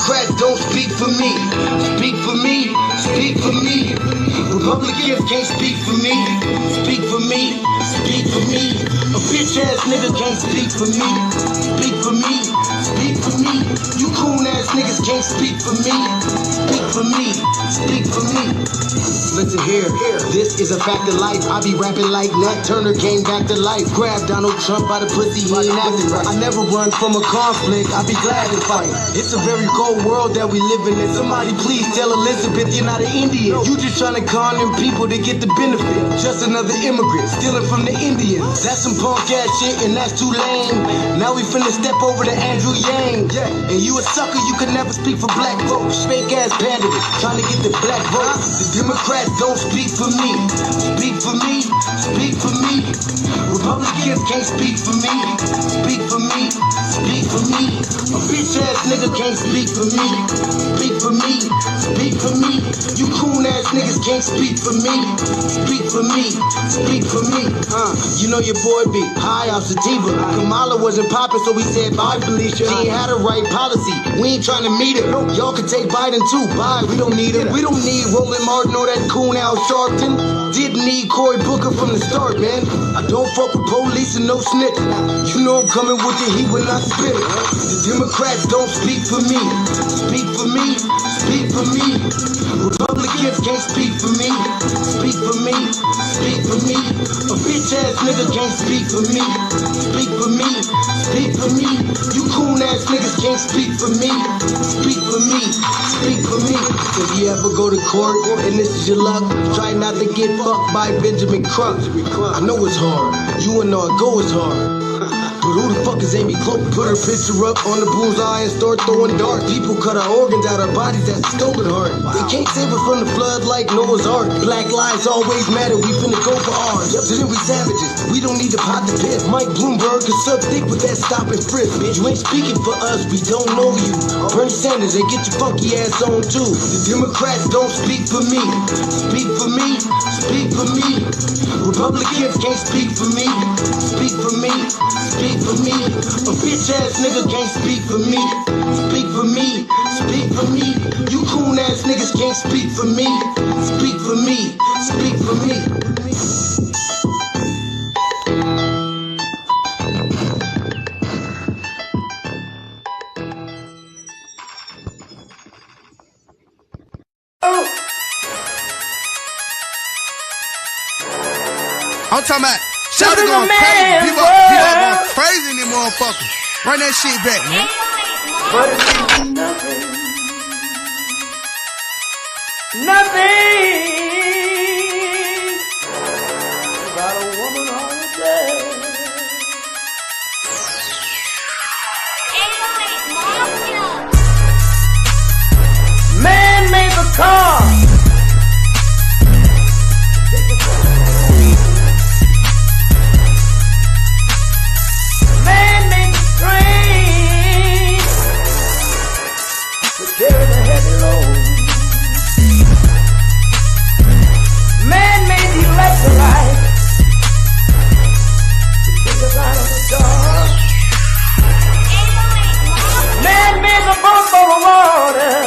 Democrats don't speak for me. Speak for me, speak for me. Republicans can't speak for me. Speak for me, speak for me. A bitch ass nigga can't speak for me. Speak for me, speak for me. You coon ass niggas can't speak for me. Speak for me, speak for me. Listen here, this is a fact of life. I be rapping like Nat Turner came back to life. Grab Donald Trump by the pussy, he ain't acting right. I never run from a conflict, I be glad to fight. It's a very cold world that we live in. And somebody please tell Elizabeth you're not an Indian. You just trying to con them people to get the benefit. Just another immigrant stealing from the Indians. That's some punk ass shit and that's too lame. Now we finna step over to Andrew Yang. And you a sucker, you can never speak for black folks. Fake ass pandit trying to get the black vote. The Democrats don't speak for me. Speak for me, speak for me. Republicans can't speak for me. Speak for me, speak for me. A bitch ass nigga can't speak for me. Speak for me, speak for me. You coon ass niggas can't speak for me. Speak for me, speak for me. You know your boy be high off sativa. Kamala wasn't popping, so we said bye, Felicia. She ain't had a right policy. We ain't trying to meet her. Y'all can take Biden too. Bye, we don't need her. We don't need Roland Martin or that coon Al Sharpton. Didn't need Cory Booker from the start, man. I don't fuck with police and no snitch. You know I'm coming with the heat when I spit it. The Democrats don't speak for me. Speak for me, speak for me. Republicans can't speak for me. Speak for me, speak for me. A bitch ass nigga can't speak for me. Speak for me, speak for me. You coon ass niggas can't speak for me. Speak for me, speak for me. If you ever go to court and this is your luck, try not to get fucked by Benjamin Crump. I know it's hard. You and go is hard. But who the fuck is Amy Cloak? Put her picture up on the bullseye and start throwing darts. People cut our organs out our bodies, that's a stolen heart. They can't save us from the flood like Noah's Ark. Black lives always matter, we finna go for ours. So then we savages, we don't need to pot the piss. Mike Bloomberg can suck dick with that stop and frisk. Bitch, you ain't speaking for us, we don't know you. Bernie Sanders, they get your funky ass on too. The Democrats don't speak for me. Speak for me, speak for me. Republicans can't speak for me. Speak for me, speak for me. A bitch ass nigga can't speak for me. Speak for me, speak for me. You coon ass niggas can't speak for me. Speak for me, speak for me. I'm talking about Shouty going crazy. People going crazy in them motherfuckers. Run that shit back, man. But it's nothing. Nothing about a woman on a day. Man made the car. Carry the heavy load. Man made the electrolyte to take us out of the dark. Man made the boat for the water.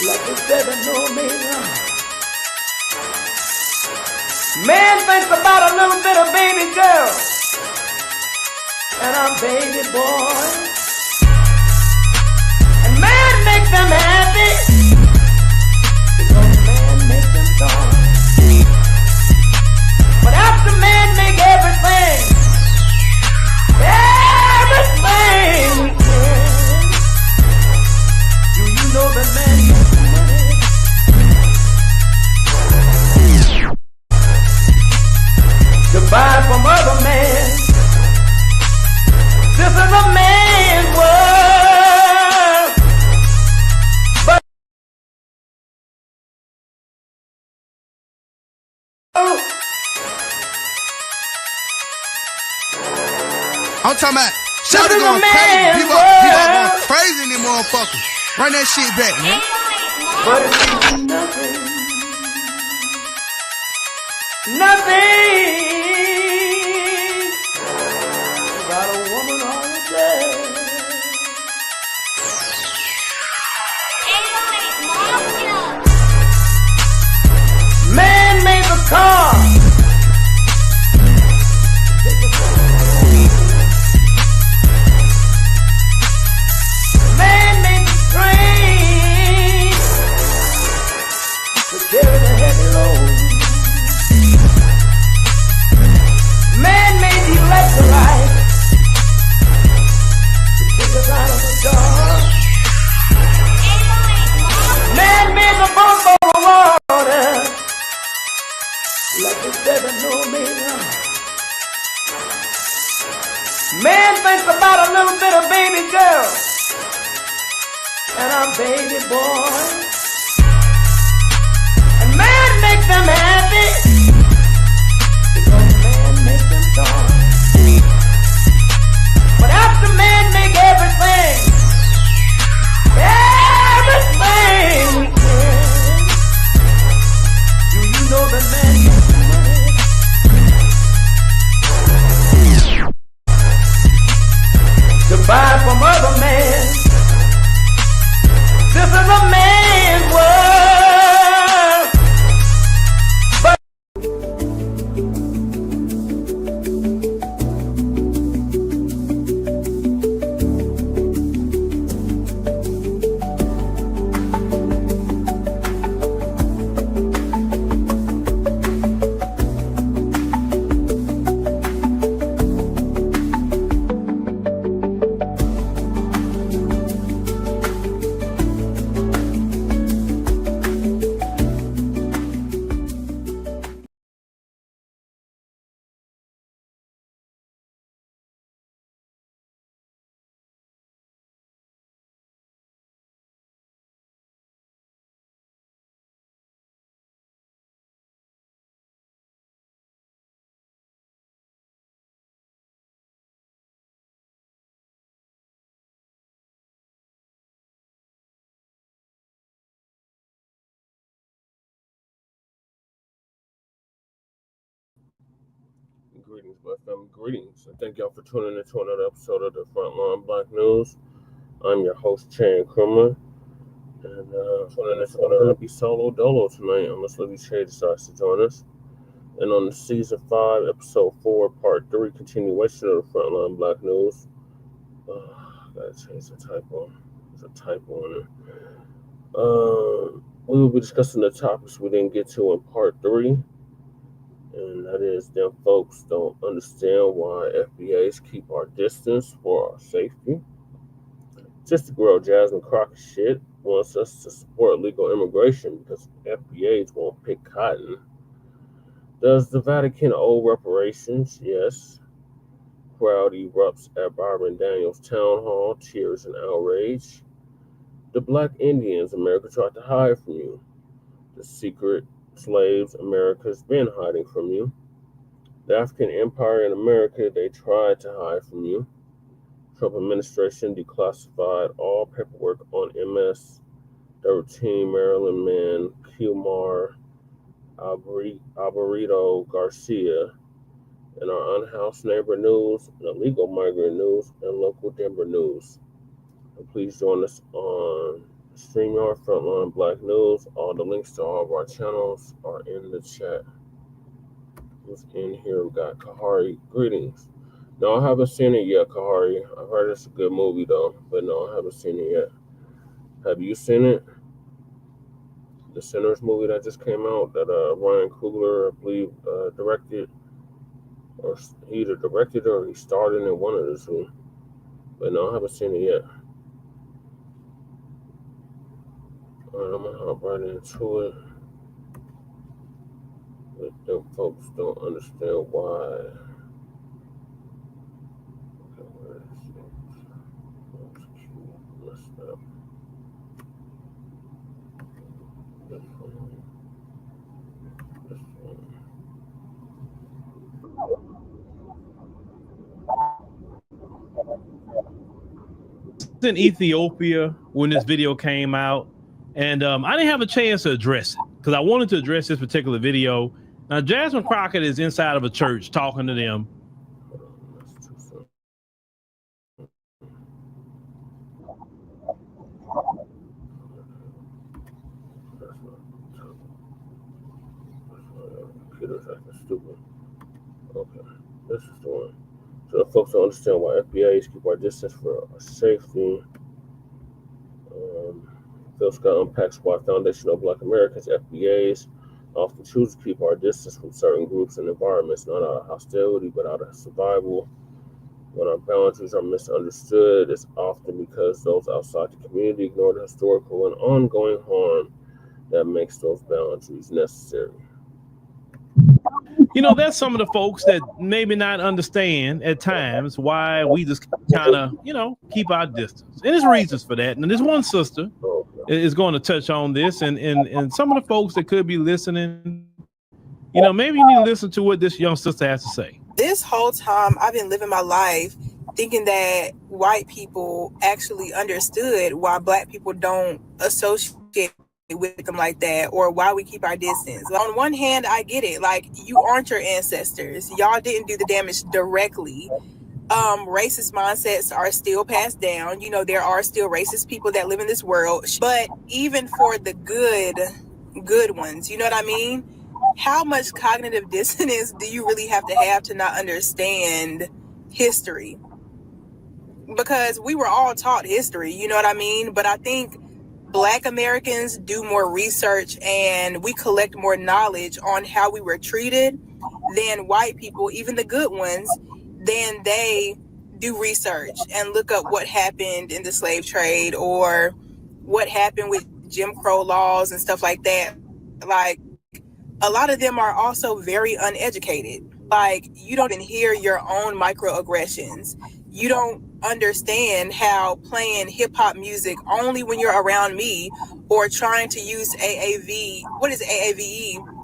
Like the 7 no meter. Man thinks about a little bit of baby girl and a baby boy. Make them happy because man makes them strong. But after man make everything we can, do you know that man makes money? To buy from other men. This is a man's world. I'm talking about Shouty going crazy. People going crazy in them motherfuckers. Run that shit back, man. But it's nothing. Nothing about a woman on a day. Lucky seven know me now. Man thinks about a little bit of baby girl and a baby boy. And man makes them happy because man makes them joy. But after man make everything we can, do you know that man makes money? To buy from other men. This is a man's world. But Greetings, my family. Greetings. And thank y'all for tuning in to another episode of the Frontline Black News. I'm your host, Chan Kilmar. And it's going to be solo dolo tonight unless Libby Shade decides to join us. And on the Season 5, Episode 4, Part 3 continuation of the Frontline Black News. Gotta change the typo. There's a typo in it. We will be discussing the topics we didn't get to in Part 3. And that is, them folks don't understand why FBAs keep our distance for our safety. Sistagirl Jasmine Crockett shit wants us to support legal immigration because FBAs won't pick cotton. Does the Vatican owe reparations? Yes. Crowd erupts at Byron Daniels Town Hall, tears and outrage. The Black Indians America tried to hide from you. The secret slaves America's been hiding from you. The African Empire in America, they tried to hide from you. Trump administration declassified all paperwork on MS 13 Maryland man Kilmar, Abrego, Garcia, and our Unhoused neighbor news, and illegal migrant news, and local Denver news. And please join us on STREAMYARD Frontline Black News. All the links to all of our channels are in the chat. Who's in here? We got Kahari. Greetings. No, I haven't seen it yet, Kahari. I've heard it's a good movie though, but no, I haven't seen it yet. Have you seen it? The Sinners movie that just came out that Ryan Coogler, I believe, directed, or he either directed or he starred in one of the two. But no, I haven't seen it yet. Alright, I'm gonna hop right into it. But them folks don't understand why. Okay, where is it? That's cute. Messed up. This one. This one. In Ethiopia when this video came out, and I didn't have a chance to address it because I wanted to address this particular video. Now, Jasmine Crockett is inside of a church talking to them. Computer's acting stupid. Okay, this is the one. So the folks don't understand why FBAs keep our distance for our safety. Phil Scott unpacks why foundational Black Americans, FBAs, often choose to keep our distance from certain groups and environments, not out of hostility, but out of survival. When our boundaries are misunderstood, it's often because those outside the community ignore the historical and ongoing harm that makes those boundaries necessary. you know, that's some of the folks that maybe not understand at times why we just kind of, you know, keep our distance. And there's reasons for that. And this one sister is going to touch on this, and some of the folks that could be listening, you know, maybe you need to listen to what this young sister has to say. This whole time I've been living my life thinking that white people actually understood why Black people don't associate with them like that, or why we keep our distance. On one hand, I get it. Like, you aren't your ancestors. Y'all didn't do the damage directly. Racist mindsets are still passed down. You know, there are still racist people that live in this world. But even for the good ones, you know what I mean? How much cognitive dissonance do you really have to not understand history? Because we were all taught history, you know what I mean? But I think Black Americans do more research and we collect more knowledge on how we were treated than white people, even the good ones. Then they do research and look up what happened in the slave trade or what happened with Jim Crow laws and stuff like that. Like, a lot of them are also very uneducated. Like, you don't even hear your own microaggressions. You don't understand how playing hip hop music only when you're around me, or trying to use AAVE,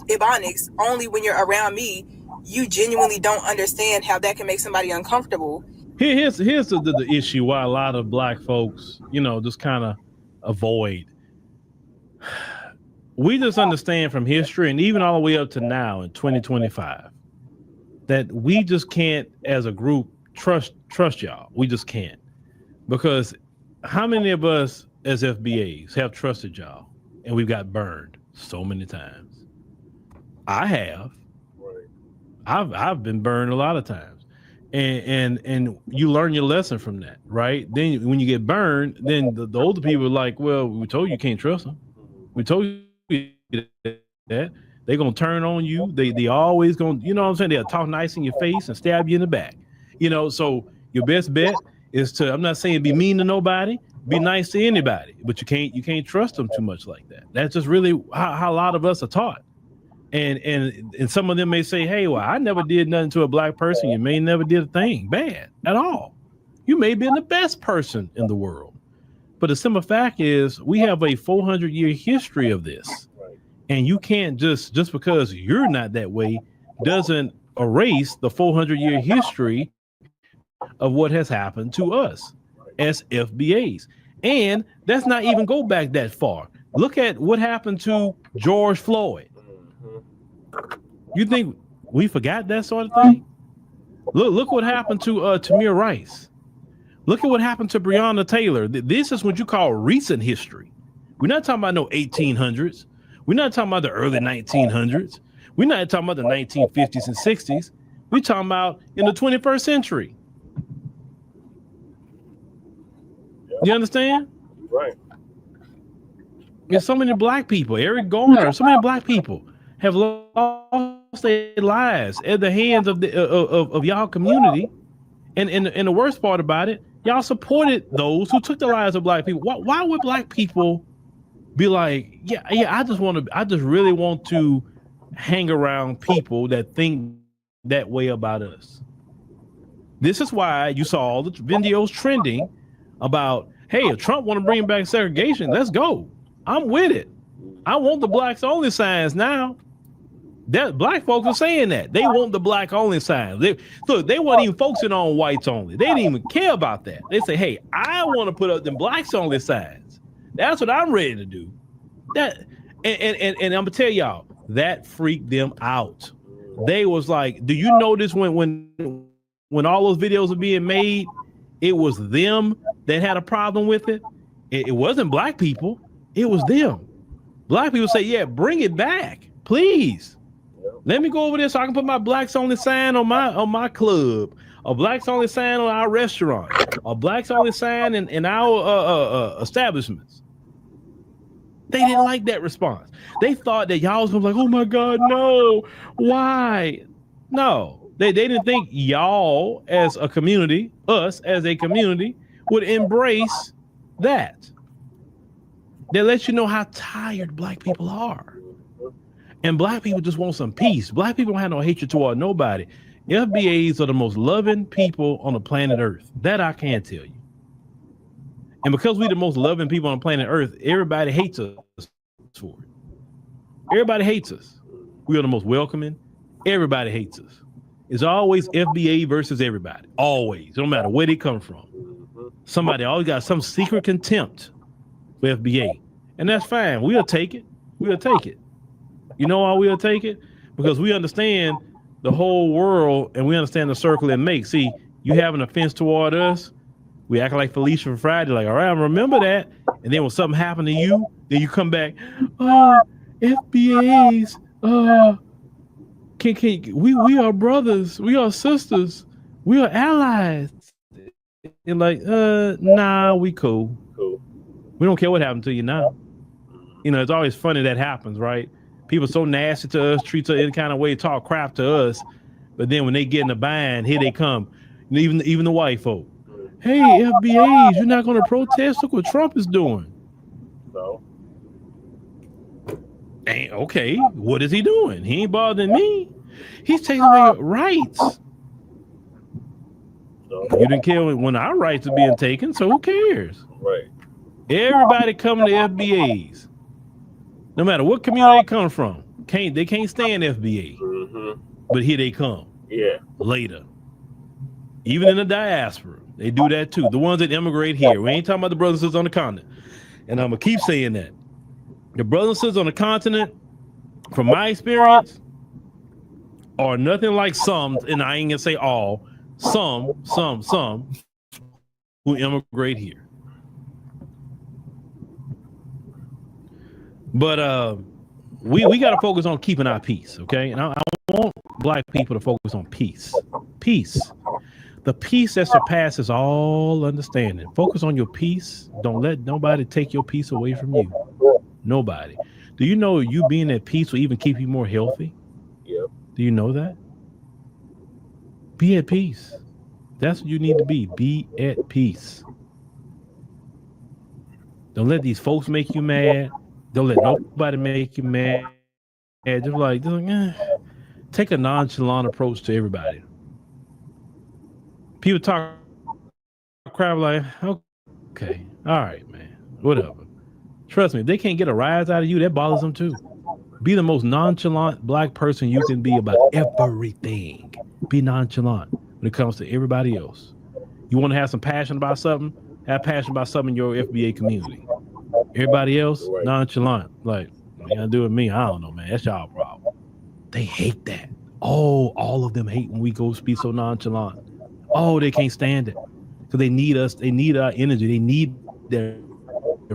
Ebonics, only when you're around me, you genuinely don't understand how that can make somebody uncomfortable. Here's the issue why a lot of Black folks, you know, just kind of avoid. We just understand from history, and even all the way up to now in 2025, that we just can't, as a group, trust y'all. We just can't. Because how many of us as FBAs have trusted y'all and we've got burned so many times? I have. I've been burned a lot of times. And you learn your lesson from that, right? Then when you get burned, then the older people are like, well, we told you can't trust them. We told you that. They're going to turn on you. They always going to, you know what I'm saying? They'll talk nice in your face and stab you in the back. You know, so your best bet is to, I'm not saying be mean to nobody, be nice to anybody, but you can't trust them too much like that. That's just really how a lot of us are taught. And some of them may say, hey, well, I never did nothing to a Black person. You may never did a thing bad at all. You may have been the best person in the world. But the simple fact is we have a 400-year history of this. And you can't just because you're not that way doesn't erase the 400-year history of what has happened to us as FBAs. And let's not even go back that far. Look at what happened to George Floyd. You think we forgot that sort of thing? Look what happened to Tamir Rice. Look at what happened to Breonna Taylor. This is what you call recent history. We're not talking about no 1800s. We're not talking about the early 1900s. We're not talking about the 1950s and 60s. We're talking about in the 21st century. You understand? Right. There's so many Black people. Eric Garner, so many Black people have lost their lives at the hands of the of y'all community. And the worst part about it, y'all supported those who took the lives of Black people. Why would Black people be like, yeah, I just really want to hang around people that think that way about us? This is why you saw all the videos trending about, hey, if Trump want to bring back segregation, let's go. I'm with it. I want the blacks only signs now. That Black folks are saying that they want the black only signs. They weren't even focusing on whites only. They didn't even care about that. They say, hey, I want to put up them blacks only signs. That's what I'm ready to do. That and I'm gonna tell y'all that freaked them out. They was like, do you notice when all those videos are being made, it was them that had a problem with it. It wasn't Black people. It was them. Black people say, yeah, bring it back, please. Let me go over there so I can put my blacks only sign on my club, a blacks only sign on our restaurant, a blacks only sign in our establishments. They didn't like that response. They thought that y'all was gonna be like, oh my God, no, why? No, they didn't think y'all as a community, us as a community, would embrace that. They let you know how tired Black people are. And black people just want some peace. Black people don't have no hatred toward nobody. FBAs are the most loving people on the planet Earth. That I can tell you. And because we're the most loving people on planet Earth, everybody hates us for it. Everybody hates us. We are the most welcoming. Everybody hates us. It's always FBA versus everybody. Always. No matter where they come from. Somebody always got some secret contempt for FBA. And that's fine. We'll take it. We'll take it. You know why we'll take it? Because we understand the whole world and we understand the circle it makes. See, you have an offense toward us. We act like Felicia from Friday, like, all right, I remember that. And then when something happened to you, then you come back, FBAs, we are brothers, we are sisters, we are allies. And like, nah, we cool. We don't care what happened to you now. You know, it's always funny that happens, right? People so nasty to us, treat us any kind of way, talk crap to us, but then when they get in the bind, here they come. Even the white folk. Hey, FBAs, you're not going to protest? Look what Trump is doing. No. Ain't okay. What is he doing? He ain't bothering me. He's taking away your rights. No. You didn't care when our rights are being taken, so who cares? Right. Everybody coming to FBAs, no matter what community they come from, they can't stand FBA. Mm-hmm. But here they come. Yeah. Later. Even in the diaspora, they do that too. The ones that immigrate here. We ain't talking about the brothers and sisters on the continent. And I'm gonna keep saying that. The brothers and sisters on the continent, from my experience, are nothing like some, and I ain't gonna say all, some who immigrate here. But we got to focus on keeping our peace, okay? And I want black people to focus on peace. Peace. The peace that surpasses all understanding. Focus on your peace. Don't let nobody take your peace away from you. Nobody. Do you know you being at peace will even keep you more healthy? Yep. Do you know that? Be at peace. That's what you need to be. Be at peace. Don't let these folks make you mad. Don't let nobody make you mad. Just like take a nonchalant approach to everybody. People talk crap like, okay, all right, man, whatever. Trust me, if they can't get a rise out of you, that bothers them too. Be the most nonchalant black person you can be about everything. Be nonchalant when it comes to everybody else. You want to have some passion about something? Have passion about something in your FBA community. Everybody else, right. Nonchalant. Like, what you gonna do with me? I don't know, man. That's y'all problem. They hate that. Oh, all of them hate when we go speak so nonchalant. Oh, they can't stand it. Because they need us. They need our energy. They need that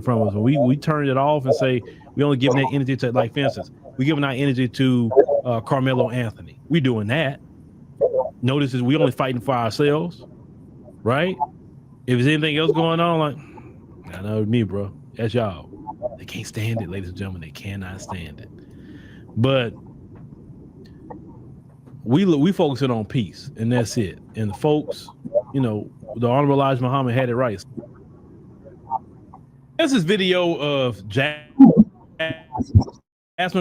from us. When we turn it off and say, we only giving that energy to, like, for instance, we giving our energy to Carmelo Anthony. We doing that. Notice is we only fighting for ourselves, right? If there's anything else going on, like, I know me, bro. That's y'all. They can't stand it, ladies and gentlemen. They cannot stand it. But we focusing on peace, and that's it. And the folks, you know, the Honorable Elijah Muhammad had it right. There's this video of Jasmine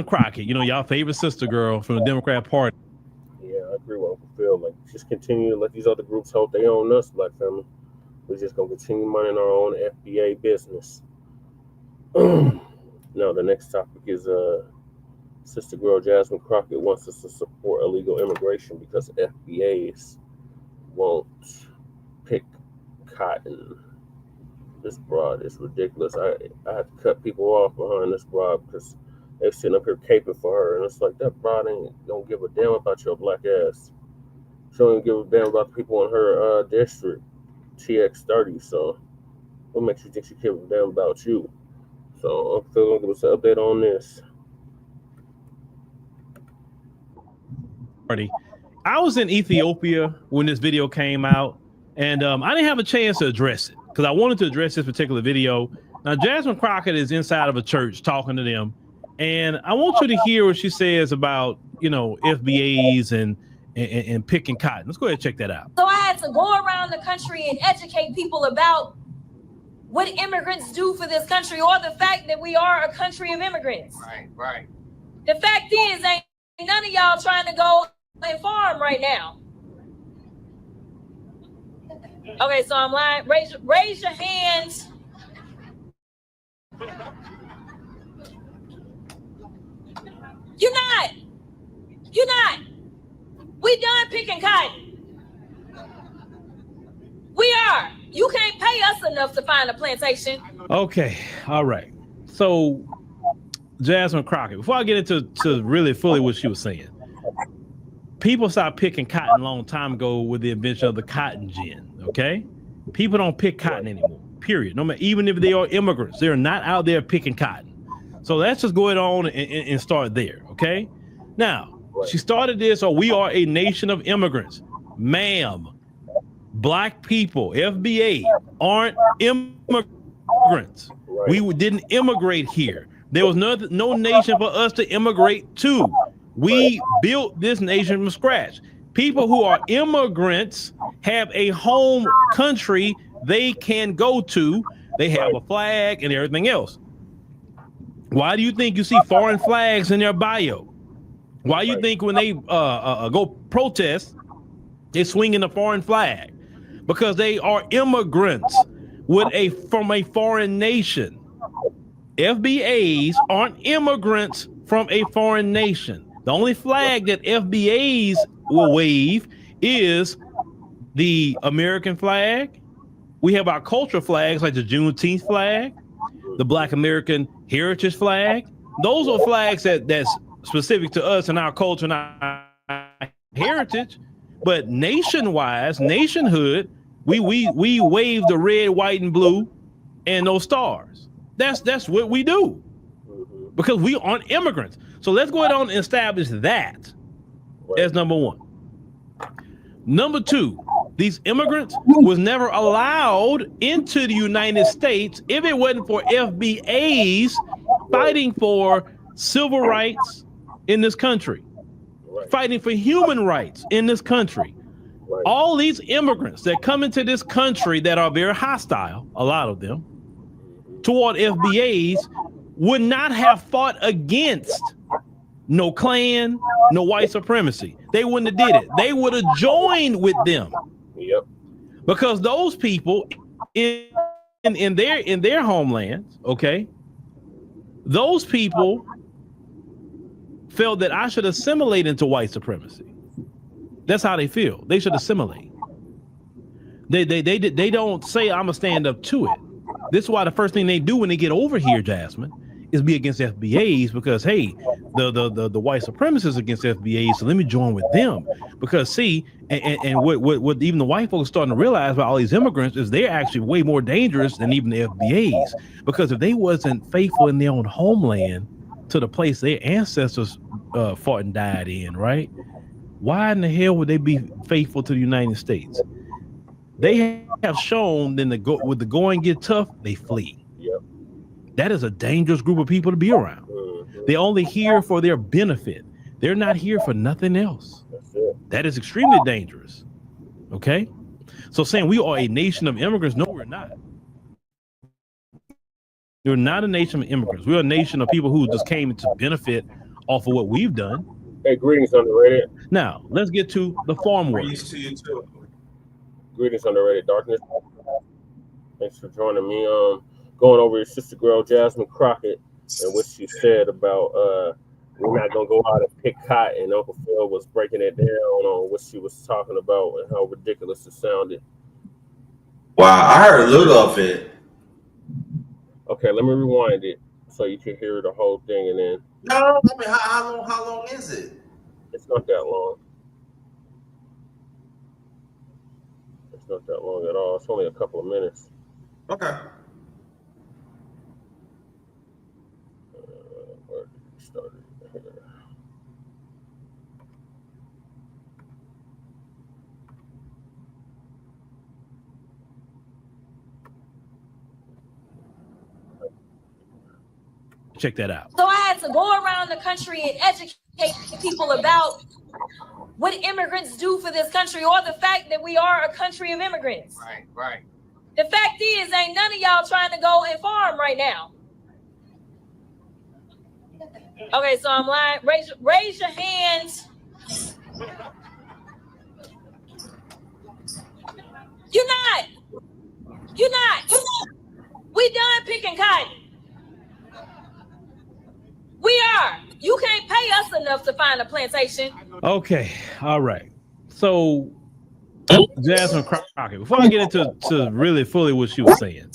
Crockett, you know, y'all favorite sister girl from the Democrat Party. Yeah, I agree with Uncle Phil. Like, just continue to let these other groups hope they own us, black family. We're just gonna continue minding our own FBA business. Now, the next topic is Sister Girl Jasmine Crockett wants us to support illegal immigration because FBAs won't pick cotton. This broad is ridiculous. I had to cut people off behind this broad because they're sitting up here caping for her, and it's like, that broad don't give a damn about your black ass. She don't even give a damn about the people in her district, TX30. So what makes you think she gives a damn about you? So I'm still gonna give us an update on this. I was in Ethiopia when this video came out, and I didn't have a chance to address it because I wanted to address this particular video. Now, Jasmine Crockett is inside of a church talking to them, and I want you to hear what she says about, you know, FBAs and picking cotton. Let's go ahead and check that out. So I had to go around the country and educate people about what immigrants do for this country, or the fact that we are a country of immigrants. Right. The fact is, ain't none of y'all trying to go and farm right now. Okay, so I'm lying. Raise your hands. You're not. We done picking cotton. We are. You can't pay us enough to find a plantation. Okay, all right. So, Jasmine Crockett, before I get into really fully what she was saying, people stopped picking cotton a long time ago with the invention of the cotton gin, okay? People don't pick cotton anymore, period. No matter, even if they are immigrants, they're not out there picking cotton. So let's just go on and start there, okay? Now, she started this, we are a nation of immigrants. Ma'am, Black people, FBA, aren't immigrants. We didn't immigrate here. There was no nation for us to immigrate to. We built this nation from scratch. People who are immigrants have a home country they can go to. They have a flag and everything else. Why do you think you see foreign flags in their bio? Why do you think when they go protest, they're swinging a foreign flag? Because they are immigrants from a foreign nation. FBAs aren't immigrants from a foreign nation. The only flag that FBAs will wave is the American flag. We have our cultural flags like the Juneteenth flag, the Black American Heritage flag. Those are flags that's specific to us and our culture and our heritage. But nationwide, nationhood, we wave the red, white, and blue and those stars. That's what we do because we aren't immigrants. So let's go ahead on and establish that as number one. Number two, these immigrants was never allowed into the United States if it wasn't for FBAs fighting for civil rights in this country, fighting for human rights in this country. All these immigrants that come into this country that are very hostile, a lot of them, toward FBAs would not have fought against no Klan, no white supremacy. They wouldn't have did it. They would have joined with them. Yep. Because those people in their homelands, okay, those people felt that I should assimilate into white supremacy. That's how they feel. They should assimilate. They don't say I'm gonna stand up to it. This is why the first thing they do when they get over here, Jasmine, is be against FBAs because hey, the white supremacists against FBAs, so let me join with them. Because see, and what even the white folks are starting to realize about all these immigrants is they're actually way more dangerous than even the FBAs. Because if they wasn't faithful in their own homeland to the place their ancestors fought and died in, right? Why in the hell would they be faithful to the United States? They have shown then when the going get tough, they flee. Yep. That is a dangerous group of people to be around. They're only here for their benefit. They're not here for nothing else. That is extremely dangerous. Okay? So saying we are a nation of immigrants, no, we're not. We're not a nation of immigrants. We're a nation of people who just came to benefit off of what we've done. Hey, greetings, underrated. Now, let's get to the farm work. Greetings to you too. Greetings, underrated darkness. Thanks for joining me. Going over your sister girl, Jasmine Crockett, and what she said about we're not gonna go out and pick cotton. Uncle Phil was breaking it down on what she was talking about and how ridiculous it sounded. Wow, I heard a little of it. Okay, let me rewind it so you can hear the whole thing, and then. No, I mean, how long is it? It's not that long. It's not that long at all. It's only a couple of minutes. Okay. Where did we start it? Check that out. So I had to go around the country and educate people about what immigrants do for this country, or the fact that we are a country of immigrants. Right. The fact is, ain't none of y'all trying to go and farm right now. Okay, so I'm lying. Raise your hands. You're not. We done picking cotton. We are. You can't pay us enough to find a plantation. Okay, all right. So, Jasmine Crockett, before I get into really fully what she was saying,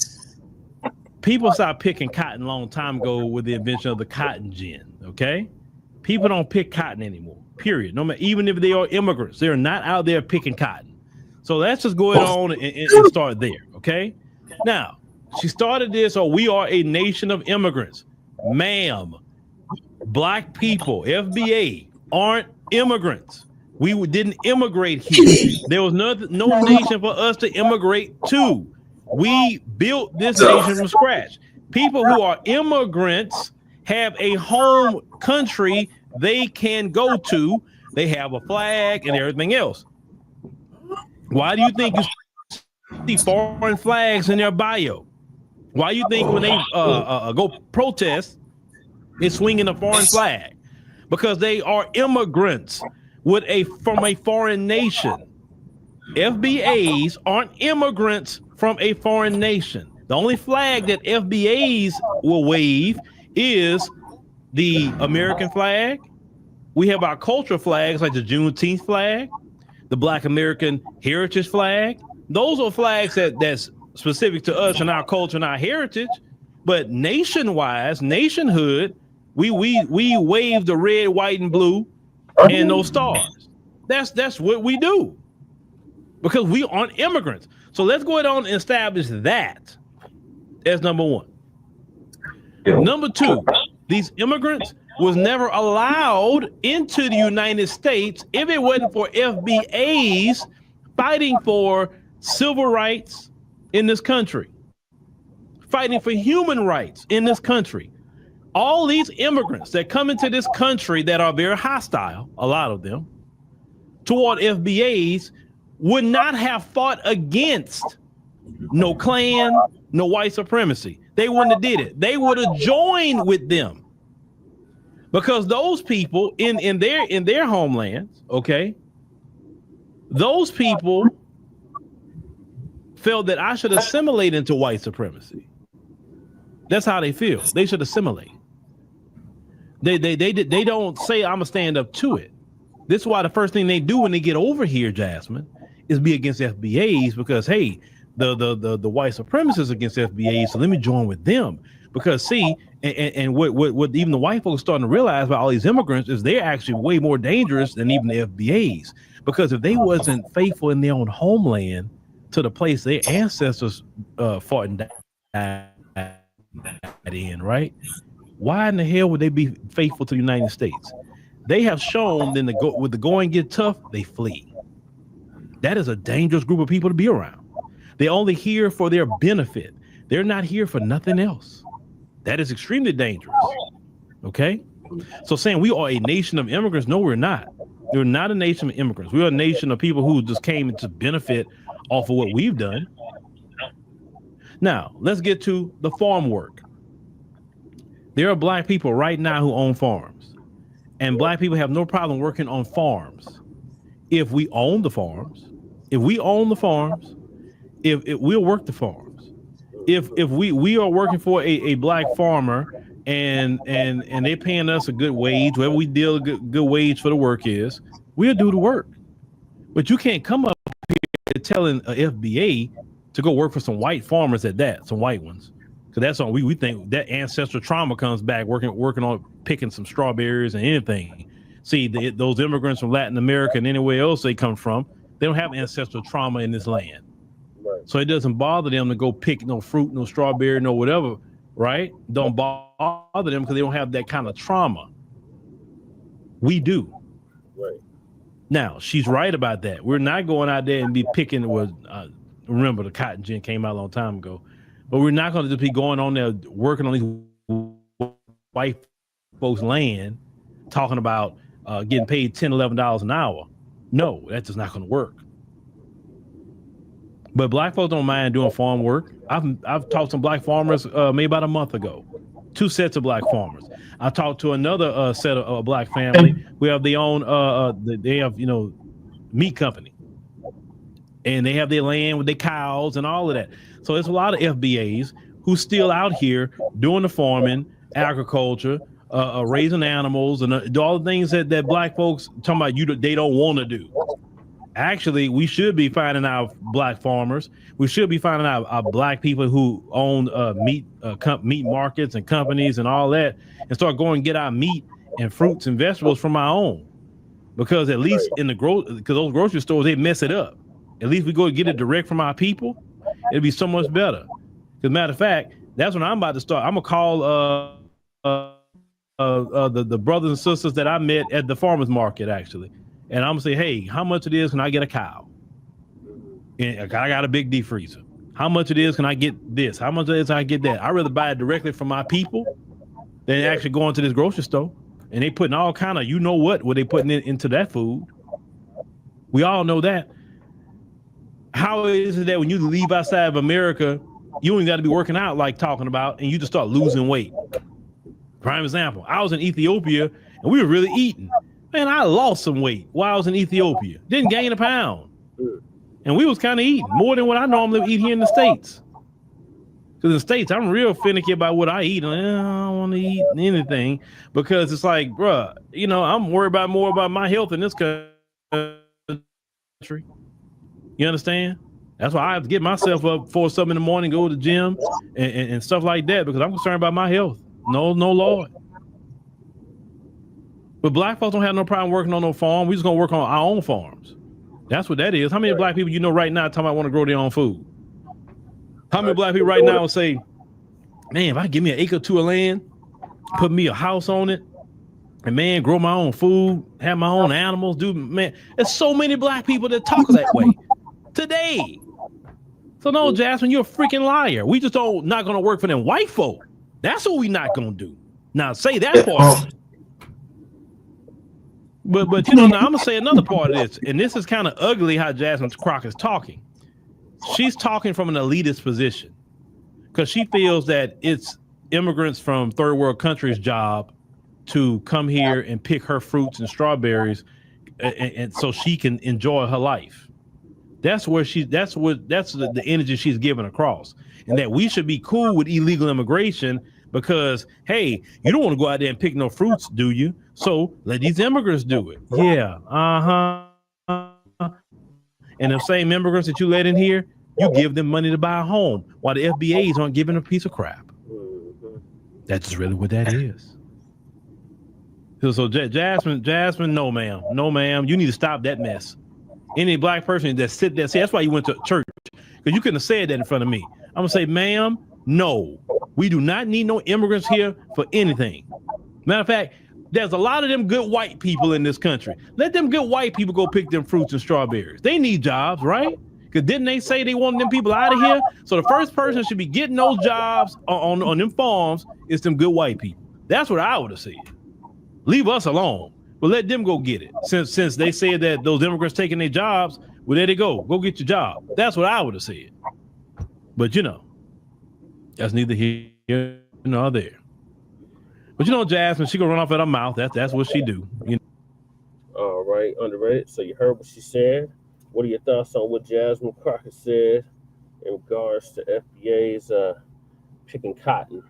people stopped picking cotton a long time ago with the invention of the cotton gin, okay? People don't pick cotton anymore, period. No matter, even if they are immigrants, they're not out there picking cotton. So let's just go on and start there, okay? Now, she started this, we are a nation of immigrants. Ma'am, Black people, FBA, aren't immigrants. We didn't immigrate here. There was no nation for us to immigrate to. We built this nation from scratch. People who are immigrants have a home country they can go to. They have a flag and everything else. Why do you think you see foreign flags in their bio? Why do you think when they go protest, it's swinging a foreign flag? Because they are immigrants from a foreign nation. FBAs aren't immigrants from a foreign nation. The only flag that FBAs will wave is the American flag. We have our cultural flags like the Juneteenth flag, the Black American Heritage flag. Those are flags that's specific to us and our culture and our heritage. But nation-wise, nationhood, we wave the red, white, and blue and those stars. That's what we do because we aren't immigrants. So let's go ahead on and establish that as number one. Number two, these immigrants was never allowed into the United States if it wasn't for FBAs fighting for civil rights in this country, fighting for human rights in this country. All these immigrants that come into this country that are very hostile, a lot of them, toward FBAs would not have fought against no Klan, no white supremacy. They wouldn't have did it. They would have joined with them because those people in their homelands, okay, those people felt that I should assimilate into white supremacy. That's how they feel. They should assimilate. They don't say I'm gonna stand up to it. This is why the first thing they do when they get over here, Jasmine, is be against FBAs because hey, the white supremacists against FBAs, so let me join with them. Because see, and what even the white folks starting to realize about all these immigrants is they're actually way more dangerous than even the FBAs. Because if they wasn't faithful in their own homeland to the place their ancestors fought and died in, right? Why in the hell would they be faithful to the United States? They have shown then when the going get tough, they flee. That is a dangerous group of people to be around. They're only here for their benefit. They're not here for nothing else. That is extremely dangerous. Okay? So saying we are a nation of immigrants, no, we're not. We're not a nation of immigrants. We're a nation of people who just came to benefit off of what we've done. Now, let's get to the farm work. There are Black people right now who own farms, and Black people have no problem working on farms. If we own the farms, if we'll work the farms. If we are working for a Black farmer and they're paying us a good wage, whatever we deal a good wage for the work is, we'll do the work. But you can't come up here telling a FBA to go work for some white farmers at that, some white ones. Because that's on we think that ancestral trauma comes back working on picking some strawberries and anything. See, those immigrants from Latin America and anywhere else they come from, they don't have ancestral trauma in this land. Right. So it doesn't bother them to go pick no fruit, no strawberry, no whatever, right? Don't bother them because they don't have that kind of trauma. We do. Right. Now, she's right about that. We're not going out there and be picking remember the cotton gin came out a long time ago. But we're not going to just be going on there working on these white folks' land, talking about getting paid $10, $11 an hour. No, that's just not going to work. But Black folks don't mind doing farm work. I've talked to some Black farmers maybe about a month ago. 2 sets of black farmers. I talked to another set of black family. We have their own, they have, meat company. And they have their land with their cows and all of that. So there's a lot of FBAs who's still out here doing the farming, agriculture, raising animals, and all the things that black folks talking about they don't want to do. Actually, we should be finding our black farmers. We should be finding out our black people who own meat markets and companies and all that, and start going and get our meat and fruits and vegetables from our own. Because at least in because those grocery stores, they mess it up. At least we go and get it direct from our people. It'll be so much better. As a matter of fact, that's when I'm about to start. I'm gonna call the brothers and sisters that I met at the farmers market, actually. And I'm gonna say, hey, how much it is can I get a cow? And I got a big deep freezer. How much it is can I get this? How much it is can I get that? I'd rather buy it directly from my people than actually going to this grocery store. And they putting all kind of, what they putting into that food. We all know that. How is it that when you leave outside of America, you ain't got to be working out like talking about, and you just start losing weight? Prime example, I was in Ethiopia and we were really eating. Man, I lost some weight while I was in Ethiopia. Didn't gain a pound. And we was kind of eating more than what I normally eat here in the States. Because in the States, I'm real finicky about what I eat. I don't want to eat anything because it's like, bruh, I'm worried more about my health in this country. You understand? That's why I have to get myself up 4-7 in the morning, go to the gym and stuff like that, because I'm concerned about my health. No, Lord. But black folks don't have no problem working on no farm. We just gonna work on our own farms. That's what that is. How many black people right now talking about want to grow their own food? How many black people right now will say, man, if I give me an acre or 2 of land, put me a house on it, and man, grow my own food, have my own animals, man. There's so many black people that talk that way today. So no, Jasmine, you're a freaking liar. We just not gonna work for them white folk. That's what we not gonna do. Now say that part. But now I'm gonna say another part of this, and this is kind of ugly how Jasmine Crockett is talking. She's talking from an elitist position because she feels that it's immigrants from third world countries' job to come here and pick her fruits and strawberries, and so she can enjoy her life. That's the energy she's giving across, and that we should be cool with illegal immigration because, hey, you don't want to go out there and pick no fruits, do you? So let these immigrants do it. Yeah, And the same immigrants that you let in here, you give them money to buy a home, while the FBAs aren't giving a piece of crap. That's really what that is. So Jasmine, no ma'am, you need to stop that mess. Any black person that sit there, see, that's why you went to church, because you couldn't have said that in front of me. I'm gonna say, ma'am, no, we do not need no immigrants here for anything. Matter of fact, there's a lot of them good white people in this country. Let them good white people go pick them fruits and strawberries. They need jobs, right? Because didn't they say they wanted them people out of here? So the first person should be getting those jobs on them farms is them good white people. That's what I would have said. Leave us alone, but let them go get it. Since they said that those immigrants taking their jobs, well, there they go. Go get your job. That's what I would have said. But that's neither here nor there. But Jasmine, she gonna run off at her mouth. That's what she do. All right, underrated. So you heard what she said. What are your thoughts on what Jasmine Crockett said in regards to FBA's picking cotton?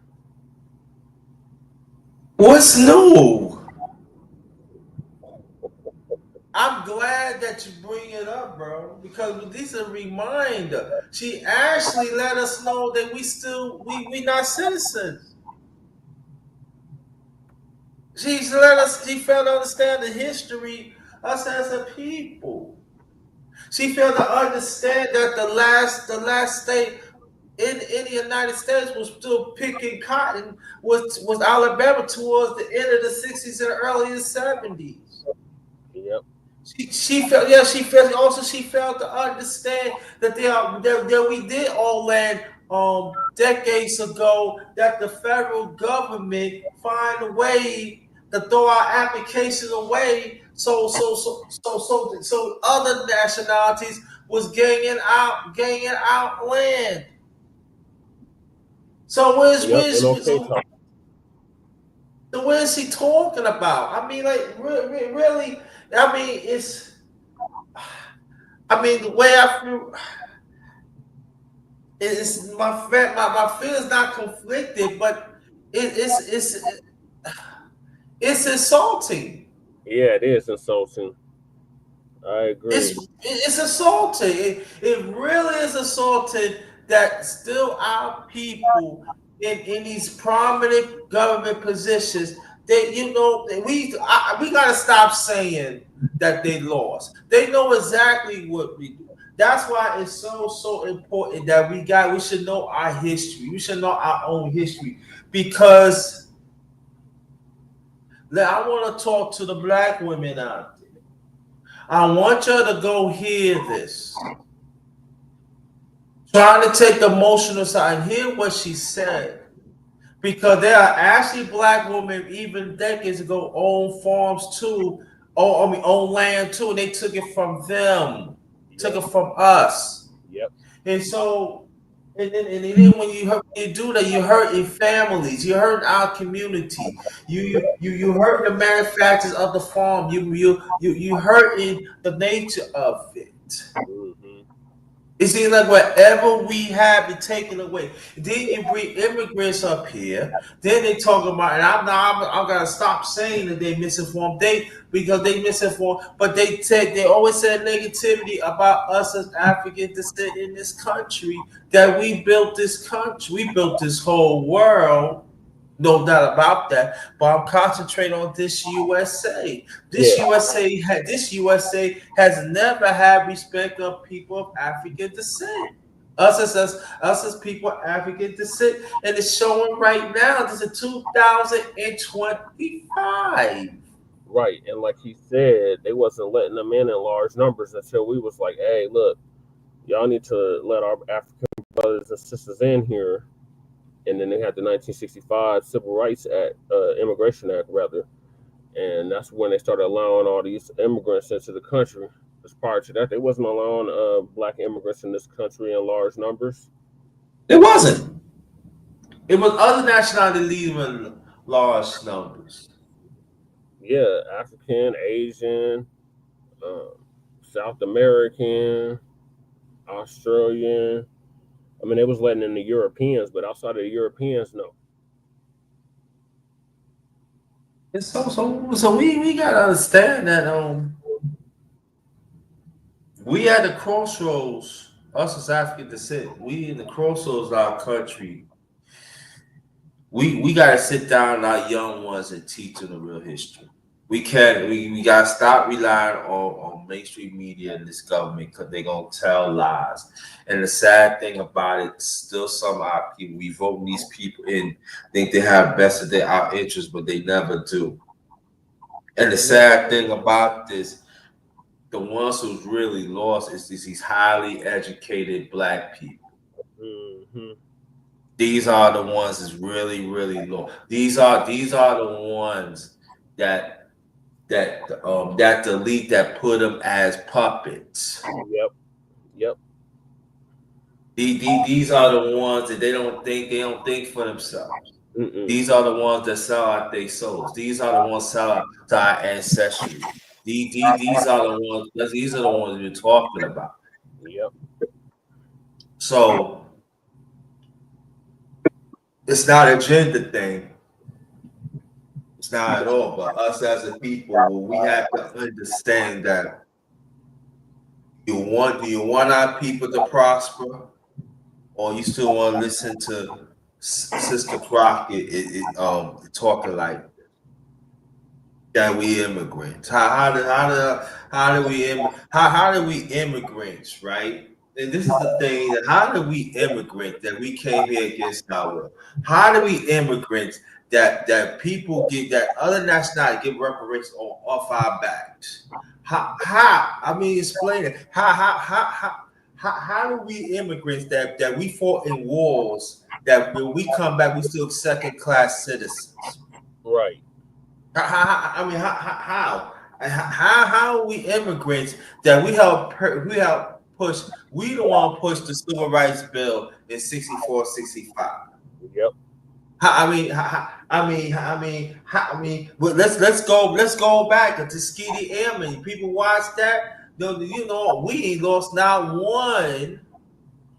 What's new? I'm glad that you bring it up, bro, because this is a reminder. She actually let us know that we not citizens. She failed to understand the history of us as a people. She failed to understand that the last state in the United States was still picking cotton was Alabama towards the end of the 60s and early 70s. Yep. She failed to understand that we did all land decades ago, that the federal government find a way to throw our applications away so other nationalities was gaining out land. So So what is he talking about? I mean, like, really? I mean, it's. I mean, the way I feel. It's my feelings not conflicted, but it's insulting. Yeah, it is insulting. I agree. It's assaulting. It really is assaulting that still our people in these prominent government positions. We gotta stop saying that they lost. They know exactly what we do. That's why it's so important that we should know our history. We should know our own history, because I want to talk to the black women out there. I want you to go hear this. Trying to take the emotional side and hear what she said. Because there are actually black women, even decades ago, own farms too, own land too, and they took it from them, took it from us. Yep. And so, and then when you do that, you hurt in families, you hurt our community, you hurt the manufacturers of the farm, you hurt in the nature of it. Mm-hmm. It seems like whatever we have been taken away. Then you bring immigrants up here. Then they talk about, and I'm gonna stop saying that they misinformed. Because they misinformed, but they always said negativity about us as African descent in this country. That we built this country, we built this whole world. No doubt about that, but I'm concentrating on this USA. This USA has never had respect of people of African descent. Us as people of African descent, and it's showing right now. This is 2025. Right, and like he said, they wasn't letting them in large numbers until we was like, "Hey, look, y'all need to let our African brothers and sisters in here." And then they had the 1965 Civil Rights Act, Immigration Act, rather. And that's when they started allowing all these immigrants into the country. Because prior to that, they wasn't allowing black immigrants in this country in large numbers. It wasn't. It was other nationalities leaving large numbers. Yeah, African, Asian, South American, Australian. I mean, they was letting in the Europeans, but outside of the Europeans, no. And so we gotta understand that we at the crossroads, us as African descent, we in the crossroads of our country. We gotta sit down with our young ones and teach them the real history. We gotta stop relying on mainstream media and this government, because they're gonna tell lies. And the sad thing about it, still some of our people, we vote these people in, think they have best of our interests, but they never do. And the sad thing about this, the ones who's really lost is these highly educated black people. Mm-hmm. These are the ones that's really, really low. These are the ones that the elite that put them as puppets. Yep. These are the ones that they don't think for themselves. Mm-mm. These are the ones that sell out their souls. These are the ones sell out to our ancestry. These are the ones we're talking about. Yep. So it's not a gender thing. It's not at all. But us as a people, we have to understand that do you want our people to prosper, or you still want to listen to Sister Crockett talking like that we immigrants? How do we immigrants, right? And this is the thing, that how do we immigrants that we came here against our will? How do we immigrants that people get, that other nationalities get reparations off our backs? How? I mean, explain it. How do we immigrants that we fought in wars, that when we come back we still second-class citizens? Right. How are we immigrants that we help push? We don't want to push the civil rights bill in 64, 65. Yep. Well, let's go back to Tuskegee Airmen. People watch that. You know, we ain't lost not one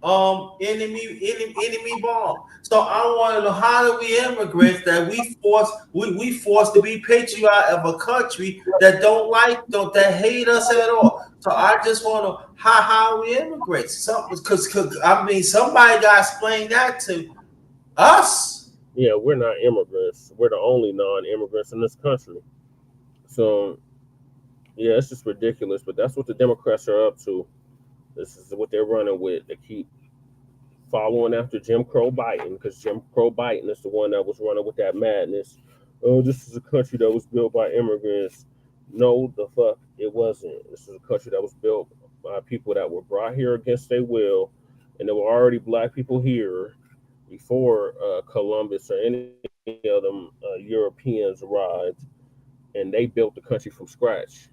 enemy bomb. So I want to know, how do we immigrants that we forced to be patriot of a country that that hate us at all. So I just want to know how we immigrants. Because I mean, somebody got to explain that to us. Yeah, we're not immigrants. We're the only non-immigrants in this country. So, yeah, it's just ridiculous. But that's what the Democrats are up to. This is what they're running with. They keep following after Jim Crow Biden, because Jim Crow Biden is the one that was running with that madness. Oh, this is a country that was built by immigrants. No, the fuck, it wasn't. This is a country that was built by people that were brought here against their will, and there were already black people here before Columbus or any of them Europeans arrived, and they built the country from scratch.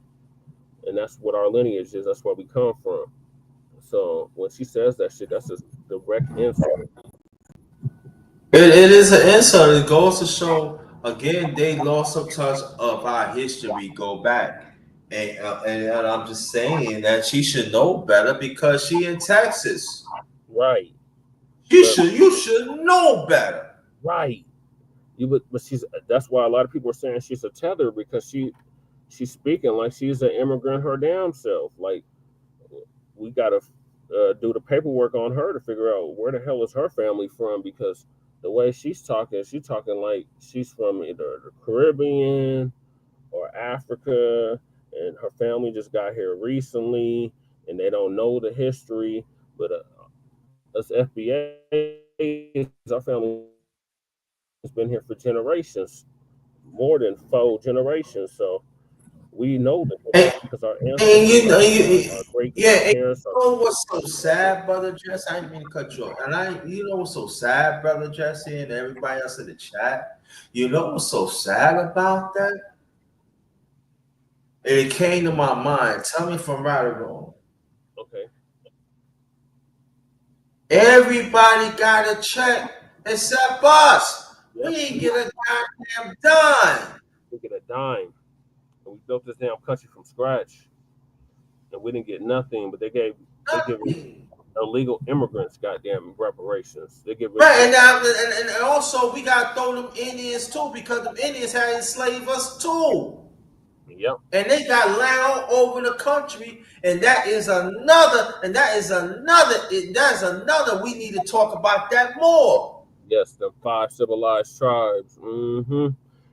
And that's what our lineage is. That's where we come from. So when she says that shit, that's a direct insult. It is an insult. It goes to show, again, they lost some touch of our history. Go back. And I'm just saying that she should know better because she in Texas. Right. You should know better. Right. But that's why a lot of people are saying she's a tether, because she's speaking like she's an immigrant her damn self. Like, we gotta do the paperwork on her to figure out where the hell is her family from, because the way she's talking like she's from either the Caribbean or Africa, and her family just got here recently and they don't know the history. But us FBAs, our family has been here for generations, more than 4 generations. So we know that because our ancestors, our great grandparents. You know what's so sad, brother Jesse? I didn't mean to cut you off. You know what's so sad, brother Jesse, and everybody else in the chat. You know what's so sad about that? And it came to my mind. Tell me if I'm right or wrong. Okay. Everybody got a check except us. We ain't get a goddamn dime. We get a dime. And we built this damn country from scratch. And we didn't get nothing, but they give illegal immigrants goddamn reparations. They give right, and also we got to throw them Indians too, because the Indians had enslaved us too. Yep. And they got land all over the country, and that's another. We need to talk about that more. Yes, the 5 civilized tribes. Mm-hmm.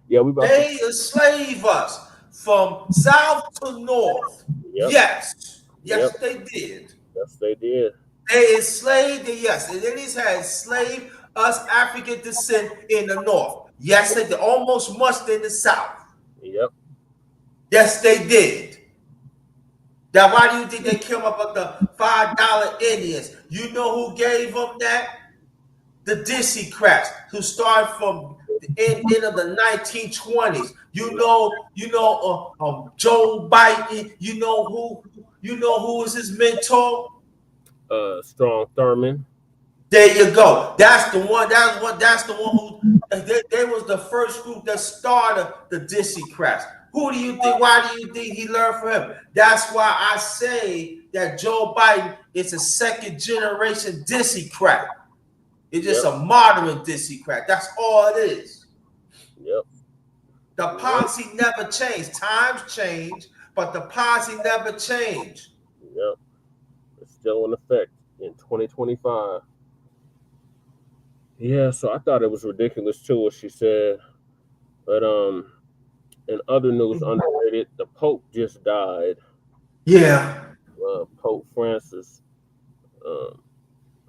Yeah, they enslaved us from south to north. Yep. Yes, they did. Yes, they did. They enslaved, yes, and then these had enslaved us African descent in the north. Yes, they did. Almost much in the south. Yep. Yes, they did. Now, why do you think they came up with the $5 Indians? You know who gave them that? The Dixiecrats, who started from the end of the 1920s. You know, Joe Biden. You know who was his mentor? Strom Thurmond. There you go. That's the one. That's the one who they was the first group that started the Dixiecrats. Who do you think? Why do you think he learned from him? That's why I say that Joe Biden is a second generation Dixiecrat. It's just a modern Dixiecrat. That's all it is. Yep. The policy never changed. Times change, but the policy never changed. Yep. It's still in effect in 2025. Yeah, so I thought it was ridiculous too what she said. But in other news, underrated, the Pope just died. Yeah. Pope Francis.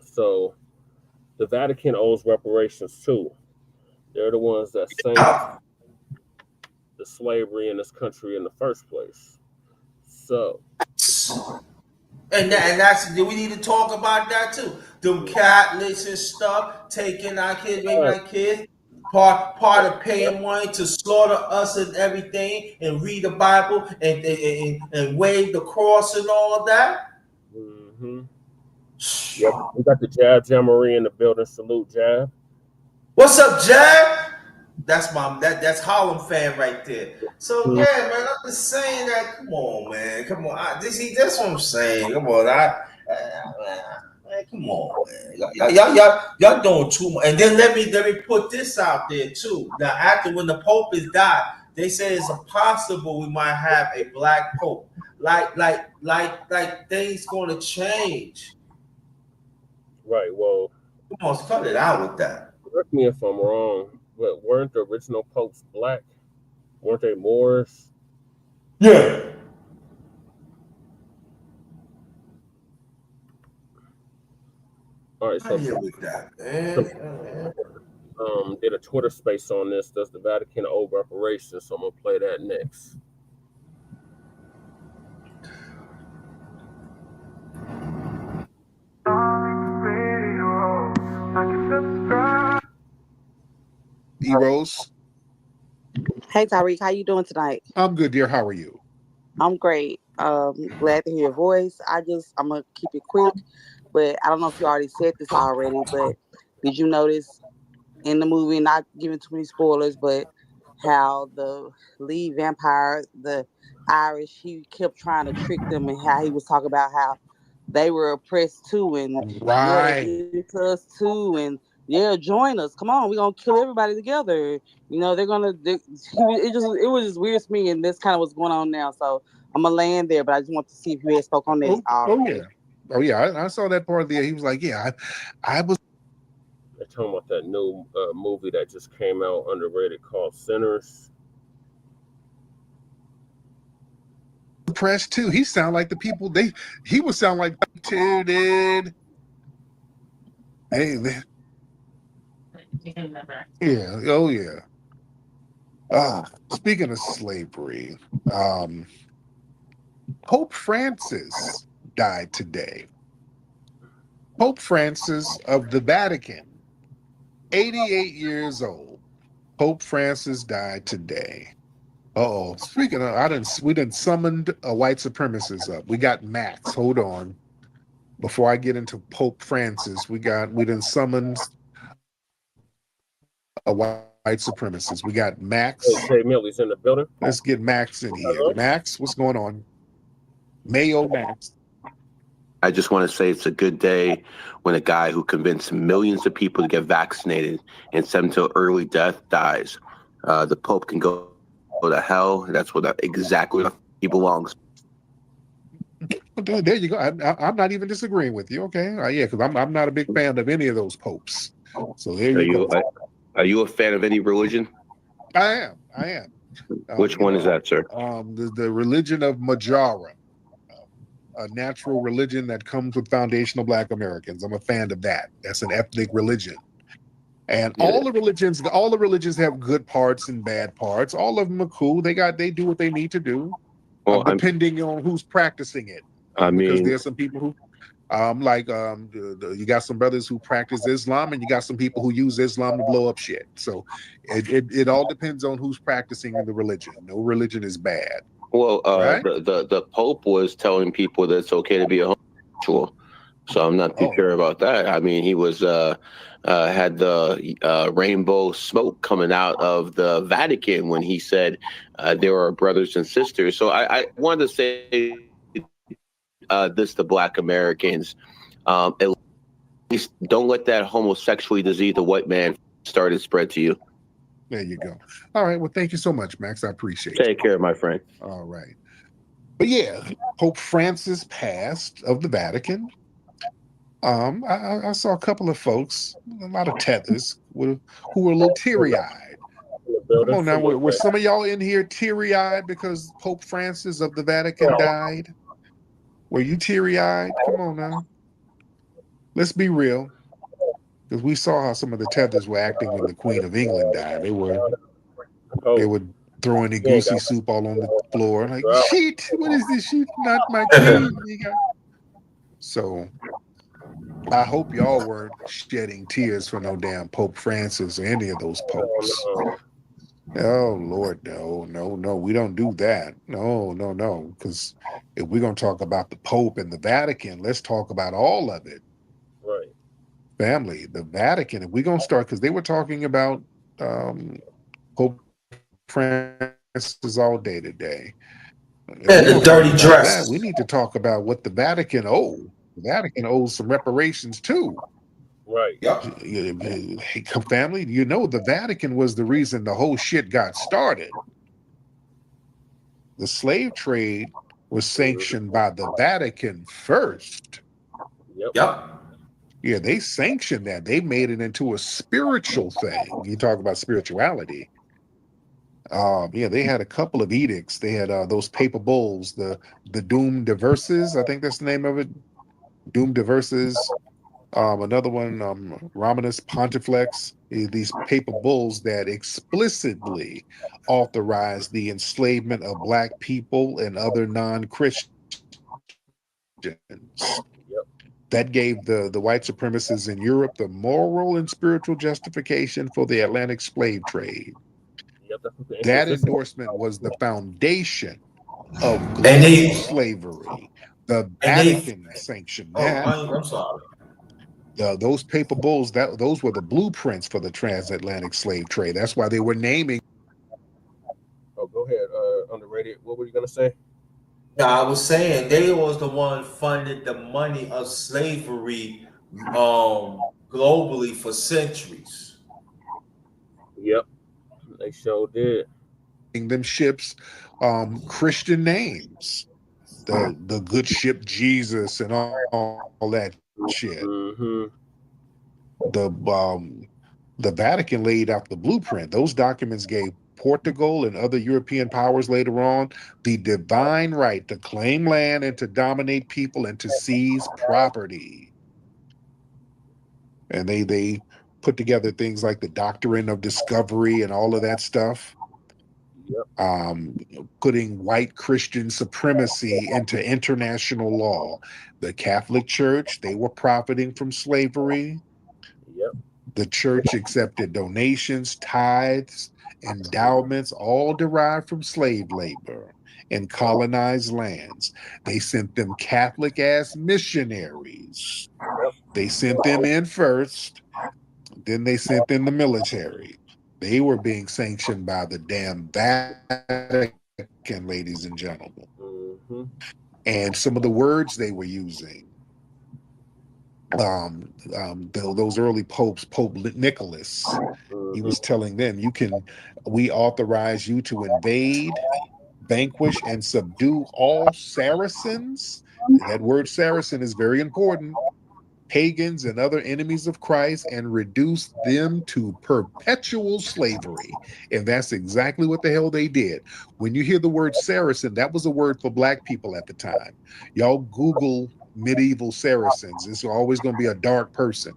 So the Vatican owes reparations too. They're the ones that sank the slavery in this country in the first place. So, and that's we need to talk about that too. Them Catholics and stuff taking our kids, making our kids part of paying money to slaughter us and everything, and read the Bible and wave the cross and all that. Mm-hmm. Yep. We got the Jab Jamboree in the building. Salute, Jab. What's up, Jack? That's that's Harlem fan right there. So yeah, man, I'm just saying that. Come on, man. Come on. That's what I'm saying. Come on, man, come on, man. Y'all doing too much. And then let me put this out there too. Now, after when the Pope is died, they say it's impossible we might have a black Pope. Like things gonna change. Right. Well, Come on, cut it out with that. correct me if I'm wrong, but weren't the original popes black? Weren't they Moors? Yeah. All right. So, with that, man. did a Twitter space on this. Does the Vatican owe reparations? So I'm gonna play that next. E-Rose. Hey Tyreek, how you doing tonight? I'm good, dear. How are you? I'm great. Glad to hear your voice. I'm gonna keep it quick, but I don't know if you already said this already, but did you notice in the movie, not giving too many spoilers, but how the lead vampire, the Irish, he kept trying to trick them, and how he was talking about how they were oppressed too, and yeah, they did it to us too, and yeah, join us. Come on, we're gonna kill everybody together. You know, it was just weird to me, and that's kind of what's going on now. So I'm gonna land there, but I just want to see if you had spoke on that. Oh yeah, I saw that part there. He was like, yeah, I was. They're talking about that new movie that just came out, underrated, called Sinners. Press too. He sound like the people he would sound like too, dude. Hey, yeah, oh yeah. Speaking of slavery, Pope Francis died today. Pope Francis of the Vatican, 88 years old. Pope Francis died today. Speaking of, we done summoned a white supremacist up. We got Max. Hold on. Before I get into Pope Francis, we done summoned a white supremacist. We got Max. Hey, Millie's in the building. Let's get Max in here. Hello? Max, what's going on? Mayo Max. I just want to say it's a good day when a guy who convinced millions of people to get vaccinated and sent them to early death dies. The Pope can go to hell. That's exactly what he belongs. There you go. I'm not even disagreeing with you. Okay, yeah, because I'm not a big fan of any of those popes. So there you go. Are you a fan of any religion? I am. Which one is that, sir? The religion of Majara, a natural religion that comes with foundational Black Americans. I'm a fan of that. That's an ethnic religion. And all the religions have good parts and bad parts. All of them are cool. They do what they need to do, depending on who's practicing it. Because there's some people who, you got some brothers who practice Islam, and you got some people who use Islam to blow up shit. So it all depends on who's practicing the religion. No religion is bad. Well, right? the Pope was telling people that it's okay to be a homosexual. So I'm not too sure about that. I mean, he was had the rainbow smoke coming out of the Vatican when he said there are brothers and sisters. So I wanted to say this to Black Americans. At least don't let that homosexually disease the white man start and spread to you. There you go. All right. Well, thank you so much, Max. I appreciate it. Take care, my friend. All right. But yeah, Pope Francis passed of the Vatican. I saw a couple of folks, a lot of tethers, who were a little teary-eyed. Come on now, were some of y'all in here teary-eyed because Pope Francis of the Vatican died? Were you teary-eyed? Come on now. Let's be real. Because we saw how some of the tethers were acting when the Queen of England died. They were throwing the goosey soup all on the floor. Like, shit, what is this? She's not my queen. So I hope y'all weren't shedding tears for no damn Pope Francis or any of those popes. Oh, Lord, no. We don't do that. No. Because if we're going to talk about the Pope and the Vatican, let's talk about all of it. Right. family, the Vatican, if we're going to start, because they were talking about Pope Francis all day today. Yeah, the dirty dresses. We need to talk about what the Vatican owes. The Vatican owes some reparations too. Right. Yep. Hey, family, the Vatican was the reason the whole shit got started. The slave trade was sanctioned by the Vatican first. Yep. Yeah, they sanctioned that. They made it into a spiritual thing. You talk about spirituality. Yeah, they had a couple of edicts. They had those paper bulls, the Doom Diverses, I think that's the name of it. Doom Diverses. Another one, Romanus Pontifex. These paper bulls that explicitly authorized the enslavement of Black people and other non-Christians. That gave the white supremacists in Europe the moral and spiritual justification for the Atlantic slave trade. That endorsement was the foundation of global slavery. The Vatican sanctioned that. I'm sorry. Those paper bulls, those were the blueprints for the transatlantic slave trade. That's why they were naming. Oh, go ahead. Underrated. What were you gonna say? No, I was saying they was the one funded the money of slavery globally for centuries. Yep, they sure did. Them ships, Christian names, the good ship Jesus and all that shit. Mm-hmm. The Vatican laid out the blueprint. Those documents gave Portugal and other European powers later on the divine right to claim land and to dominate people and to seize property. And they put together things like the doctrine of discovery and all of that stuff. Putting white Christian supremacy into international law. The Catholic Church, they were profiting from slavery. The church accepted donations, tithes, endowments, all derived from slave labor in colonized lands. They sent them Catholic-ass missionaries. They sent them in first, then they sent in the military. They were being sanctioned by the damn Vatican, ladies and gentlemen. Mm-hmm. And some of the words they were using, those early popes, Pope Nicholas, he was telling them, we authorize you to invade, vanquish, and subdue all Saracens. That word Saracen is very important. Pagans and other enemies of Christ, and reduce them to perpetual slavery. And that's exactly what the hell they did. When you hear the word Saracen, that was a word for Black people at the time. Y'all Google medieval Saracens. It's always going to be a dark person.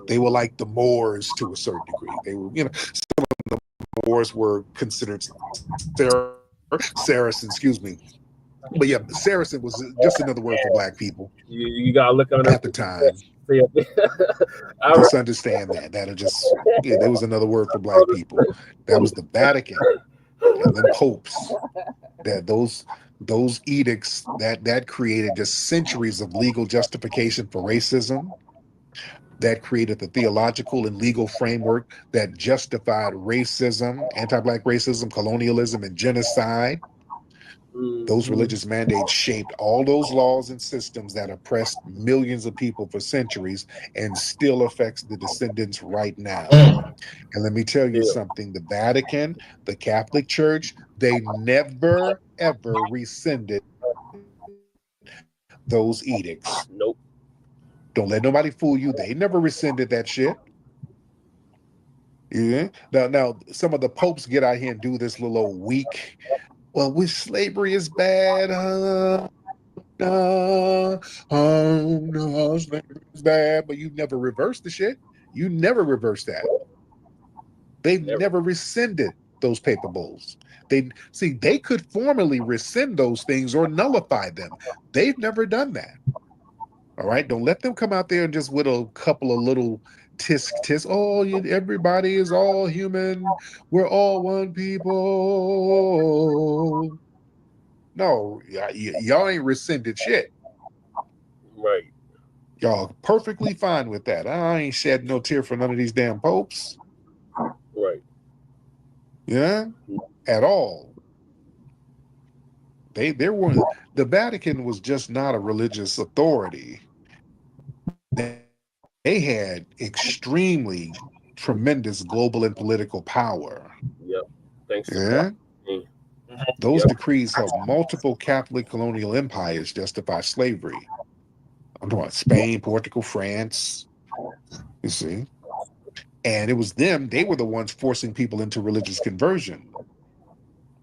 They were like the Moors to a certain degree. They were, some of the Moors were considered Saracen, excuse me. But yeah, Saracen was just another word for Black people. You gotta look on at the time. Just understand that. That'll just there was another word for Black people. That was the Vatican and then popes. That those edicts that created just centuries of legal justification for racism. That created the theological and legal framework that justified racism, anti-Black racism, colonialism, and genocide. Those religious mandates shaped all those laws and systems that oppressed millions of people for centuries and still affects the descendants right now. And let me tell you something, the Vatican, the Catholic Church, they never, ever rescinded those edicts. Nope. Don't let nobody fool you. They never rescinded that shit. Yeah. Now, some of the popes get out here and do this little old weak. Well, slavery is bad. No, slavery is bad. But you never reversed the shit. You never reversed that. They never rescinded those paper bulls. They could formally rescind those things or nullify them. They've never done that. All right, don't let them come out there and just with a couple of little tisk. Oh, everybody is all human. We're all one people. No, y'all ain't rescinded shit. Right. Y'all perfectly fine with that. I ain't shed no tear for none of these damn popes. Right. Yeah, at all. There weren't. The Vatican was just not a religious authority. They had extremely tremendous global and political power. Yep. Thanks. Yeah. Those Yep. decrees helped multiple Catholic colonial empires justify slavery. I'm talking about Spain, Portugal, France. You see? And it was them, they were the ones forcing people into religious conversion.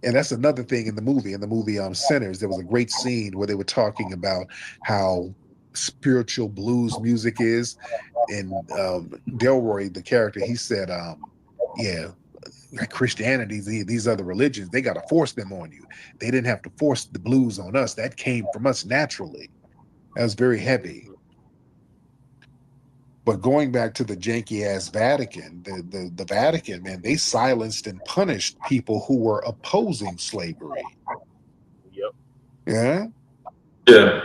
And that's another thing in the movie. In the movie Sinners, there was a great scene where they were talking about how spiritual blues music is. And Delroy, the character, he said, yeah, like Christianity, these other religions, they got to force them on you. They didn't have to force the blues on us. That came from us naturally. That was very heavy. But going back to the janky-ass Vatican, the Vatican, man, they silenced and punished people who were opposing slavery. Yep. Yeah? Yeah.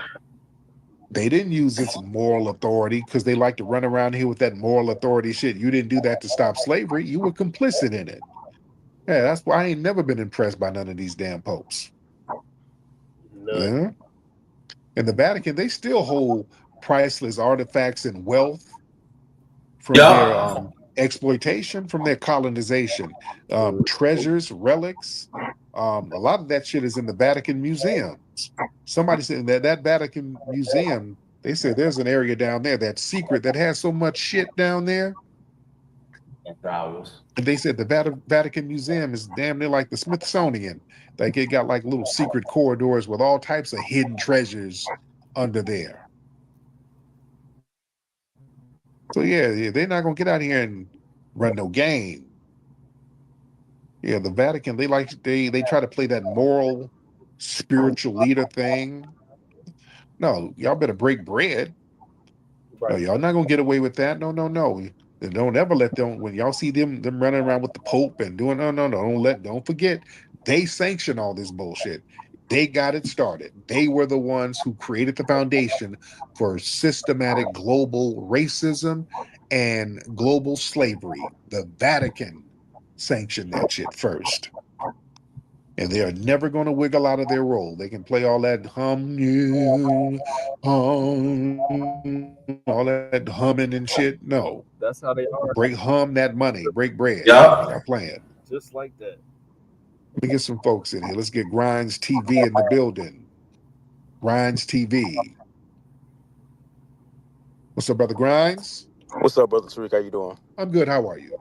They didn't use its moral authority because they like to run around here with that moral authority shit. You didn't do that to stop slavery. You were complicit in it. Yeah, that's why I ain't never been impressed by none of these damn popes. None. Yeah? And the Vatican, they still hold priceless artifacts and wealth from their exploitation, from their colonization, treasures, relics. A lot of that shit is in the Vatican museums. Somebody said that Vatican museum, they said there's an area down there that's secret that has so much shit down there. And they said the Vatican Museum is damn near like the Smithsonian. Like it got like little secret corridors with all types of hidden treasures under there. So yeah, they're not gonna get out here and run no game. Yeah, the Vatican, they try to play that moral, spiritual leader thing. No, y'all better break bread. Right. No, y'all not gonna get away with that. No. Don't ever let them, when y'all see them running around with the Pope and doing don't forget, they sanction all this bullshit. They got it started. They were the ones who created the foundation for systematic global racism and global slavery. The Vatican sanctioned that shit first. And they are never going to wiggle out of their role. They can play all that all that humming and shit. No. That's how they are. Hum that money, break bread. Yeah. Y'all playing. Just like that. Let me get some folks in here. Let's get Grinds TV in the building. Grinds TV. What's up, brother Grinds? What's up, brother Tariq? How you doing? I'm good. How are you?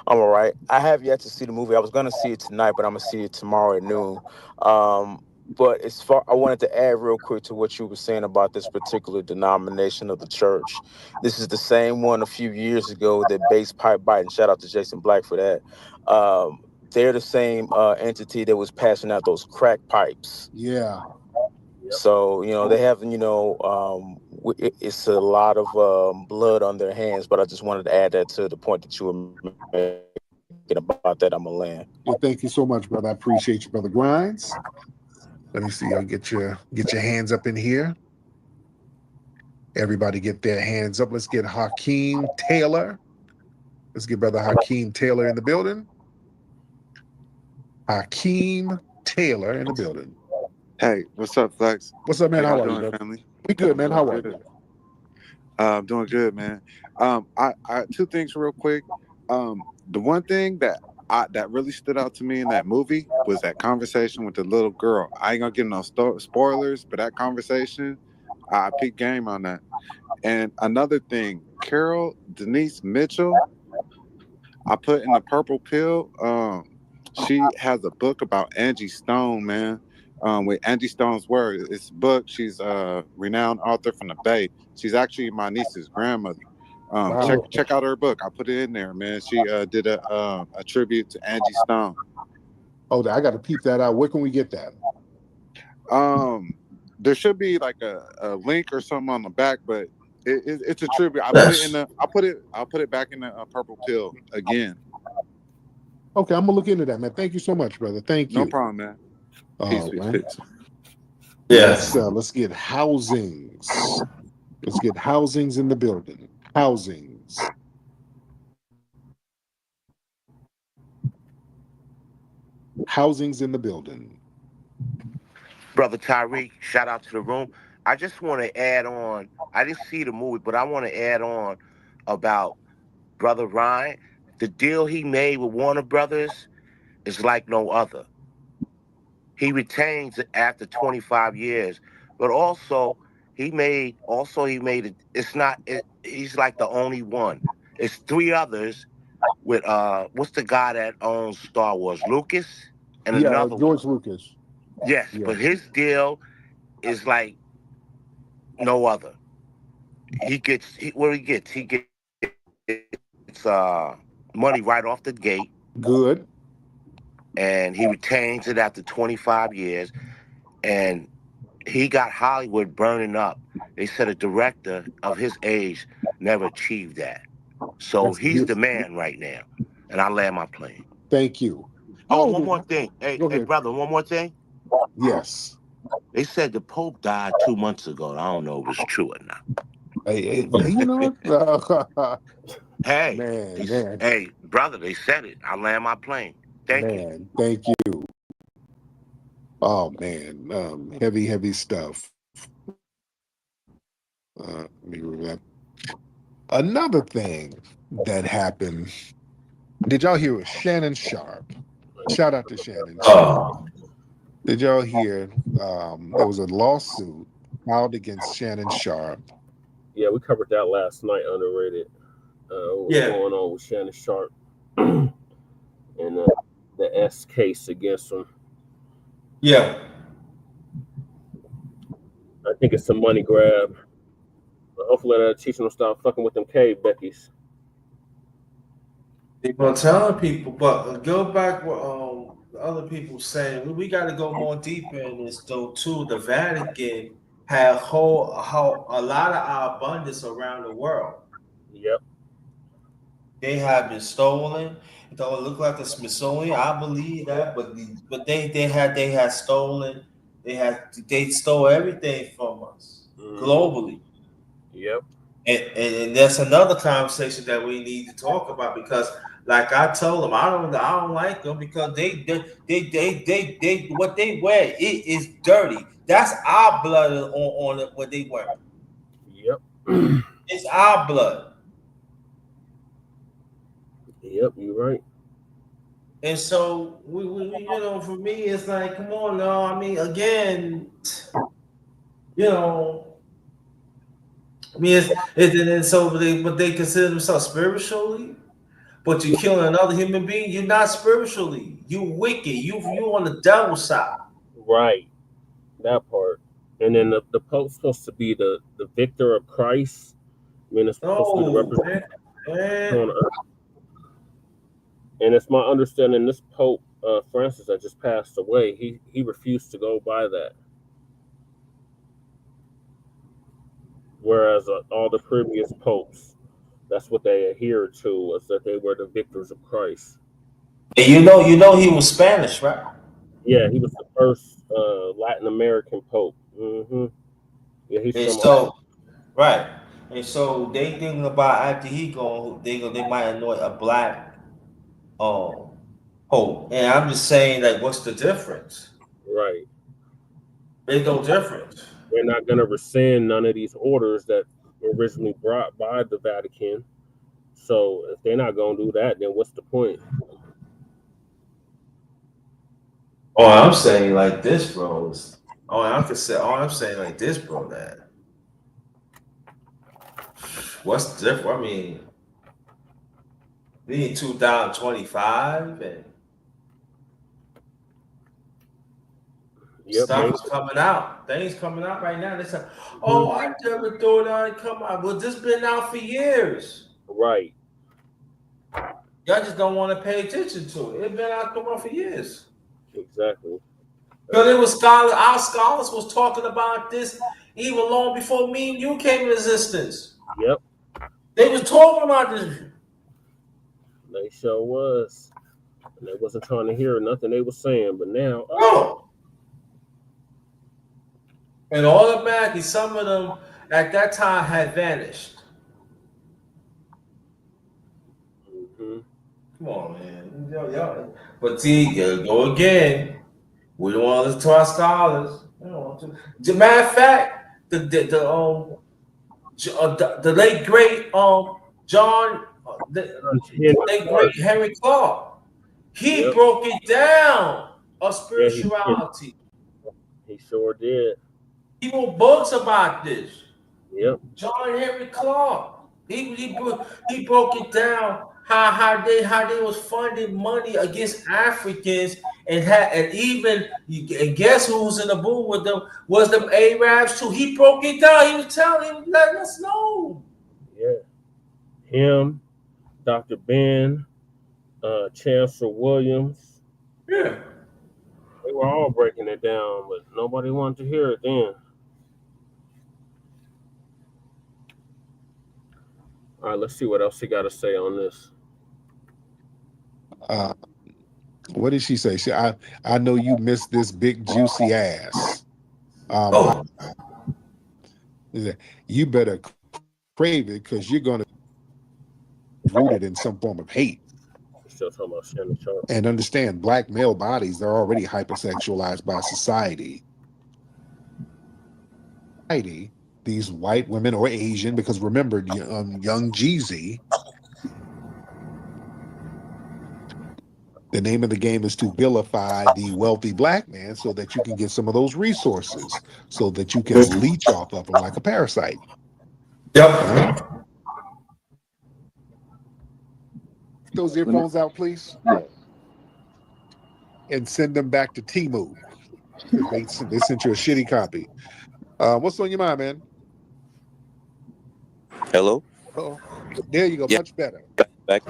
I'm all right. I have yet to see the movie. I was gonna see it tonight, but I'm gonna see it tomorrow at noon. But I wanted to add real quick to what you were saying about this particular denomination of the church. This is the same one a few years ago that based pipe biting. Shout out to Jason Blacc for that. They're the same entity that was passing out those crack pipes. Yeah. So, they have, it's a lot of blood on their hands, but I just wanted to add that to the point that you were making about that. I'm a land. Well, thank you so much, brother. I appreciate you, brother Grinds. Let me see. I'll get your hands up in here. Everybody get their hands up. Let's get Hakeem Taylor. Let's get brother Hakeem Taylor in the building. Hakeem Taylor in the building. Hey, what's up, Flex? What's up, man? How are you, family? We good, man. How are you? I'm doing good, man. I two things real quick. The one thing that really stood out to me in that movie was that conversation with the little girl. I ain't gonna give no spoilers, but that conversation, I picked game on that. And another thing, Carol Denise Mitchell, I put in the purple pill. She has a book about Angie Stone, man. With Angie Stone's word. It's a book. She's a renowned author from the Bay. She's actually my niece's grandmother. Wow. Check out her book. I put it in there, man. She did a tribute to Angie Stone. Oh, I got to peep that out. Where can we get that? There should be like a link or something on the back, but it's a tribute. I'll put it back in the purple pill again. Okay, I'm gonna look into that, man. Thank you so much, brother. Thank you. No problem, man. Peace. Yes. Yeah. Let's get Housings. Let's get housings in the building. Housings. Housings in the building. Brother Tyreek, shout out to the room. I just want to add on. I didn't see the movie, but I want to add on about Brother Ryan. The deal he made with Warner Brothers is like no other. He retains it after 25 years, but also he made it. It's not. He's like the only one. It's three others with what's the guy that owns Star Wars? Lucas and Yeah, another one. George Lucas. Yes, Yeah. but his deal is like no other. He gets money right off the gate. Good. And he retains it after 25 years. And he got Hollywood burning up. They said a director of his age never achieved that. So That's he's the beautiful. man right now. And I land my plane. Thank you. Oh, one more thing. Hey, Go ahead. brother, one more thing. Yes. They said the Pope died 2 months ago. I don't know if it's true or not. Hey, you know what? Hey, man. Hey, brother, they said it. I land my plane. Thank you. Man, thank you. Oh man, heavy stuff. Let me remember. Another thing that happened. Did y'all hear it? Shannon Sharp? Shout out to Shannon Sharp. Did y'all hear? There was a lawsuit filed against Shannon Sharp. Yeah, we covered that last night. Underrated. What's going on with Shannon Sharp and the S case against him? Yeah. I think it's some money grab. But hopefully that'll teach them to stop fucking with them cave Beckys. People telling people, but go back what the other people saying. We got to go more deeper in this though too. The Vatican had a lot of our abundance around the world. Yep. They have been stolen. It don't look like the Smithsonian. I believe that, but they had stolen. They stole everything from us globally. Yep. And that's another conversation that we need to talk about because, like I told them, I don't like them because they what they wear it is dirty. That's our blood on it, what they wear. Yep. It's our blood. Yep, you're right. And so we for me, it's like, come on, no. I mean, again, I mean, and so they consider themselves spiritually, but you kill another human being, you're not spiritually. You wicked. You on the devil's side. Right. That part. And then the Pope's supposed to be the victor of Christ. I mean, it's supposed to be the representative on earth. And it's my understanding this Pope Francis that just passed away, he refused to go by that. Whereas all the previous popes, that's what they adhered to, was that they were the victors of Christ. And you know he was Spanish, right? Yeah, he was the first Latin American pope. Mm-hmm. Yeah, he's and from so right. And so they thinking about after he gone, they might anoint a black pope. And I'm just saying, like, what's the difference? Right. There's no difference. They're not going to rescind none of these orders that were originally brought by the Vatican. So if they're not going to do that, then what's the point? Oh, I'm saying like this, bro. I'm saying like this, bro. That what's the difference? I mean, we in 2025 and stuff is coming out. Things coming out right now. They say, "Oh, I never thought I'd come out." Well, this been out for years. Right. Y'all just don't want to pay attention to it. It's been out for years. Exactly. Because it was our scholars was talking about this even long before me and you came in existence. Yep. They was talking about this. They sure was. And they wasn't trying to hear nothing they was saying, but now. Oh. And automatically, some of them at that time had vanished. Mm-hmm. Come on, man. Yo. But see, go again. We don't want to listen to our scholars. We don't want to. As a matter of fact, the late great John, the late great Henry Clark, he broke it down of spirituality. He sure did. He wrote books about this. Yep. John Henry Clark. He broke it down how they was funding money against Africans and guess who was in the booth with them was them Arabs too. He broke it down. He was letting us know. Yeah. Him, Dr. Ben, Chancellor Williams. Yeah. They were all breaking it down, but nobody wanted to hear it then. All right, let's see what else he got to say on this. What did she say? I know you missed this big juicy ass. You better crave it because you're going to be rooted in some form of hate. Still talking about Shannon Sharp. And understand, black male bodies, they're already hypersexualized by society. These white women or Asian, because remember, young Jeezy, the name of the game is to vilify the wealthy black man so that you can get some of those resources, so that you can leech off of them like a parasite. Yep. Those earphones out, please. And send them back to Temu. They sent you a shitty copy. What's on your mind, man? Hello? Uh-oh. There you go. Yeah. Much better. Back.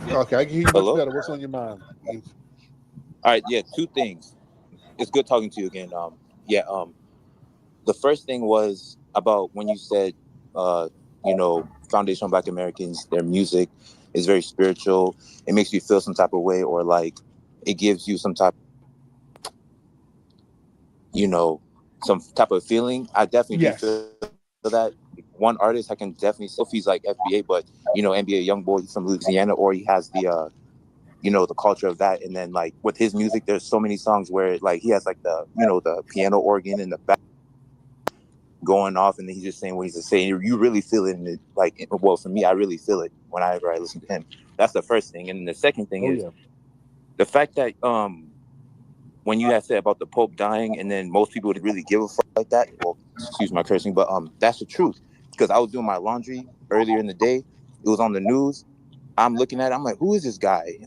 Okay, I can hear you much better. What's on your mind? All right, yeah, two things. It's good talking to you again. The first thing was about when you said, foundational Black Americans, their music is very spiritual. It makes you feel some type of way, or like it gives you some type, some type of feeling. I definitely do feel that. One artist I can definitely say, if he's like FBA, but NBA young boy, he's from Louisiana, or he has the the culture of that. And then like with his music, there's so many songs where like he has like the the piano organ in the back going off, and then he's just saying what he's just saying. You really feel it in it. Like, well, for me, I really feel it whenever I listen to him. That's the first thing. And the second thing is the fact that when you had said about the Pope dying, and then most people would really give a fuck like that. Well, excuse my cursing, but that's the truth. Because I was doing my laundry earlier in the day. It was on the news. I'm looking at it. I'm like, who is this guy?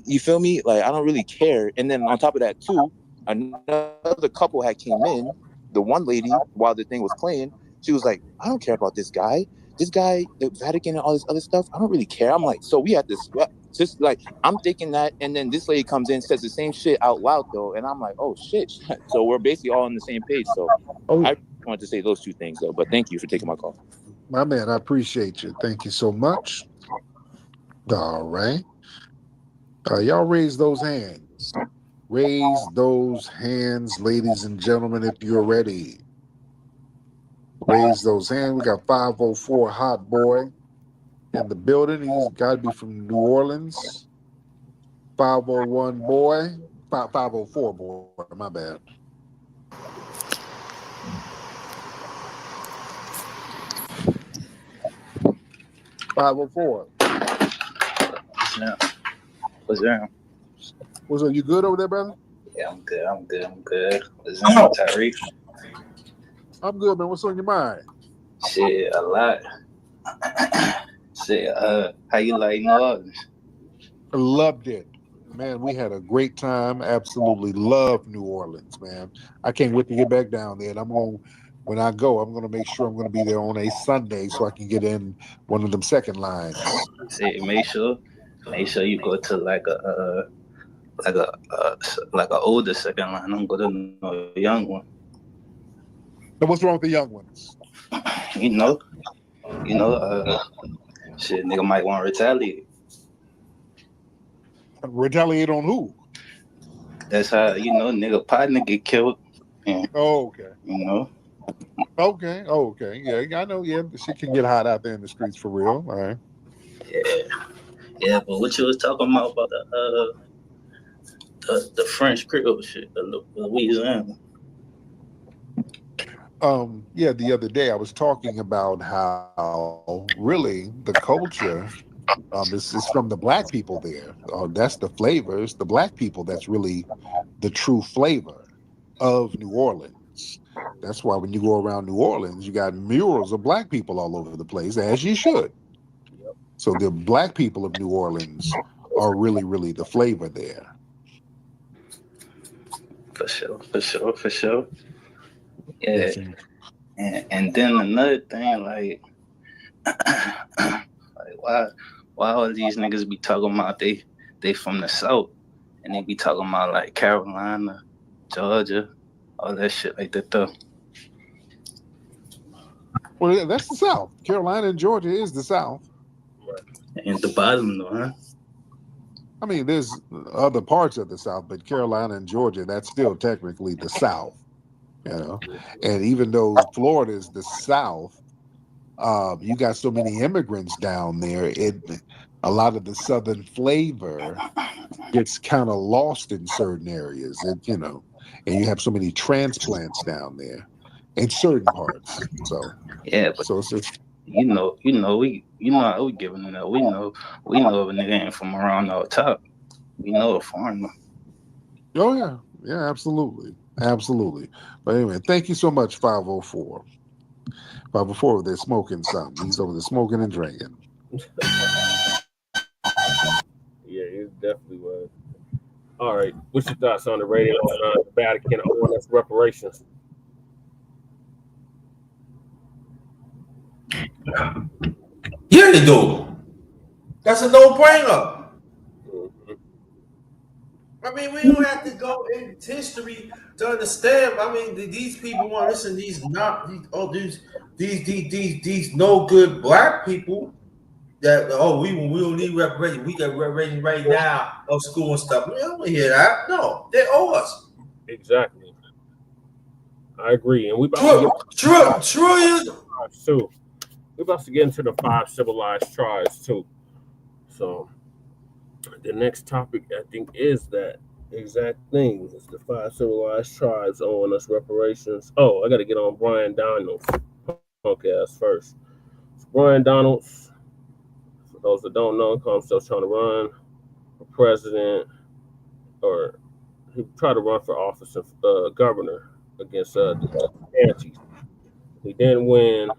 You feel me? Like, I don't really care. And then on top of that, too, another couple had came in. The one lady, while the thing was playing, she was like, I don't care about this guy. This guy, the Vatican and all this other stuff, I don't really care. I'm like, so we had this, just like, I'm thinking that. And then this lady comes in, says the same shit out loud, though. And I'm like, oh, shit. So we're basically all on the same page. So I wanted to say those two things, though. But thank you for taking my call. My man, I appreciate you. Thank you so much. All right. Y'all raise those hands. Raise those hands, ladies and gentlemen, if you're ready. Raise those hands. We got 504 Hot Boy in the building. He's got to be from New Orleans. 501 Boy. 504 Boy. My bad. $504. What's down? What's up? You good over there, brother? Yeah, I'm good. What's down, Tyreek? I'm good, man. What's on your mind? Shit, a lot. Shit, how you like New Orleans? I loved it. Man, we had a great time. Absolutely love New Orleans, man. I can't wait to get back down there. And when I go, I'm going to make sure I'm going to be there on a Sunday so I can get in one of them second lines. See, make sure you go to like a older second line. Don't go to no young one. Now, what's wrong with the young ones? Shit, nigga might want to retaliate. Retaliate on who? That's how, nigga partner get killed. And Oh, okay. you know, Okay. Oh, okay. Yeah, I know. Yeah, the shit can get hot out there in the streets for real. All right. yeah. But what you was talking about the French Creole shit, the Louisiana. Yeah, the other day I was talking about how really the culture is from the black people there. That's the flavor. It's the black people that's really the true flavor of New Orleans. That's why when you go around New Orleans, you got murals of black people all over the place, as you should. So the black people of New Orleans are really, really the flavor there. For sure. Yeah. And then another thing, like why all these niggas be talking about they from the South and they be talking about like Carolina, Georgia, all that shit like that though. Well, that's the South. Carolina and Georgia is the South. And the bottom though, huh? I mean, there's other parts of the South, but Carolina and Georgia, that's still technically the South, you know. And even though Florida is the South, you got so many immigrants down there, a lot of the Southern flavor gets kind of lost in certain areas, and and you have so many transplants down there in certain parts. So yeah, but so it's just, we how we giving it up. We know if a nigga ain't from around the top. We know a foreigner. oh yeah, absolutely. But anyway, thank you so much, 504. 504, they're smoking something. He's over there smoking and drinking. Yeah, it definitely was. All right, what's your thoughts on the radio on the Vatican owing us reparations? Yeah, they do. That's a no-brainer. I mean, we don't have to go into history to understand. I mean, these people want to listen. These no good black people that we don't need reparations. We got reparations right now of school and stuff. We don't hear that. No, they owe us. Exactly. I agree, and we we're about to get into the 5 civilized tribes too. So the next topic I think is that exact thing. It's the 5 civilized tribes owing us reparations. Oh, I got to get on Brian Donalds' punk ass first. So Brian Donalds, for those that don't know, I'm still trying to run for president, or he tried to run for office of governor against the antis. He didn't win,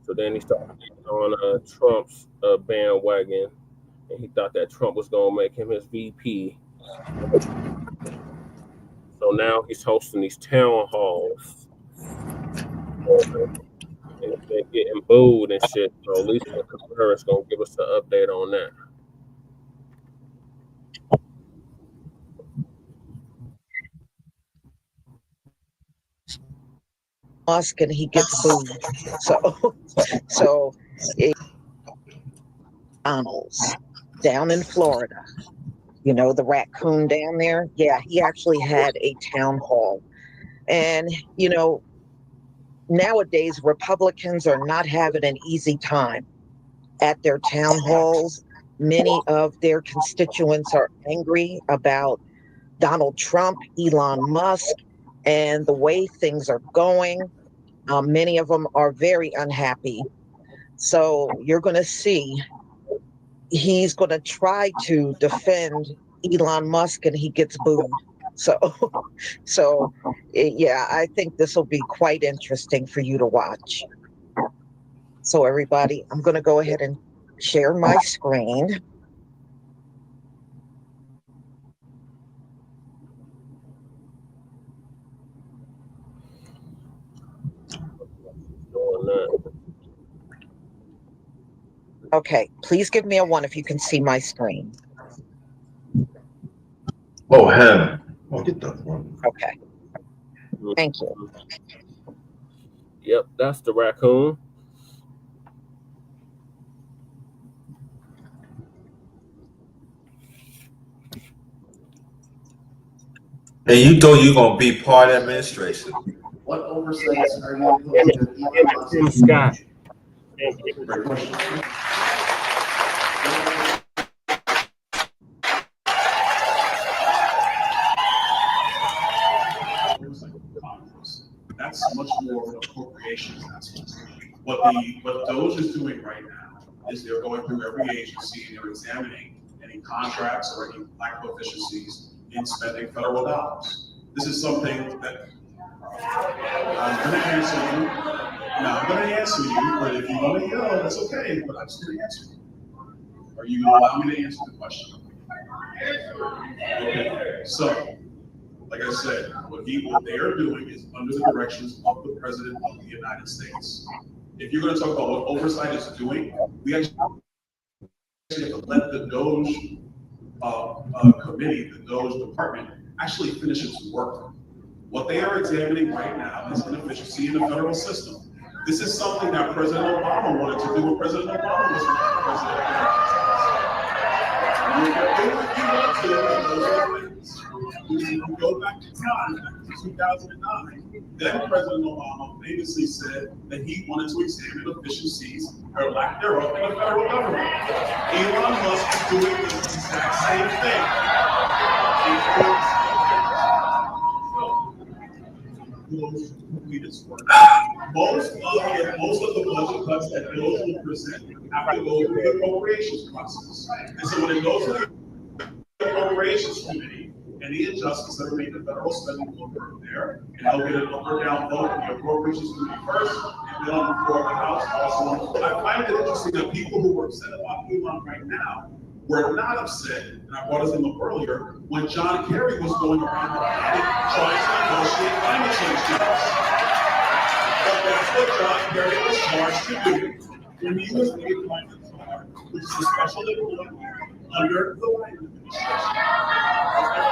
so then he started on Trump's bandwagon, and he thought that Trump was going to make him his VP. So now he's hosting these town halls, and they're getting booed and shit. So Lisa Harris going to give us an update on that. Musk and he gets booed. So McDonald's down in Florida, the raccoon down there. Yeah, he actually had a town hall. And, nowadays Republicans are not having an easy time at their town halls. Many of their constituents are angry about Donald Trump, Elon Musk, and the way things are going. Many of them are very unhappy. So you're going to see he's going to try to defend Elon Musk and he gets booed. So yeah, I think this will be quite interesting for you to watch. So everybody, I'm going to go ahead and share my screen. Okay, please give me a 1 if you can see my screen. Oh, hell. Oh, get that one. Okay. Thank you. Yep, that's the raccoon. And you thought you were gonna be part of administration. What oversights are you including in Elon Musk's Scott. Great question. That's much more of an appropriations aspect. What DOGE is doing right now is they're going through every agency and they're examining any contracts or any lack of efficiencies in spending federal dollars. This is something that I'm going to answer you. Now, I'm going to answer you, but if you want to yell, that's okay, but I'm just going to answer you. Are you going to allow me to answer the question? Okay, so, like I said, what they are doing is under the directions of the President of the United States. If you're going to talk about what oversight is doing, we actually have to let the DOGE committee, the DOGE department, actually finish its work. What they are examining right now is inefficiency in the federal system. This is something that President Obama wanted to do when President Obama was president. You go back to time, back to 2009, then President Obama famously said that he wanted to examine efficiencies or lack thereof in the federal government. Elon Musk is doing the exact same thing. Most of the budget cuts that bills will present have to go through the appropriations process. And so when it goes to the appropriations committee, any adjustments that are made to federal spending will occur there, and they'll get an up or down vote in the appropriations committee first, and then on the floor of the House also. I find it interesting that people who are upset about Elon right now were not upset, and I brought his name up earlier, when John Kerry was going around the planet trying to negotiate climate change deals. But that's what John Kerry was charged to do when he was being climate czar, which is a special employee under the Biden administration.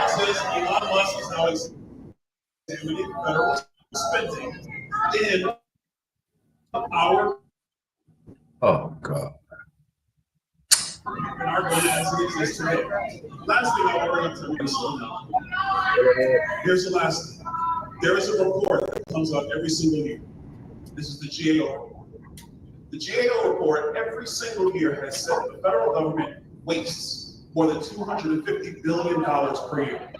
It says Elon Musk is now examining federal spending in our. Oh God. In our budget as it exists today. Last thing I want to bring up to here's the last thing. There is a report that comes out every single year. This is the GAO report. The GAO report every single year has said the federal government wastes more than $250 billion per year.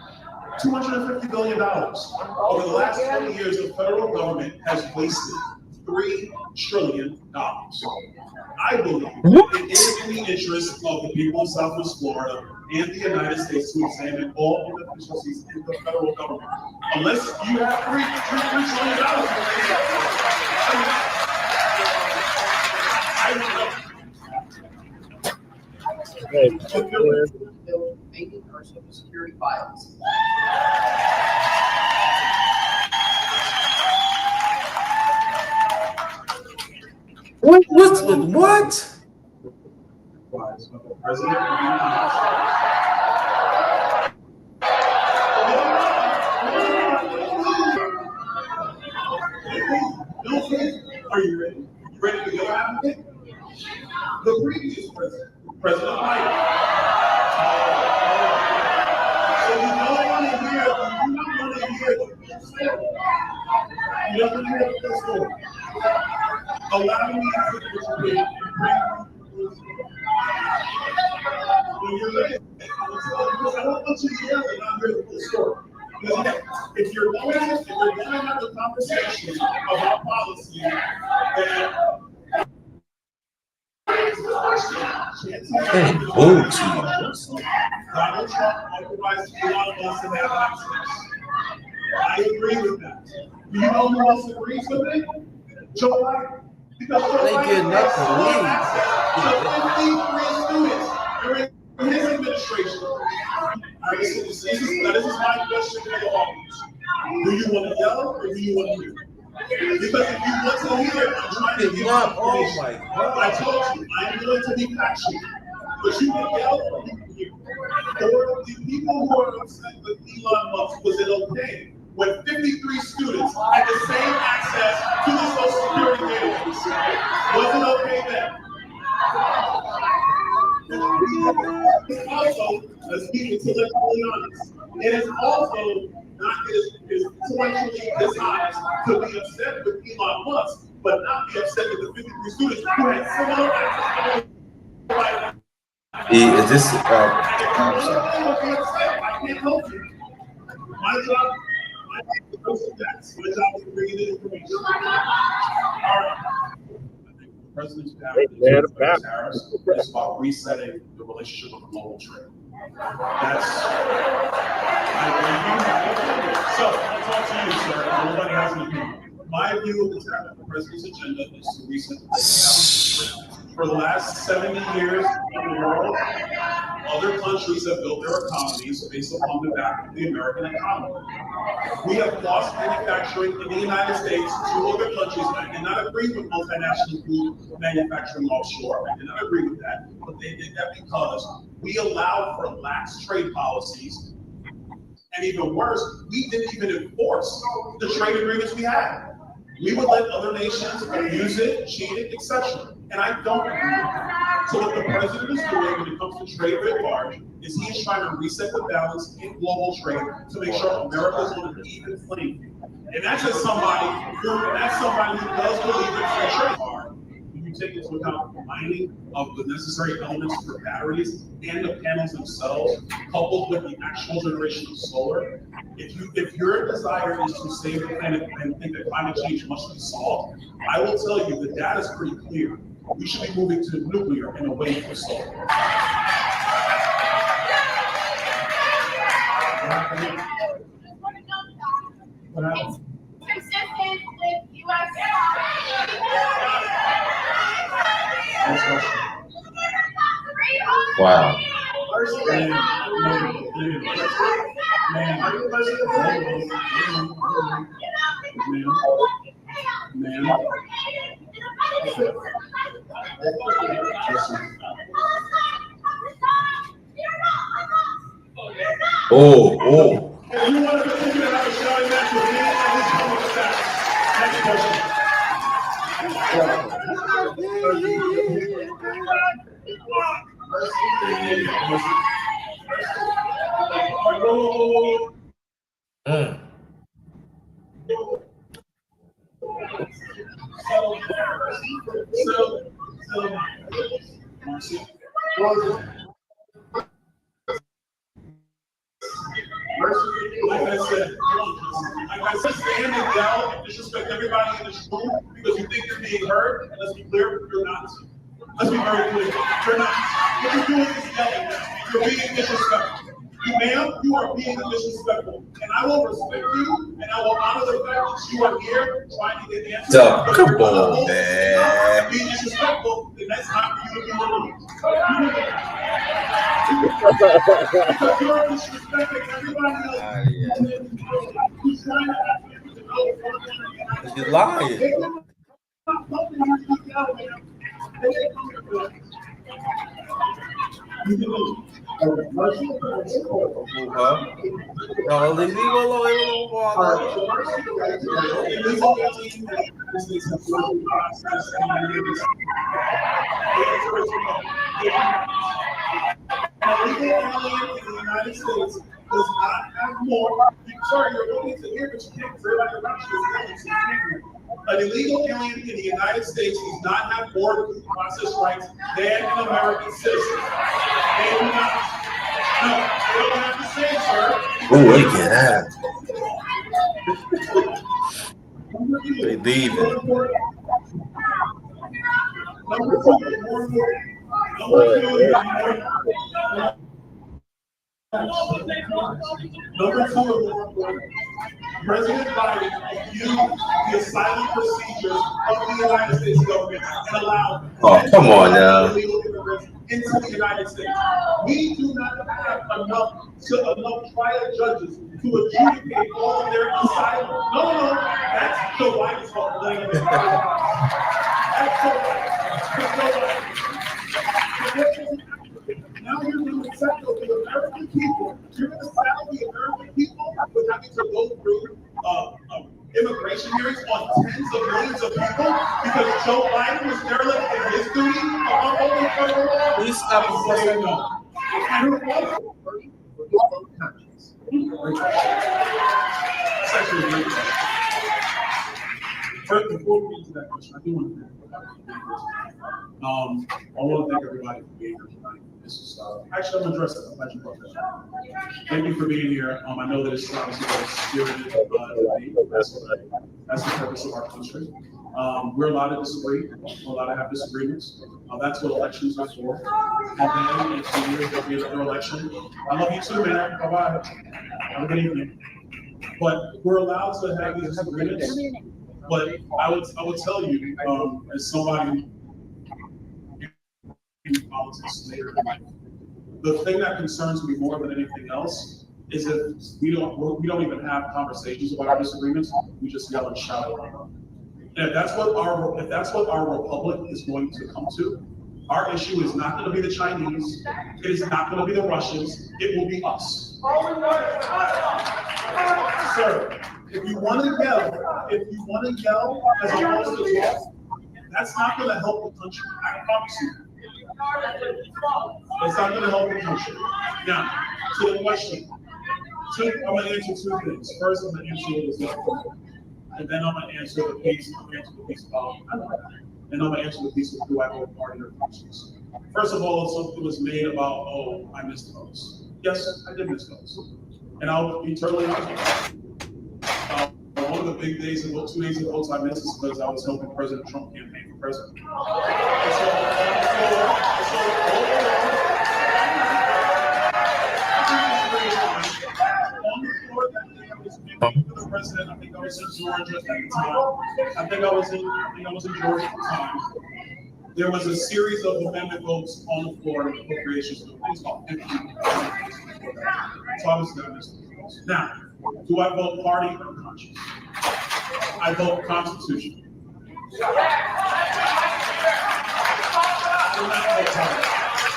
$250 billion. Over the last 20 years, the federal government has wasted $3 trillion. I believe it is in the interest of the people of Southwest Florida and the United States to examine all inefficiencies in the federal government. Unless you have $3 trillion. I don't know. Making our social security files. What? President are you ready? You ready to go out of it? The previous president, President Byron. So you don't want to hear the story. You don't want to hear the story. Allow me to put this in. When you're ready, I don't want you to yell and not hear the full story. If you're going to have a conversation about policy, then Donald Trump authorized Elon Musk to have access. I agree with that. Do you know who else agrees with it? Joe Biden. Because Joe Biden has access to 53 students during his administration. This is my question to the audience. Do you want to yell or do you want to hear? Because if you want to hear, I'm trying to give you information. I told you, I'm going to be passionate. But you can yell or you can hear. Or the people who are upset with Elon Musk, was it okay when 53 students had the same access to the Social Security database? Was it okay then? Also, let's be intellectually honest. It is also not as intellectually dishonest to be upset with Elon Musk, but not be upset with the 53 students who had similar access to Is this? I'm sorry. I can't help you. My job is to bring in information. All right. The president's tariffs is about resetting the relationship with global trade. So, I'll talk to you, sir. Everybody has an opinion. My view of the president's agenda is to reset the relationship. For the last 70 years in the world, other countries have built their economies based upon the back of the American economy. We have lost manufacturing in the United States to other countries. I did not agree with multinational food manufacturing offshore. I did not agree with that. But they did that because we allowed for lax trade policies. And even worse, we didn't even enforce the trade agreements we had. We would let other nations use it, cheat it, etc. And I don't agree with that. So what the president is doing when it comes to trade writ large is he is trying to reset the balance in global trade to make sure America's on an even playing field. And that's just somebody who does believe in free trade hard. When you take into account the mining of the necessary elements for batteries and the panels themselves, coupled with the actual generation of solar, if your desire is to save the planet and think that climate change must be solved, I will tell you the data is pretty clear. We should be moving to nuclear and away from solar. What happened? Consistent with U.S. Wow. Oh. If you want to continue to have a shouting match with me, I just come with that. Next question. Like I said, stand and yell and disrespect everybody in this room because you think you're being heard. And let's be clear, you're not. Let's be very clear. You're not. What you're doing is yelling. You're being disrespectful. You, ma'am, you are being disrespectful. And I will respect you, and I will honor the fact that you are here trying to get answers. So, come on, man. Being disrespectful, then that's time for you to be removed. Because you're disrespecting everybody else. Who's trying to ask you to know. You're lying. No, leave me alone. An illegal alien in the United States does not have more. Sorry, you're looking to hear, but you can't say everybody around you is aliens. An illegal alien in the United States does not have more due process rights than an American citizen. They do not. No, they don't have to say, sir. Oh, look at that. They leaving. Number two, President Byron used the asylum procedures of the United States government and allowed Come on now. illegal immigrants into the United States. We do not have enough trial judges to adjudicate all of their asylum. No, that's the white fault. That's the white. Now you're going to accept the American people. You're going to saddle the American people with having to go through immigration hearings on tens of millions of people because Joe Biden was derelict in his duty of upholding federal law. Please stop. great question. It's actually a great question. First, before we get into that question, I do want to thank everybody for being here. I want to thank everybody for being here tonight. This is actually, I'm gonna address it. I'm glad you brought that up. Thank you for being here. I know that it's obviously very spirited debate. That's the purpose of our country. We're allowed to disagree. We're allowed to have disagreements. That's what elections are for. And then in 2 years, there'll be another election. I love you too, man. Bye-bye. Have a good evening. But we're allowed to have these disagreements. But I would tell you, as somebody in politics later in life, the thing that concerns me more than anything else is if we don't even have conversations about our disagreements. We just yell and shout at one another. And if that's what our republic is going to come to, our issue is not going to be the Chinese. It is not going to be the Russians. It will be us. Sir, if you want to yell as opposed to talk, that's not going to help the country. I promise you. It's not going to help the country. Now, to the question. I'm going to answer two things. First, I'm going to answer what is left. And then I'm going to answer the piece. I'm going to answer the piece about, and I'm going to answer the piece of do I vote party or conscience. First of all, something was made about, oh, I missed votes. Yes, I did miss votes. And I'll be totally honest with you. One of the big days of 2 days of votes I missed is because I was helping President Trump campaign for president. The president, I think I was in Georgia at the time. I think I was in Georgia at the time. There was a series of amendment votes on the floor of the Reparations bill. It was about 50. So obviously I missed those votes. Now, do I vote party or conscience? I vote Constitution. I do not vote party.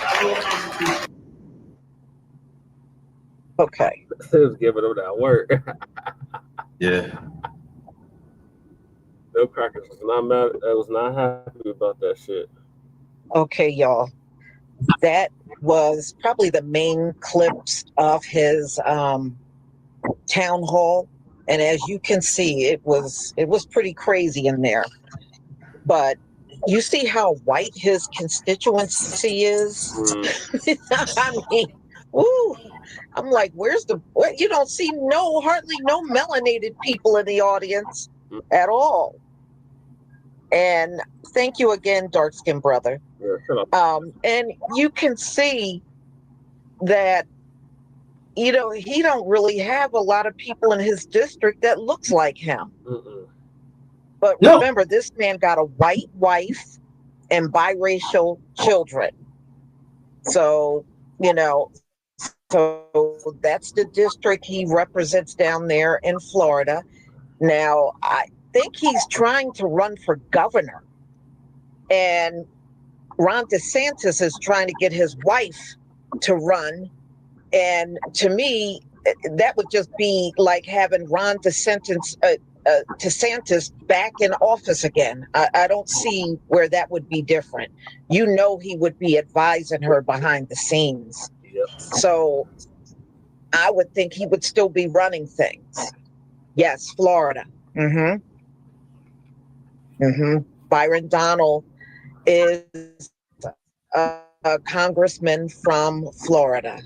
I vote Constitution. Okay. Who's giving them that word? Yeah. No Crackers was not mad. I was not happy about that shit. Okay, y'all. That was probably the main clips of his town hall, and as you can see, it was pretty crazy in there. But you see how white his constituency is. I mean, ooh, I'm like, where's the? What? You don't see hardly no melanated people in the audience at all. And thank you again, dark skinned brother. And you can see that, he don't really have a lot of people in his district that looks like him. But remember, this man got a white wife and biracial children. So, so that's the district he represents down there in Florida. Now, I think he's trying to run for governor. And Ron DeSantis is trying to get his wife to run. And to me, that would just be like having Ron DeSantis back in office again. I don't see where that would be different. He would be advising her behind the scenes. Yep. So I would think he would still be running things. Yes, Florida. Byron Donald is a congressman from Florida.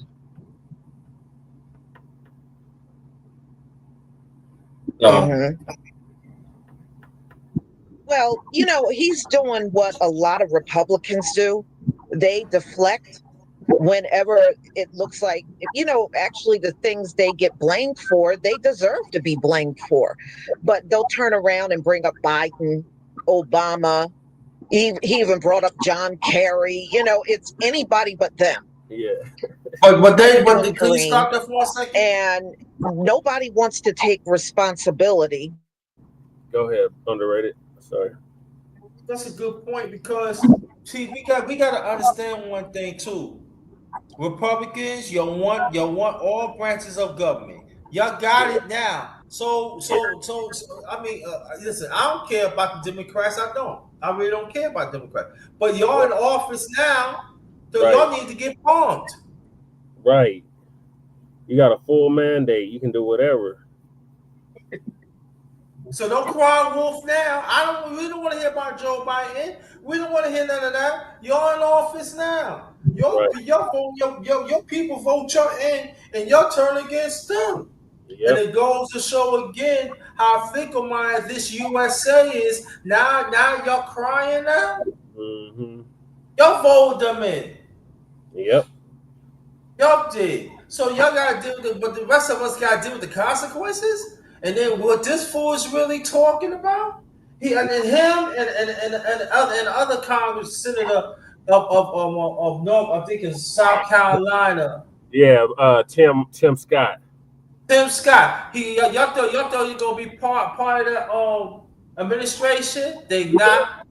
Well, he's doing what a lot of Republicans do. They deflect whenever it looks like, actually the things they get blamed for, they deserve to be blamed for. But they'll turn around and bring up Biden, Obama. He even brought up John Kerry. It's anybody but them. Yeah. But can you stop that for a second? And nobody wants to take responsibility. Go ahead, underrated. Sorry. That's a good point, because see, we got to understand one thing too. Republicans, you want all branches of government. Y'all got it now. So I mean, listen, I don't care about the Democrats. I really don't care about Democrats. But y'all in office now, so y'all need to get bombed. Right. You got a full mandate. You can do whatever. So don't cry wolf now. We don't want to hear about Joe Biden. We don't want to hear none of that. You're in office now. Your people vote you in, and your turn against them. Yep. And it goes to show again how fickle-minded this USA is. Now y'all crying now. Mm-hmm. Y'all voted them in. Yep. Y'all did. So y'all gotta deal with but the rest of us gotta deal with the consequences. And then what this fool is really talking about? Him and other Congress senator of North, I think it's South Carolina. Yeah, Tim Scott. Tim Scott. Y'all thought he gonna be part of the administration? They not.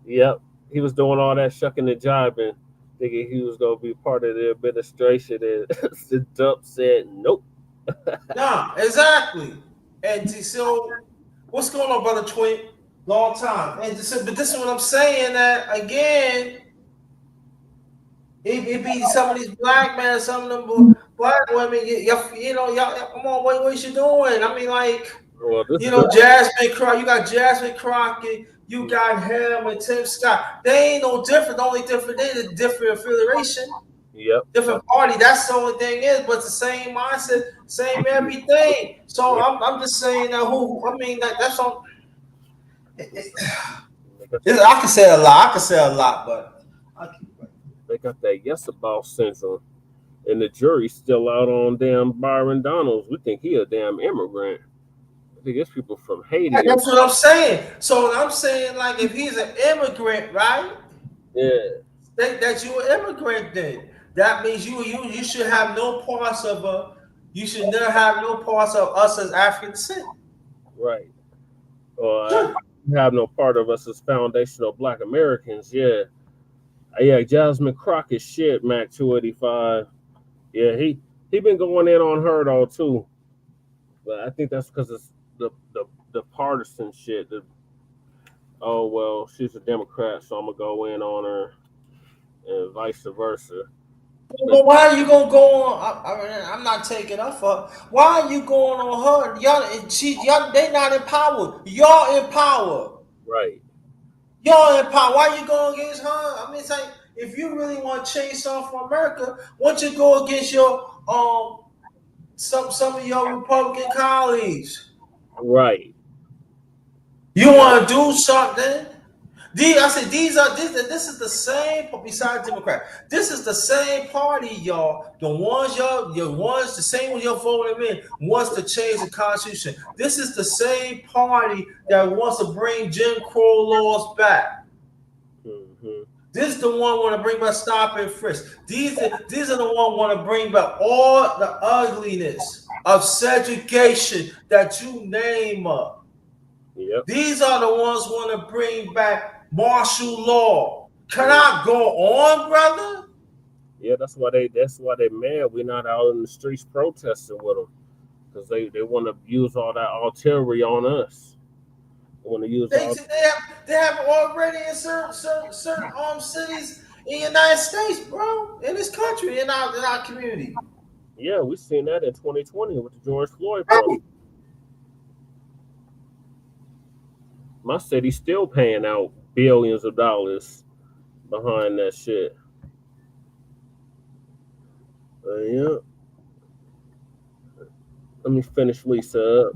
Yep. He was doing all that shucking and jiving, thinking he was gonna be part of the administration, and Sidup said nope. Nah, exactly. And so, what's going on, brother Twin? Long time. And but this is what I'm saying. That again, it be some of these black men, some of them black women. Y'all, come on, what you doing? I mean, like, Jasmine Crockett. You got Jasmine Crockett. You got him and Tim Scott. They ain't no different. The only different, they a different affiliation. Yep. Different party. That's the only thing is, but it's the same mindset, same everything. So I'm just saying that that's all. I can say a lot. But they got that yes about syndrome, and the jury's still out on damn Byron Donalds. We think he a damn immigrant. I think it's people from Haiti. That's what I'm saying. So I'm saying, like, if he's an immigrant, right? Yeah. That you an immigrant then. That means you should have no parts of you should never have no parts of us as African descent. Right. Or have no part of us as foundational Black Americans. Yeah. Yeah, Jasmine Crockett shit, Mac 285. Yeah, he been going in on her though too. But I think that's because it's the partisan shit. Oh well, she's a Democrat, so I'm gonna go in on her, and vice versa. But why are you gonna go on? I'm not taking up for her. Why are you going on her? Y'all, they not in power. Y'all in power. Right. Y'all in power. Why are you going against her? I mean, it's like, if you really want to change something for America, why don't you go against your some of your Republican colleagues? Right. You want to do something? This is the same, besides Democrat. This is the same party, y'all. The same one you're voting in wants to change the Constitution. This is the same party that wants to bring Jim Crow laws back. Mm-hmm. This is the one want to bring back stop and frisk. These are the one want to bring back all the ugliness of segregation that you name up. Yep. These are the ones who want to bring back martial law. Can I go on, brother? Yeah, that's why they mad. We're not out in the streets protesting with them, because they want to use all that artillery on us. They want to use. They have already in certain cities in the United States, bro, in this country, in our community. Yeah, we seen that in 2020 with the George Floyd protest. My city's still paying out billions of dollars behind that shit. Yeah. Let me finish Lisa up.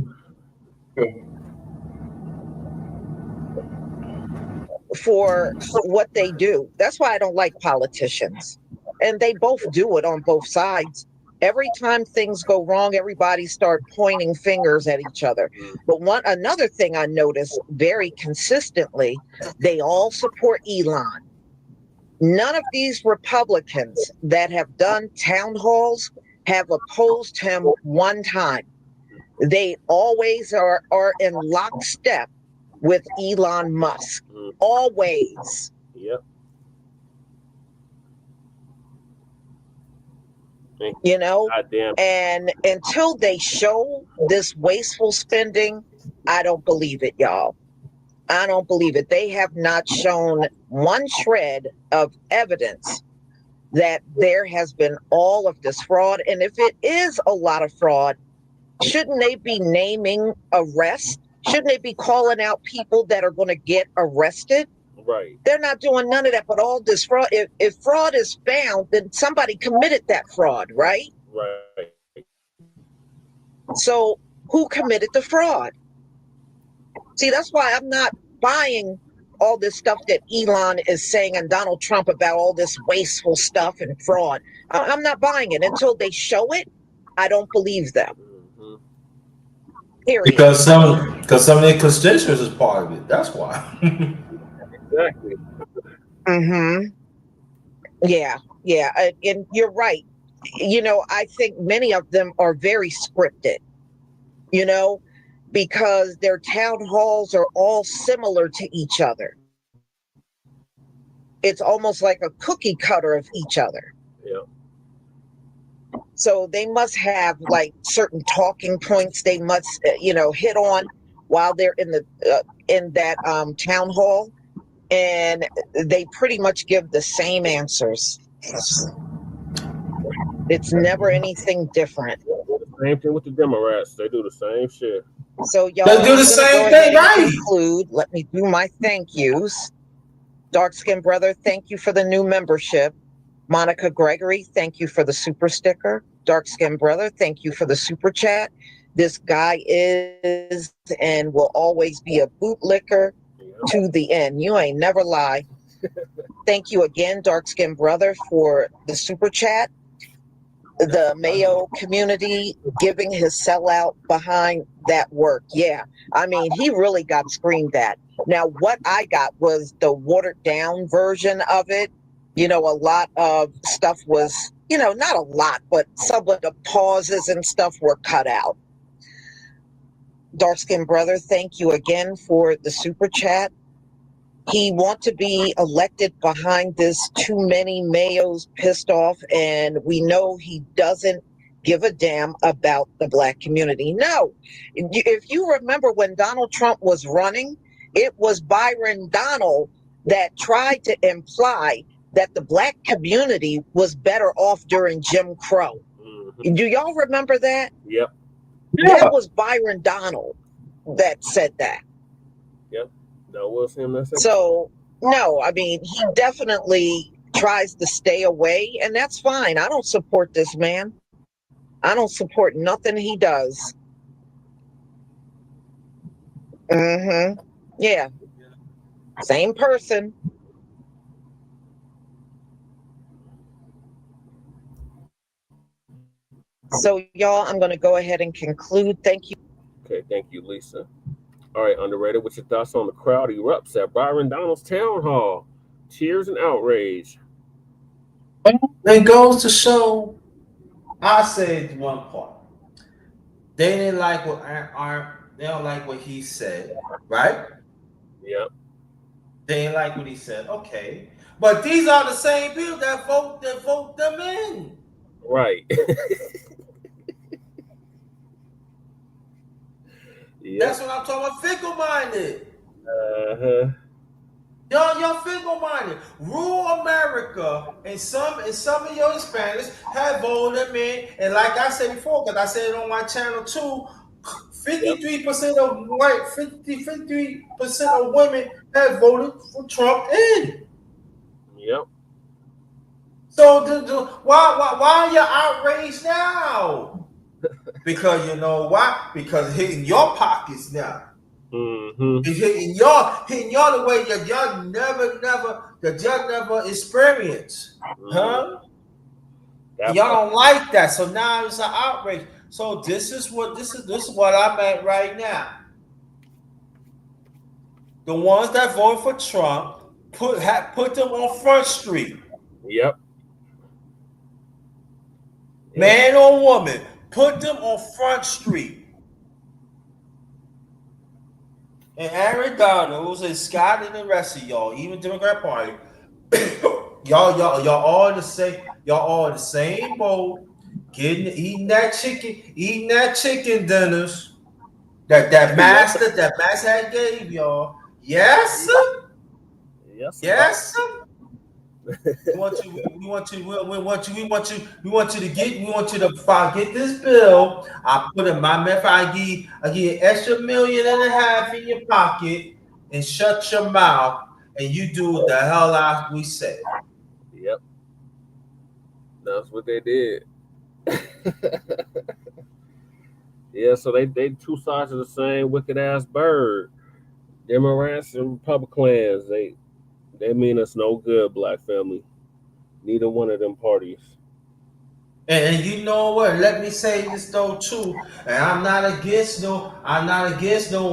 For what they do. That's why I don't like politicians. And they both do it on both sides. Every time things go wrong, everybody start pointing fingers at each other. But another thing I noticed very consistently, they all support Elon. None of these Republicans that have done town halls have opposed him one time. They always are in lockstep with Elon Musk. Always. Yep. You know, and until they show this wasteful spending, I don't believe it, y'all. I don't believe it. They have not shown one shred of evidence that there has been all of this fraud. And if it is a lot of fraud, shouldn't they be naming arrests? Shouldn't they be calling out people that are going to get arrested? Right. They're not doing none of that, but all this fraud. If fraud is found, then somebody committed that fraud, right? Right. So who committed the fraud? See, that's why I'm not buying all this stuff that Elon is saying and Donald Trump about all this wasteful stuff and fraud. I'm not buying it until they show it. I don't believe them. Period. Because some of their constituents is part of it. That's why. Exactly. Yeah. And you're right. I think many of them are very scripted, because their town halls are all similar to each other. It's almost like a cookie cutter of each other. Yeah. So they must have like certain talking points they must, hit on while they're in that town hall, and they pretty much give the same answers. It's never anything different. Same thing with the Democrats. They do the same shit. So y'all, they do the same thing, right? Conclude. Let me do my thank yous. Dark Skin Brother, thank you for the new membership. Monica Gregory, thank you for the super sticker. Dark Skin Brother, thank you for the super chat. This guy is and will always be a bootlicker to the end. You ain't never lie. Thank you again, Dark Skin Brother, for the super chat. The Mayo community giving his sellout behind that work. Yeah, I mean, he really got screamed at. Now, what I got was the watered down version of it. A lot of stuff was, not a lot, but some of the pauses and stuff were cut out. Dark Skin Brother, thank you again for the super chat. He wants to be elected behind this too many Mayos pissed off, and we know he doesn't give a damn about the Black community. No, if you remember when Donald Trump was running, it was Byron Donald that tried to imply that the Black community was better off during Jim Crow. Do y'all remember that? Yep. That was Byron Donald that said that. Yep. That was him that said that. So, no, I mean, he definitely tries to stay away, and that's fine. I don't support this man. I don't support nothing he does. Yeah. Same person. So, y'all, I'm going to go ahead and conclude. Thank you. Okay, thank you, Lisa. All right, Underrated, what's your thoughts on the crowd erupts at Byron Donald's town hall? Tears and outrage. It goes to show, I said one part. They didn't like what they don't like what he said, right? Yep. They didn't like what he said. Okay. But these are the same people that vote them in. Right. Yep. That's what I'm talking about. Fickle-minded. Y'all fickle-minded. Rural America and some of your Hispanics have voted them in. And like I said before, because I said it on my channel too, 53% of white, 53% of women have voted for Trump in. Yep. So why are you outraged now? Because you know why? Because it's hitting your pockets now. It's hitting y'all the way that y'all never experienced. Huh? Y'all don't like that. So now it's an outrage. So this is what I'm at right now. The ones that voted for Trump put them on Front Street. Yep. Man or woman, put them on Front Street. And Aaron Donalds and Scott and the rest of y'all, even Democrat Party, y'all all the same. Y'all all the same boat. Eating that chicken dinners that master had gave y'all. Yes, sir. Yes, yes, sir. We want you to get this bill. I put in my method. I give you an extra $1.5 million in your pocket and shut your mouth and you do what the hell we say. Yep. That's what they did. Yeah, so they two sides of the same wicked ass bird. Democrats and Republicans, they mean us no good, black family. Neither one of them parties. And you know what? Let me say this though too. And I'm not against no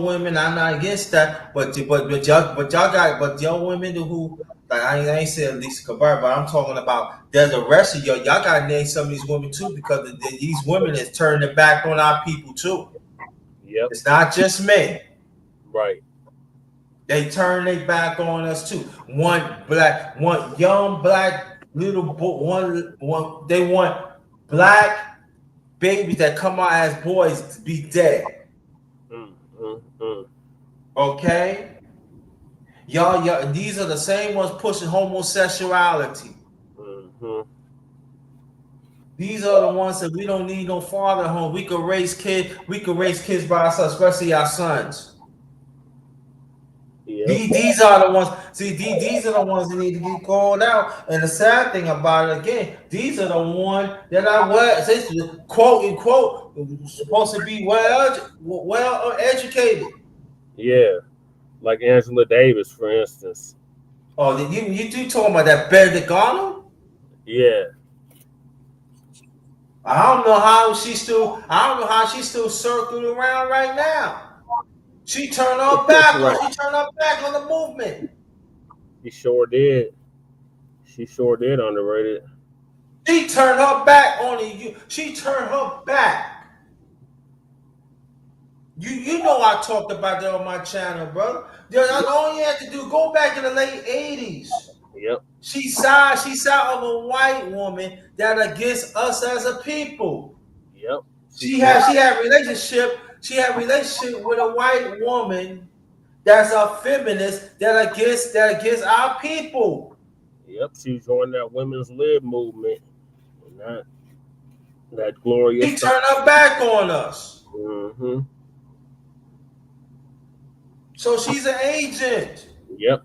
women. I'm not against that. But y'all women who like I ain't saying Lisa Kabar, but I'm talking about there's the rest of y'all. Y'all gotta name some of these women too, because these women is turning their back on our people too. Yep. It's not just men. Right. They turn their back on us too. One young black little boy. They want black babies that come out as boys to be dead. Okay? Y'all, these are the same ones pushing homosexuality. These are the ones that we don't need no father home. We could raise kids by ourselves, especially our sons. Yep. These are the ones. See, these are the ones that need to get called out. And the sad thing about it, again, these are the ones that are quote unquote supposed to be well educated. Yeah, like Angela Davis, for instance. Oh, you do talking about that Benedict Arnold? Yeah. I don't know how she's still circling around right now. She turned her back on. She turned her back on the movement. She sure did. She sure did, underrated. She turned her back on you. She turned her back. You know I talked about that on my channel, brother. All you have to do, go back in the late 80s. Yep. She side of a white woman that against us as a people. Yep. She had relationship with a white woman that's a feminist that against our people. Yep, she joined that women's lib movement. And that glorious. She turned her back on us. Mm-hmm. So she's an agent. Yep.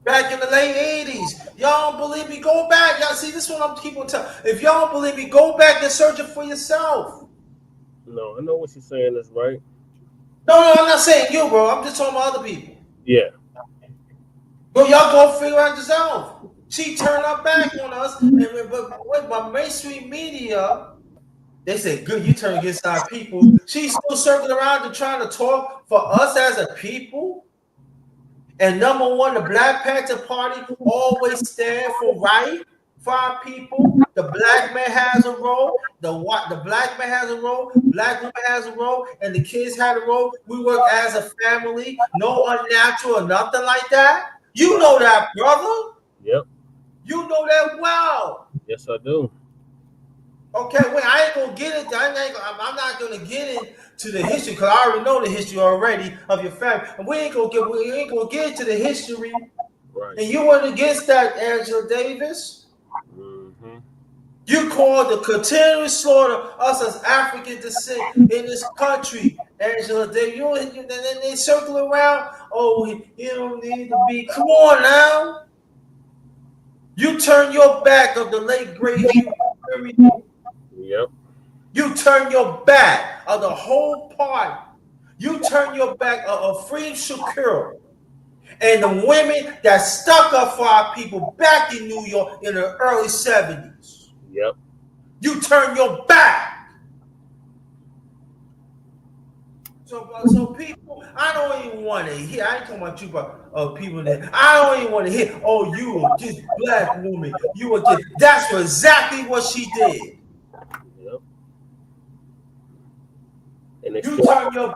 Back in the late 80s. Y'all don't believe me? Go back. Y'all see, this one I'm keeping telling. If y'all don't believe me, go back and search it for yourself. No, I know what you're saying is right. No, I'm not saying you, bro. I'm just talking about other people. Yeah. Well, y'all go figure out yourself. She turned her back on us, but by mainstream media, they say, "Good, you turn against our people." She's still circling around and trying to talk for us as a people. And number one, the Black Panther Party always stand for right for our people. The black man has a role. The black man has a role. Black woman has a role, and the kids had a role. We work as a family. No unnatural or nothing like that. You know that, brother. Yep. You know that well. Yes, I do. Okay, wait. I ain't gonna get it. I'm not gonna get into the history because I already know the history already of your family. And we ain't gonna get into the history. Right. And you went against that, Angela Davis. Mm-hmm. You called the continuous slaughter us as African descent in this country, Angela Davis. And then they circle around. Oh, you don't need to be. Come on now. You turn your back of the late great. Yep. You turn your back of the whole party. You turn your back of Freedom Shakur and the women that stuck up for our people back in New York in the early 70s. Yep. You turn your back. So people, I don't even want to hear. I ain't talking about you, but people that I don't even want to hear. Oh, you were just black woman. You were just. That's exactly what she did. Yep. You turn your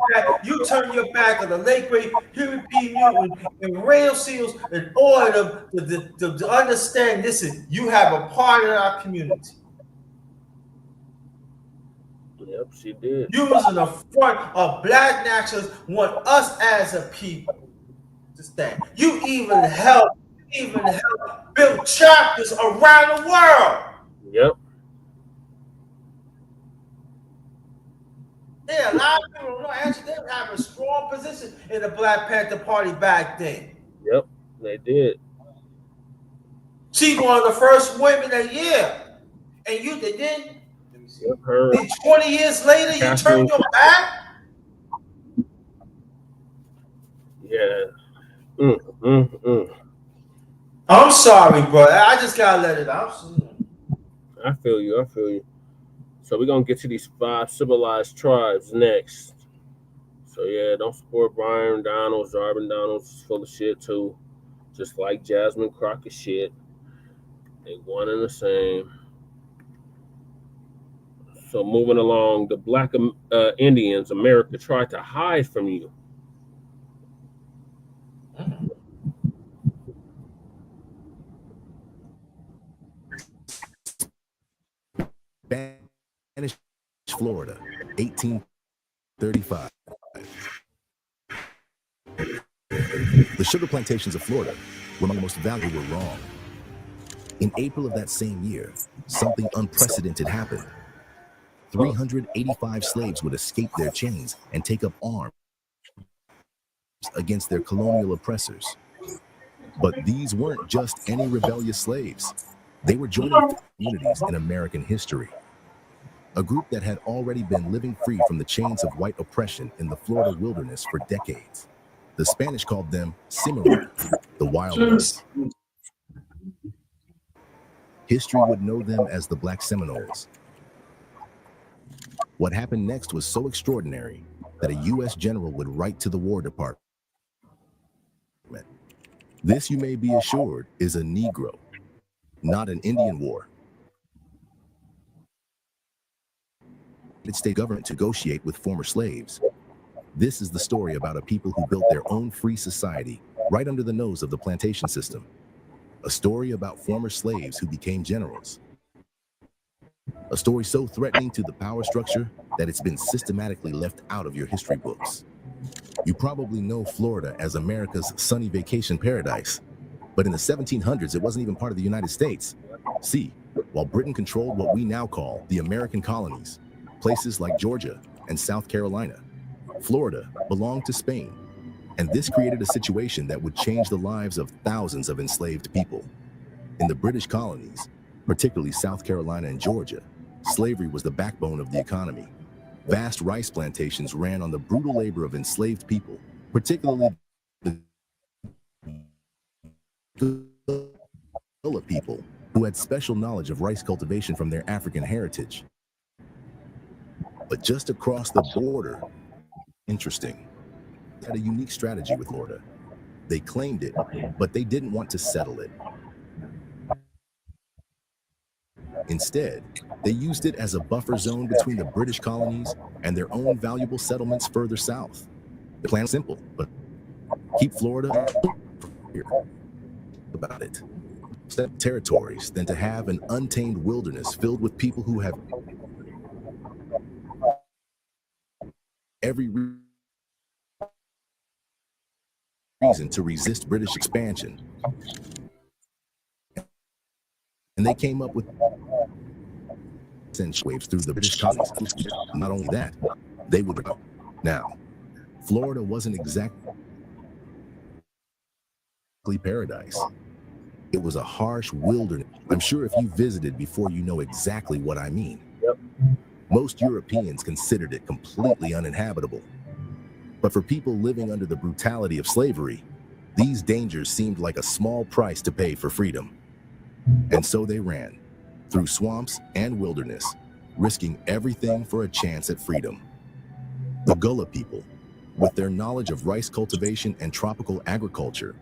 back on the late great Huey P. Newton and rail seals in order to understand. Listen, you have a part in our community. Yep, she did. You was in the front of black nationalists want us as a people to stand. You even helped even helped build chapters around the world. Yep. Yeah, a lot of people don't know. Actually, they have a strong position in the Black Panther Party back then. Yep, they did. She one of the first women that and you did then. Yep, her. Then 20 years later, you turn your back. Yeah. I'm sorry, bro. I just gotta let it out. I feel you. So we're gonna get to these 5 civilized tribes next. So yeah, don't support Byron Donalds. Jarvin Donalds is full of shit too. Just like Jasmine Crockett shit. They one and the same. So moving along, the Black Indians, America tried to hide from you. Spanish Florida, 1835. The sugar plantations of Florida were among the most valuable. Were wrong. In April of that same year, something unprecedented happened. 385 slaves would escape their chains and take up arms against their colonial oppressors. But these weren't just any rebellious slaves. They were joining communities in American history. A group that had already been living free from the chains of white oppression in the Florida wilderness for decades. The Spanish called them Seminoles, the wild ones. History would know them as the Black Seminoles. What happened next was so extraordinary that a U.S. general would write to the War Department. This, you may be assured, is a Negro, not an Indian war. The state government to negotiate with former slaves. This is the story about a people who built their own free society right under the nose of the plantation system. A story about former slaves who became generals. A story so threatening to the power structure that it's been systematically left out of your history books. You probably know Florida as America's sunny vacation paradise, but in the 1700s, it wasn't even part of the United States. See, while Britain controlled what we now call the American colonies, places like Georgia and South Carolina, Florida belonged to Spain, and this created a situation that would change the lives of thousands of enslaved people. In the British colonies, particularly South Carolina and Georgia, slavery was the backbone of the economy. Vast rice plantations ran on the brutal labor of enslaved people, particularly the Gullah people, who had special knowledge of rice cultivation from their African heritage. But just across the border, interesting, they had a unique strategy with Florida. They claimed it, but they didn't want to settle it. Instead, they used it as a buffer zone between the British colonies and their own valuable settlements further south. The plan is simple, but keep Florida here about it. Step territories than to have an untamed wilderness filled with people who have every reason to resist British expansion. And they came up with waves through the British colonies. Not only that, they would go. Now, Florida wasn't exactly paradise. It was a harsh wilderness. I'm sure if you visited before, you know exactly what I mean. Yep. Most Europeans considered it completely uninhabitable. But for people living under the brutality of slavery, these dangers seemed like a small price to pay for freedom. And so they ran, through swamps and wilderness, risking everything for a chance at freedom. The Gullah people, with their knowledge of rice cultivation and tropical agriculture,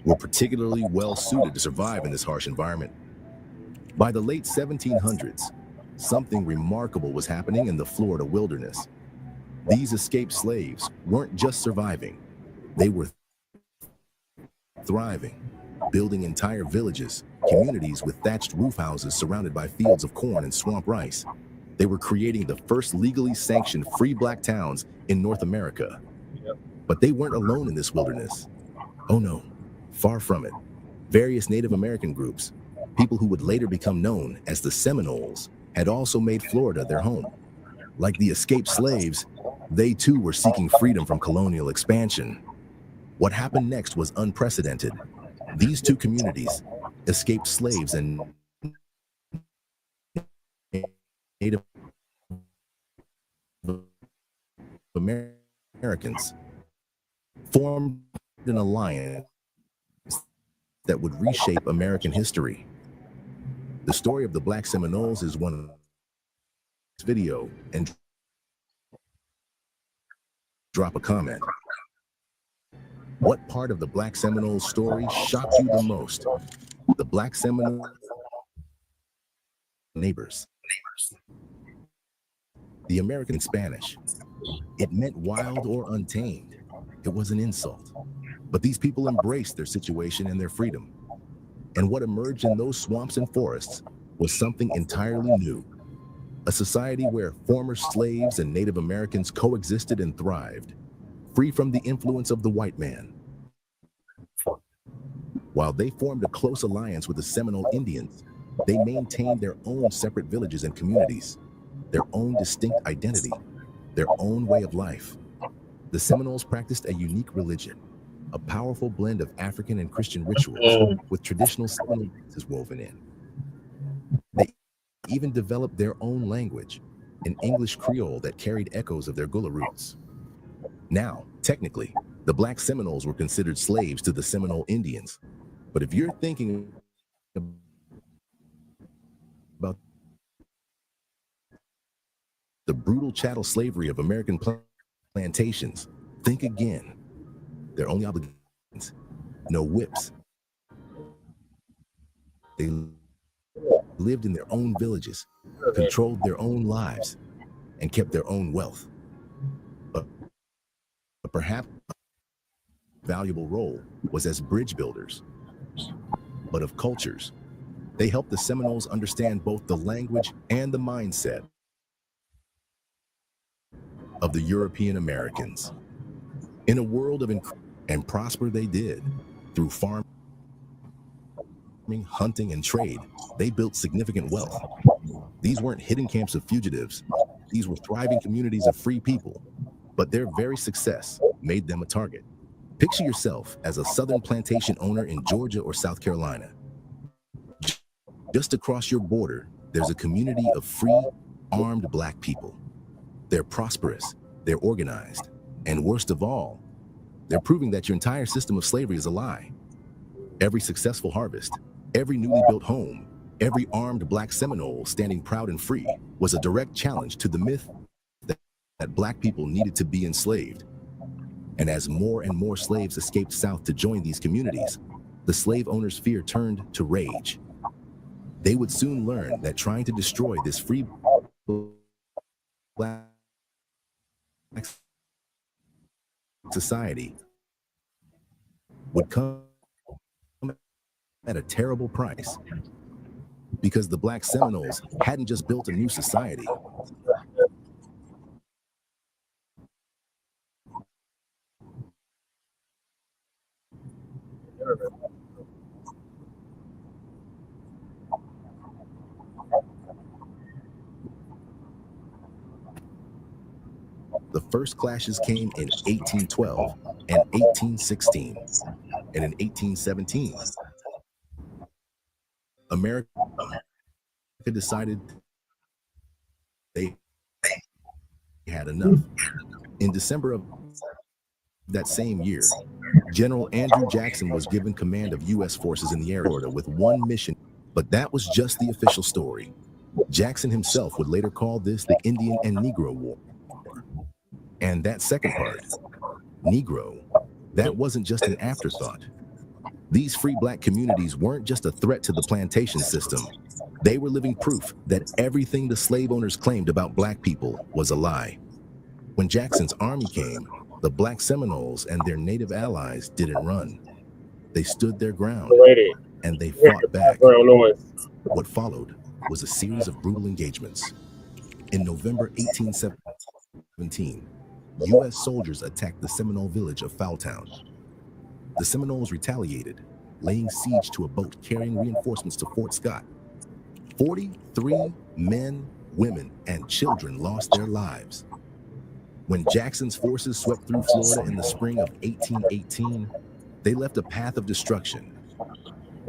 were particularly well suited to survive in this harsh environment. By the late 1700s, something remarkable was happening in the Florida wilderness. These escaped slaves weren't just surviving, they were thriving, building entire villages, communities with thatched roof houses surrounded by fields of corn and swamp rice. They were creating the first legally sanctioned free Black towns in North America. But they weren't alone in this wilderness. Oh no, far from it. Various Native American groups, people who would later become known as the Seminoles, had also made Florida their home. Like the escaped slaves, they too were seeking freedom from colonial expansion. What happened next was unprecedented. These two communities, escaped slaves and Native Americans, formed an alliance that would reshape American history. The story of the Black Seminoles is one of this video, and drop a comment. What part of the Black Seminoles story shocked you the most? The Black Seminole neighbors. The American Spanish. It meant wild or untamed. It was an insult. But these people embraced their situation and their freedom. And what emerged in those swamps and forests was something entirely new. A society where former slaves and Native Americans coexisted and thrived, free from the influence of the white man. While they formed a close alliance with the Seminole Indians, they maintained their own separate villages and communities, their own distinct identity, their own way of life. The Seminoles practiced a unique religion, a powerful blend of African and Christian rituals with traditional Seminole dances woven in. They even developed their own language, an English Creole that carried echoes of their Gullah roots. Now, technically, the Black Seminoles were considered slaves to the Seminole Indians. But if you're thinking about the brutal chattel slavery of American plantations, think again. Their only obligations, no whips. They lived in their own villages, controlled their own lives, and kept their own wealth. But perhaps a valuable role was as bridge builders, but of cultures. They helped the Seminoles understand both the language and the mindset of the European Americans. In a world of and prosper they did. Through farming, hunting, and trade, they built significant wealth. These weren't hidden camps of fugitives. These were thriving communities of free people. But their very success made them a target. Picture yourself as a southern plantation owner in Georgia or South Carolina. Just across your border, there's a community of free, armed Black people. They're prosperous, they're organized, and worst of all, they're proving that your entire system of slavery is a lie. Every successful harvest, every newly built home, every armed Black Seminole standing proud and free was a direct challenge to the myth that Black people needed to be enslaved. And as more and more slaves escaped south to join these communities, the slave owners' fear turned to rage. They would soon learn that trying to destroy this free Black society would come at a terrible price, because the Black Seminoles hadn't just built a new society. The first clashes came in 1812 and 1816, and in 1817, America decided they had enough. In December of that same year, General Andrew Jackson was given command of U.S. forces in the area with one mission, but that was just the official story. Jackson himself would later call this the Indian and Negro War. And that second part, Negro, that wasn't just an afterthought. These free Black communities weren't just a threat to the plantation system. They were living proof that everything the slave owners claimed about Black people was a lie. When Jackson's army came, the Black Seminoles and their native allies didn't run. They stood their ground, and they fought back. What followed was a series of brutal engagements. In November 1817, U.S. soldiers attacked the Seminole village of Foultown. The Seminoles retaliated, laying siege to a boat carrying reinforcements to Fort Scott. 43 men, women, and children lost their lives. When Jackson's forces swept through Florida in the spring of 1818, they left a path of destruction.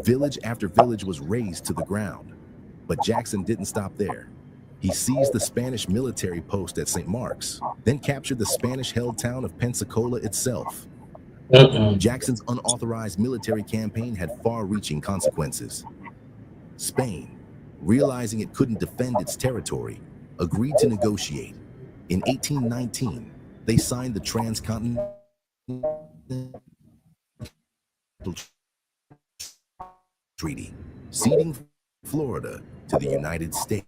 Village after village was razed to the ground, but Jackson didn't stop there. He seized the Spanish military post at St. Mark's, then captured the Spanish-held town of Pensacola itself. Jackson's unauthorized military campaign had far-reaching consequences. Spain, realizing it couldn't defend its territory, agreed to negotiate. In 1819, they signed the Transcontinental Treaty, ceding Florida to the United States.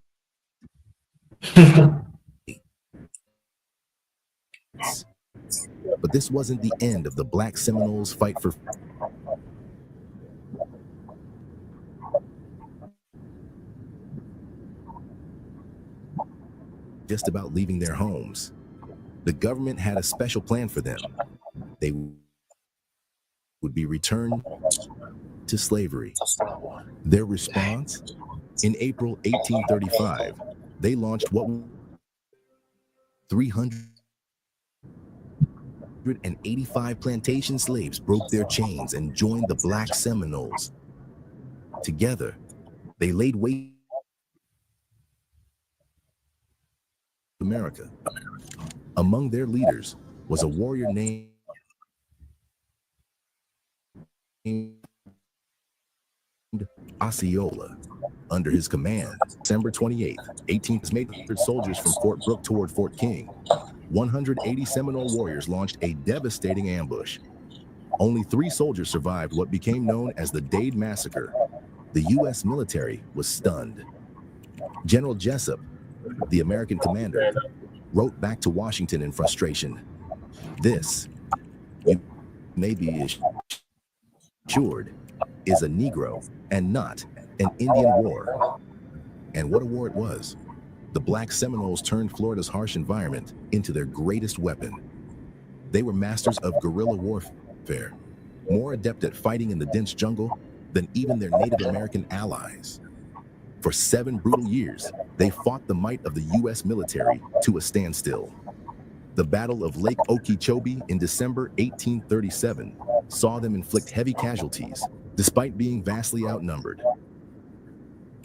But this wasn't the end of the Black Seminoles' fight for just about leaving their homes. The government had a special plan for them. They would be returned to slavery. Their response? In April 1835, they launched what 385 plantation slaves broke their chains and joined the Black Seminoles. Together, they laid waste to America. Among their leaders was a warrior named Osceola. Under his command, December 28th, 1800 soldiers from Fort Brooke toward Fort King. 180 Seminole warriors launched a devastating ambush. Only 3 soldiers survived what became known as the Dade Massacre. The U.S. military was stunned. General Jessup, the American commander, wrote back to Washington in frustration. This, you may be assured, is a Negro and not an Indian war. And what a war it was. The Black Seminoles turned Florida's harsh environment into their greatest weapon. They were masters of guerrilla warfare, more adept at fighting in the dense jungle than even their Native American allies. For 7 brutal years, they fought the might of the U.S. military to a standstill. The Battle of Lake Okeechobee in December 1837 saw them inflict heavy casualties, despite being vastly outnumbered.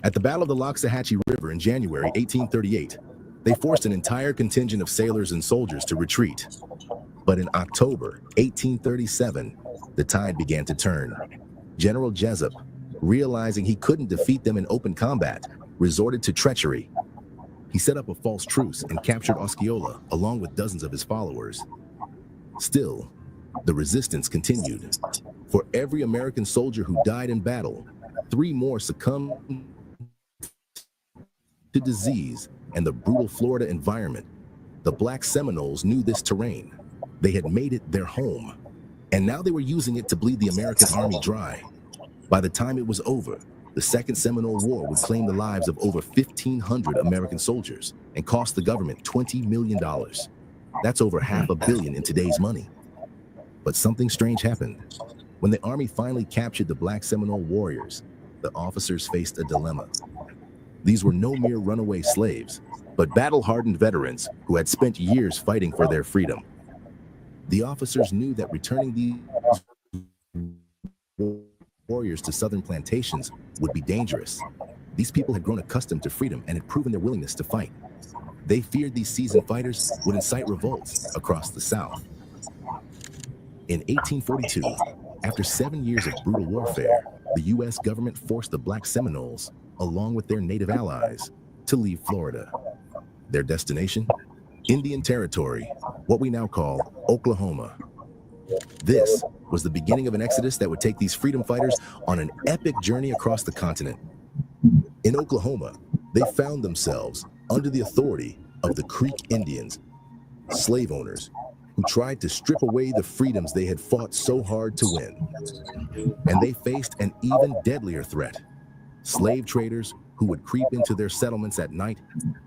At the Battle of the Loxahatchee River in January 1838, they forced an entire contingent of sailors and soldiers to retreat. But in October 1837, the tide began to turn. General Jessup, realizing he couldn't defeat them in open combat, resorted to treachery. He set up a false truce and captured Osceola along with dozens of his followers. Still, the resistance continued. For every American soldier who died in battle, 3 more succumbed to disease and the brutal Florida environment. The Black Seminoles knew this terrain. They had made it their home, and now they were using it to bleed the American army dry. By the time it was over, the Second Seminole War would claim the lives of over 1,500 American soldiers and cost the government $20 million. That's over $500 million in today's money. But something strange happened. When the army finally captured the Black Seminole warriors, the officers faced a dilemma. These were no mere runaway slaves, but battle-hardened veterans who had spent years fighting for their freedom. The officers knew that returning these warriors to southern plantations would be dangerous. These people had grown accustomed to freedom and had proven their willingness to fight. They feared these seasoned fighters would incite revolts across the South. In 1842, after 7 years of brutal warfare, the U.S. government forced the Black Seminoles, along with their native allies, to leave Florida. Their destination? Indian Territory, what we now call Oklahoma. This was the beginning of an exodus that would take these freedom fighters on an epic journey across the continent. In Oklahoma, they found themselves under the authority of the Creek Indians, slave owners who tried to strip away the freedoms they had fought so hard to win. And they faced an even deadlier threat: slave traders who would creep into their settlements at night,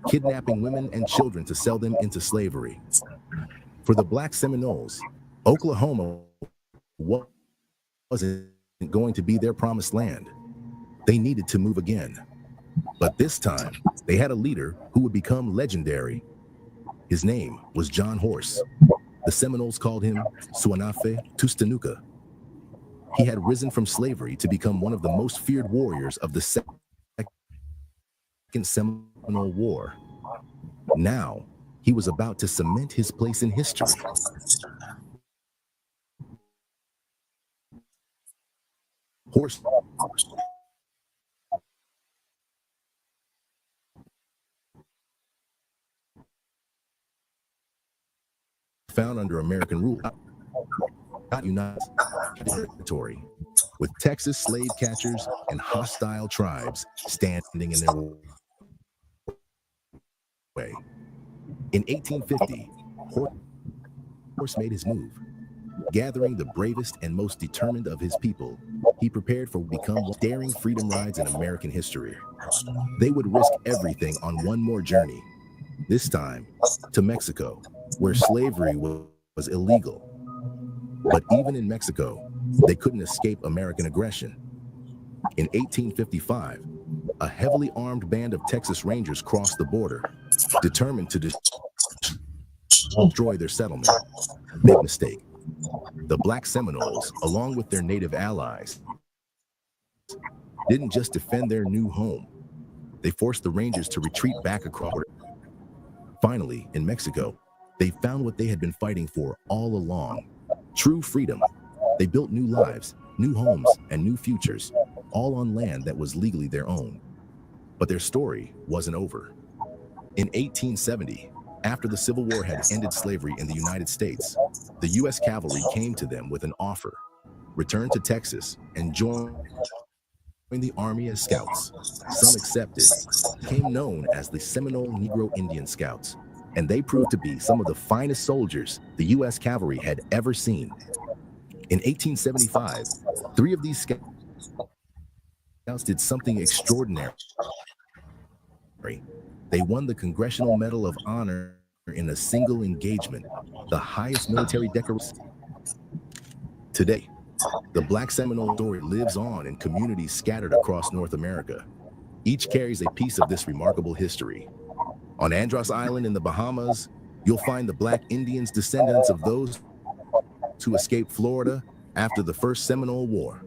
kidnapping women and children to sell them into slavery. For the Black Seminoles, Oklahoma was an going to be their promised land. They needed to move again. But this time, they had a leader who would become legendary. His name was John Horse. The Seminoles called him Suanafe Tustanuka. He had risen from slavery to become one of the most feared warriors of the Second Seminole War. Now, he was about to cement his place in history. Horse found under American rule, not united territory, with Texas slave catchers and hostile tribes standing in their way. In 1850, Horse made his move. Gathering the bravest and most determined of his people, he prepared for become daring freedom rides in American history. They would risk everything on one more journey, this time to Mexico, where slavery was illegal. But even in Mexico, they couldn't escape American aggression. In 1855, a heavily armed band of Texas Rangers crossed the border, determined to destroy their settlement. Big mistake. The Black Seminoles, along with their native allies, didn't just defend their new home. They forced the Rangers to retreat back across. Finally, in Mexico, they found what they had been fighting for all along: true freedom. They built new lives, new homes, and new futures, all on land that was legally their own. But their story wasn't over. In 1870, after the Civil War had ended slavery in the United States, the U.S. cavalry came to them with an offer: return to Texas and join the Army as scouts. Some accepted, became known as the Seminole Negro Indian Scouts, and they proved to be some of the finest soldiers the U.S. cavalry had ever seen. In 1875, 3 of these scouts did something extraordinary. They won the Congressional Medal of Honor in a single engagement, the highest military decoration. Today, the Black Seminole story lives on in communities scattered across North America. Each carries a piece of this remarkable history. On Andros Island in the Bahamas, you'll find the Black Indians, descendants of those who escaped Florida after the First Seminole War.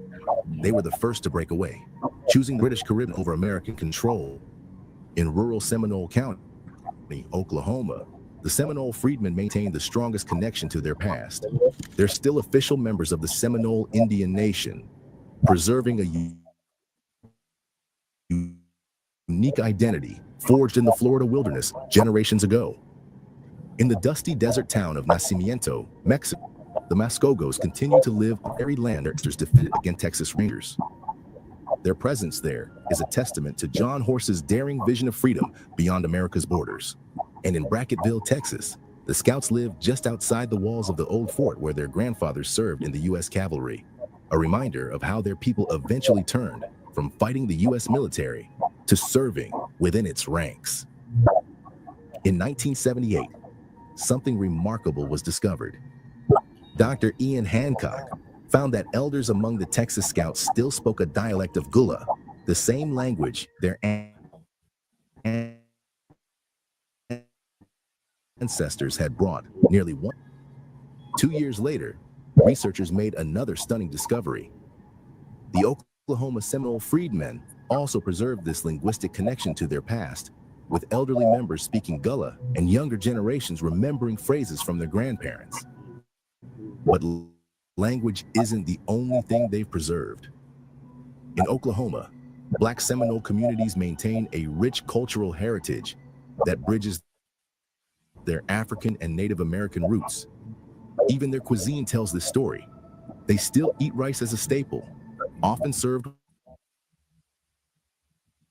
They were the first to break away, choosing British Caribbean over American control. In rural Seminole County, Oklahoma, the Seminole freedmen maintained the strongest connection to their past. They're still official members of the Seminole Indian Nation, preserving a unique identity forged in the Florida wilderness generations ago. In the dusty desert town of Nacimiento, Mexico, the Mascogos continue to live on very land their ancestors defended against Texas Rangers. Their presence there is a testament to John Horse's daring vision of freedom beyond America's borders. And in Brackettville, Texas, the Scouts live just outside the walls of the old fort where their grandfathers served in the U.S. cavalry, a reminder of how their people eventually turned from fighting the U.S. military to serving within its ranks. In 1978, something remarkable was discovered. Dr. Ian Hancock found that elders among the Texas Scouts still spoke a dialect of Gullah, the same language their ancestors had brought nearly 2 years later. Researchers made another stunning discovery. The Oklahoma Seminole freedmen also preserved this linguistic connection to their past, with elderly members speaking Gullah and younger generations remembering phrases from their grandparents. But language isn't the only thing they've preserved. In Oklahoma, Black Seminole communities maintain a rich cultural heritage that bridges their African and Native American roots. Even their cuisine tells this story. They still eat rice as a staple, often served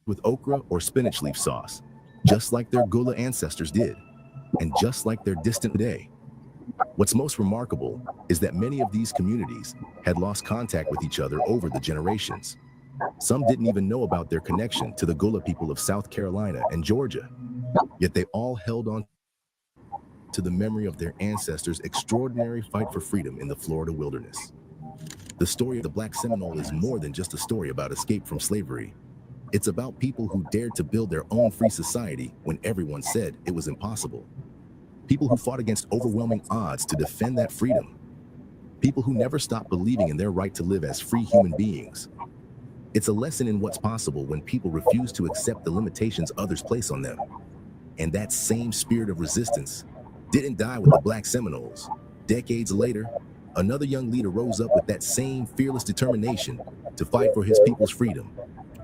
with okra or spinach leaf sauce, just like their Gullah ancestors did, and just like their distant day. What's most remarkable is that many of these communities had lost contact with each other over the generations. Some didn't even know about their connection to the Gullah people of South Carolina and Georgia, yet they all held on to the memory of their ancestors' extraordinary fight for freedom in the Florida wilderness. The story of the Black Seminole is more than just a story about escape from slavery. It's about people who dared to build their own free society when everyone said it was impossible. People who fought against overwhelming odds to defend that freedom. People who never stopped believing in their right to live as free human beings. It's a lesson in what's possible when people refuse to accept the limitations others place on them. And that same spirit of resistance didn't die with the Black Seminoles. Decades later, another young leader rose up with that same fearless determination to fight for his people's freedom.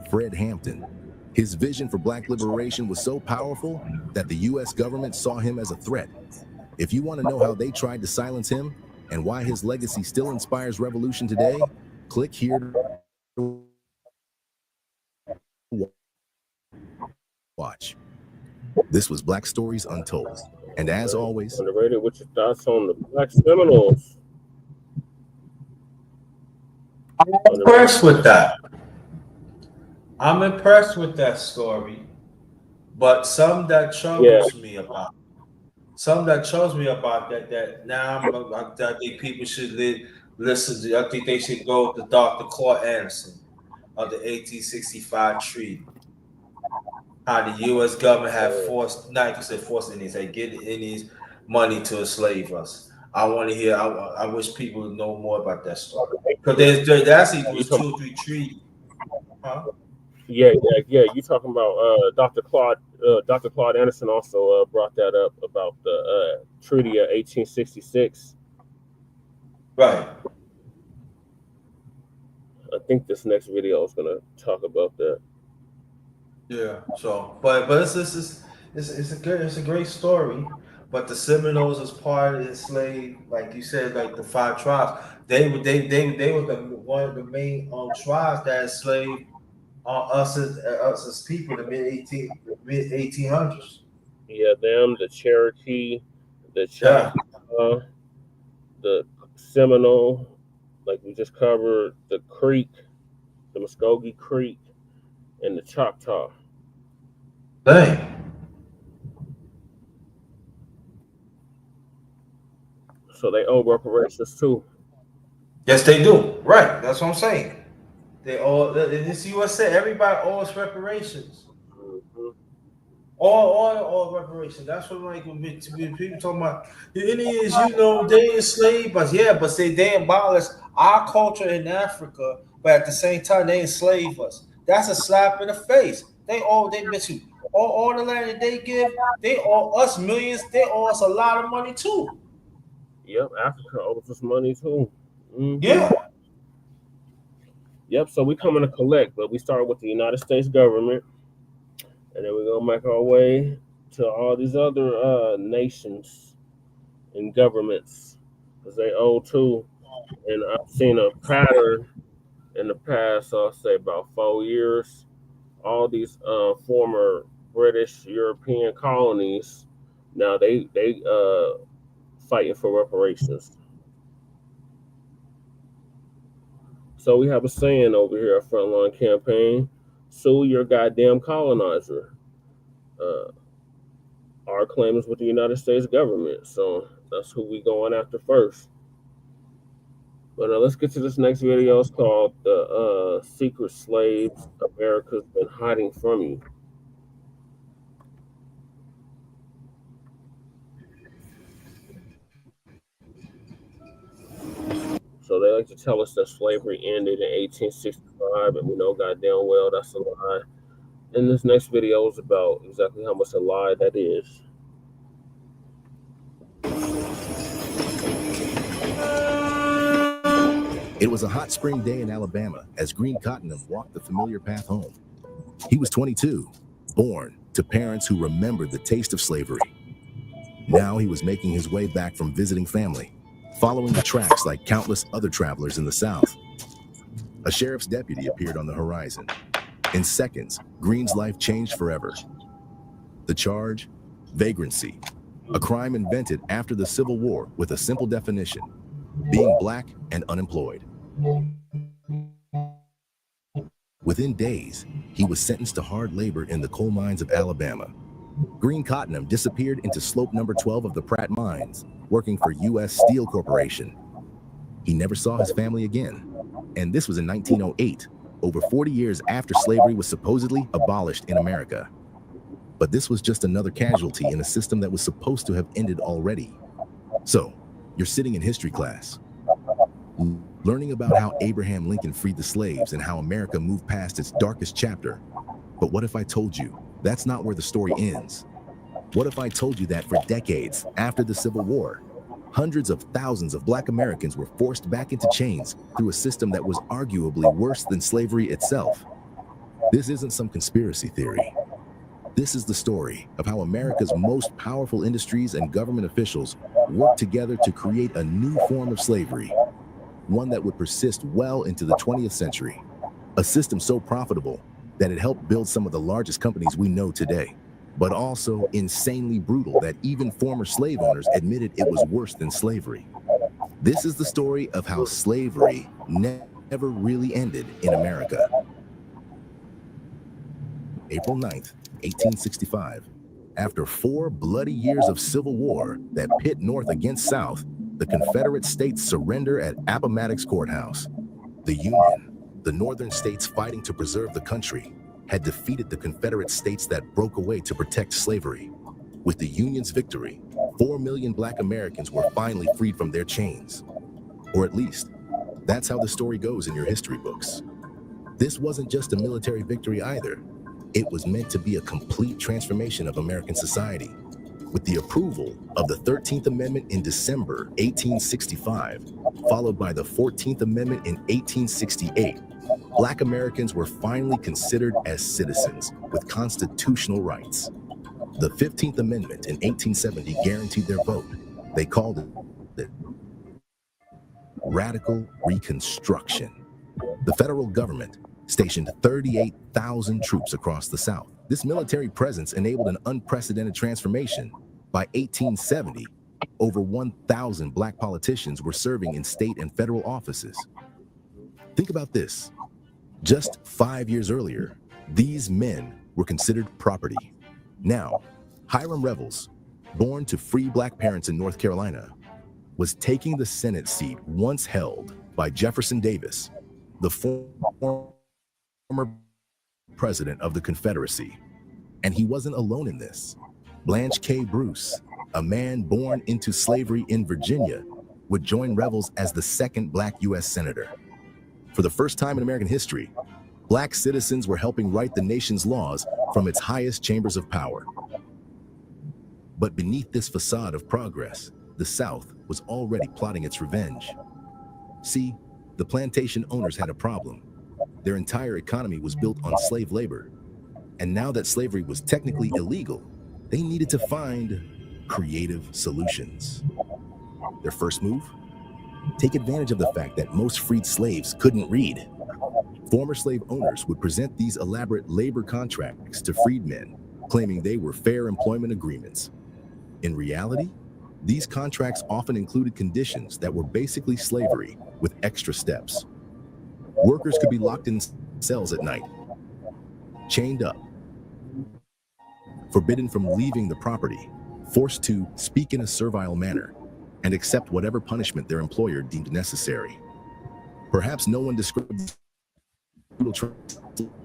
Fred Hampton. His vision for Black liberation was so powerful that the U.S. government saw him as a threat. If you want to know how they tried to silence him and why his legacy still inspires revolution today, click here to watch. This was Black Stories Untold. And as always, underrated, what's your thoughts on the Black Seminoles? I'm impressed with that. I'm impressed with that story, but some that troubles me about. Some that troubles me about that now I think people should listen to. I think they should go to Dr. Claude Anderson of the 1865 treaty. How the U.S. government had forced, not just forced Indians, they get Indians money to enslave us. I want to hear. I wish people would know more about that story because there actually was 2 or 3 treaties. Huh? Yeah. You talking about Dr. Claude Anderson also brought that up about the Treaty of 1866. Right. I think this next video is gonna talk about that. Yeah. So, but it's a great story. But the Seminoles was part of the slave, like you said, like the 5 tribes. They were one of the main tribes that enslaved us as people in the mid 1800s. Yeah, them, the Cherokee, the Choctaw, the Seminole, like we just covered, the Creek, the Muskogee Creek, and the Choctaw. Dang. So they owe reparations too. Yes, they do. Right. That's what I'm saying. They all in this USA, everybody owes reparations. Mm-hmm. All reparations. That's what like when people talking about the Indians, they enslaved us. Yeah, but they abolished our culture in Africa, but at the same time they enslaved us. That's a slap in the face. They miss you. All the land that they give, they owe us millions. They owe us a lot of money too. Yep, Africa owes us money too. Mm-hmm. Yeah. Yep, so we coming to collect, but we start with the United States government, and then we're gonna make our way to all these other nations and governments, because they owe too. And I've seen a pattern in the past, I'll say about 4 years, all these former British European colonies, now they fighting for reparations. So we have a saying over here at Frontline Campaign: sue your goddamn colonizer. Our claim is with the United States government, so that's who we going after first. But let's get to this next video. It's called "The Secret Slaves America's Been Hiding From You." So they like to tell us that slavery ended in 1865, and we know goddamn well that's a lie. And this next video is about exactly how much a lie that is. It was a hot spring day in Alabama as Green Cottonham walked the familiar path home. He was 22, born to parents who remembered the taste of slavery. Now he was making his way back from visiting family, following the tracks like countless other travelers in the South. A sheriff's deputy appeared on the horizon. In seconds, Green's life changed forever. The charge? Vagrancy, a crime invented after the Civil War with a simple definition: being black and unemployed. Within days, he was sentenced to hard labor in the coal mines of Alabama. Green Cottonham disappeared into slope number 12 of the Pratt mines, working for U.S. Steel Corporation. He never saw his family again. And this was in 1908, over 40 years after slavery was supposedly abolished in America. But this was just another casualty in a system that was supposed to have ended already. So, you're sitting in history class, learning about how Abraham Lincoln freed the slaves and how America moved past its darkest chapter. But what if I told you that's not where the story ends? What if I told you that for decades after the Civil War, hundreds of thousands of Black Americans were forced back into chains through a system that was arguably worse than slavery itself? This isn't some conspiracy theory. This is the story of how America's most powerful industries and government officials worked together to create a new form of slavery, one that would persist well into the 20th century, a system so profitable that it helped build some of the largest companies we know today, but also insanely brutal that even former slave owners admitted it was worse than slavery. This is the story of how slavery never really ended in America. April 9th, 1865. After 4 bloody years of civil war that pit North against South, the Confederate States surrender at Appomattox Courthouse. The Union, the northern states fighting to preserve the country, had defeated the Confederate states that broke away to protect slavery. With the Union's victory, 4 million Black Americans were finally freed from their chains. Or at least, that's how the story goes in your history books. This wasn't just a military victory either. It was meant to be a complete transformation of American society. With the approval of the 13th Amendment in December 1865, followed by the 14th Amendment in 1868, Black Americans were finally considered as citizens with constitutional rights. The 15th Amendment in 1870 guaranteed their vote. They called it Radical Reconstruction. The federal government stationed 38,000 troops across the South. This military presence enabled an unprecedented transformation. By 1870, over 1,000 Black politicians were serving in state and federal offices. Think about this. Just 5 years earlier, these men were considered property. Now, Hiram Revels, born to free Black parents in North Carolina, was taking the Senate seat once held by Jefferson Davis, the former president of the Confederacy. And he wasn't alone in this. Blanche K. Bruce, a man born into slavery in Virginia, would join Revels as the second Black U.S. Senator. For the first time in American history, Black citizens were helping write the nation's laws from its highest chambers of power. But beneath this facade of progress, the South was already plotting its revenge. See, the plantation owners had a problem. Their entire economy was built on slave labor. And now that slavery was technically illegal, they needed to find creative solutions. Their first move? Take advantage of the fact that most freed slaves couldn't read. Former slave owners would present these elaborate labor contracts to freedmen, claiming they were fair employment agreements. In reality, these contracts often included conditions that were basically slavery with extra steps. Workers could be locked in cells at night, chained up, forbidden from leaving the property, forced to speak in a servile manner, and accept whatever punishment their employer deemed necessary. Perhaps no one described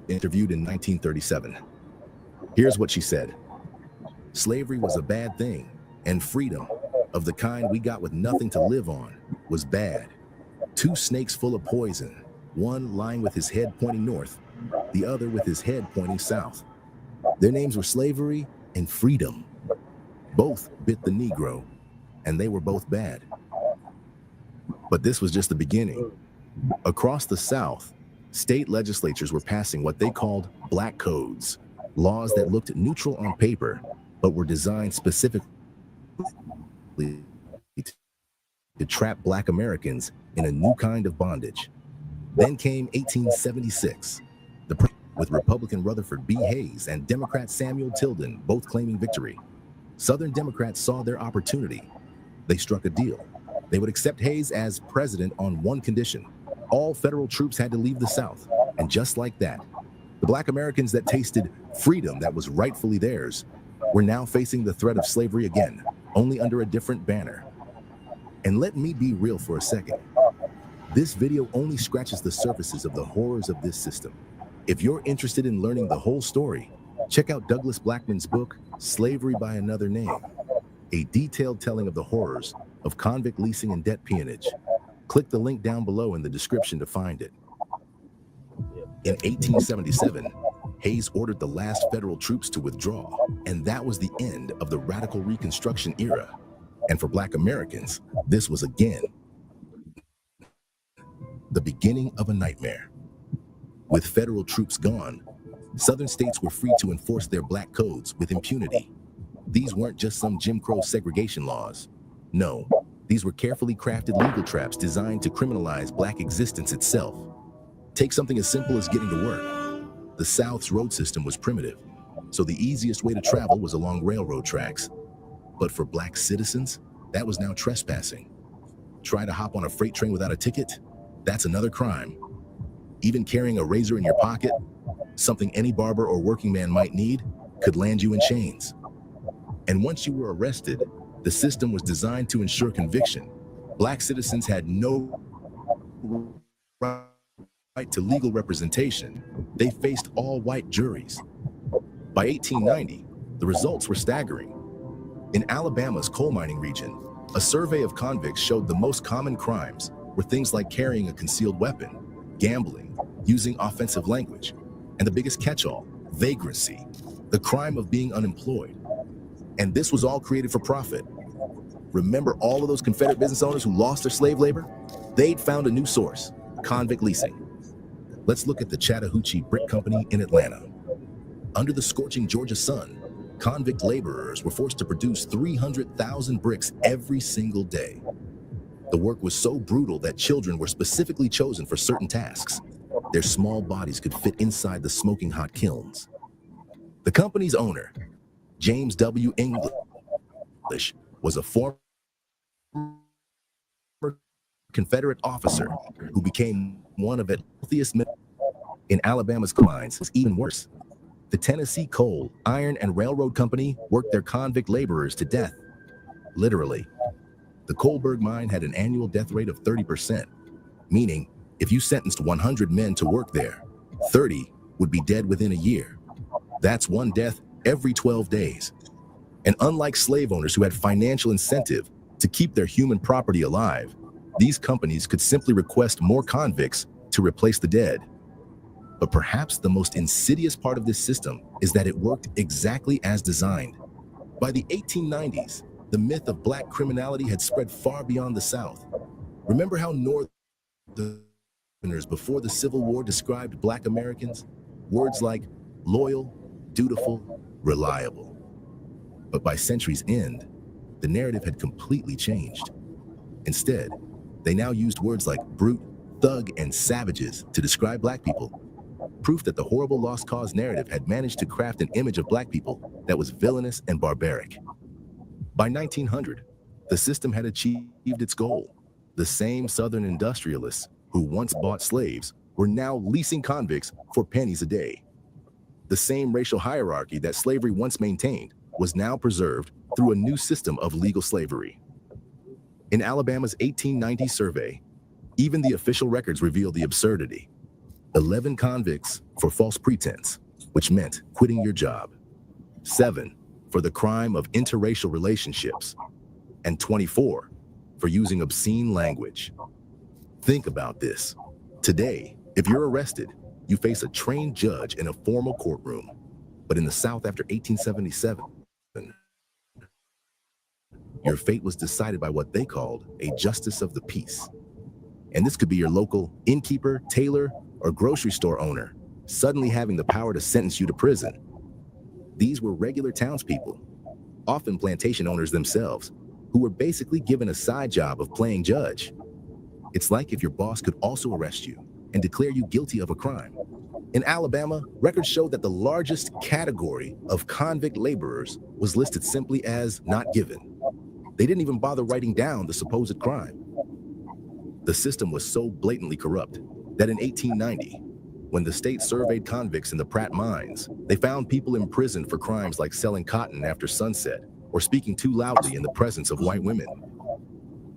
interviewed in 1937. Here's what she said. Slavery was a bad thing, and freedom, of the kind we got with nothing to live on, was bad. 2 snakes full of poison, one lying with his head pointing north, the other with his head pointing south. Their names were slavery and freedom. Both bit the Negro, and they were both bad. But this was just the beginning. Across the South, state legislatures were passing what they called Black codes, laws that looked neutral on paper, but were designed specifically to trap Black Americans in a new kind of bondage. Then came 1876, with Republican Rutherford B. Hayes and Democrat Samuel Tilden both claiming victory. Southern Democrats saw their opportunity. They struck a deal. They would accept Hayes as president on one condition. All federal troops had to leave the South. And just like that, the Black Americans that tasted freedom that was rightfully theirs were now facing the threat of slavery again, only under a different banner. And let me be real for a second. This video only scratches the surfaces of the horrors of this system. If you're interested in learning the whole story, check out Douglas Blackmon's book, Slavery by Another Name, a detailed telling of the horrors of convict leasing and debt peonage. Click the link down below in the description to find it. In 1877, Hayes ordered the last federal troops to withdraw, and that was the end of the radical Reconstruction era. And for Black Americans, this was again the beginning of a nightmare. With federal troops gone, Southern states were free to enforce their Black codes with impunity. These weren't just some Jim Crow segregation laws. No, these were carefully crafted legal traps designed to criminalize Black existence itself. Take something as simple as getting to work. The South's road system was primitive, so the easiest way to travel was along railroad tracks. But for Black citizens, that was now trespassing. Try to hop on a freight train without a ticket? That's another crime. Even carrying a razor in your pocket, something any barber or working man might need, could land you in chains. And once you were arrested, the system was designed to ensure conviction. Black citizens had no right to legal representation. They faced all white juries. By 1890, the results were staggering. In Alabama's coal mining region, a survey of convicts showed the most common crimes were things like carrying a concealed weapon, gambling, using offensive language, and the biggest catch-all, vagrancy, the crime of being unemployed. And this was all created for profit. Remember all of those Confederate business owners who lost their slave labor? They'd found a new source, convict leasing. Let's look at the Chattahoochee Brick Company in Atlanta. Under the scorching Georgia sun, convict laborers were forced to produce 300,000 bricks every single day. The work was so brutal that children were specifically chosen for certain tasks. Their small bodies could fit inside the smoking hot kilns. The company's owner, James W. English, was a former Confederate officer who became one of the wealthiest men in Alabama's coal mines. It was even worse. The Tennessee Coal, Iron, and Railroad Company worked their convict laborers to death. Literally. The Coalburg mine had an annual death rate of 30%, meaning if you sentenced 100 men to work there, 30 would be dead within a year. That's one death every 12 days. And unlike slave owners who had financial incentive to keep their human property alive, these companies could simply request more convicts to replace the dead. But perhaps the most insidious part of this system is that it worked exactly as designed. By the 1890s, the myth of Black criminality had spread far beyond the South. Remember how Northerners before the Civil War described Black Americans? Words like loyal, dutiful, reliable. But by century's end, the narrative had completely changed. Instead, they now used words like brute, thug, and savages to describe Black people. Proof that the horrible lost cause narrative had managed to craft an image of Black people that was villainous and barbaric. By 1900, the system had achieved its goal. The same Southern industrialists who once bought slaves were now leasing convicts for pennies a day. The same racial hierarchy that slavery once maintained was now preserved through a new system of legal slavery. In Alabama's 1890 survey, even the official records reveal the absurdity. 11 convicts for false pretense, which meant quitting your job. 7 for the crime of interracial relationships, and 24 for using obscene language. Think about this. Today, if you're arrested, you face a trained judge in a formal courtroom. But in the South after 1877, your fate was decided by what they called a justice of the peace. And this could be your local innkeeper, tailor, or grocery store owner, suddenly having the power to sentence you to prison. These were regular townspeople, often plantation owners themselves, who were basically given a side job of playing judge. It's like if your boss could also arrest you and declare you guilty of a crime. In Alabama, records show that the largest category of convict laborers was listed simply as not given. They didn't even bother writing down the supposed crime. The system was so blatantly corrupt that in 1890, when the state surveyed convicts in the Pratt mines, they found people imprisoned for crimes like selling cotton after sunset or speaking too loudly in the presence of white women.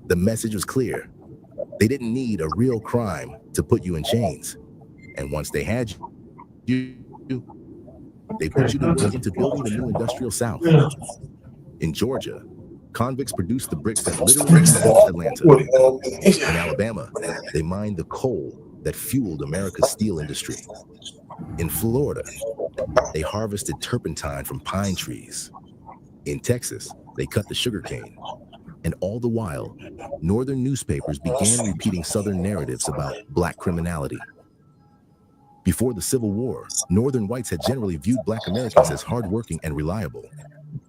The message was clear. They didn't need a real crime to put you in chains. And once they had you, they put you to work into building the new industrial South. In Georgia, convicts produced the bricks that literally built Atlanta. In Alabama, they mined the coal that fueled America's steel industry. In Florida, they harvested turpentine from pine trees. In Texas, they cut the sugarcane. And all the while, northern newspapers began repeating southern narratives about black criminality. Before the Civil War, northern whites had generally viewed black Americans as hardworking and reliable.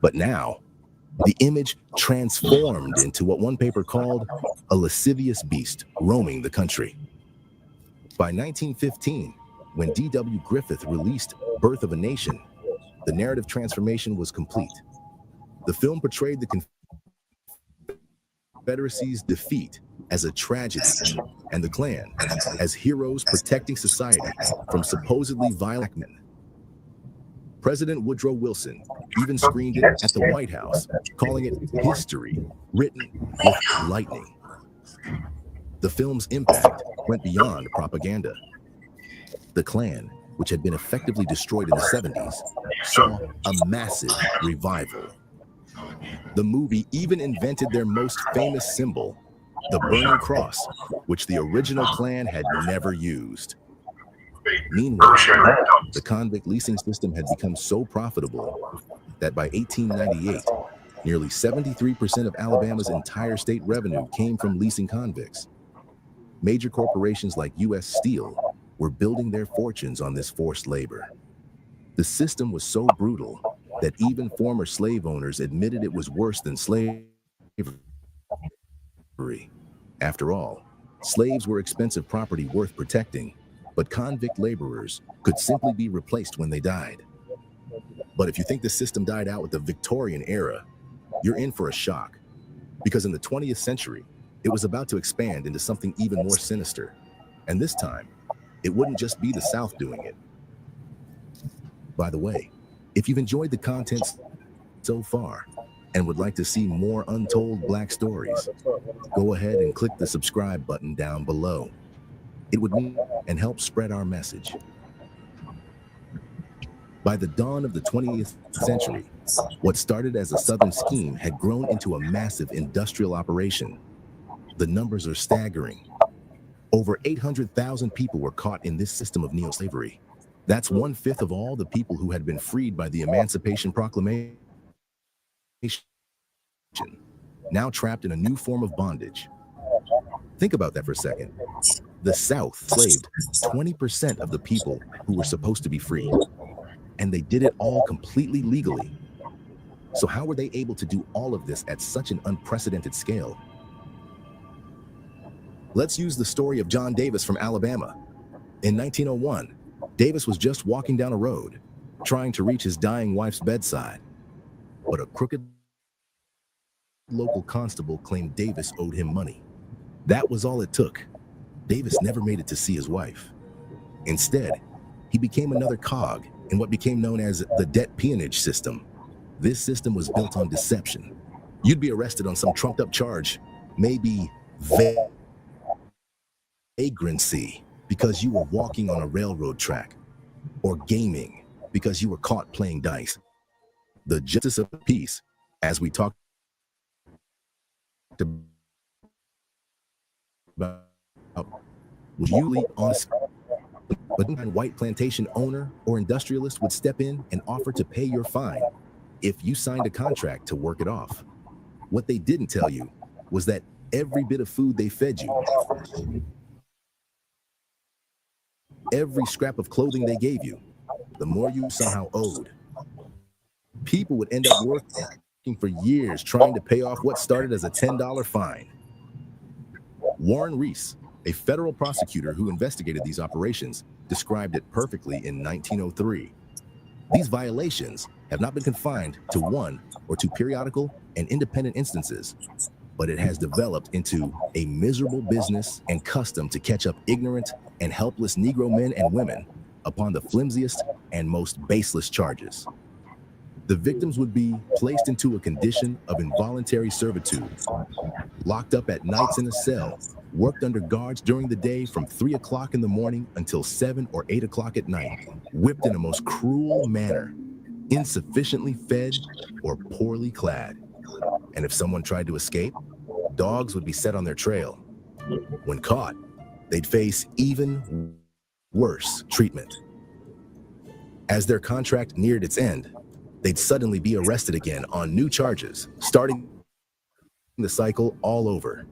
But now, the image transformed into what one paper called a lascivious beast roaming the country. By 1915, when D.W. Griffith released Birth of a Nation, the narrative transformation was complete. The film portrayed the Confederacy's defeat as a tragedy, and the Klan as heroes protecting society from supposedly violent men. President Woodrow Wilson even screened it at the White House, calling it history written with lightning. The film's impact went beyond propaganda. The Klan, which had been effectively destroyed in the 70s, saw a massive revival. The movie even invented their most famous symbol, the burning cross, which the original Klan had never used. Meanwhile, the convict leasing system had become so profitable that by 1898, nearly 73% of Alabama's entire state revenue came from leasing convicts. Major corporations like U.S. Steel were building their fortunes on this forced labor. The system was so brutal that even former slave owners admitted it was worse than slavery. After all, slaves were expensive property worth protecting, but convict laborers could simply be replaced when they died. But if you think the system died out with the Victorian era, you're in for a shock, because in the 20th century, it was about to expand into something even more sinister. And this time, it wouldn't just be the South doing it. By the way, if you've enjoyed the content so far and would like to see more untold Black stories, go ahead and click the subscribe button down below. It would mean and help spread our message. By the dawn of the 20th century, what started as a Southern scheme had grown into a massive industrial operation. The numbers are staggering. Over 800,000 people were caught in this system of neo-slavery. That's 1/5 of all the people who had been freed by the Emancipation Proclamation, now trapped in a new form of bondage. Think about that for a second. The South enslaved 20% of the people who were supposed to be free, and they did it all completely legally. So how were they able to do all of this at such an unprecedented scale? Let's use the story of John Davis from Alabama. In 1901, Davis was just walking down a road, trying to reach his dying wife's bedside, but a crooked local constable claimed Davis owed him money. That was all it took. Davis never made it to see his wife. Instead, he became another cog in what became known as the debt peonage system. This system was built on deception. You'd be arrested on some trumped up charge, maybe vagrancy, because you were walking on a railroad track, or gaming because you were caught playing dice. The justice of the peace, as we talked about, was usually honest, but a white plantation owner or industrialist would step in and offer to pay your fine if you signed a contract to work it off. What they didn't tell you was that every bit of food they fed you, every scrap of clothing they gave you, the more you somehow owed. People would end up working for years trying to pay off what started as a $10 fine. Warren Reese, a federal prosecutor who investigated these operations, described it perfectly in 1903. These violations have not been confined to one or two periodical and independent instances, but it has developed into a miserable business and custom to catch up ignorant and helpless Negro men and women upon the flimsiest and most baseless charges. The victims would be placed into a condition of involuntary servitude, locked up at nights in a cell, worked under guards during the day from 3 o'clock in the morning until 7 or 8 o'clock at night, whipped in a most cruel manner, insufficiently fed or poorly clad. And if someone tried to escape, dogs would be set on their trail. When caught, they'd face even worse treatment. As their contract neared its end, they'd suddenly be arrested again on new charges, starting the cycle all over.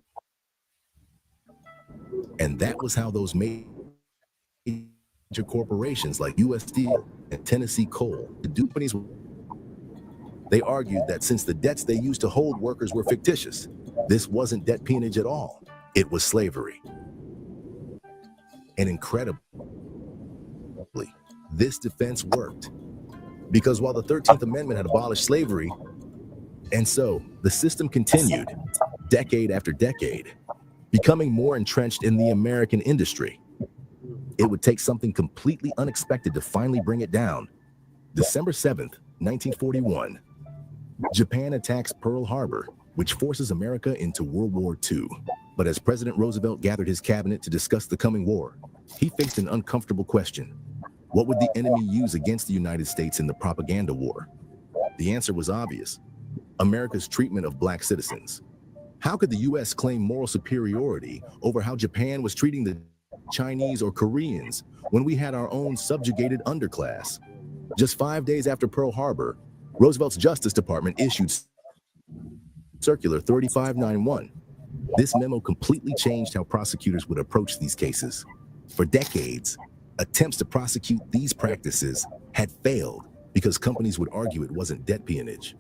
And that was how those major corporations like U.S. Steel and Tennessee Coal, the companies, they argued that since the debts they used to hold workers were fictitious, this wasn't debt peonage at all. It was slavery. And incredibly, this defense worked. Because while the 13th Amendment had abolished slavery, and so the system continued, decade after decade, becoming more entrenched in the American industry. It would take something completely unexpected to finally bring it down. December 7th, 1941, Japan attacks Pearl Harbor, which forces America into World War II. But as President Roosevelt gathered his cabinet to discuss the coming war, he faced an uncomfortable question. What would the enemy use against the United States in the propaganda war? The answer was obvious: America's treatment of black citizens. How could the U.S. claim moral superiority over how Japan was treating the Chinese or Koreans when we had our own subjugated underclass? Just 5 days after Pearl Harbor, Roosevelt's Justice Department issued Circular 3591. This memo completely changed how prosecutors would approach these cases. For decades, attempts to prosecute these practices had failed because companies would argue it wasn't debt peonage.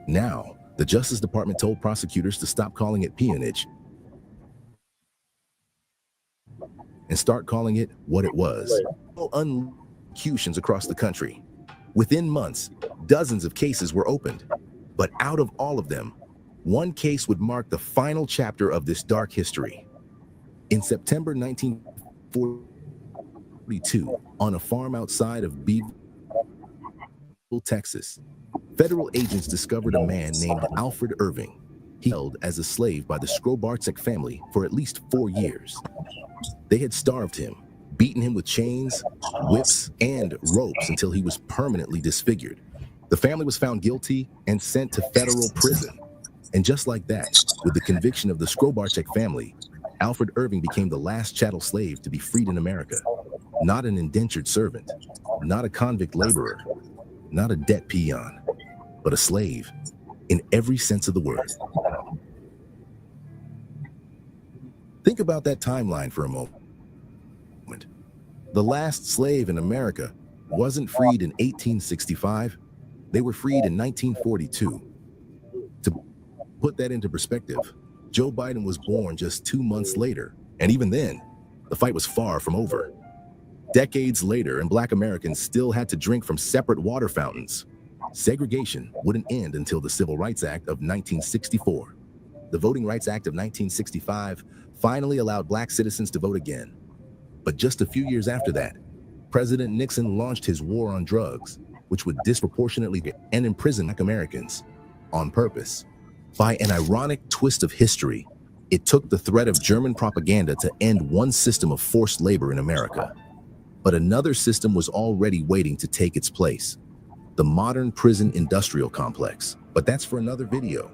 Now, the Justice Department told prosecutors to stop calling it peonage and start calling it what it was. Executions across the country. Within months, dozens of cases were opened. But out of all of them, one case would mark the final chapter of this dark history. In September 1942, on a farm outside of Beeville, Texas, federal agents discovered a man named Alfred Irving. He held as a slave by the Skrobarczyk family for at least 4 years. They had starved him, beaten him with chains, whips, and ropes until he was permanently disfigured. The family was found guilty and sent to federal prison. And just like that, with the conviction of the Skrobarczyk family, Alfred Irving became the last chattel slave to be freed in America. Not an indentured servant, not a convict laborer, not a debt peon, but a slave in every sense of the word. Think about that timeline for a moment. The last slave in America wasn't freed in 1865. They were freed in 1942. To put that into perspective, Joe Biden was born just 2 months later, and even then, the fight was far from over. Decades later, and Black Americans still had to drink from separate water fountains. Segregation wouldn't end until the Civil Rights Act of 1964. The Voting Rights Act of 1965 finally allowed Black citizens to vote again. But just a few years after that, President Nixon launched his war on drugs, which would disproportionately and imprison Black Americans on purpose. By an ironic twist of history, it took the threat of German propaganda to end one system of forced labor in America. But another system was already waiting to take its place: the modern prison industrial complex. But that's for another video.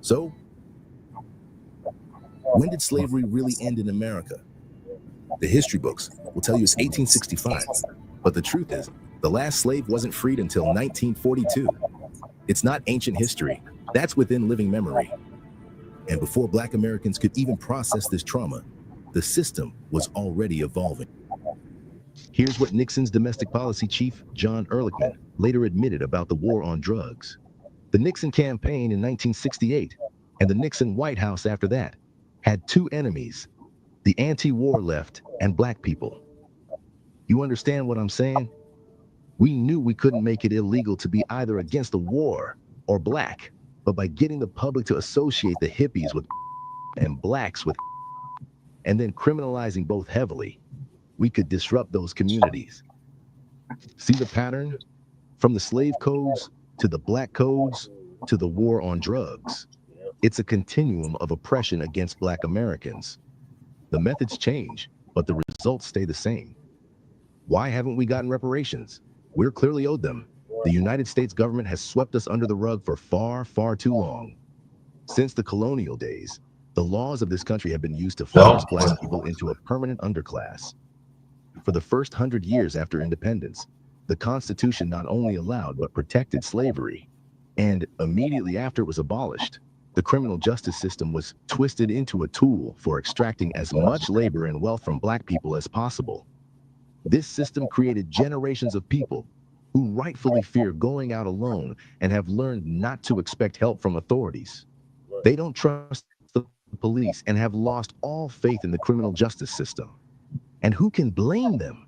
So, when did slavery really end in America? The history books will tell you it's 1865, but the truth is, the last slave wasn't freed until 1942. It's not ancient history, that's within living memory. And before Black Americans could even process this trauma, the system was already evolving. Here's what Nixon's domestic policy chief, John Ehrlichman, later admitted about the war on drugs. The Nixon campaign in 1968 and the Nixon White House after that had two enemies: the anti-war left and Black people. You understand what I'm saying? We knew we couldn't make it illegal to be either against the war or Black, but by getting the public to associate the hippies with and Blacks with, and then criminalizing both heavily, we could disrupt those communities. See the pattern? From the slave codes to the Black codes to the war on drugs. It's a continuum of oppression against Black Americans. The methods change, but the results stay the same. Why haven't we gotten reparations? We're clearly owed them. The United States government has swept us under the rug for far, far too long. Since the colonial days, the laws of this country have been used to force Black people into a permanent underclass. For the first 100 years after independence, the Constitution not only allowed but protected slavery. And immediately after it was abolished, the criminal justice system was twisted into a tool for extracting as much labor and wealth from Black people as possible. This system created generations of people who rightfully fear going out alone and have learned not to expect help from authorities. They don't trust the police and have lost all faith in the criminal justice system. And who can blame them?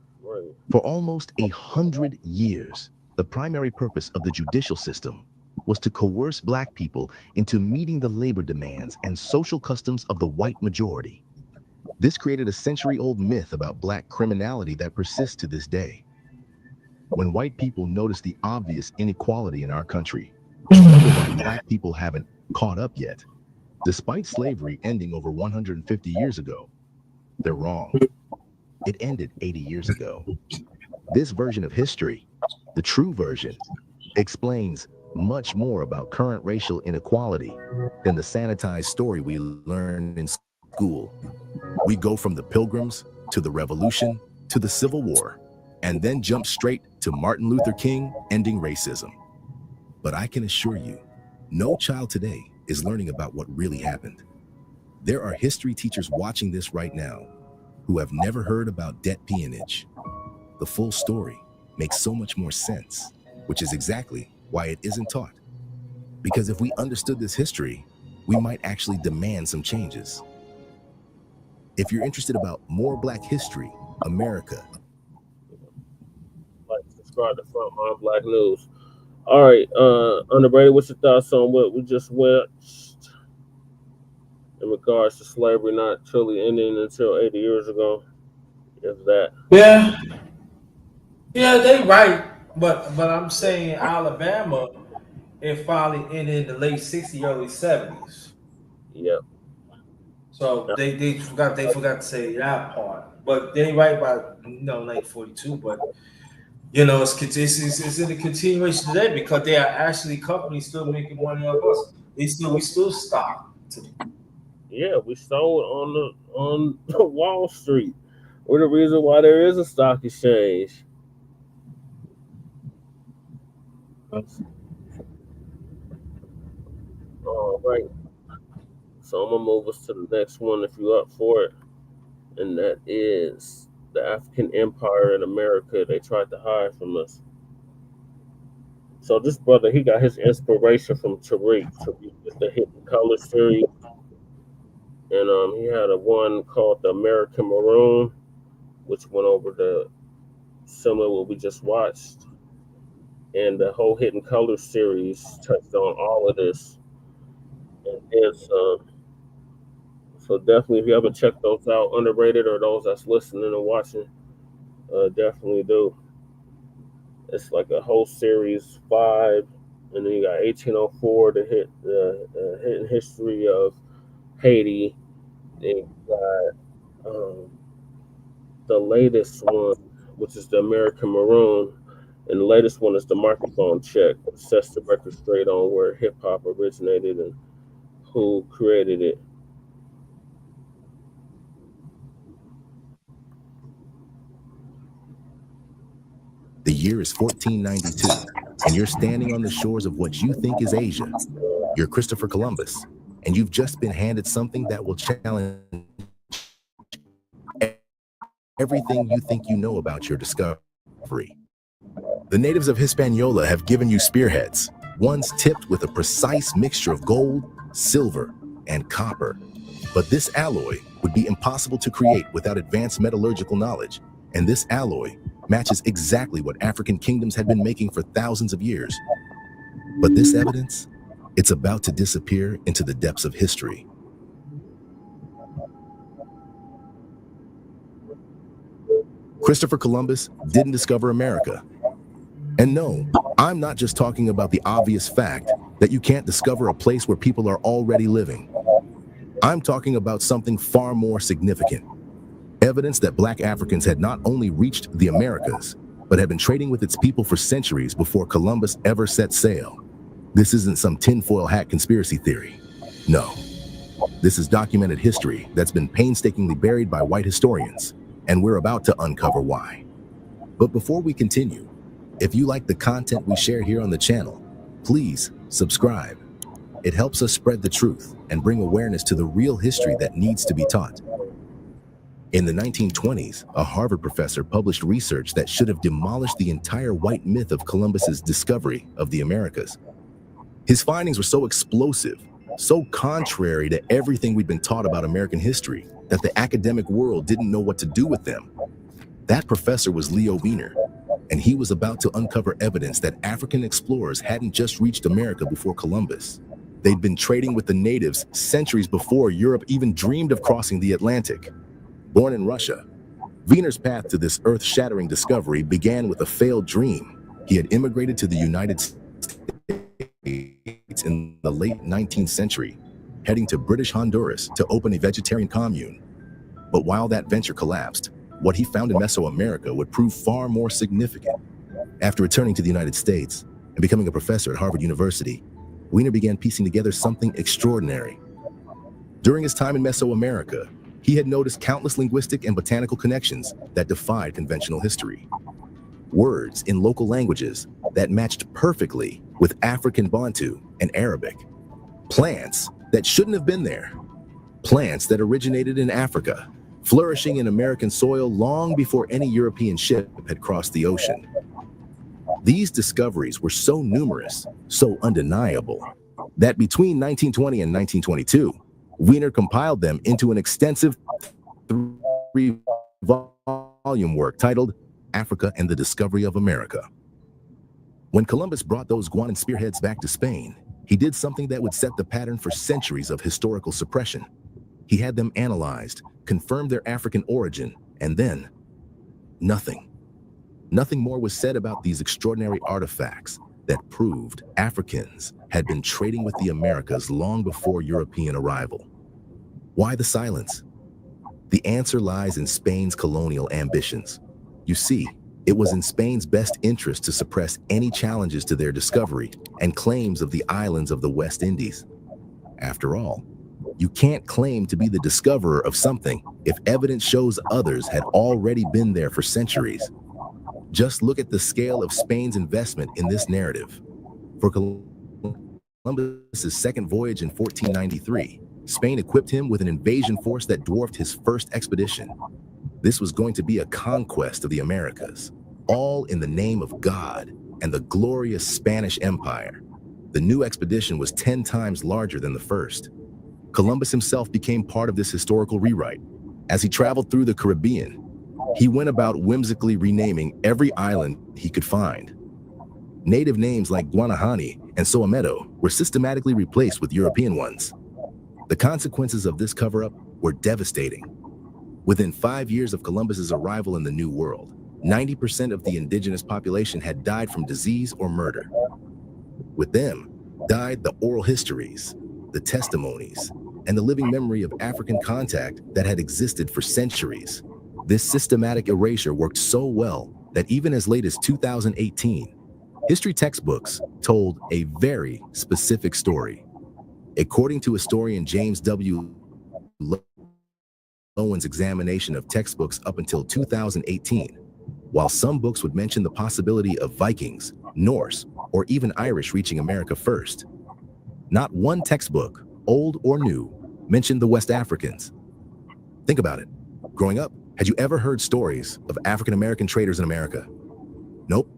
For almost 100 years, the primary purpose of the judicial system was to coerce Black people into meeting the labor demands and social customs of the white majority. This created a century-old myth about Black criminality that persists to this day. When white people notice the obvious inequality in our country, they wonder why Black people haven't caught up yet. Despite slavery ending over 150 years ago, they're wrong. It ended 80 years ago. This version of history, the true version, explains much more about current racial inequality than the sanitized story we learn in school. We go from the Pilgrims to the Revolution to the Civil War, and then jump straight to Martin Luther King ending racism. But I can assure you, no child today is learning about what really happened. There are history teachers watching this right now who have never heard about debt peonage. The full story makes so much more sense, which is exactly why it isn't taught. Because if we understood this history, we might actually demand some changes. If you're interested about more Black history, America. Like, subscribe to Frontline Black News. All right, Underrated, what's your thoughts on what we just watched in regards to slavery not truly ending until 80 years ago? Is that? Yeah, they right, but I'm saying Alabama, it finally ended in the late 60s, early 70s. Yep. So they forgot to say that part, but they right by 1942. But it's in the continuation today because there are actually companies still making money off us. We still stock today. Yeah, we sold on Wall Street. We're the reason why there is a stock exchange. All right. So I'm gonna move us to the next one if you're up for it. And that is the African Empire in America. They tried to hide from us. So this brother, he got his inspiration from Tariq. Tariq is the Hidden Color series. And he had a one called The American Maroon, which went over the similar what we just watched. And the whole Hidden Color series touched on all of this. And then some. So definitely, if you haven't checked those out, Underrated, or those that's listening and watching, definitely do. It's like a whole series 5, and then you got 1804, the hidden history of Haiti. Then you got the latest one, which is the American Maroon, and the latest one is the Microphone Check, which sets the record straight on where hip hop originated and who created it. The year is 1492, and you're standing on the shores of what you think is Asia. You're Christopher Columbus, and you've just been handed something that will challenge everything you think you know about your discovery. The natives of Hispaniola have given you spearheads, ones tipped with a precise mixture of gold, silver, and copper. But this alloy would be impossible to create without advanced metallurgical knowledge, and this alloy matches exactly what African kingdoms had been making for thousands of years. But this evidence, it's about to disappear into the depths of history. Christopher Columbus didn't discover America. And no, I'm not just talking about the obvious fact that you can't discover a place where people are already living. I'm talking about something far more significant. Evidence that Black Africans had not only reached the Americas, but had been trading with its people for centuries before Columbus ever set sail. This isn't some tinfoil hat conspiracy theory. No. This is documented history that's been painstakingly buried by white historians, and we're about to uncover why. But before we continue, if you like the content we share here on the channel, please subscribe. It helps us spread the truth and bring awareness to the real history that needs to be taught. In the 1920s, a Harvard professor published research that should have demolished the entire white myth of Columbus's discovery of the Americas. His findings were so explosive, so contrary to everything we'd been taught about American history, that the academic world didn't know what to do with them. That professor was Leo Wiener, and he was about to uncover evidence that African explorers hadn't just reached America before Columbus. They'd been trading with the natives centuries before Europe even dreamed of crossing the Atlantic. Born in Russia, Wiener's path to this earth-shattering discovery began with a failed dream. He had immigrated to the United States in the late 19th century, heading to British Honduras to open a vegetarian commune. But while that venture collapsed, what he found in Mesoamerica would prove far more significant. After returning to the United States and becoming a professor at Harvard University, Wiener began piecing together something extraordinary. During his time in Mesoamerica, he had noticed countless linguistic and botanical connections that defied conventional history. Words in local languages that matched perfectly with African Bantu and Arabic. Plants that shouldn't have been there. Plants that originated in Africa, flourishing in American soil long before any European ship had crossed the ocean. These discoveries were so numerous, so undeniable, that between 1920 and 1922, Wiener compiled them into an extensive 3-volume work titled Africa and the Discovery of America. When Columbus brought those Guanan spearheads back to Spain, he did something that would set the pattern for centuries of historical suppression. He had them analyzed, confirmed their African origin, and then nothing. Nothing more was said about these extraordinary artifacts that proved Africans had been trading with the Americas long before European arrival. Why the silence? The answer lies in Spain's colonial ambitions. You see, it was in Spain's best interest to suppress any challenges to their discovery and claims of the islands of the West Indies. After all, you can't claim to be the discoverer of something if evidence shows others had already been there for centuries. Just look at the scale of Spain's investment in this narrative. For Columbus's second voyage in 1493, Spain equipped him with an invasion force that dwarfed his first expedition. This was going to be a conquest of the Americas, all in the name of God and the glorious Spanish Empire. The new expedition was 10 times larger than the first. Columbus himself became part of this historical rewrite. As he traveled through the Caribbean, he went about whimsically renaming every island he could find. Native names like Guanahani and Soameto were systematically replaced with European ones. The consequences of this cover-up were devastating. Within 5 years of Columbus's arrival in the New World, 90% of the indigenous population had died from disease or murder. With them died the oral histories, the testimonies, and the living memory of African contact that had existed for centuries. This systematic erasure worked so well that even as late as 2018, history textbooks told a very specific story. According to historian James W. Lowen's examination of textbooks up until 2018, while some books would mention the possibility of Vikings, Norse, or even Irish reaching America first, not one textbook, old or new, mentioned the West Africans. Think about it. Growing up, had you ever heard stories of African-American traders in America? Nope.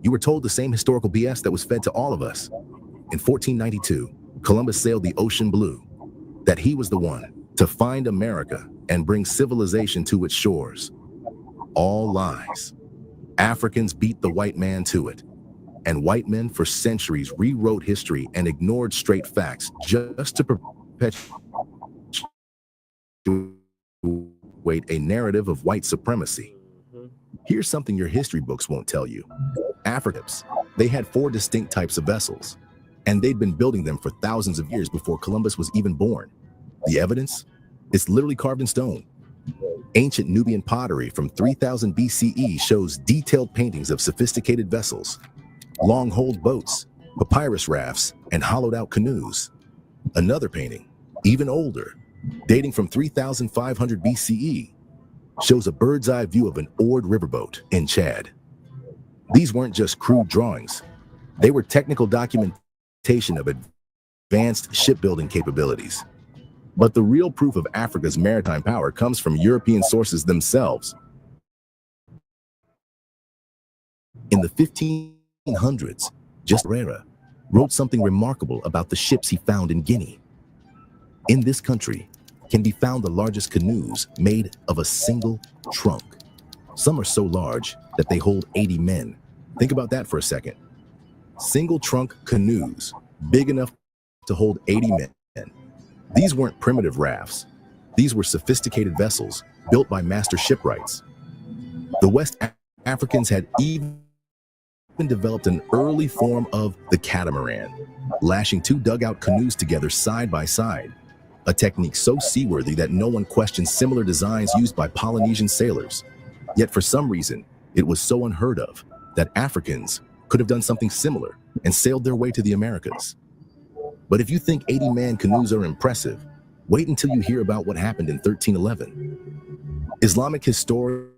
You were told the same historical BS that was fed to all of us. In 1492, Columbus sailed the ocean blue, that he was the one to find America and bring civilization to its shores. All lies. Africans beat the white man to it, and white men for centuries rewrote history and ignored straight facts just to perpetuate a narrative of white supremacy. Here's something your history books won't tell you. Africans, they had 4 distinct types of vessels, and they'd been building them for thousands of years before Columbus was even born. The evidence? It's literally carved in stone. Ancient Nubian pottery from 3000 BCE shows detailed paintings of sophisticated vessels, long-holed boats, papyrus rafts, and hollowed-out canoes. Another painting, even older, dating from 3500 BCE, shows a bird's-eye view of an oared riverboat in Chad. These weren't just crude drawings. They were technical documentation of advanced shipbuilding capabilities. But the real proof of Africa's maritime power comes from European sources themselves. In the 1500s, Jasmine wrote something remarkable about the ships he found in Guinea. In this country can be found the largest canoes made of a single trunk. Some are so large that they hold 80 men. Think about that for a second. Single trunk canoes, big enough to hold 80 men. These weren't primitive rafts. These were sophisticated vessels built by master shipwrights. The West Africans had even developed an early form of the catamaran, lashing 2 dugout canoes together side by side, a technique so seaworthy that no one questioned similar designs used by Polynesian sailors. Yet for some reason, it was so unheard of that Africans could have done something similar and sailed their way to the Americas. But if you think 80-man canoes are impressive, wait until you hear about what happened in 1311. Islamic historian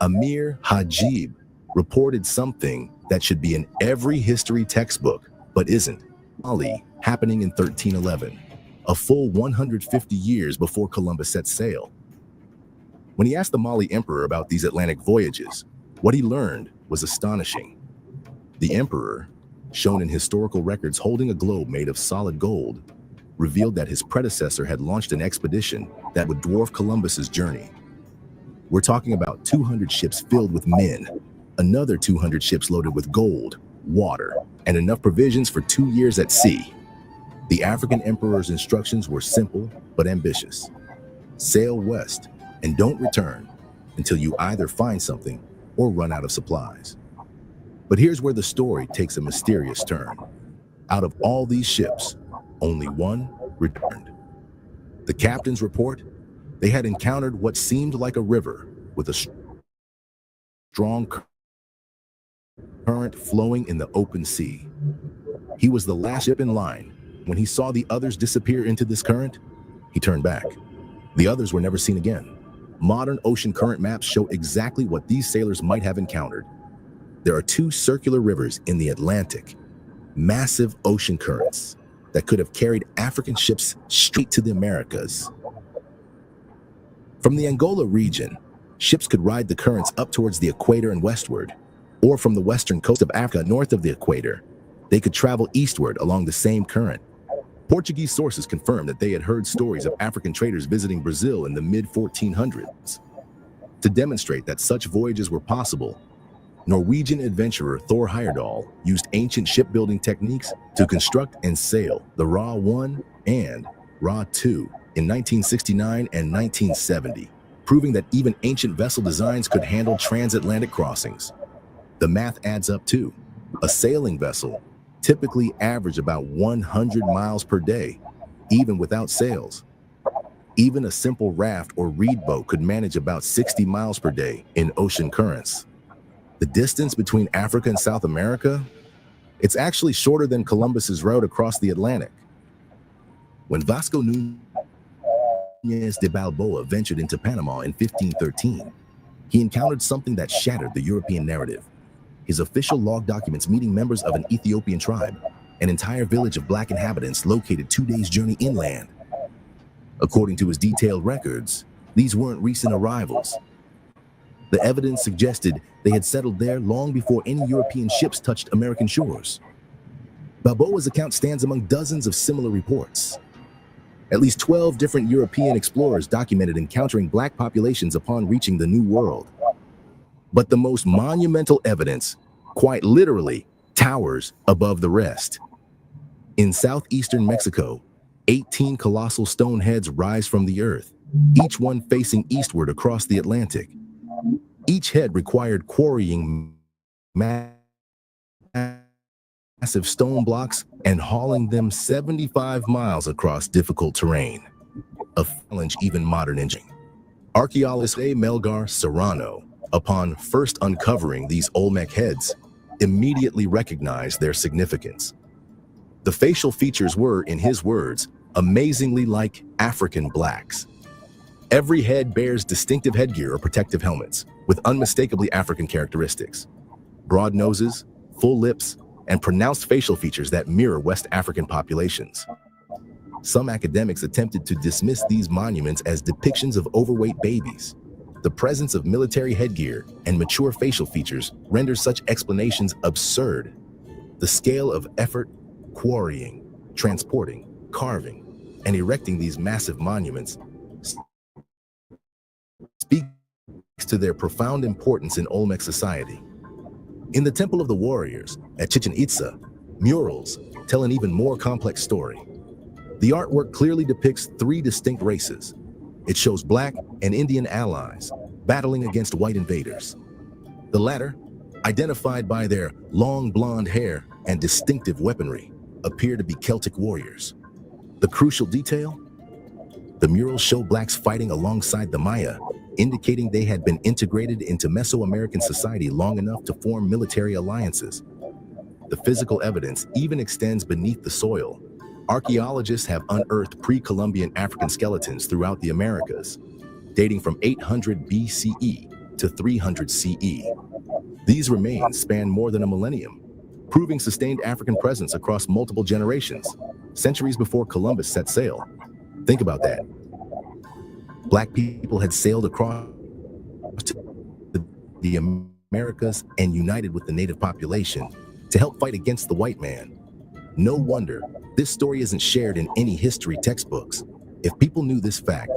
Amir Hajib reported something that should be in every history textbook, but isn't. Mali, happening in 1311, a full 150 years before Columbus set sail. When he asked the Mali emperor about these Atlantic voyages, what he learned was astonishing. The emperor, shown in historical records holding a globe made of solid gold, revealed that his predecessor had launched an expedition that would dwarf Columbus's journey. We're talking about 200 ships filled with men, another 200 ships loaded with gold, water, and enough provisions for 2 years at sea. The African emperor's instructions were simple but ambitious. Sail west and don't return until you either find something or run out of supplies. But here's where the story takes a mysterious turn. Out of all these ships, only one returned. The captain's report, they had encountered what seemed like a river with a strong current flowing in the open sea. He was the last ship in line. When he saw the others disappear into this current, he turned back. The others were never seen again. Modern ocean current maps show exactly what these sailors might have encountered. There are 2 circular rivers in the Atlantic, massive ocean currents that could have carried African ships straight to the Americas. From the Angola region, ships could ride the currents up towards the equator and westward, or from the western coast of Africa north of the equator, they could travel eastward along the same current. Portuguese sources confirmed that they had heard stories of African traders visiting Brazil in the mid-1400s. To demonstrate that such voyages were possible, Norwegian adventurer Thor Heyerdahl used ancient shipbuilding techniques to construct and sail the Ra 1 and Ra 2 in 1969 and 1970, proving that even ancient vessel designs could handle transatlantic crossings. The math adds up too. A sailing vessel typically averaged about 100 miles per day, even without sails. Even a simple raft or reed boat could manage about 60 miles per day in ocean currents. The distance between Africa and South America, it's actually shorter than Columbus's route across the Atlantic. When Vasco Núñez de Balboa ventured into Panama in 1513, he encountered something that shattered the European narrative. His official log documents meeting members of an Ethiopian tribe, an entire village of Black inhabitants located 2 days' journey inland. According to his detailed records, these weren't recent arrivals. The evidence suggested they had settled there long before any European ships touched American shores. Balboa's account stands among dozens of similar reports. At least 12 different European explorers documented encountering Black populations upon reaching the New World. But the most monumental evidence, quite literally, towers above the rest. In southeastern Mexico, 18 colossal stone heads rise from the earth, each one facing eastward across the Atlantic. Each head required quarrying massive stone blocks and hauling them 75 miles across difficult terrain, a challenge even modern engineering. Archaeologist A. Melgar Serrano, upon first uncovering these Olmec heads, immediately recognized their significance. The facial features were, in his words, amazingly like African blacks. Every head bears distinctive headgear or protective helmets with unmistakably African characteristics. Broad noses, full lips, and pronounced facial features that mirror West African populations. Some academics attempted to dismiss these monuments as depictions of overweight babies. The presence of military headgear and mature facial features renders such explanations absurd. The scale of effort, quarrying, transporting, carving, and erecting these massive monuments speaks to their profound importance in Olmec society. In the Temple of the Warriors at Chichen Itza, murals tell an even more complex story. The artwork clearly depicts three distinct races. It shows Black and Indian allies battling against white invaders. The latter, identified by their long blonde hair and distinctive weaponry, appear to be Celtic warriors. The crucial detail? The murals show Blacks fighting alongside the Maya, indicating they had been integrated into Mesoamerican society long enough to form military alliances. The physical evidence even extends beneath the soil. Archaeologists have unearthed pre-Columbian African skeletons throughout the Americas, dating from 800 BCE to 300 CE. These remains span more than a millennium, proving sustained African presence across multiple generations, centuries before Columbus set sail. Think about that. Black people had sailed across the Americas and united with the native population to help fight against the white man. No wonder this story isn't shared in any history textbooks. If people knew this fact,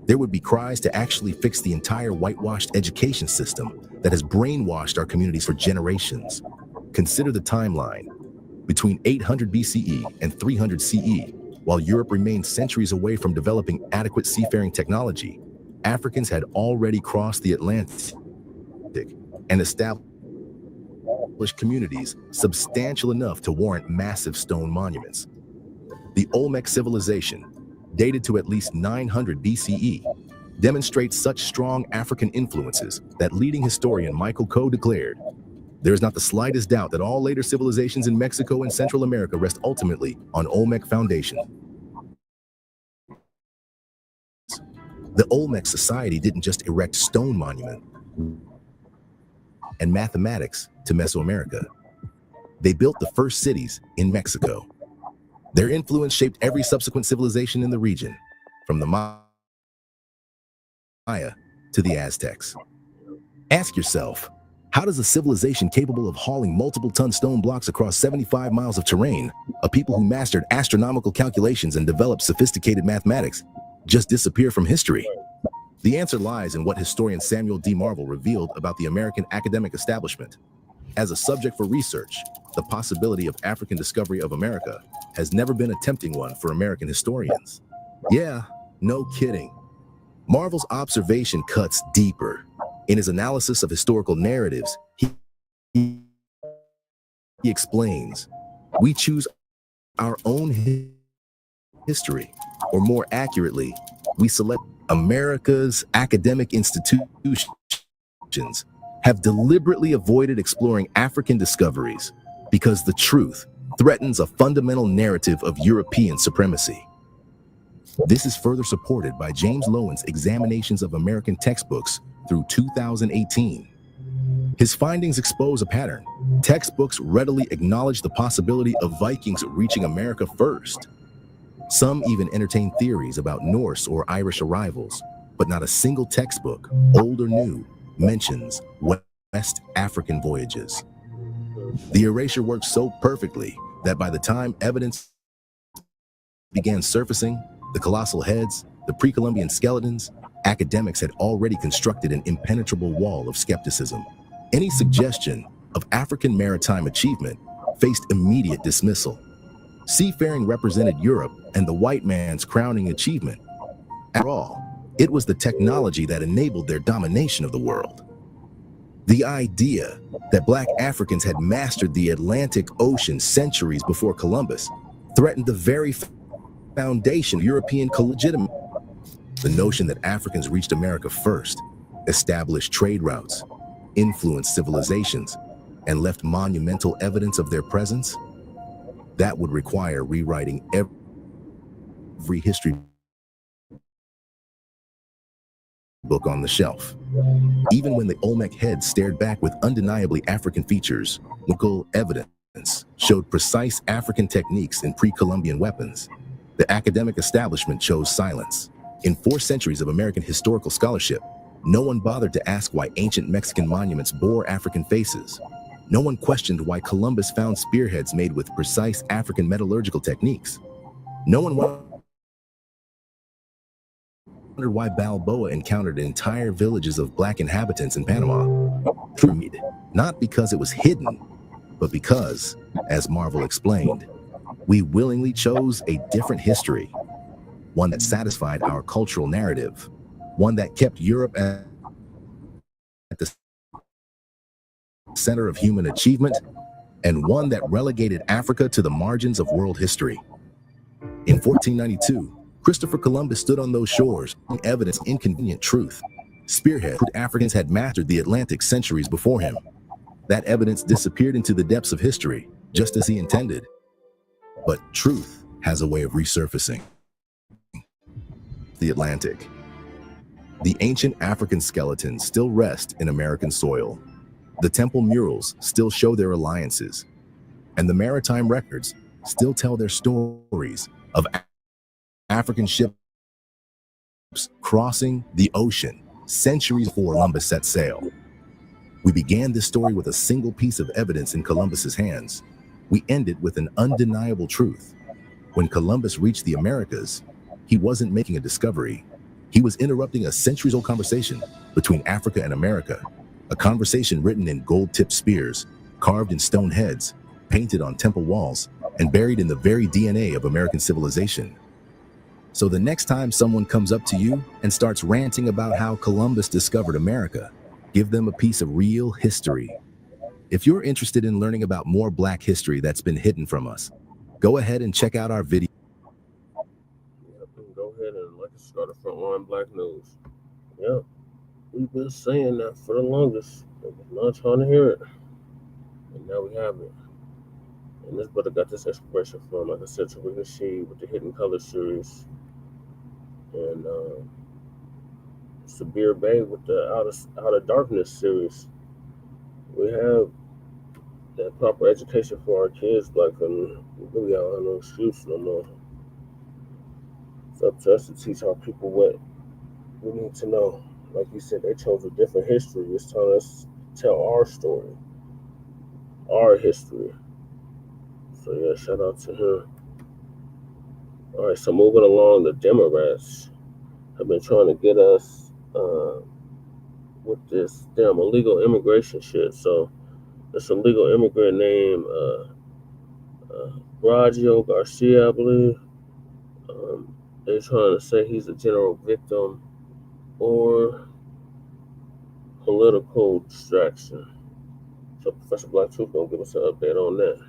there would be cries to actually fix the entire whitewashed education system that has brainwashed our communities for generations. Consider the timeline. Between 800 BCE and 300 CE, while Europe remained centuries away from developing adequate seafaring technology, Africans had already crossed the Atlantic and established communities substantial enough to warrant massive stone monuments. The Olmec civilization, dated to at least 900 BCE, demonstrates such strong African influences that leading historian Michael Coe declared, "There is not the slightest doubt that all later civilizations in Mexico and Central America rest ultimately on Olmec foundation." The Olmec society didn't just erect stone monuments and mathematics to Mesoamerica. They built the first cities in Mexico. Their influence shaped every subsequent civilization in the region, from the Maya to the Aztecs. Ask yourself, how does a civilization capable of hauling multiple-ton stone blocks across 75 miles of terrain, a people who mastered astronomical calculations and developed sophisticated mathematics, just disappear from history? The answer lies in what historian Samuel D. Marvel revealed about the American academic establishment. As a subject for research, the possibility of African discovery of America has never been a tempting one for American historians. Yeah, no kidding. Marvel's observation cuts deeper. In his analysis of historical narratives, he explains, we choose our own history, or more accurately, we select America's academic institutions have deliberately avoided exploring African discoveries because the truth threatens a fundamental narrative of European supremacy. This is further supported by James Lowen's examinations of American textbooks through 2018. His findings expose a pattern. Textbooks readily acknowledge the possibility of Vikings reaching America first. Some even entertain theories about Norse or Irish arrivals, but not a single textbook, old or new, mentions West African voyages. The erasure worked so perfectly that by the time evidence began surfacing, the colossal heads, the pre-Columbian skeletons, academics had already constructed an impenetrable wall of skepticism. Any suggestion of African maritime achievement faced immediate dismissal. Seafaring represented Europe and the white man's crowning achievement. After all, it was the technology that enabled their domination of the world. The idea that Black Africans had mastered the Atlantic Ocean centuries before Columbus threatened the very foundation of European legitimacy. The notion that Africans reached America first, established trade routes, influenced civilizations, and left monumental evidence of their presence, that would require rewriting every history book on the shelf. Even when the Olmec head stared back with undeniably African features, local evidence showed precise African techniques in pre-Columbian weapons. The academic establishment chose silence. In 4 centuries of American historical scholarship, no one bothered to ask why ancient Mexican monuments bore African faces. No one questioned why Columbus found spearheads made with precise African metallurgical techniques. No one wondered why Balboa encountered entire villages of Black inhabitants in Panama. Not because it was hidden, but because, as Marvel explained, we willingly chose a different history, one that satisfied our cultural narrative, one that kept Europe at the center of human achievement, and one that relegated Africa to the margins of world history. In 1492, Christopher Columbus stood on those shores, evidence inconvenient truth. Spearhead Africans had mastered the Atlantic centuries before him. That evidence disappeared into the depths of history, just as he intended. But truth has a way of resurfacing. The Atlantic. The ancient African skeletons still rest in American soil. The temple murals still show their alliances, and the maritime records still tell their stories of African ships crossing the ocean centuries before Columbus set sail. We began this story with a single piece of evidence in Columbus's hands. We end it with an undeniable truth. When Columbus reached the Americas, he wasn't making a discovery. He was interrupting a centuries-old conversation between Africa and America, a conversation written in gold-tipped spears, carved in stone heads, painted on temple walls, and buried in the very DNA of American civilization. So the next time someone comes up to you and starts ranting about how Columbus discovered America, give them a piece of real history. If you're interested in learning about more Black history that's been hidden from us, go ahead and check out our video. Go ahead and like and subscribe to Frontline Black News. Yeah, we've been saying that for the longest. But we're not trying to hear it. And now we have it. And this brother got this inspiration from, like I said, Tariq Sheed with the Hidden Color series. And Sabir Bay with the Out of Darkness series. We have that proper education for our kids, Black and we really don't have no excuse no more. It's up to us to teach our people what we need to know. Like you said, they chose a different history. It's telling us to tell our story, our history. So yeah, shout out to him. All right, so moving along, the Democrats have been trying to get us with this damn illegal immigration shit. So this illegal immigrant named Garcia, I believe. They're trying to say he's a general victim or political distraction. So Professor Black Truth gonna give us an update on that.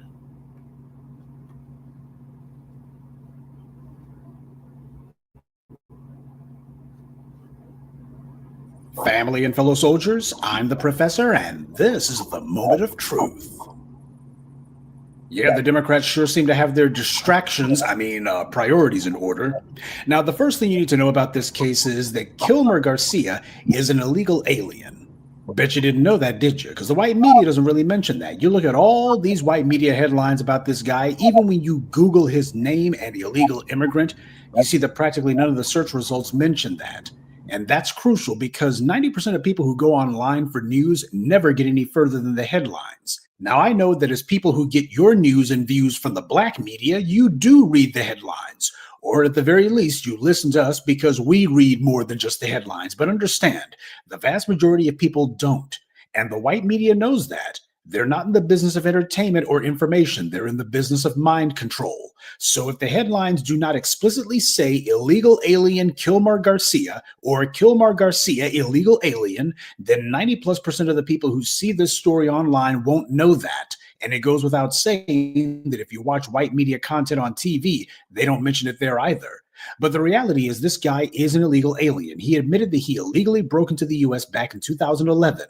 Family and fellow soldiers, I'm the Professor, and this is the moment of truth. Yeah, the Democrats sure seem to have their priorities in order. Now, the first thing you need to know about this case is that Kilmar Garcia is an illegal alien. Bet you didn't know that, did you? Because the white media doesn't really mention that. You look at all these white media headlines about this guy, even when you Google his name and illegal immigrant, you see that practically none of the search results mention that. And that's crucial because 90% of people who go online for news never get any further than the headlines. Now, I know that as people who get your news and views from the Black media, you do read the headlines, or at the very least, you listen to us because we read more than just the headlines. But understand, the vast majority of people don't, and the white media knows that. They're not in the business of entertainment or information. They're in the business of mind control. So if the headlines do not explicitly say illegal alien Kilmar Garcia or Kilmar Garcia illegal alien, then 90+% of the people who see this story online won't know that. And it goes without saying that if you watch white media content on TV, they don't mention it there either. But the reality is this guy is an illegal alien. He admitted that he illegally broke into the U.S. back in 2011.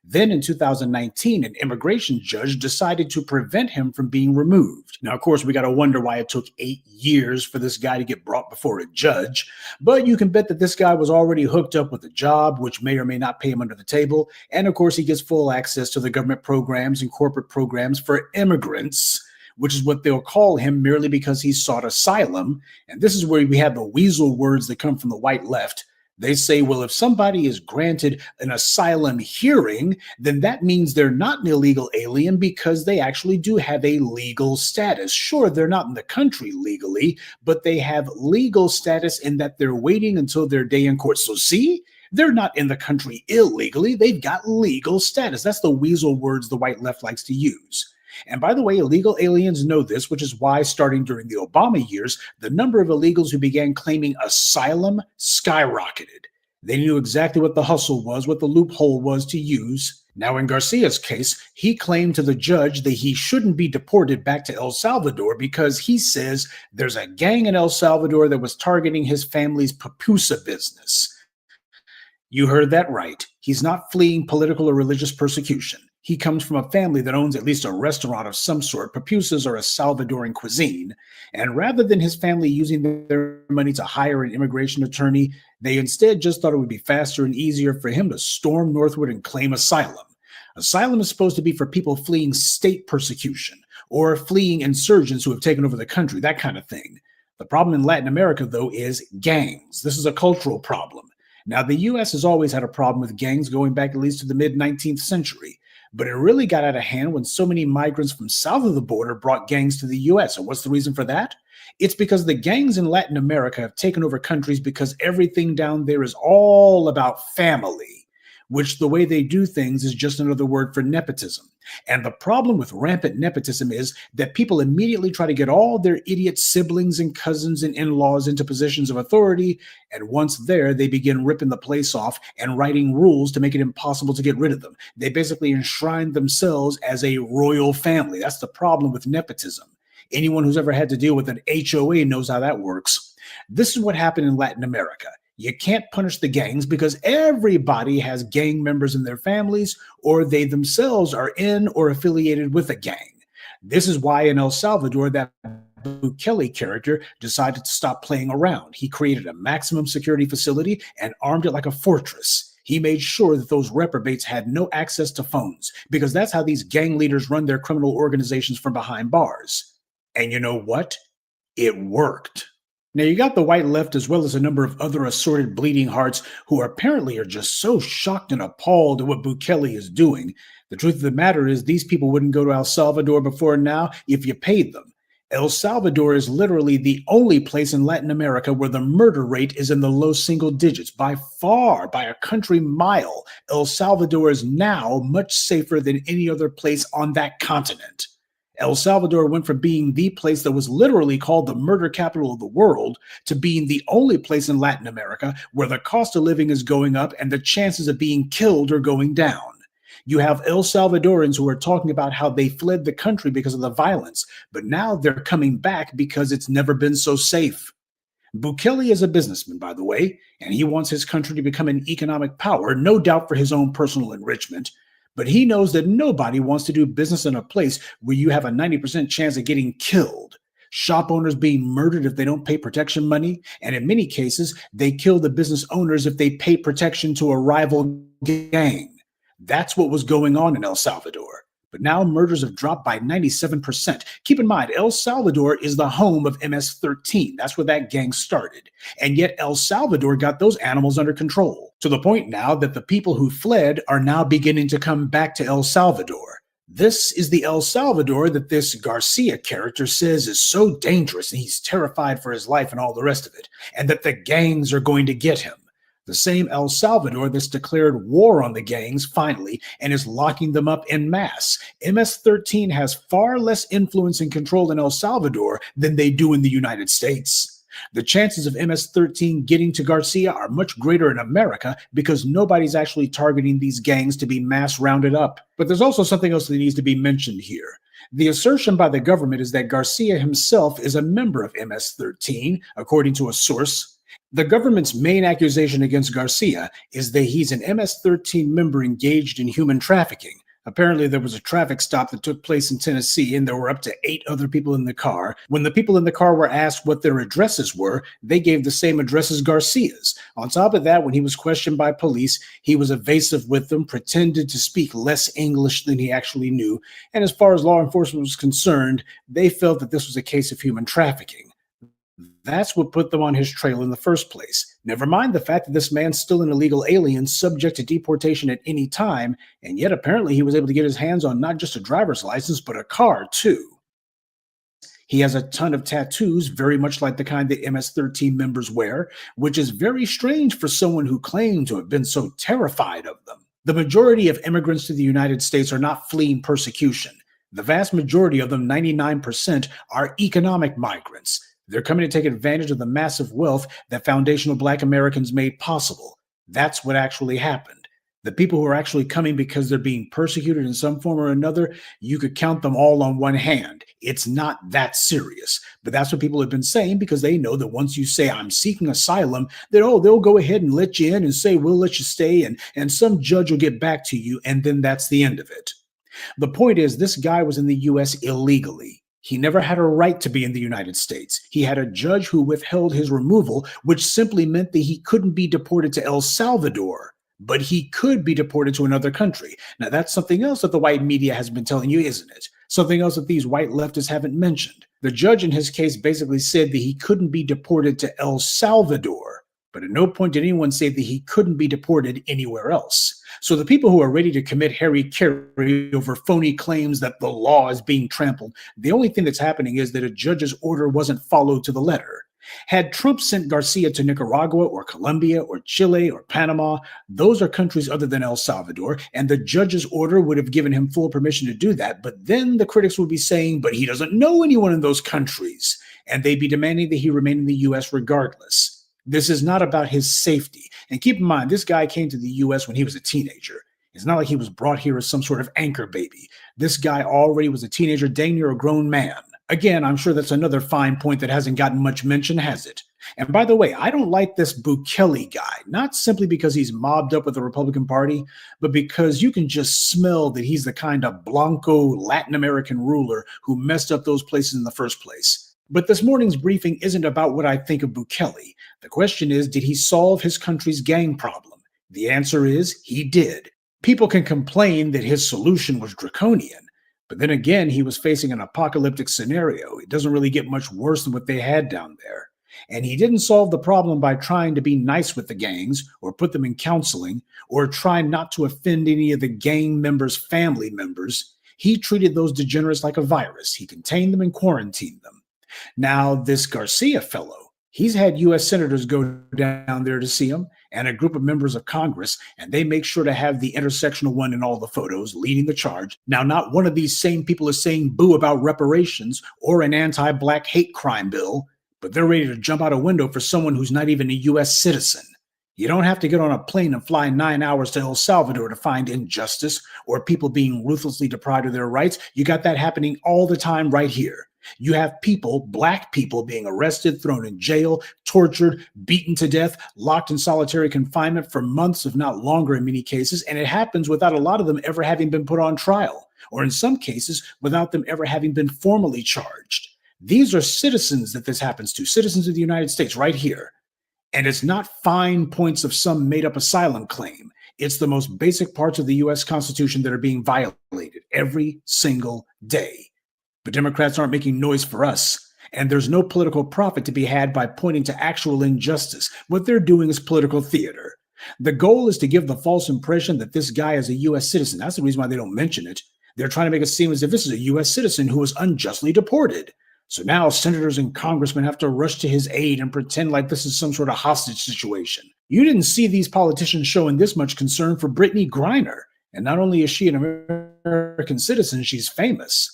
Then in 2019, an immigration judge decided to prevent him from being removed. Now, of course, we got to wonder why it took 8 years for this guy to get brought before a judge. But you can bet that this guy was already hooked up with a job, which may or may not pay him under the table. And of course, he gets full access to the government programs and corporate programs for immigrants, which is what they'll call him merely because he sought asylum. And this is where we have the weasel words that come from the white left. They say, well, if somebody is granted an asylum hearing, then that means they're not an illegal alien because they actually do have a legal status. Sure, they're not in the country legally, but they have legal status in that they're waiting until their day in court. So see, they're not in the country illegally. They've got legal status. That's the weasel words the white left likes to use. And by the way, illegal aliens know this, which is why starting during the Obama years, the number of illegals who began claiming asylum skyrocketed. They knew exactly what the hustle was, what the loophole was to use. Now, in Garcia's case, he claimed to the judge that he shouldn't be deported back to El Salvador because he says there's a gang in El Salvador that was targeting his family's pupusa business. You heard that right. He's not fleeing political or religious persecution. He comes from a family that owns at least a restaurant of some sort. Pupusas are a Salvadoran cuisine. And rather than his family using their money to hire an immigration attorney, they instead just thought it would be faster and easier for him to storm northward and claim asylum. Asylum is supposed to be for people fleeing state persecution or fleeing insurgents who have taken over the country, that kind of thing. The problem in Latin America, though, is gangs. This is a cultural problem. Now, the U.S. has always had a problem with gangs going back at least to the mid-19th century. But it really got out of hand when so many migrants from south of the border brought gangs to the U.S. And what's the reason for that? It's because the gangs in Latin America have taken over countries because everything down there is all about family, which the way they do things is just another word for nepotism. And the problem with rampant nepotism is that people immediately try to get all their idiot siblings and cousins and in-laws into positions of authority. And once there, they begin ripping the place off and writing rules to make it impossible to get rid of them. They basically enshrine themselves as a royal family. That's the problem with nepotism. Anyone who's ever had to deal with an HOA knows how that works. This is what happened in Latin America. You can't punish the gangs because everybody has gang members in their families, or they themselves are in or affiliated with a gang. This is why in El Salvador, that Bukele character decided to stop playing around. He created a maximum security facility and armed it like a fortress. He made sure that those reprobates had no access to phones because that's how these gang leaders run their criminal organizations from behind bars. And you know what? It worked. Now, you got the white left as well as a number of other assorted bleeding hearts who apparently are just so shocked and appalled at what Bukele is doing. The truth of the matter is these people wouldn't go to El Salvador before now if you paid them. El Salvador is literally the only place in Latin America where the murder rate is in the low single digits. By far, by a country mile, El Salvador is now much safer than any other place on that continent. El Salvador went from being the place that was literally called the murder capital of the world to being the only place in Latin America where the cost of living is going up and the chances of being killed are going down. You have El Salvadorans who are talking about how they fled the country because of the violence, but now they're coming back because it's never been so safe. Bukele is a businessman, by the way, and he wants his country to become an economic power, no doubt for his own personal enrichment. But he knows that nobody wants to do business in a place where you have a 90% chance of getting killed. Shop owners being murdered if they don't pay protection money. And in many cases, they kill the business owners if they pay protection to a rival gang. That's what was going on in El Salvador. But now murders have dropped by 97%. Keep in mind, El Salvador is the home of MS-13. That's where that gang started. And yet El Salvador got those animals under control, to the point now that the people who fled are now beginning to come back to El Salvador. This is the El Salvador that this Garcia character says is so dangerous and he's terrified for his life and all the rest of it, and that the gangs are going to get him. The same El Salvador that's declared war on the gangs finally and is locking them up en masse. MS-13 has far less influence and control in El Salvador than they do in the United States. The chances of MS-13 getting to Garcia are much greater in America because nobody's actually targeting these gangs to be mass rounded up. But there's also something else that needs to be mentioned here. The assertion by the government is that Garcia himself is a member of MS-13, according to a source. The government's main accusation against Garcia is that he's an MS-13 member engaged in human trafficking. Apparently, there was a traffic stop that took place in Tennessee, and there were up to 8 other people in the car. When the people in the car were asked what their addresses were, they gave the same address as Garcia's. On top of that, when he was questioned by police, he was evasive with them, pretended to speak less English than he actually knew. And as far as law enforcement was concerned, they felt that this was a case of human trafficking. That's what put them on his trail in the first place. Never mind the fact that this man's still an illegal alien subject to deportation at any time, and yet apparently he was able to get his hands on not just a driver's license, but a car too. He has a ton of tattoos, very much like the kind that MS-13 members wear, which is very strange for someone who claimed to have been so terrified of them. The majority of immigrants to the United States are not fleeing persecution. The vast majority of them, 99%, are economic migrants. They're coming to take advantage of the massive wealth that foundational Black Americans made possible. That's what actually happened. The people who are actually coming because they're being persecuted in some form or another, you could count them all on one hand. It's not that serious. But that's what people have been saying because they know that once you say, I'm seeking asylum, then, they'll go ahead and let you in and say, we'll let you stay, and some judge will get back to you, and then that's the end of it. The point is, this guy was in the U.S. illegally. He never had a right to be in the United States. He had a judge who withheld his removal, which simply meant that he couldn't be deported to El Salvador, but he could be deported to another country. Now, that's something else that the white media has been telling you, isn't it? Something else that these white leftists haven't mentioned. The judge in his case basically said that he couldn't be deported to El Salvador, but at no point did anyone say that he couldn't be deported anywhere else. So the people who are ready to commit hara-kiri over phony claims that the law is being trampled, the only thing that's happening is that a judge's order wasn't followed to the letter. Had Trump sent Garcia to Nicaragua or Colombia or Chile or Panama, those are countries other than El Salvador, and the judge's order would have given him full permission to do that. But then the critics would be saying, but he doesn't know anyone in those countries, and they'd be demanding that he remain in the U.S. regardless. This is not about his safety. And keep in mind, this guy came to the U.S. when he was a teenager. It's not like he was brought here as some sort of anchor baby. This guy already was a teenager, dang near a grown man. Again, I'm sure that's another fine point that hasn't gotten much mention, has it? And by the way, I don't like this Bukele guy, not simply because he's mobbed up with the Republican Party, but because you can just smell that he's the kind of Blanco Latin American ruler who messed up those places in the first place. But this morning's briefing isn't about what I think of Bukele. The question is, did he solve his country's gang problem? The answer is, he did. People can complain that his solution was draconian, but then again, he was facing an apocalyptic scenario. It doesn't really get much worse than what they had down there. And he didn't solve the problem by trying to be nice with the gangs or put them in counseling or try not to offend any of the gang members' family members. He treated those degenerates like a virus. He contained them and quarantined them. Now, this Garcia fellow, he's had U.S. senators go down there to see him and a group of members of Congress, and they make sure to have the intersectional one in all the photos leading the charge. Now, not one of these same people is saying boo about reparations or an anti-Black hate crime bill, but they're ready to jump out a window for someone who's not even a U.S. citizen. You don't have to get on a plane and fly 9 hours to El Salvador to find injustice or people being ruthlessly deprived of their rights. You got that happening all the time right here. You have people, Black people, being arrested, thrown in jail, tortured, beaten to death, locked in solitary confinement for months, if not longer in many cases, and it happens without a lot of them ever having been put on trial, or in some cases, without them ever having been formally charged. These are citizens that this happens to, citizens of the United States right here. And it's not fine points of some made-up asylum claim. It's the most basic parts of the U.S. Constitution that are being violated every single day. But Democrats aren't making noise for us, and there's no political profit to be had by pointing to actual injustice. What they're doing is political theater. The goal is to give the false impression that this guy is a U.S. citizen. That's the reason why they don't mention it. They're trying to make it seem as if this is a U.S. citizen who was unjustly deported. So now senators and congressmen have to rush to his aid and pretend like this is some sort of hostage situation. You didn't see these politicians showing this much concern for Brittany Griner. And not only is she an American citizen, she's famous.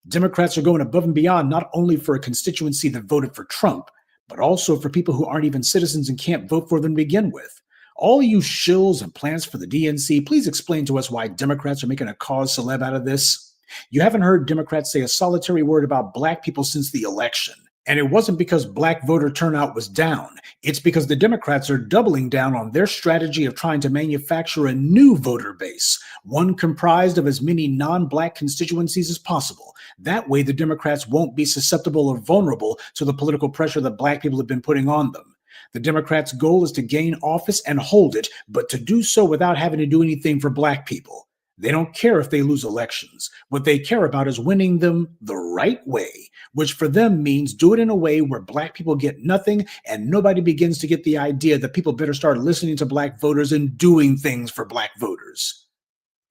Democrats are going above and beyond, not only for a constituency that voted for Trump, but also for people who aren't even citizens and can't vote for them to begin with. All you shills and plans for the DNC, please explain to us why Democrats are making a cause celeb out of this. You haven't heard Democrats say a solitary word about Black people since the election. And it wasn't because Black voter turnout was down. It's because the Democrats are doubling down on their strategy of trying to manufacture a new voter base, one comprised of as many non-Black constituencies as possible. That way, the Democrats won't be susceptible or vulnerable to the political pressure that Black people have been putting on them. The Democrats' goal is to gain office and hold it, but to do so without having to do anything for Black people. They don't care if they lose elections. What they care about is winning them the right way, which for them means do it in a way where Black people get nothing and nobody begins to get the idea that people better start listening to Black voters and doing things for Black voters.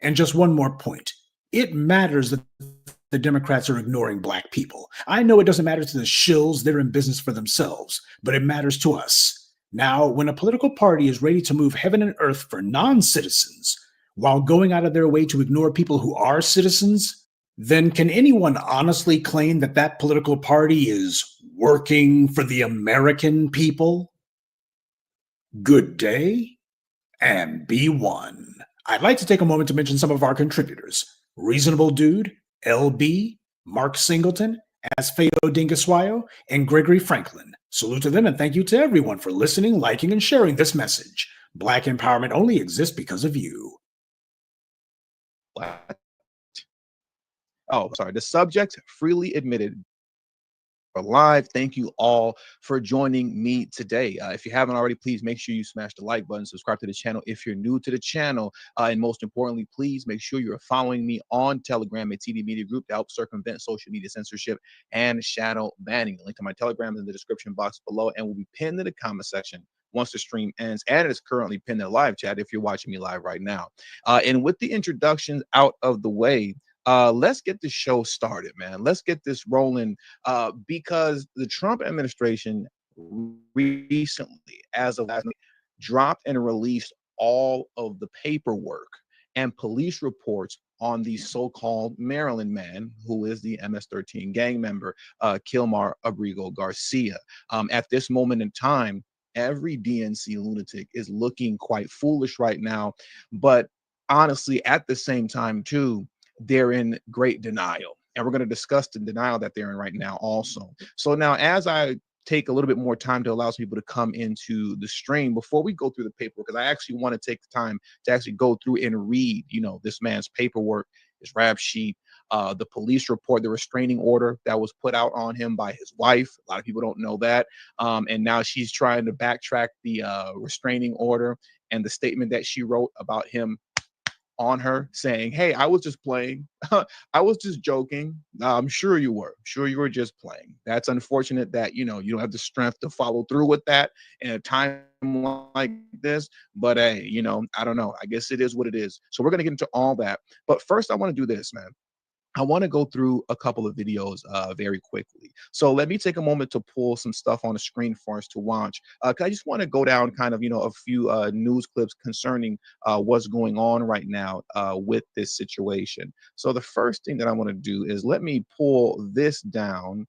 And just one more point. It matters that the Democrats are ignoring Black people. I know it doesn't matter to the shills, they're in business for themselves, but it matters to us. Now, when a political party is ready to move heaven and earth for non-citizens, while going out of their way to ignore people who are citizens, then can anyone honestly claim that that political party is working for the American people? Good day, and be one. I'd like to take a moment to mention some of our contributors. Reasonable Dude, LB, Mark Singleton, Asfeo Dingaswayo, and Gregory Franklin. Salute to them and thank you to everyone for listening, liking, and sharing this message. Black empowerment only exists because of you. Oh, sorry. The subject freely admitted for live. Thank you all for joining me today. If you haven't already, please make sure you smash the like button, subscribe to the channel if you're new to the channel, and most importantly, please make sure you're following me on Telegram at TD Media Group to help circumvent social media censorship and shadow banning. The link to my Telegram is in the description box below and will be pinned in the comment section once the stream ends, and it is currently pinned in the live chat if you're watching me live right now. And with the introductions out of the way, let's get the show started, man. Let's get this rolling because the Trump administration recently, as of last night, dropped and released all of the paperwork and police reports on the so-called Maryland man who is the MS-13 gang member, Kilmar Abrego Garcia. At this moment in time, every DNC lunatic is looking quite foolish right now, but honestly, at the same time, too, they're in great denial. And we're going to discuss the denial that they're in right now also. So now, as I take a little bit more time to allow some people to come into the stream, before we go through the paperwork, because I actually want to take the time to actually go through and read, this man's paperwork, his rap sheet, the police report, the restraining order that was put out on him by his wife. A lot of people don't know that. And now she's trying to backtrack the restraining order and the statement that she wrote about him on her, saying, hey, I was just playing. I was just joking. I'm sure you were. I'm sure you were just playing. That's unfortunate that, you don't have the strength to follow through with that in a time like this. But hey, I don't know. I guess it is what it is. So we're going to get into all that. But first, I want to do this, man. I want to go through a couple of videos very quickly. So let me take a moment to pull some stuff on the screen for us to watch. I just want to go down kind of, a few news clips concerning what's going on right now with this situation. So the first thing that I want to do is let me pull this down,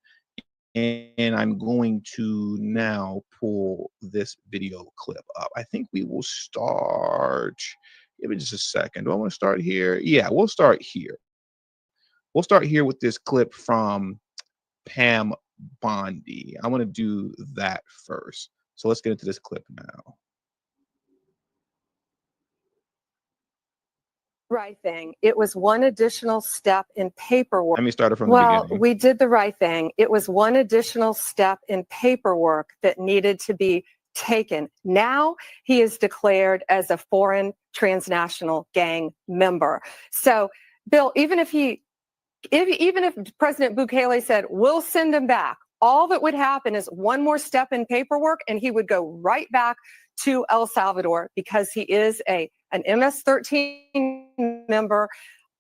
and I'm going to now pull this video clip up. I think we will start. Give me just a second. Do I want to start here? Yeah, we'll start here. We'll start here with this clip from Pam Bondi. I want to do that first. So let's get into this clip now. Right thing. It was one additional step in paperwork. Let me start it from the beginning. Well, we did the right thing. It was one additional step in paperwork that needed to be taken. Now he is declared as a foreign transnational gang member. So, Bill, even if President Bukele said, we'll send him back, all that would happen is one more step in paperwork and he would go right back to El Salvador because he is an MS-13 member.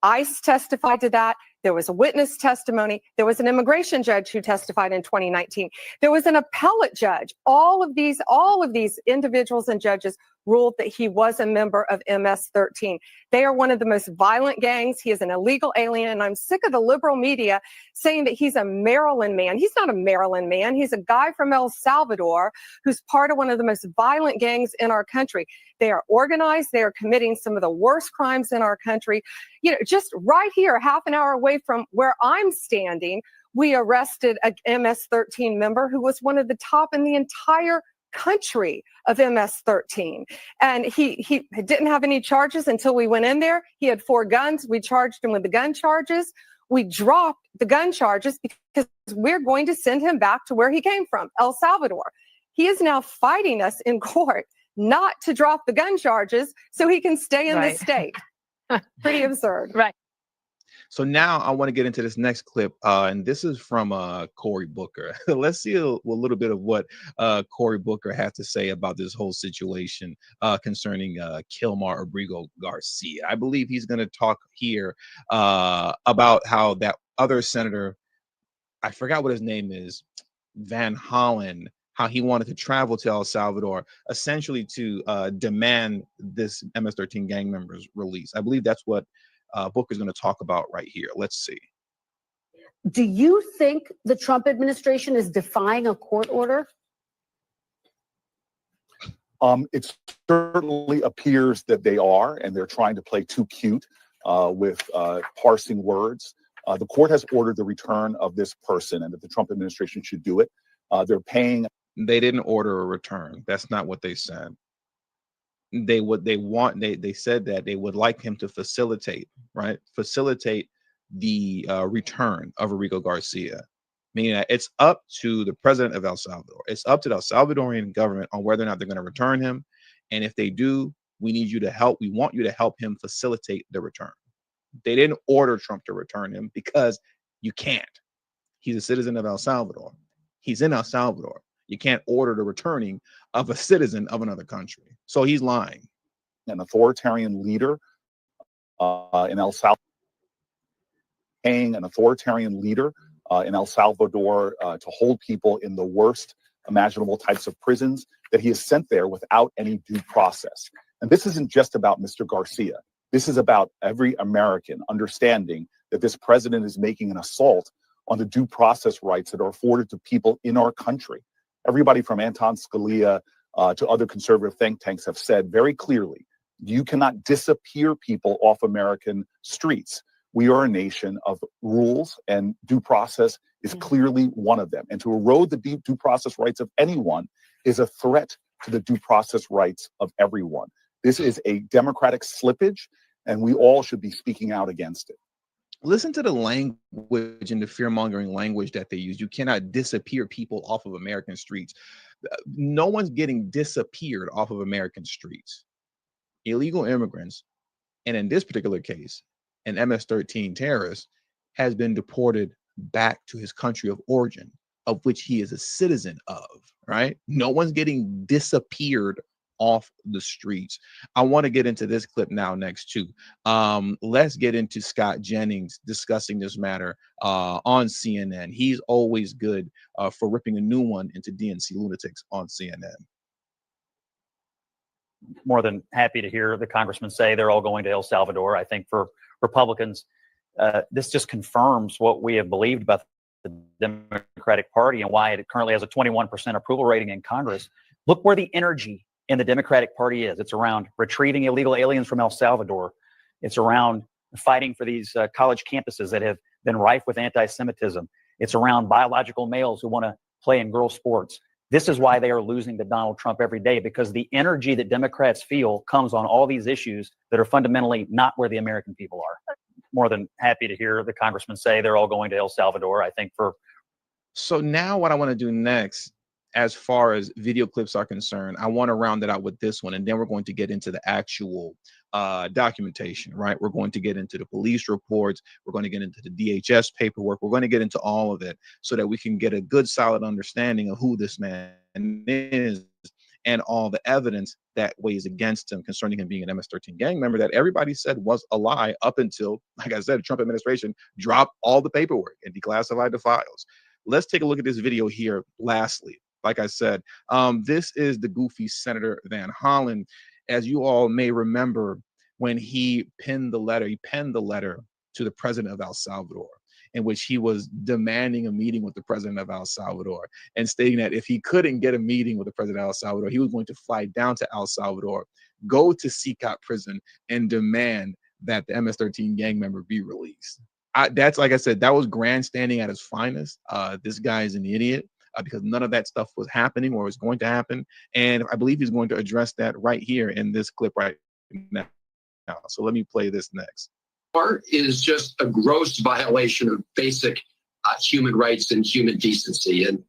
ICE testified to that. There was a witness testimony. There was an immigration judge who testified in 2019. There was an appellate judge. All of these individuals and judges ruled that he was a member of MS-13. They are one of the most violent gangs. He is an illegal alien, and I'm sick of the liberal media saying that he's a Maryland man. He's not a Maryland man. He's a guy from El Salvador who's part of one of the most violent gangs in our country. They are organized. They are committing some of the worst crimes in our country. You know, just right here, half an hour away from where I'm standing, we arrested a MS-13 member who was one of the top in the entire country of MS-13. And he didn't have any charges until we went in there. He had 4 guns. We charged him with the gun charges. We dropped the gun charges because we're going to send him back to where he came from, El Salvador. He is now fighting us in court not to drop the gun charges so he can stay in this state. Pretty absurd. Right. So now I want to get into this next clip, and this is from Cory Booker. Let's see a little bit of what Cory Booker has to say about this whole situation concerning Kilmar Abrego Garcia. I believe he's going to talk here about how that other senator, I forgot what his name is, Van Hollen, how he wanted to travel to El Salvador, essentially to demand this MS-13 gang members release. I believe that's what Booker's going to talk about right here. Let's see. Do you think the Trump administration is defying a court order? It certainly appears that they are, and they're trying to play too cute with parsing words. The court has ordered the return of this person, and that the Trump administration should do it. They're paying. They didn't order a return. That's not what they said. They said that they would like him to facilitate the return of Abrego Garcia, meaning that it's up to the president of El Salvador. It's up to the El Salvadorian government on whether or not they're going to return him. And if they do, we need you to help. We want you to help him facilitate the return. They didn't order Trump to return him because you can't. He's a citizen of El Salvador. He's in El Salvador. You can't order the returning of a citizen of another country. So he's lying. An authoritarian leader in El Salvador, paying an authoritarian leader in El Salvador to hold people in the worst imaginable types of prisons that he has sent there without any due process. And this isn't just about Mr. Garcia. This is about every American understanding that this president is making an assault on the due process rights that are afforded to people in our country. Everybody from Anton Scalia to other conservative think tanks have said very clearly, you cannot disappear people off American streets. We are a nation of rules, and due process is clearly one of them. And to erode the due process rights of anyone is a threat to the due process rights of everyone. This is a democratic slippage, and we all should be speaking out against it. Listen to the language and the fear-mongering language that they use. You cannot disappear people off of American streets. No one's getting disappeared off of American streets. Illegal immigrants, and in this particular case, an MS-13 terrorist, has been deported back to his country of origin, of which he is a citizen of, right? No one's getting disappeared off the streets. I want to get into this clip now next too. Let's get into Scott Jennings discussing this matter on CNN. He's always good for ripping a new one into DNC lunatics on CNN. More than happy to hear the congressman say they're all going to El Salvador. I think for Republicans, this just confirms what we have believed about the Democratic Party and why it currently has a 21% approval rating in Congress. Look where the energy in the Democratic Party is. It's around retrieving illegal aliens from El Salvador. It's around fighting for these college campuses that have been rife with anti-Semitism. It's around biological males who want to play in girls' sports. This is why they are losing to Donald Trump every day, because the energy that Democrats feel comes on all these issues that are fundamentally not where the American people are. More than happy to hear the congressman say they're all going to El Salvador. I think So now what I want to do next, as far as video clips are concerned, I want to round it out with this one, and then we're going to get into the actual documentation, right? We're going to get into the police reports. We're going to get into the DHS paperwork. We're going to get into all of it so that we can get a good, solid understanding of who this man is and all the evidence that weighs against him concerning him being an MS-13 gang member that everybody said was a lie up until, like I said, the Trump administration dropped all the paperwork and declassified the files. Let's take a look at this video here. Lastly, like I said, this is the goofy Senator Van Hollen. As you all may remember, when he penned the letter to the president of El Salvador, in which he was demanding a meeting with the president of El Salvador and stating that if he couldn't get a meeting with the president of El Salvador, he was going to fly down to El Salvador, go to CCOT prison, and demand that the MS-13 gang member be released. That's, like I said, that was grandstanding at its finest. This guy is an idiot because none of that stuff was happening or was going to happen. And I believe he's going to address that right here in this clip right now. So let me play this next. Is just a gross violation of basic human rights and human decency. And,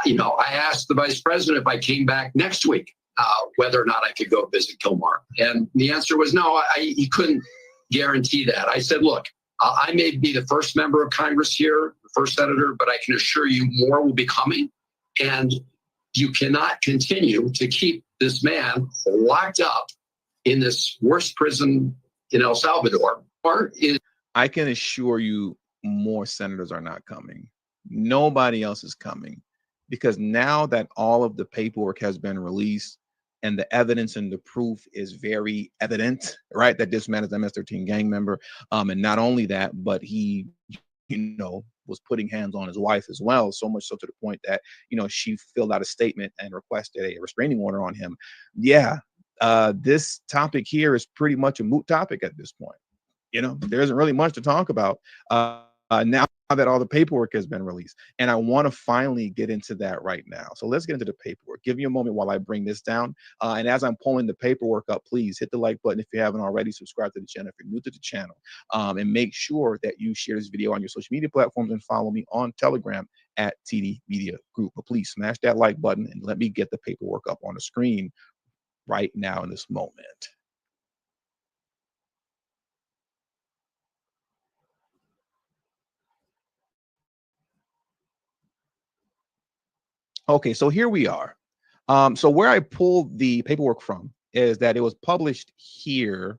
you know, I asked the vice president if I came back next week, whether or not I could go visit Kilmar. And the answer was no, he couldn't guarantee that. I said, look, I may be the first member of Congress here, the first senator, but I can assure you more will be coming. And you cannot continue to keep this man locked up in this worst prison in El Salvador. I can assure you more senators are not coming. Nobody else is coming, because now that all of the paperwork has been released and the evidence and the proof is very evident, right, that this man is an MS-13 gang member. And not only that, but he, you know, was putting hands on his wife as well, so much so to the point that, you know, she filled out a statement and requested a restraining order on him. Yeah, this topic here is pretty much a moot topic at this point. You know, there isn't really much to talk about now that all the paperwork has been released. And I want to finally get into that right now. So let's get into the paperwork. Give me a moment while I bring this down. And as I'm pulling the paperwork up, please hit the like button if you haven't already. Subscribe to the channel if you're new to the channel. And make sure that you share this video on your social media platforms and follow me on Telegram at TD Media Group. But please smash that like button and let me get the paperwork up on the screen right now in this moment. Okay, so here we are. So where I pulled the paperwork from is that it was published here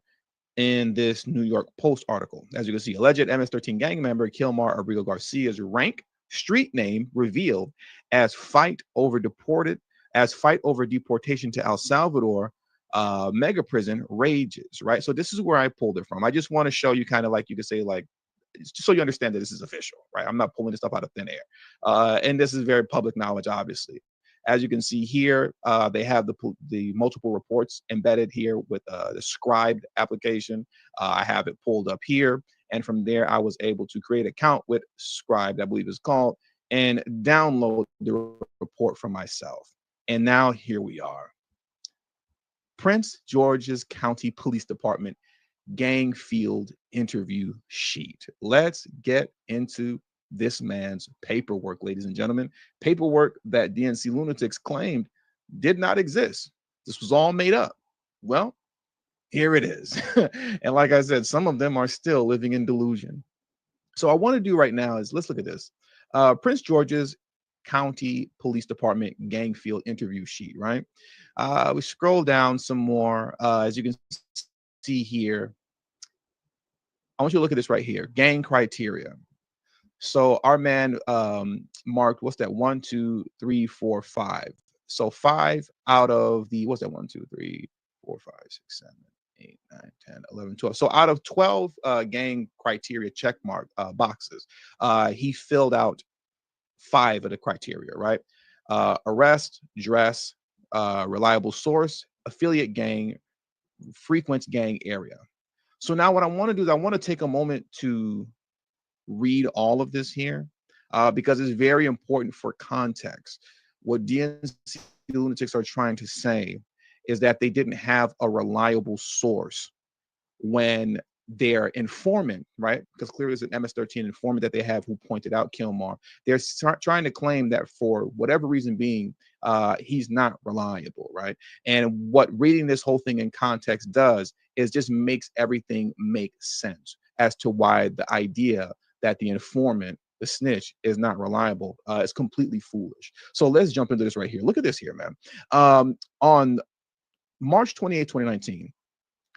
in this New York Post article. As you can see, alleged MS-13 gang member Kilmar Abrego Garcia's rank, street name revealed as fight over deportation to El Salvador mega prison rages, right? So this is where I pulled it from. I just want to show you kind of like, you could say, like, just so you understand that this is official, right? I'm not pulling this stuff out of thin air. And this is very public knowledge, obviously. As you can see here, they have the multiple reports embedded here with the scribed application. I have it pulled up here. And from there, I was able to create an account with scribed, I believe it's called, and download the report for myself. And now here we are. Prince George's County Police Department gang field interview sheet. Let's get into this man's paperwork, ladies and gentlemen. Paperwork that DNC lunatics claimed did not exist. This was all made up. Well, here it is. And like I said, some of them are still living in delusion. So what I want to do right now is, let's look at this. Prince George's County Police Department gang field interview sheet, right? We scroll down some more. As you can see here, I want you to look at this right here, gang criteria. So our man marked, what's that, 1, 2, 3, 4, 5. So 5 out of the, what's that, 1, 2, 3, 4, 5, 6, 7, 8, 9, 10, 11, 12. So out of 12 gang criteria check mark boxes, he filled out 5 of the criteria, right? Arrest, dress, reliable source, affiliate gang, frequent gang area. So now what I want to do is I want to take a moment to read all of this here because it's very important for context. What DNC lunatics are trying to say is that they didn't have a reliable source when their informant, right? Because clearly it's an MS-13 informant that they have who pointed out Kilmar. They're trying to claim that for whatever reason being, he's not reliable, right? And what reading this whole thing in context does is just makes everything make sense as to why the idea that the informant, the snitch, is not reliable is completely foolish. So let's jump into this right here. Look at this here, man. On March 28, 2019,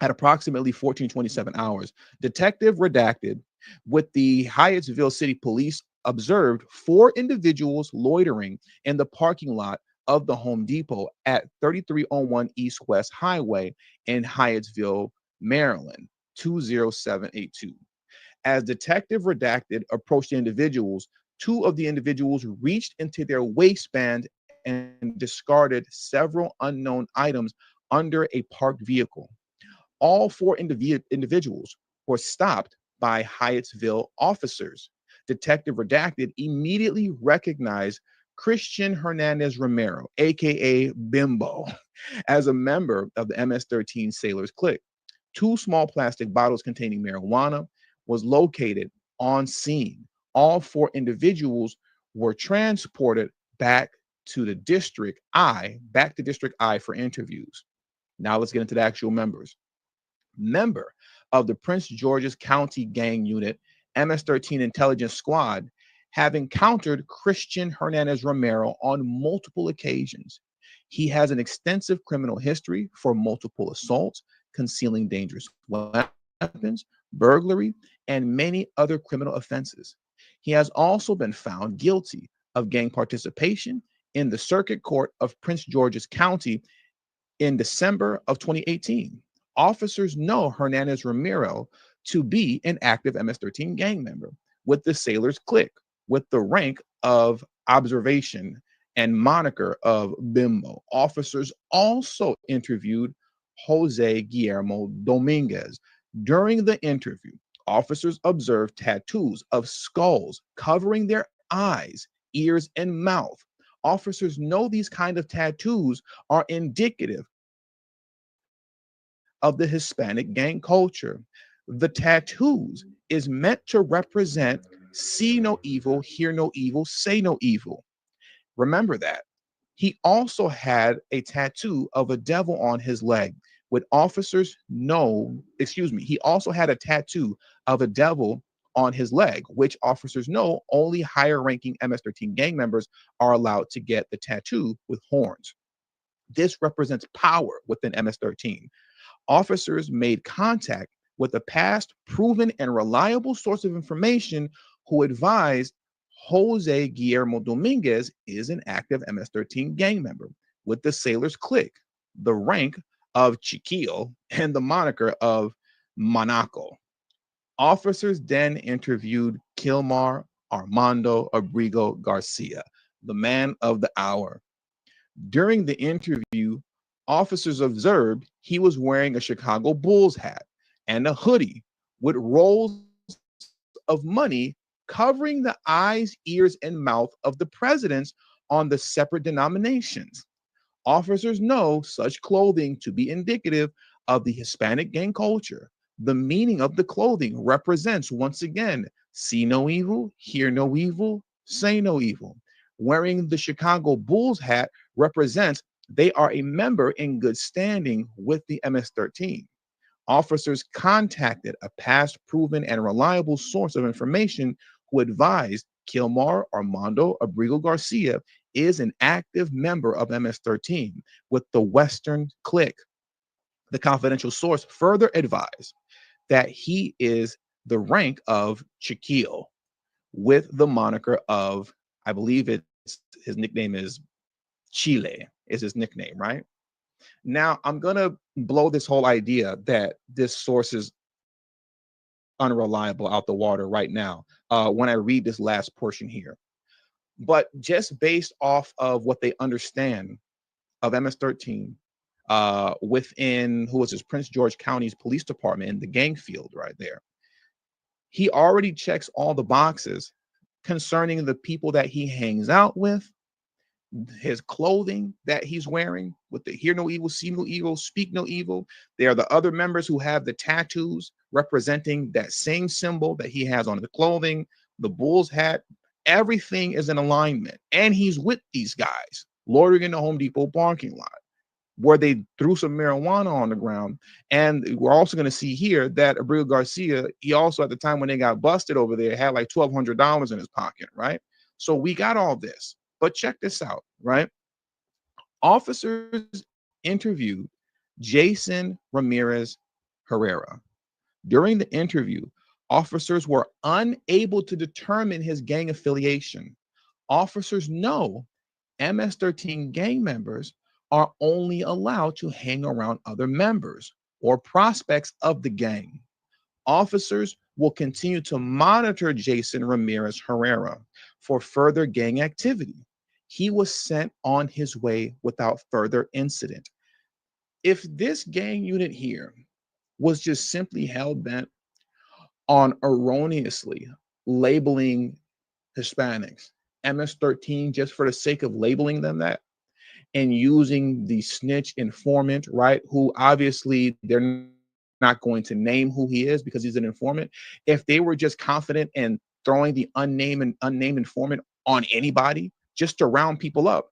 at approximately 14:27 hours, Detective Redacted with the Hyattsville City Police observed 4 individuals loitering in the parking lot of the Home Depot at 3301 East West Highway in Hyattsville, Maryland, 20782. As Detective Redacted approached the individuals, 2 of the individuals reached into their waistband and discarded several unknown items under a parked vehicle. All 4 individuals were stopped by Hyattsville officers. Detective Redacted immediately recognized Christian Hernandez Romero, aka Bimbo, as a member of the MS-13 Sailors Clique. 2 small plastic bottles containing marijuana was located on scene. All 4 individuals were transported back to District I for interviews. Now let's get into the actual members. Member of the Prince George's County Gang Unit, MS-13 Intelligence Squad, have encountered Christian Hernandez Romero on multiple occasions. He has an extensive criminal history for multiple assaults, concealing dangerous weapons, burglary, and many other criminal offenses. He has also been found guilty of gang participation in the Circuit Court of Prince George's County in December of 2018. Officers know Hernandez Romero to be an active MS-13 gang member with the Sailors Clique, with the rank of observation and moniker of Bimbo. Officers also interviewed Jose Guillermo Dominguez. During the interview, officers observed tattoos of skulls covering their eyes, ears, and mouth. Officers know these kind of tattoos are indicative of the Hispanic gang culture. The tattoos is meant to represent see no evil, hear no evil, say no evil. Remember that. He also had a tattoo of a devil on his leg. He also had a tattoo of a devil on his leg, which officers know only higher ranking MS-13 gang members are allowed to get the tattoo with horns. This represents power within MS-13. Officers made contact with a past proven and reliable source of information who advised Jose Guillermo Dominguez is an active MS-13 gang member with the Sailors Clique, the rank of Chiquillo, and the moniker of Monaco. Officers then interviewed Kilmar Armando Abrego Garcia, the man of the hour. During the interview, officers observed he was wearing a Chicago Bulls hat and a hoodie with rolls of money covering the eyes, ears, and mouth of the presidents on the separate denominations. Officers know such clothing to be indicative of the Hispanic gang culture. The meaning of the clothing represents, once again, see no evil, hear no evil, say no evil. Wearing the Chicago Bulls hat represents they are a member in good standing with the MS-13. Officers contacted a past proven and reliable source of information who advised Kilmar Armando Abrego Garcia is an active member of MS-13 with the Western Clique. The confidential source further advised that he is the rank of Chiquillo with the moniker of, I believe his nickname is Chile, is his nickname, right? Now, I'm going to blow this whole idea that this source is unreliable out the water right now when I read this last portion here. But just based off of what they understand of MS-13 within, who was his Prince George County's police department in the gang field right there, he already checks all the boxes concerning the people that he hangs out with, his clothing that he's wearing with the hear no evil, see no evil, speak no evil. They are the other members who have the tattoos representing that same symbol that he has on the clothing, the Bulls hat. Everything is in alignment. And he's with these guys loitering in the Home Depot parking lot where they threw some marijuana on the ground. And we're also going to see here that Abrego Garcia, he also at the time when they got busted over there had like $1,200 in his pocket, right? So we got all this. But check this out, right? Officers interviewed Jason Ramirez Herrera. During the interview, officers were unable to determine his gang affiliation. Officers know MS-13 gang members are only allowed to hang around other members or prospects of the gang. Officers will continue to monitor Jason Ramirez Herrera for further gang activity. He was sent on his way without further incident. If this gang unit here was just simply hell bent on erroneously labeling Hispanics MS-13 just for the sake of labeling them that, and using the snitch informant, right, who obviously they're not going to name who he is because he's an informant. If they were just confident in throwing the unnamed informant on anybody just to round people up,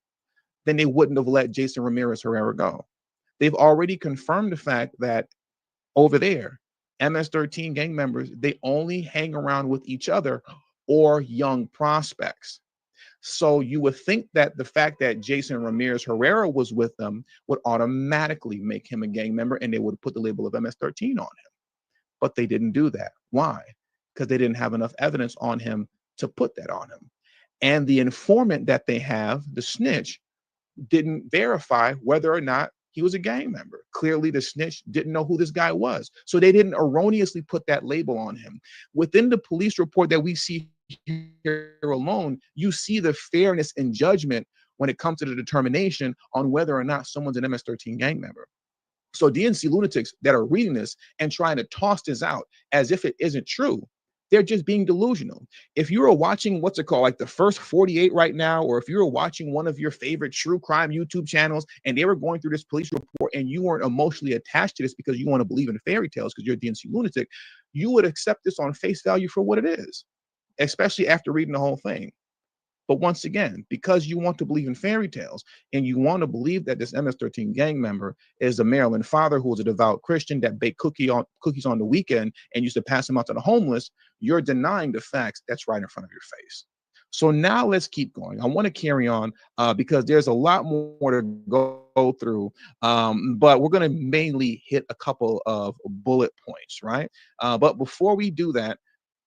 then they wouldn't have let Jason Ramirez Herrera go. They've already confirmed the fact that over there, MS-13 gang members, they only hang around with each other or young prospects. So you would think that the fact that Jason Ramirez Herrera was with them would automatically make him a gang member, and they would put the label of MS-13 on him. But they didn't do that. Why? Because they didn't have enough evidence on him to put that on him. And the informant that they have, the snitch, didn't verify whether or not he was a gang member. Clearly, the snitch didn't know who this guy was. So they didn't erroneously put that label on him. Within the police report that we see here alone, you see the fairness and judgment when it comes to the determination on whether or not someone's an MS-13 gang member. So DNC lunatics that are reading this and trying to toss this out as if it isn't true, they're just being delusional. If you were watching what's it called, like the First 48 right now, or if you were watching one of your favorite true crime YouTube channels and they were going through this police report and you weren't emotionally attached to this because you want to believe in fairy tales because you're a DNC lunatic, you would accept this on face value for what it is, especially after reading the whole thing. But once again, because you want to believe in fairy tales and you want to believe that this MS-13 gang member is a Maryland father who was a devout Christian that baked cookies on the weekend and used to pass them out to the homeless, you're denying the facts that's right in front of your face. So now let's keep going. I want to carry on because there's a lot more to go through, but we're going to mainly hit a couple of bullet points, right? But before we do that,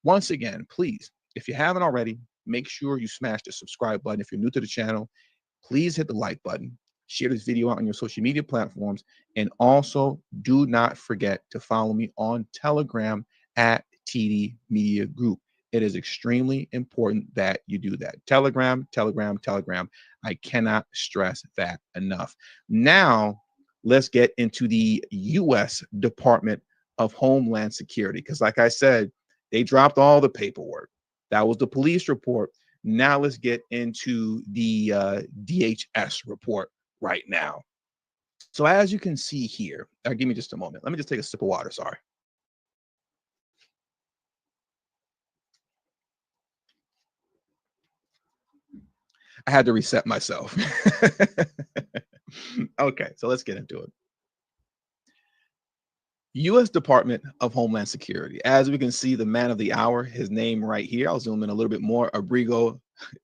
once again, please, if you haven't already, make sure you smash the subscribe button. If you're new to the channel, please hit the like button, share this video out on your social media platforms, and also do not forget to follow me on Telegram at TD Media Group. It is extremely important that you do that. Telegram. I cannot stress that enough. Now, let's get into the U.S. Department of Homeland Security, because like I said, they dropped all the paperwork. That was the police report. Now let's get into the DHS report right now. So as you can see here, give me just a moment. Let me just take a sip of water, sorry. I had to reset myself. Okay, so let's get into it. U.S. Department of Homeland Security. As we can see, the man of the hour, his name right here. I'll zoom in a little bit more. Abrego,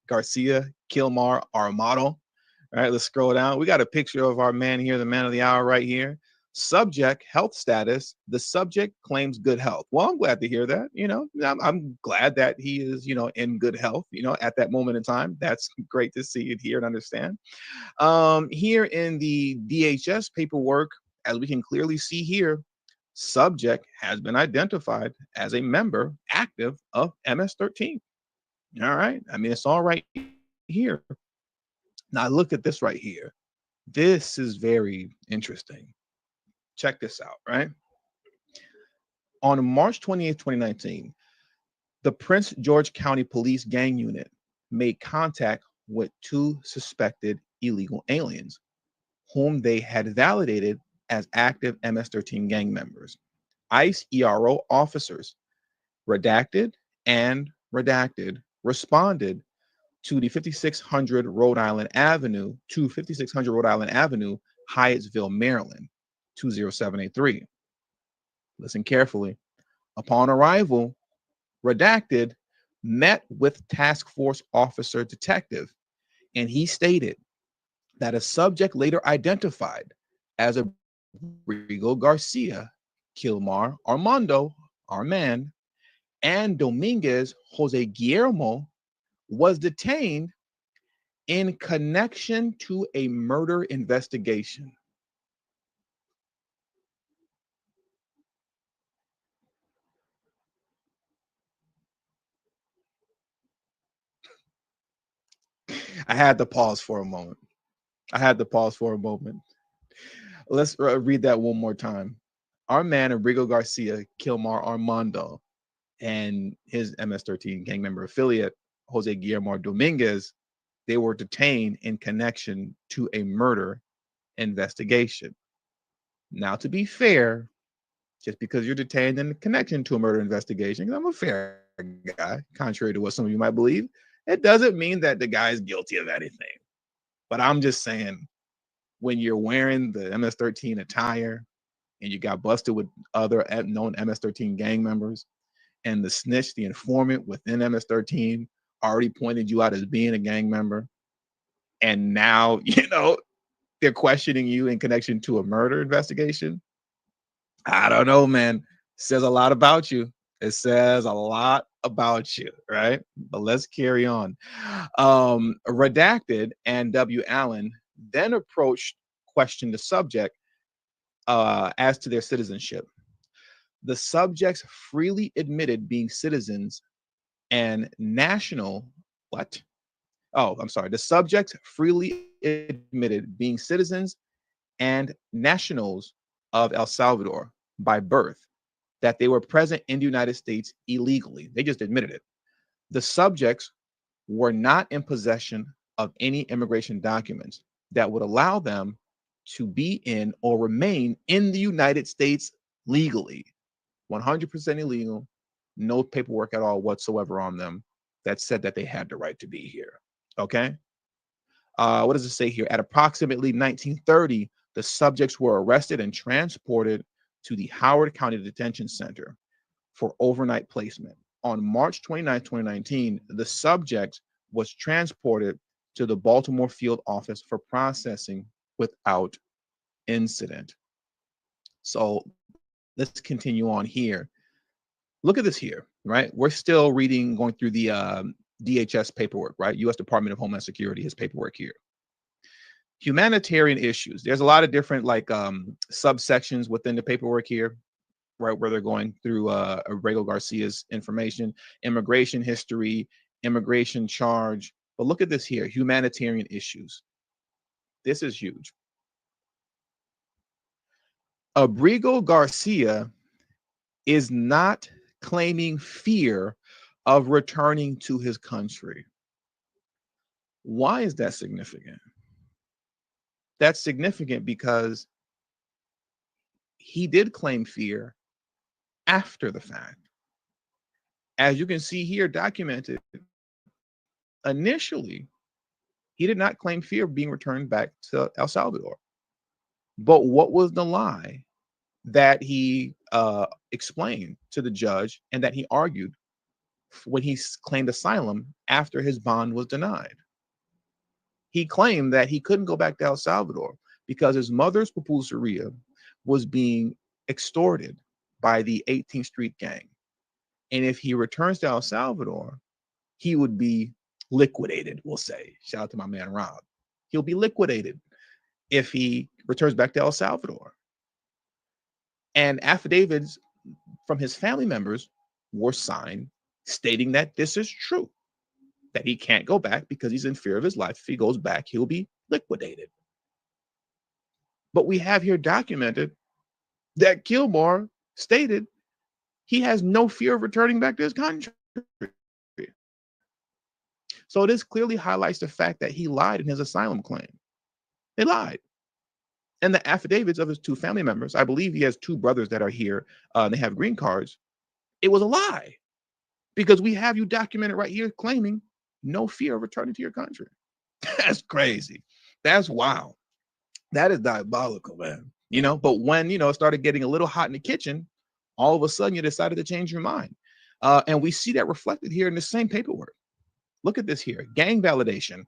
Garcia, Kilmar, Armato. All right, let's scroll down. We got a picture of our man here, the man of the hour right here. Subject, health status. The subject claims good health. Well, I'm glad to hear that. You know, I'm glad that he is, you know, in good health, you know, at that moment in time. That's great to see and hear and understand. Here in the DHS paperwork, as we can clearly see here, subject has been identified as a member active of MS-13. All right. I mean, it's all right here. Now look at this right here. This is very interesting. Check this out, right? On March 28th, 2019, the Prince George County Police Gang Unit made contact with 2 suspected illegal aliens whom they had validated as active MS-13 gang members. ICE ERO officers, redacted and redacted, responded to the 5600 Rhode Island Avenue, Hyattsville, Maryland, 20783. Listen carefully. Upon arrival, redacted met with task force officer detective, and he stated that a subject later identified as Abrego Garcia, Kilmar Armando, our man, and Dominguez Jose Guillermo was detained in connection to a murder investigation. I had to pause for a moment. Let's read that one more time. Our man, Abrego Garcia, Kilmar Armando, and his MS-13 gang member affiliate, Jose Guillermo Dominguez, they were detained in connection to a murder investigation. Now, to be fair, just because you're detained in connection to a murder investigation, 'cause I'm a fair guy, contrary to what some of you might believe, it doesn't mean that the guy is guilty of anything. But I'm just saying, when you're wearing the MS-13 attire and you got busted with other known MS-13 gang members, and the snitch, the informant within MS-13, already pointed you out as being a gang member, and now, they're questioning you in connection to a murder investigation. I don't know, man. Says a lot about you. It says a lot about you, right? But let's carry on. Redacted and W. Allen then questioned the subject as to their citizenship. The subjects freely admitted being citizens and national, what? Oh, I'm sorry. The subjects freely admitted being citizens and nationals of El Salvador by birth, that they were present in the United States illegally. They just admitted it. The subjects were not in possession of any immigration documents that would allow them to be in or remain in the United States legally. 100% illegal, no paperwork at all whatsoever on them that said that they had the right to be here. Okay. What does it say here? At approximately 1930, the subjects were arrested and transported to the Howard County Detention Center for overnight placement. On March 29, 2019, the subject was transported to the Baltimore field office for processing without incident. So let's continue on here. Look at this here, right? We're still going through the DHS paperwork, right? U.S. Department of Homeland Security, his paperwork here. Humanitarian issues. There's a lot of different subsections within the paperwork here, right? Where they're going through Abrego Garcia's information, immigration history, immigration charge. But look at this here, humanitarian issues. This is huge. Abrego Garcia is not claiming fear of returning to his country. Why is that significant? That's significant because he did claim fear after the fact. As you can see here documented, initially, he did not claim fear of being returned back to El Salvador. But what was the lie that he explained to the judge and that he argued when he claimed asylum after his bond was denied? He claimed that he couldn't go back to El Salvador because his mother's pupuseria was being extorted by the 18th Street gang. And if he returns to El Salvador, he would be liquidated, we'll say. Shout out to my man, Rob. He'll be liquidated if he returns back to El Salvador. And affidavits from his family members were signed stating that this is true, that he can't go back because he's in fear of his life. If he goes back, he'll be liquidated. But we have here documented that Kilmar stated he has no fear of returning back to his country. So this clearly highlights the fact that he lied in his asylum claim. He lied. And the affidavits of his two family members, I believe he has two brothers that are here, they have green cards. It was a lie because we have you documented right here claiming no fear of returning to your country. That's crazy. That's wild. That is diabolical, man. But when, it started getting a little hot in the kitchen, all of a sudden you decided to change your mind. And we see that reflected here in the same paperwork. Look at this here, gang validation.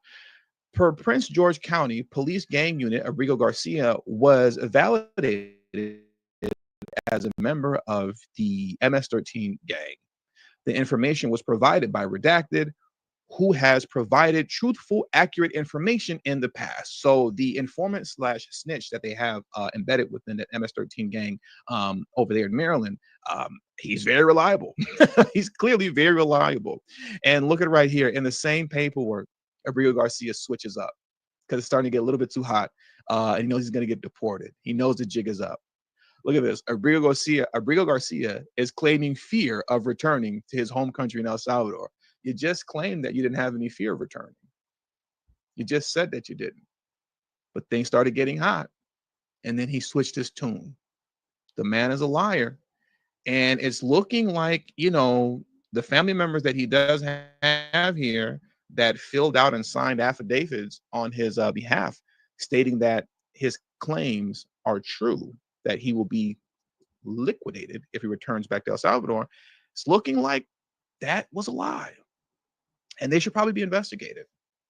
Per Prince George County Police Gang Unit, Abrego Garcia was validated as a member of the MS-13 gang. The information was provided by Redacted, who has provided truthful, accurate information in the past. So the informant slash snitch that they have embedded within the MS-13 gang over there in Maryland, he's very reliable. He's clearly very reliable. And look at it right here in the same paperwork, Abrego Garcia switches up because it's starting to get a little bit too hot. And he knows he's going to get deported. He knows the jig is up. Look at this. Abrego Garcia is claiming fear of returning to his home country in El Salvador. You just claimed that you didn't have any fear of returning. You just said that you didn't. But things started getting hot. And then he switched his tune. The man is a liar. And it's looking like, you know, the family members that he does have here that filled out and signed affidavits on his behalf, stating that his claims are true, that he will be liquidated if he returns back to El Salvador. It's looking like that was a lie. And they should probably be investigated.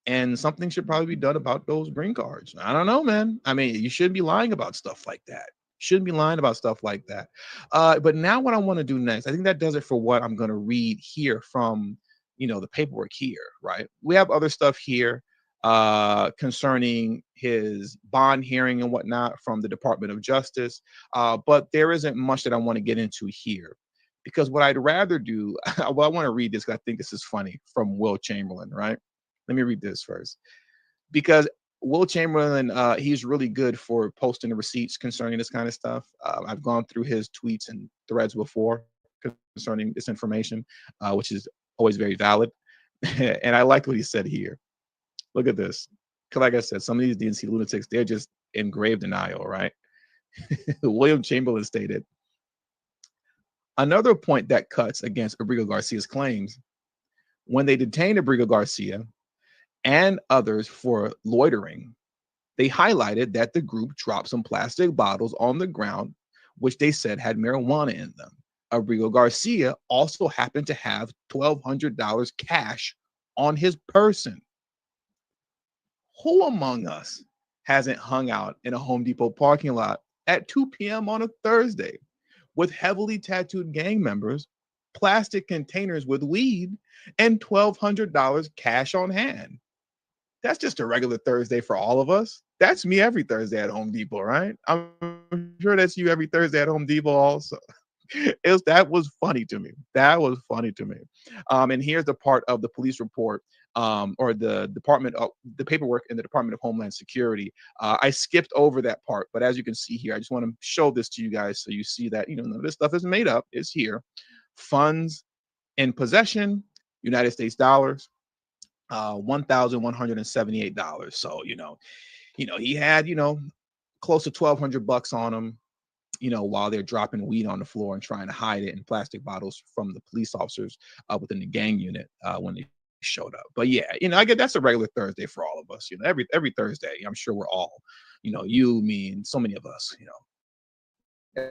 And something should probably be done about those green cards. I don't know, man. I mean, you shouldn't be lying about stuff like that. Shouldn't be lying about stuff like that. But now what I want to do next, I think that does it for what I'm going to read here from, you know, the paperwork here, right? We have other stuff here concerning his bond hearing and whatnot from the Department of Justice. But there isn't much that I want to get into here. Because what I'd rather do, well, I want to read this because I think this is funny from Will Chamberlain, right? Let me read this first. Because Will Chamberlain, he's really good for posting the receipts concerning this kind of stuff. I've gone through his tweets and threads before concerning this information, which is always very valid. And I like what he said here. Look at this. Because like I said, some of these DNC lunatics, they're just in grave denial, right? William Chamberlain stated, another point that cuts against Abrego Garcia's claims, when they detained Abrego Garcia and others for loitering, they highlighted that the group dropped some plastic bottles on the ground, which they said had marijuana in them. Abrego Garcia also happened to have $1,200 cash on his person. Who among us hasn't hung out in a Home Depot parking lot at 2 p.m. on a Thursday with heavily tattooed gang members, plastic containers with weed, and $1,200 cash on hand? That's just a regular Thursday for all of us. That's me every Thursday at Home Depot, right? I'm sure that's you every Thursday at Home Depot also. That was funny to me. That was funny to me. And here's the part of the police report or the department of the paperwork in the Department of Homeland Security. I skipped over that part, but as you can see here, I just want to show this to you guys so you see that, you know, none of this stuff is made up. It's here. Funds in possession, United States dollars, $1,178. So, you know, he had, you know, close to $1,200 on him, you know, while they're dropping weed on the floor and trying to hide it in plastic bottles from the police officers within the gang unit when they showed up. But yeah, you know, I get that's a regular Thursday for all of us. You know, every Thursday, I'm sure we're all, you know, you, me, and so many of us, you know,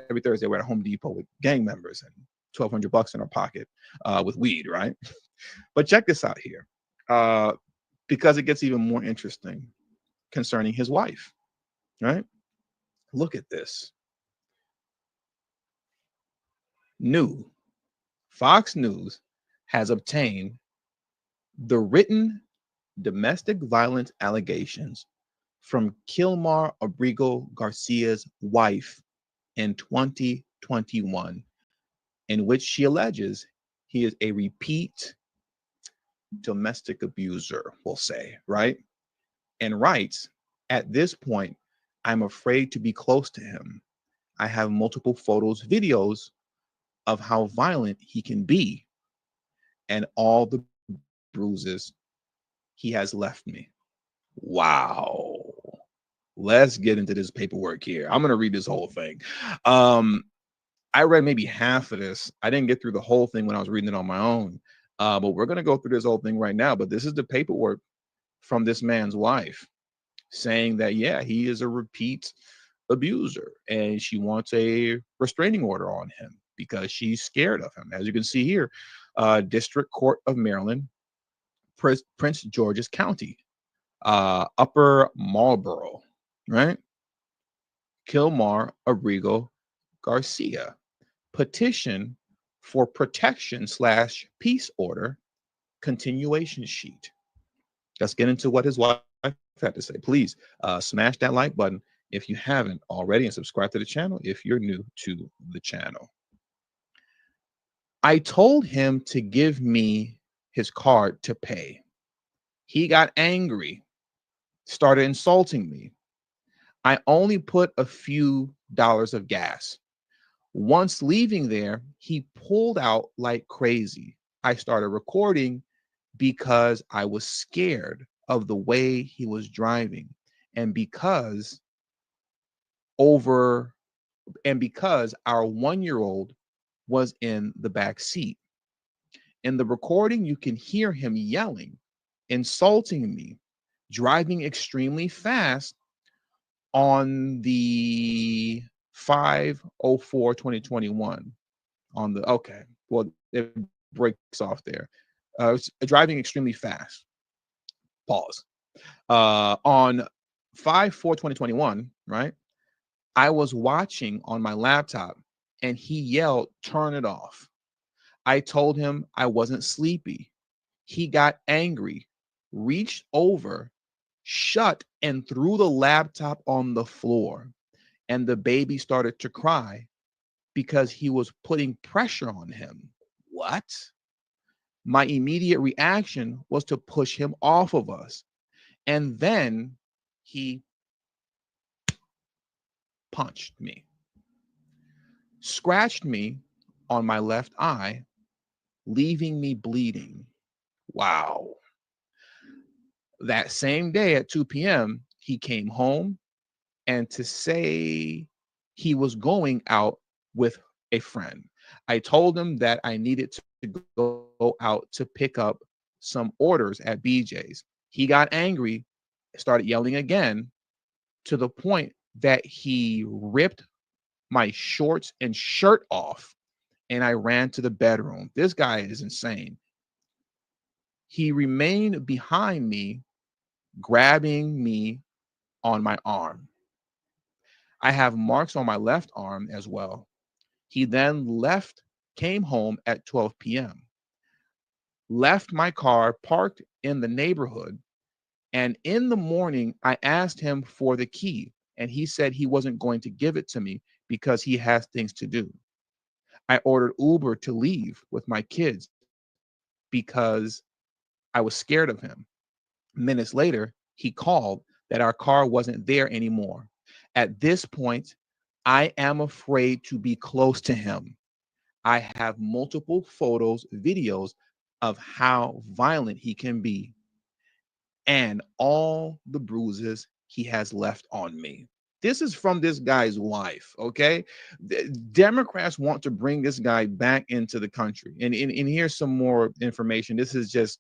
every Thursday we're at Home Depot with gang members and $1,200 in our pocket with weed, right? But check this out here, because it gets even more interesting concerning his wife, right? Look at this. New Fox News has obtained the written domestic violence allegations from Kilmar Abrego Garcia's wife in 2021, in which she alleges he is a repeat domestic abuser, we'll say, right? And writes, at this point, I'm afraid to be close to him. I have multiple photos, videos of how violent he can be and all the bruises he has left me. Wow. Let's get into this paperwork here. I'm going to read this whole thing. I read maybe half of this. I didn't get through the whole thing when I was reading it on my own. But we're going to go through this whole thing right now. But this is the paperwork from this man's wife saying that, yeah, he is a repeat abuser and she wants a restraining order on him because she's scared of him. As you can see here, District Court of Maryland, Prince George's County. Upper Marlboro, right? Kilmar, Abrego, Garcia. Petition for protection / peace order continuation sheet. Let's get into what his wife had to say. Please smash that like button if you haven't already, and subscribe to the channel if you're new to the channel. I told him to give me his card to pay. He got angry, started insulting me. I only put a few dollars of gas. Once leaving there, he pulled out like crazy. I started recording because I was scared of the way he was driving, and because our 1-year-old was in the back seat. In the recording, you can hear him yelling, insulting me, driving extremely fast on the 5/04/2021 on the, okay, well, it breaks off there. Driving extremely fast. Pause. On 5/4/2021, right? I was watching on my laptop and he yelled, "Turn it off." I told him I wasn't sleepy. He got angry, reached over, shut and threw the laptop on the floor, and the baby started to cry because he was putting pressure on him. What? My immediate reaction was to push him off of us. And then he punched me, scratched me on my left eye, leaving me bleeding. Wow. That same day at 2 p.m., he came home, and to say he was going out with a friend. I told him that I needed to go out to pick up some orders at BJ's. He got angry, started yelling again, to the point that he ripped my shorts and shirt off, and I ran to the bedroom. This guy is insane. He remained behind me, grabbing me on my arm. I have marks on my left arm as well. He then left, came home at 12 p.m., left my car parked in the neighborhood, and in the morning, I asked him for the key, and he said he wasn't going to give it to me because he has things to do. I ordered Uber to leave with my kids because I was scared of him. Minutes later, he called that our car wasn't there anymore. At this point, I am afraid to be close to him. I have multiple photos, videos of how violent he can be, and all the bruises he has left on me. This is from this guy's wife, okay? The Democrats want to bring this guy back into the country. And here's some more information. This is just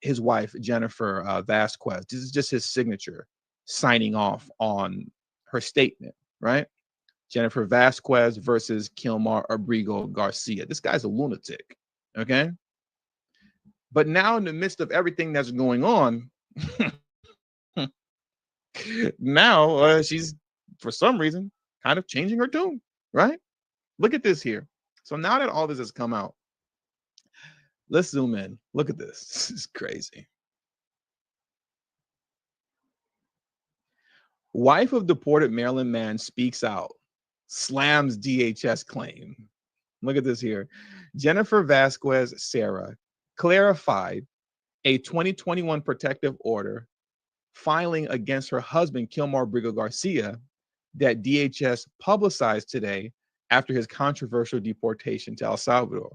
his wife, Jennifer Vasquez. This is just his signature signing off on her statement, right? Jennifer Vasquez versus Kilmar Abrego Garcia. This guy's a lunatic, okay? But now in the midst of everything that's going on, now she's, for some reason, kind of changing her tune, right? Look at this here. So now that all this has come out, let's zoom in. Look at this. This is crazy. Wife of deported Maryland man speaks out, slams DHS claim. Look at this here. Jennifer Vasquez Sarah clarified a 2021 protective order filing against her husband, Kilmar Abrego Garcia, that DHS publicized today after his controversial deportation to El Salvador.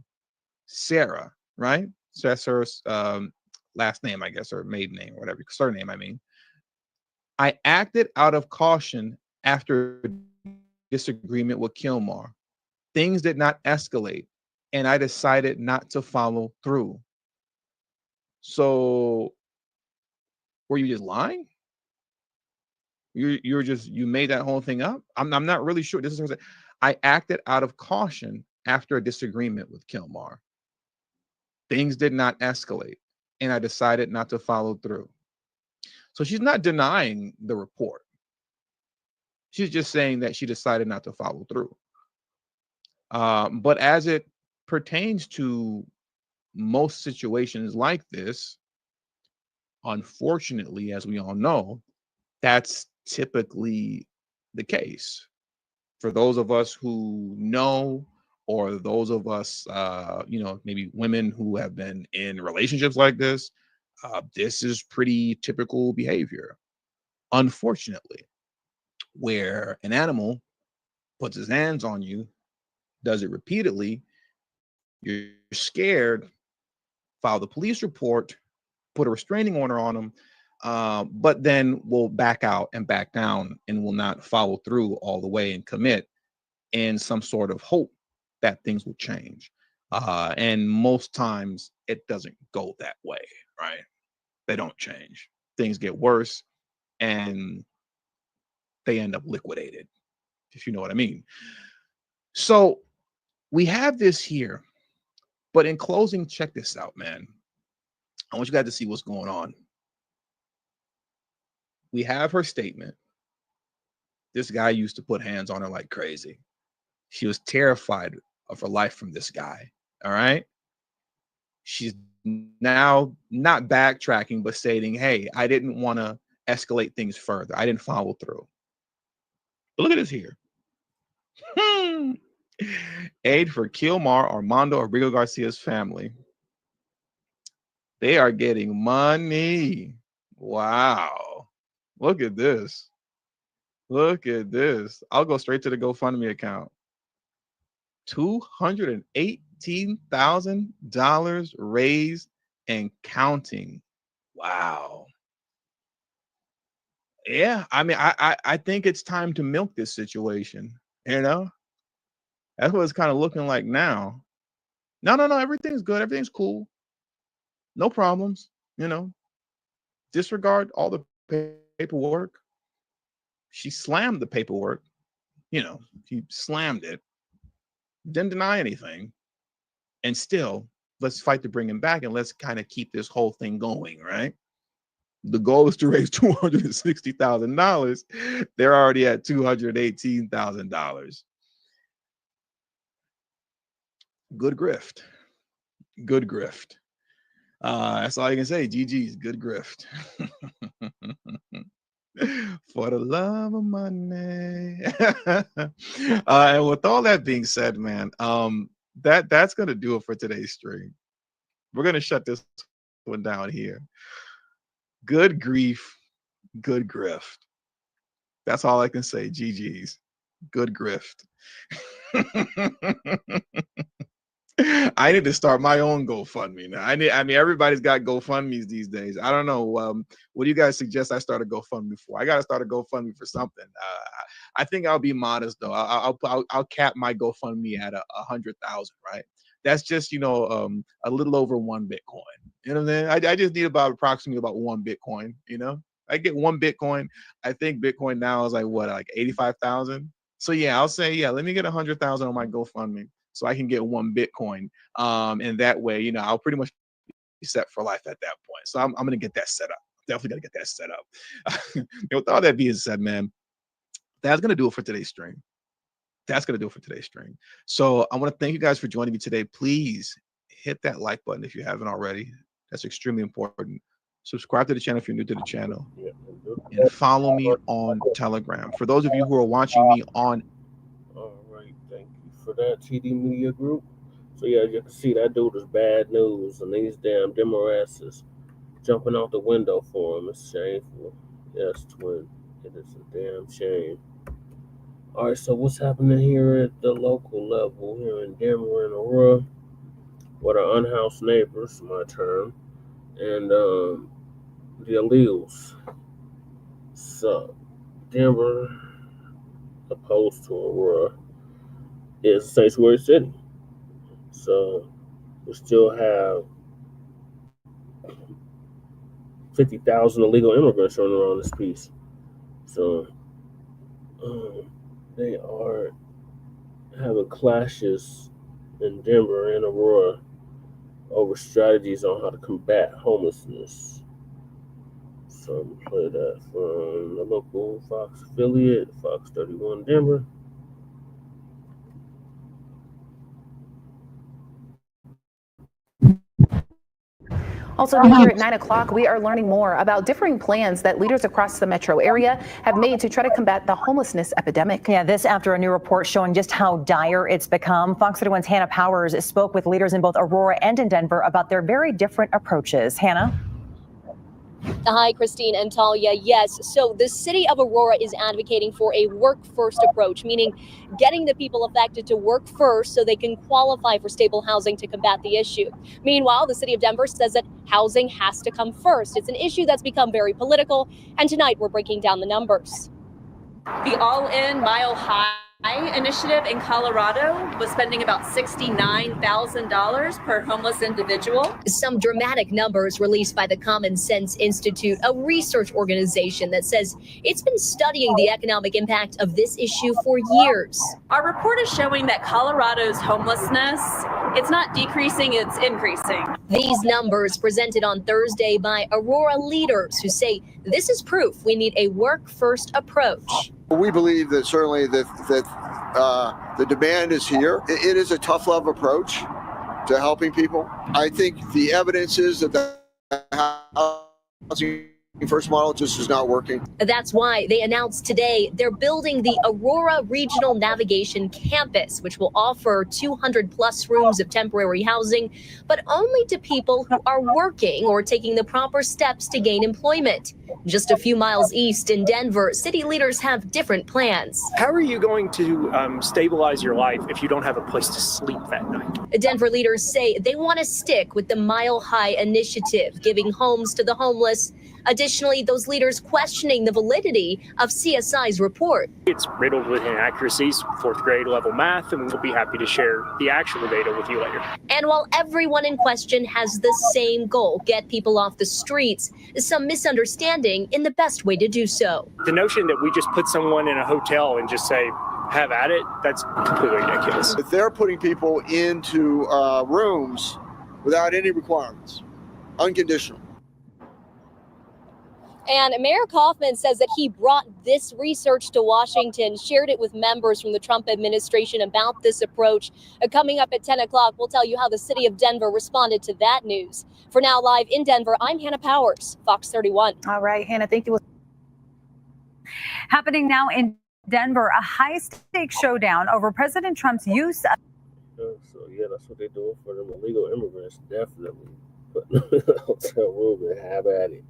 Sarah, right? So that's her last name, I guess, or maiden name, or whatever, surname, I mean. I acted out of caution after disagreement with Kilmar. Things did not escalate, and I decided not to follow through. So, were you just lying? You made that whole thing up? I'm not really sure. This is, I acted out of caution after a disagreement with Kilmar. Things did not escalate, and I decided not to follow through. So she's not denying the report. She's just saying that she decided not to follow through. But as it pertains to most situations like this, unfortunately, as we all know, that's typically the case. For those of us who know, or those of us, maybe women who have been in relationships like this is pretty typical behavior, unfortunately, where an animal puts his hands on you, does it repeatedly, you're scared, file the police report, put a restraining order on them, but then will back out and back down and will not follow through all the way and commit in some sort of hope that things will change. And most times it doesn't go that way, right? They don't change. Things get worse and they end up liquidated, if you know what I mean. So we have this here, but in closing, check this out, man. I want you guys to see what's going on. We have her statement. This guy used to put hands on her like crazy. She was terrified of her life from this guy. All right. She's now not backtracking, but stating, hey, I didn't want to escalate things further. I didn't follow through. But look at this here. Aid for Kilmar, Armando, Abrego Garcia's family. They are getting money. Wow. Look at this. Look at this. I'll go straight to the GoFundMe account. $218,000 raised and counting. Wow. Yeah, I mean, I think it's time to milk this situation. You know, that's what it's kind of looking like now. No, everything's good. Everything's cool. No problems. You know, disregard all the paperwork. She slammed the paperwork. You know, she slammed it. Didn't deny anything. And still, let's fight to bring him back and let's kind of keep this whole thing going, right? The goal is to raise $260,000. They're already at $218,000. Good grift. Good grift. That's all you can say. GG's, good grift. For the love of money. And with all that being said, man, that's gonna do it for today's stream. We're gonna shut this one down here. Good grief, good grift. That's all I can say. GG's, good grift. I need to start my own GoFundMe now. I mean, everybody's got GoFundMes these days. I don't know. What do you guys suggest I start a GoFundMe for? I got to start a GoFundMe for something. I think I'll be modest though. I'll cap my GoFundMe at 100,000. Right? That's just a little over 1 Bitcoin. You know what I'm saying? I just need approximately about 1 Bitcoin. You know, I get 1 Bitcoin. I think Bitcoin now is like 85,000. So yeah, I'll say let me get 100,000 on my GoFundMe, so I can get 1 Bitcoin. And that way, I'll pretty much be set for life at that point. So I'm going to get that set up. Definitely got to get that set up. And with all that being said, man, that's going to do it for today's stream. So I want to thank you guys for joining me today. Please hit that like button if you haven't already. That's extremely important. Subscribe to the channel if you're new to the channel. And follow me on Telegram. For those of you who are watching me on... All right, thank you for that, TD Media Group. So yeah, you can see that dude is bad news, and these damn demoraces jumping out the window for him. It's shameful. Yes, twin. It is a damn shame. All right, so what's happening here at the local level here in Denver and Aurora? What are unhoused neighbors, my term, and the illegals. So Denver, opposed to Aurora, is a sanctuary city. So we still have 50,000 illegal immigrants running around this piece. So they are having clashes in Denver and Aurora over strategies on how to combat homelessness. So I'm gonna play that from the local Fox affiliate, Fox 31 Denver. Also new here at 9 o'clock, we are learning more about differing plans that leaders across the metro area have made to try to combat the homelessness epidemic. Yeah, this after a new report showing just how dire it's become. Fox 31's Hannah Powers spoke with leaders in both Aurora and in Denver about their very different approaches. Hannah? Hi, Christine and Talia. Yes, so the city of Aurora is advocating for a work-first approach, meaning getting the people affected to work first so they can qualify for stable housing to combat the issue. Meanwhile, the city of Denver says that housing has to come first. It's an issue that's become very political, and tonight we're breaking down the numbers. The All-In Mile High initiative in Colorado was spending about $69,000 per homeless individual. Some dramatic numbers released by the Common Sense Institute, a research organization that says it's been studying the economic impact of this issue for years. Our report is showing that Colorado's homelessness, it's not decreasing, it's increasing. These numbers presented on Thursday by Aurora leaders who say this is proof we need a work-first approach. We believe that certainly that the demand is here. It is a tough love approach to helping people. I think the evidence is that the housing first model just is not working. That's why they announced today they're building the Aurora Regional Navigation Campus, which will offer 200 plus rooms of temporary housing, but only to people who are working or taking the proper steps to gain employment. Just a few miles east in Denver, city leaders have different plans. How are you going to stabilize your life if you don't have a place to sleep that night? Denver leaders say they want to stick with the Mile High initiative, giving homes to the homeless. Additionally, those leaders questioning the validity of CSI's report. It's riddled with inaccuracies, fourth grade level math, and we'll be happy to share the actual data with you later. And while everyone in question has the same goal, get people off the streets, some misunderstanding in the best way to do so. The notion that we just put someone in a hotel and just say, have at it, that's completely ridiculous. If they're putting people into rooms without any requirements, unconditional. And Mayor Kaufman says that he brought this research to Washington, shared it with members from the Trump administration about this approach. Coming up at 10 o'clock, we'll tell you how the city of Denver responded to that news. For now, live in Denver, I'm Hannah Powers, Fox 31. All right, Hannah, thank you. Happening now in Denver, a high-stakes showdown over President Trump's use of... So, yeah, that's what they're doing for them illegal immigrants, definitely. Putting them in a hotel room and have at it.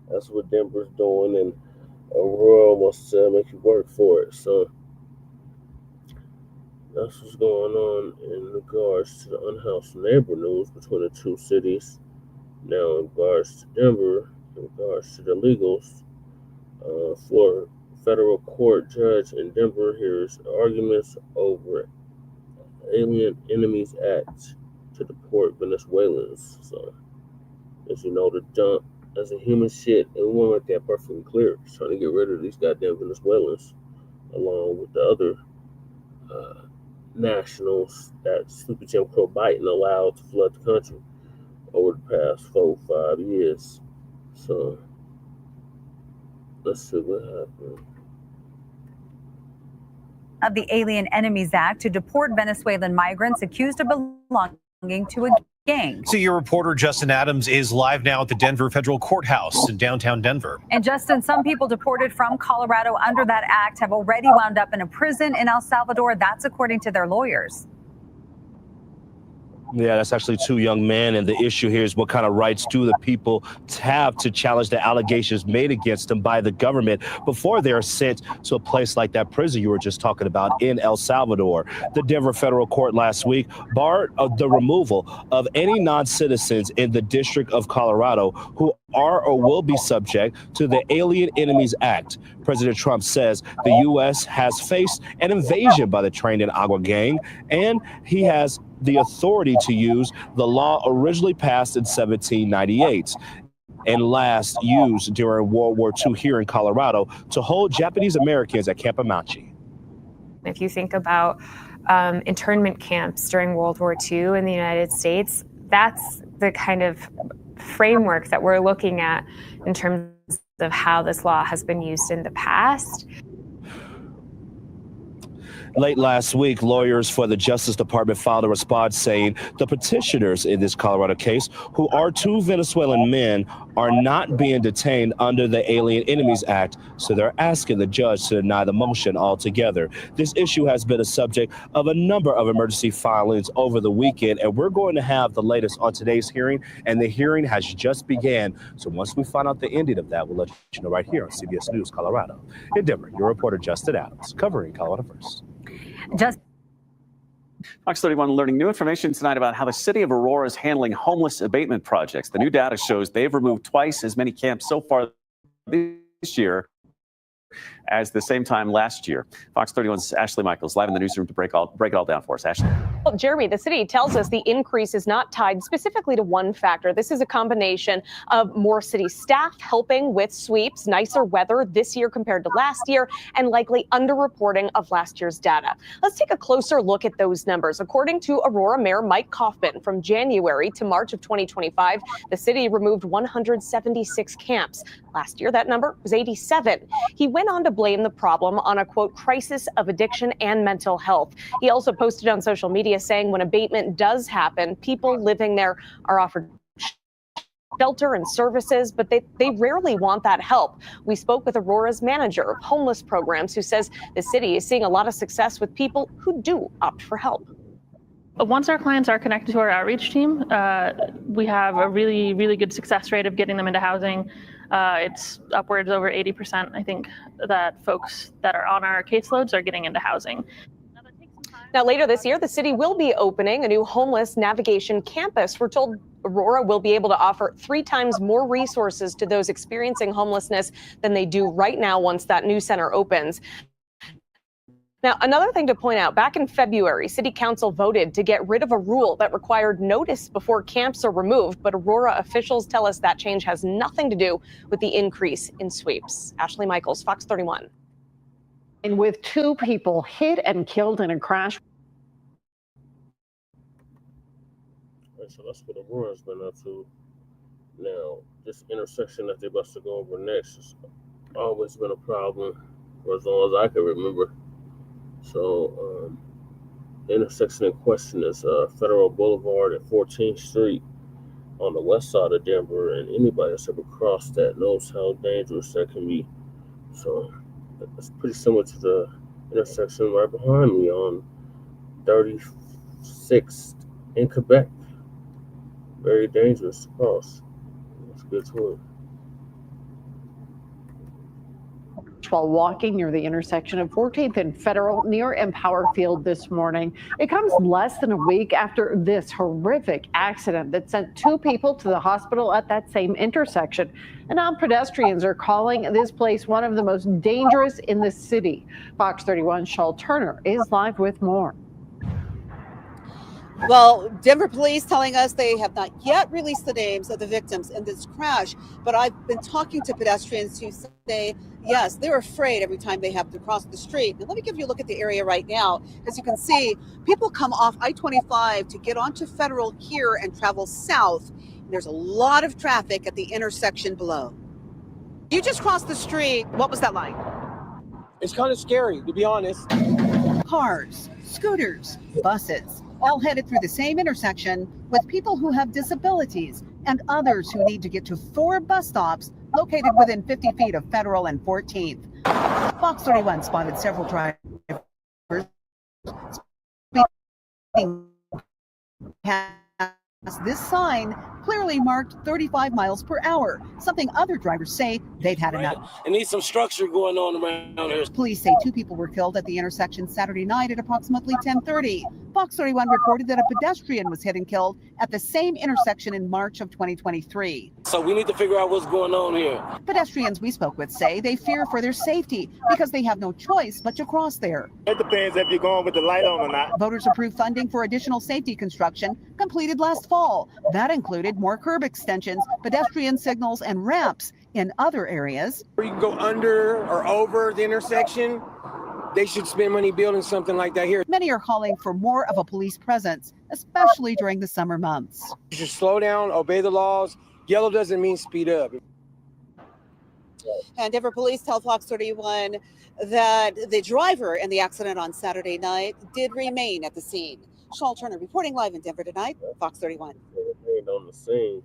That's what Denver's doing, and Aurora wants to make you work for it. So that's what's going on in regards to the unhoused neighbor news between the two cities. Now, in regards to Denver, in regards to the illegals, for federal court judge in Denver hears arguments over Alien Enemies Act to deport Venezuelans. So, as you know, the dump as a human shit, and we want to make that perfectly clear. Just trying to get rid of these goddamn Venezuelans, along with the other nationals that Sleepy Jim Crow Biden allowed to flood the country over the past 4 or 5 years. So let's see what happens. Of the Alien Enemies Act to deport Venezuelan migrants accused of belonging to a gang. So your reporter Justin Adams is live now at the Denver Federal Courthouse in downtown Denver. And Justin, some people deported from Colorado under that act have already wound up in a prison in El Salvador. That's according to their lawyers. Yeah, that's actually 2 young men. And the issue here is what kind of rights do the people have to challenge the allegations made against them by the government before they are sent to a place like that prison you were just talking about in El Salvador. The Denver federal court last week barred the removal of any non-citizens in the District of Colorado who are or will be subject to the Alien Enemies Act. President Trump says the U.S. has faced an invasion by the Trained in Agua gang, and he has the authority to use the law originally passed in 1798 and last used during World War II here in Colorado to hold Japanese Americans at Camp Amanchi. If you think about internment camps during World War II in the United States, that's the kind of framework that we're looking at in terms of how this law has been used in the past. Late last week, lawyers for the Justice Department filed a response saying the petitioners in this Colorado case, who are two Venezuelan men, are not being detained under the Alien Enemies Act, so they're asking the judge to deny the motion altogether. This issue has been a subject of a number of emergency filings over the weekend, and we're going to have the latest on today's hearing, and the hearing has just began. So once we find out the ending of that, we'll let you know right here on CBS News Colorado. In Denver, your reporter Justin Adams, covering Colorado First. Fox 31 learning new information tonight about how the city of Aurora is handling homeless abatement projects. The new data shows they've removed twice as many camps so far this year as the same time last year. Fox 31's Ashley Michaels live in the newsroom to break it all down for us. Ashley. Well, Jeremy, the city tells us the increase is not tied specifically to one factor. This is a combination of more city staff helping with sweeps, nicer weather this year compared to last year, and likely underreporting of last year's data. Let's take a closer look at those numbers. According to Aurora Mayor Mike Kaufman, from January to March of 2025, the city removed 176 camps. Last year, that number was 87. He went on to blame the problem on a, quote, crisis of addiction and mental health. He also posted on social media saying when abatement does happen, people living there are offered shelter and services, but they rarely want that help. We spoke with Aurora's manager of homeless programs, who says the city is seeing a lot of success with people who do opt for help. Once our clients are connected to our outreach team, we have a really, really good success rate of getting them into housing. It's upwards over 80%, I think, that folks that are on our caseloads are getting into housing. Now, later this year, the city will be opening a new homeless navigation campus. We're told Aurora will be able to offer 3 times more resources to those experiencing homelessness than they do right now once that new center opens. Now, another thing to point out, back in February, City Council voted to get rid of a rule that required notice before camps are removed, but Aurora officials tell us that change has nothing to do with the increase in sweeps. Ashley Michaels, Fox 31. And with 2 people hit and killed in a crash. Right, so that's what Aurora's been up to. Now, this intersection that they're about to go over next has always been a problem for as long as I can remember. So, the intersection in question is Federal Boulevard and 14th Street on the west side of Denver, and anybody that's ever crossed that knows how dangerous that can be. So, it's pretty similar to the intersection right behind me on 36th in Quebec. Very dangerous to cross. It's a good tour. While walking near the intersection of 14th and Federal near Empower Field this morning. It comes less than a week after this horrific accident that sent 2 people to the hospital at that same intersection. And now pedestrians are calling this place one of the most dangerous in the city. Fox 31's Shaul Turner is live with more. Well, Denver police telling us they have not yet released the names of the victims in this crash, but I've been talking to pedestrians who say, yes, they're afraid every time they have to cross the street. And let me give you a look at the area right now. As you can see, people come off I-25 to get onto Federal here and travel south. There's a lot of traffic at the intersection below. You just crossed the street. What was that like? It's kind of scary, to be honest. Cars, scooters, buses, all headed through the same intersection with people who have disabilities and others who need to get to 4 bus stops located within 50 feet of Federal and 14th. Fox 31 spotted several drivers speeding past this sign clearly marked 35 miles per hour, something other drivers say they've had enough. It needs some structure going on around here. Police say 2 people were killed at the intersection Saturday night at approximately 10:30. Fox 31 reported that a pedestrian was hit and killed at the same intersection in March of 2023. So we need to figure out what's going on here. Pedestrians we spoke with say they fear for their safety because they have no choice but to cross there. It depends if you're going with the light on or not. Voters approved funding for additional safety construction completed last fall. That included more curb extensions, pedestrian signals, and ramps in other areas. Where you can go under or over the intersection, they should spend money building something like that here. Many are calling for more of a police presence, especially during the summer months. You should slow down, obey the laws. Yellow doesn't mean speed up. And Denver police tell Fox 31 that the driver in the accident on Saturday night did remain at the scene. Shawl Turner reporting live in Denver tonight, Fox 31. On the scene.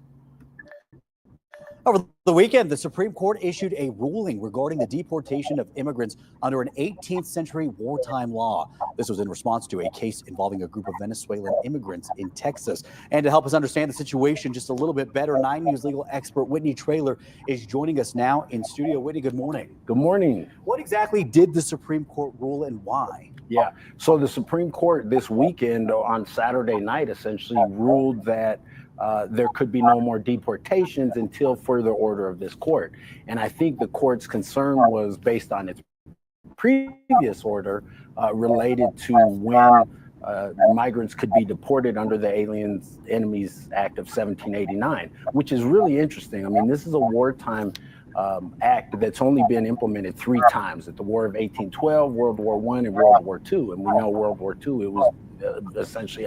Over the weekend, the Supreme Court issued a ruling regarding the deportation of immigrants under an 18th century wartime law. This was in response to a case involving a group of Venezuelan immigrants in Texas. And to help us understand the situation just a little bit better, 9 News legal expert Whitney Traylor is joining us now in studio. Whitney, good morning. Good morning. What exactly did the Supreme Court rule and why? Yeah, so the Supreme Court this weekend on Saturday night essentially ruled that there could be no more deportations until further order of this court. And I think the court's concern was based on its previous order related to when migrants could be deported under the Aliens Enemies Act of 1789, which is really interesting. I mean, this is a wartime act that's only been implemented 3 times at the War of 1812, World War I, and World War II. And we know World War II, it was essentially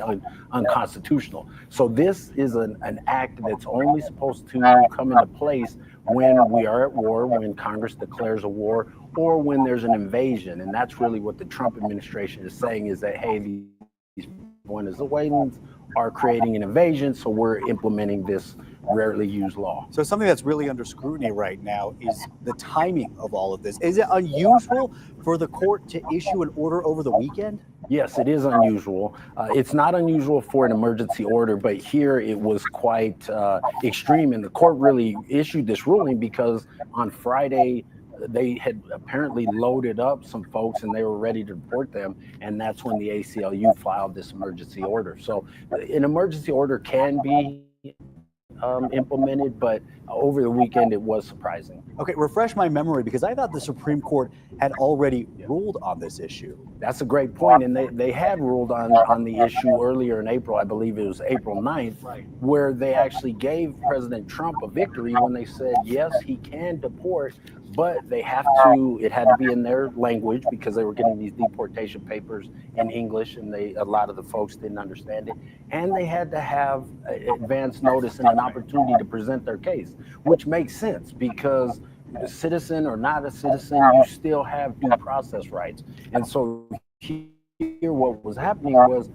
unconstitutional. So this is an act that's only supposed to come into place when we are at war, when Congress declares a war, or when there's an invasion. And that's really what the Trump administration is saying, is that, hey, these Venezuelans are creating an invasion, so we're implementing this rarely used law. So something that's really under scrutiny right now is the timing of all of this. Is it unusual for the court to issue an order over the weekend? Yes, it is unusual. It's not unusual for an emergency order, but here it was quite extreme. And the court really issued this ruling because on Friday, they had apparently loaded up some folks and they were ready to deport them. And that's when the ACLU filed this emergency order. So an emergency order can be implemented, but over the weekend it was surprising. Okay, refresh my memory, because I thought the Supreme Court had already ruled on this issue. That's a great point, and they had ruled on the issue earlier in April. I believe it was April 9th, where they actually gave President Trump a victory when they said, yes, he can deport, but they have to, it had to be in their language because they were getting these deportation papers in English, and a lot of the folks didn't understand it. And they had to have advance notice and an opportunity to present their case, which makes sense because a citizen or not a citizen, you still have due process rights. And so here what was happening was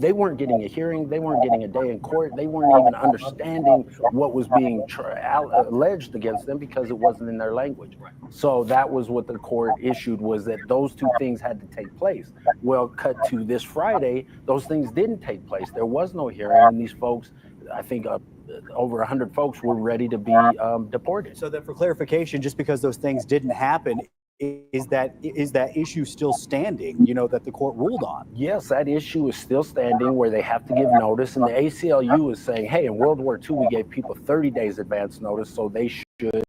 they weren't getting a hearing, they weren't getting a day in court, they weren't even understanding what was being alleged against them because it wasn't in their language. So that was what the court issued, was that those two things had to take place. Well, cut to this Friday, those things didn't take place. There was no hearing, and these folks, I think over 100 folks were ready to be deported. So that for clarification, just because those things didn't happen, is that issue still standing, that the court ruled on? Yes, that issue is still standing, where they have to give notice. And the ACLU is saying, hey, in World War II, we gave people 30 days advance notice, so they should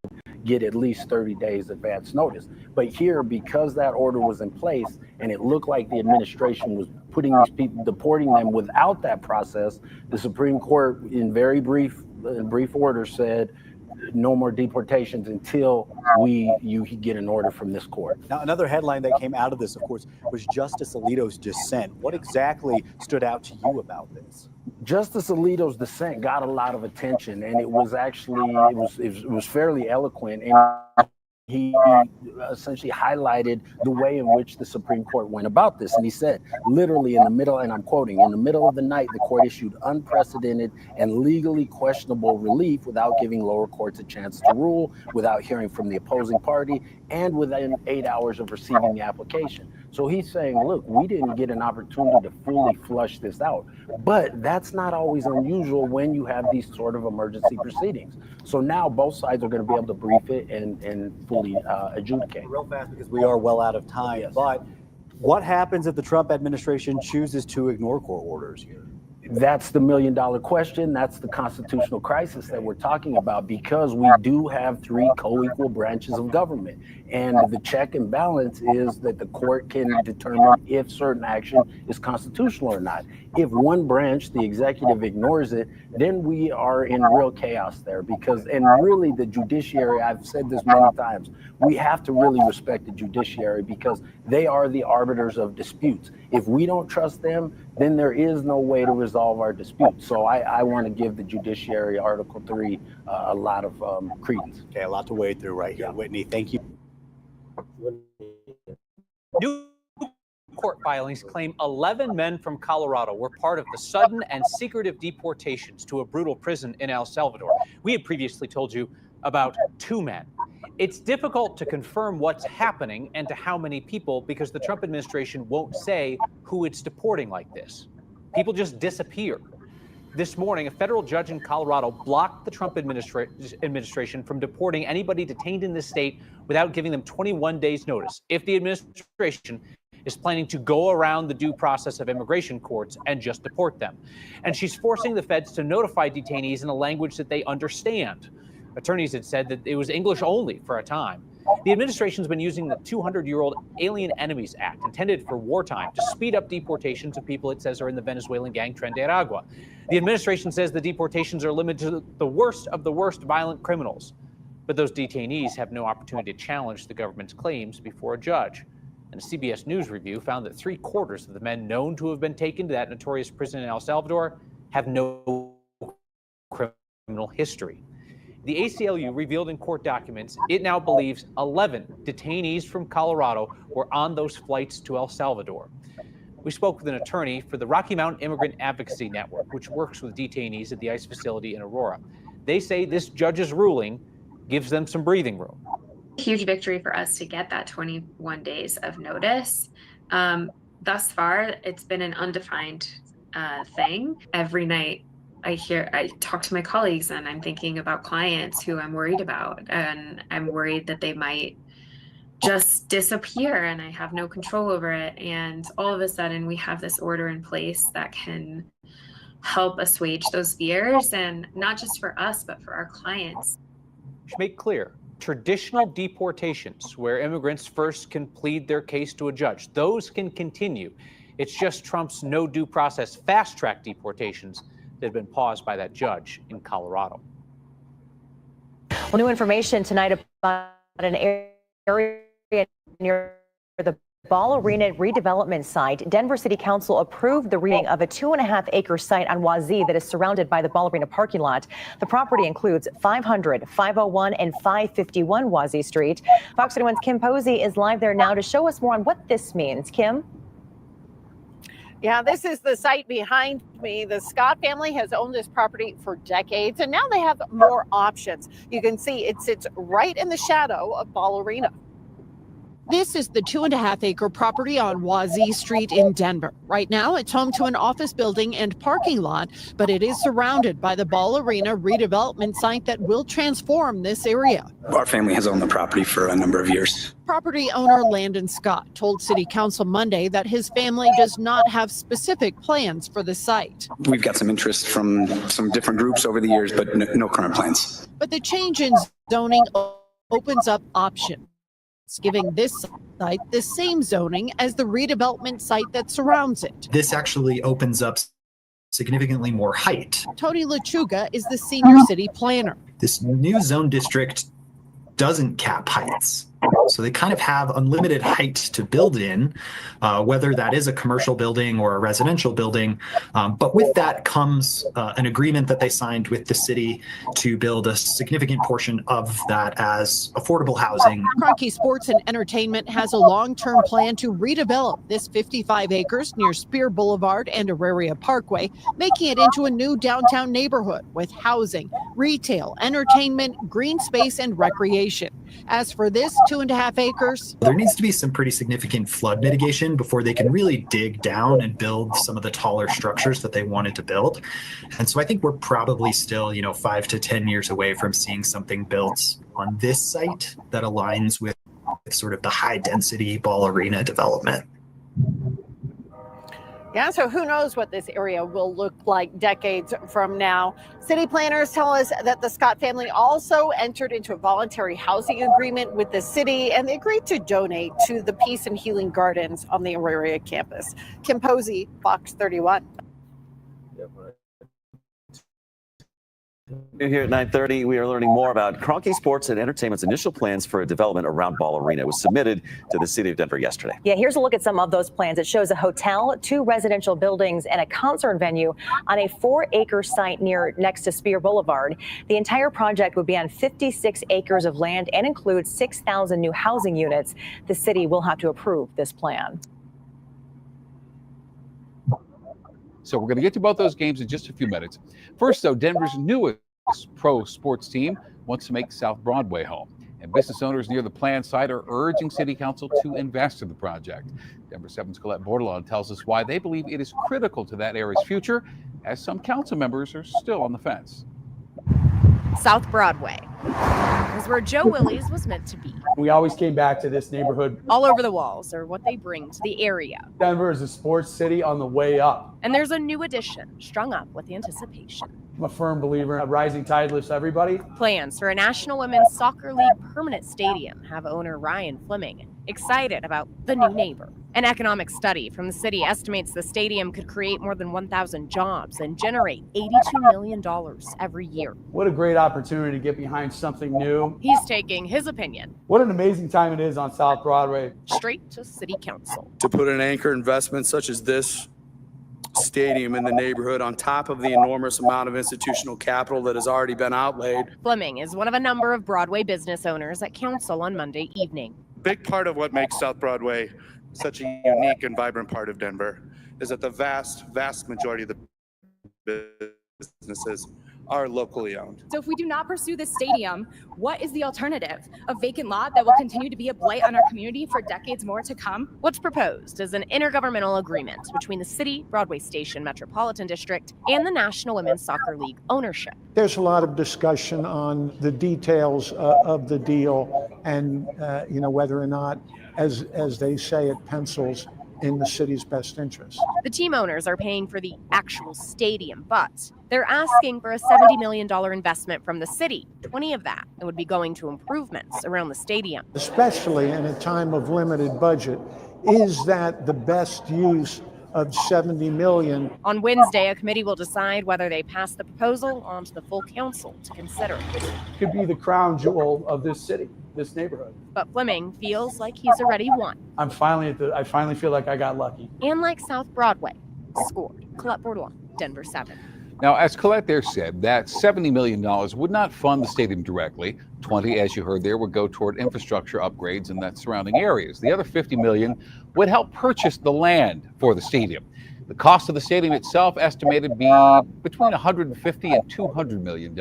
get at least 30 days advance notice. But here, because that order was in place and it looked like the administration was putting these people, deporting them without that process, the Supreme Court in very brief order said, no more deportations until you get an order from this court. Now, another headline that came out of this, of course, was Justice Alito's dissent. What exactly stood out to you about this? Justice Alito's dissent got a lot of attention, and it was actually it was fairly eloquent, and he essentially highlighted the way in which the Supreme Court went about this. And he said, literally in the middle, and I'm quoting, in the middle of the night, the court issued unprecedented and legally questionable relief without giving lower courts a chance to rule, without hearing from the opposing party, and within 8 hours of receiving the application. So he's saying, look, we didn't get an opportunity to fully flush this out. But that's not always unusual when you have these sort of emergency proceedings. So now both sides are going to be able to brief it and fully adjudicate. Real fast, because we are well out of time. Yes. But what happens if the Trump administration chooses to ignore court orders here? That's the million-dollar question. That's the constitutional crisis that we're talking about, because we do have 3 co-equal branches of government. And the check and balance is that the court can determine if certain action is constitutional or not. If one branch, the executive, ignores it, then we are in real chaos there, because, and really the judiciary, I've said this many times, we have to really respect the judiciary because they are the arbiters of disputes. If we don't trust them, then there is no way to resolve our dispute. So I want to give the judiciary Article 3 a lot of credence. Okay, a lot to wade through right here. Whitney, thank you. New court filings claim 11 men from Colorado were part of the sudden and secretive deportations to a brutal prison in El Salvador. We had previously told you about 2 men. It's difficult to confirm what's happening and to how many people because the Trump administration won't say who it's deporting like this. People just disappear. This morning, a federal judge in Colorado blocked the Trump administration from deporting anybody detained in the state without giving them 21 days notice. If the administration is planning to go around the due process of immigration courts and just deport them. And she's forcing the feds to notify detainees in a language that they understand. Attorneys had said that it was English only for a time. The administration's been using the 200-year-old Alien Enemies Act, intended for wartime, to speed up deportations of people it says are in the Venezuelan gang Tren de Aragua. The administration says the deportations are limited to the worst of the worst violent criminals. But those detainees have no opportunity to challenge the government's claims before a judge. And a CBS News review found that 3/4 of the men known to have been taken to that notorious prison in El Salvador have no criminal history. The ACLU revealed in court documents it now believes 11 detainees from Colorado were on those flights to El Salvador. We spoke with an attorney for the Rocky Mountain Immigrant Advocacy Network, which works with detainees at the ICE facility in Aurora. They say this judge's ruling gives them some breathing room. Huge victory for us to get that 21 days of notice. Thus far, it's been an undefined thing. Every night I talk to my colleagues and I'm thinking about clients who I'm worried about, and I'm worried that they might just disappear and I have no control over it. And all of a sudden we have this order in place that can help assuage those fears, and not just for us, but for our clients. To make clear, traditional deportations where immigrants first can plead their case to a judge, those can continue. It's just Trump's no due process fast track deportations that have been paused by that judge in Colorado. Well, new information tonight about an area near the Ball Arena redevelopment site. Denver City Council approved the reading of a 2.5-acre site on Wazee that is surrounded by the Ball Arena parking lot. The property includes 500, 501, and 551 Wazee Street. Fox 31's Kim Posey is live there now to show us more on what this means. Kim? Yeah, this is the site behind me. The Scott family has owned this property for decades, and now they have more options. You can see it sits right in the shadow of Ball Arena. This is the 2.5-acre property on Wazee Street in Denver. Right now, it's home to an office building and parking lot, but it is surrounded by the Ball Arena redevelopment site that will transform this area. Our family has owned the property for a number of years. Property owner Landon Scott told City Council Monday that his family does not have specific plans for the site. We've got some interest from some different groups over the years, but no current plans. But the change in zoning opens up options, giving this site the same zoning as the redevelopment site that surrounds it. This actually opens up significantly more height. Tony Lechuga is the senior city planner. This new zone district doesn't cap heights. So they kind of have unlimited height to build in, whether that is a commercial building or a residential building. But with that comes an agreement that they signed with the city to build a significant portion of that as affordable housing. Crockett Sports and Entertainment has a long-term plan to redevelop this 55 acres near Spear Boulevard and Auraria Parkway, making it into a new downtown neighborhood with housing, retail, entertainment, green space, and recreation. As for this 2.5 acres, there needs to be some pretty significant flood mitigation before they can really dig down and build some of the taller structures that they wanted to build. And so I think we're probably still, 5 to 10 years away from seeing something built on this site that aligns with sort of the high density Ball Arena development. Yeah, so who knows what this area will look like decades from now. City planners tell us that the Scott family also entered into a voluntary housing agreement with the city, and they agreed to donate to the Peace and Healing Gardens on the Auraria campus. Kim Posey, Fox 31. Here at 9:30, we are learning more about Crockett Sports and Entertainment's initial plans for a development around Ball Arena. It was submitted to the city of Denver yesterday. Yeah, here's a look at some of those plans. It shows a hotel, 2 residential buildings, and a concert venue on a 4-acre site next to Spear Boulevard. The entire project would be on 56 acres of land and includes 6,000 new housing units. The city will have to approve this plan. So we're going to get to both those games in just a few minutes. First, though, Denver's newest pro sports team wants to make South Broadway home. And business owners near the planned site are urging City Council to invest in the project. Denver 7's Colette Bordelon tells us why they believe it is critical to that area's future, as some council members are still on the fence. South Broadway is where Joe Willie's was meant to be. We always came back to this neighborhood. All over the walls are what they bring to the area. Denver is a sports city on the way up. And there's a new addition strung up with anticipation. I'm a firm believer a rising tide lifts everybody. Plans for a National Women's Soccer League permanent stadium have owner Ryan Fleming excited about the new neighbor. An economic study from the city estimates the stadium could create more than 1,000 jobs and generate $82 million every year. What a great opportunity to get behind something new. He's taking his opinion What an amazing time it is on South Broadway. straight to City Council. To put an anchor investment such as this stadium in the neighborhood on top of the enormous amount of institutional capital that has already been outlaid. Fleming is one of a number of Broadway business owners at council on Monday evening. Big part of what makes South Broadway such a unique and vibrant part of Denver is that the vast majority of the businesses are locally owned. So if we do not pursue this stadium, what is the alternative? A vacant lot that will continue to be a blight on our community for decades more to come? What's proposed is an intergovernmental agreement between the city, Broadway Station Metropolitan District, and the National Women's Soccer League ownership. There's a lot of discussion on the details of the deal and, whether or not, as they say, it pencils in the city's best interest. The team owners are paying for the actual stadium, but they're asking for a $70 million investment from the city. 20 of that would be going to improvements around the stadium. Especially in a time of limited budget, is that the best use of $70 million? On Wednesday, a committee will decide whether they pass the proposal on to the full council to consider it. It could be the crown jewel of this city, this neighborhood. But Fleming feels like he's already won. I finally feel like I got lucky. And like South Broadway, scored. Colette Bordelon, Denver 7. Now, as Colette there said, that $70 million would not fund the stadium directly. 20, as you heard there, would go toward infrastructure upgrades in that surrounding areas. The other $50 million would help purchase the land for the stadium. The cost of the stadium itself estimated to be between $150 and $200 million.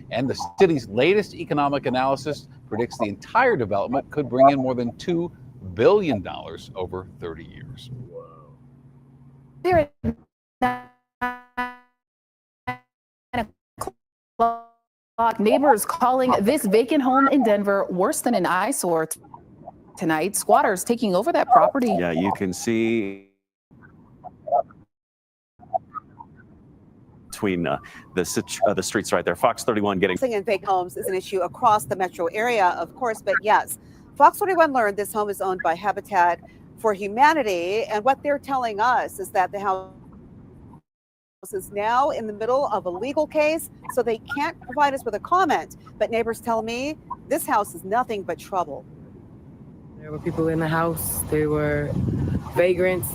And the city's latest economic analysis predicts the entire development could bring in more than $2 billion over 30 years. Neighbors calling this vacant home in Denver worse than an eyesore tonight. Squatters taking over that property. Yeah, you can see between the streets right there. Fox 31 getting. In vacant homes is an issue across the metro area, of course, but yes, Fox 31 learned this home is owned by Habitat for Humanity, and what they're telling us is that the house is now in the middle of a legal case, so they can't provide us with a comment. But neighbors tell me this house is nothing but trouble. There were people in the house. They were vagrants,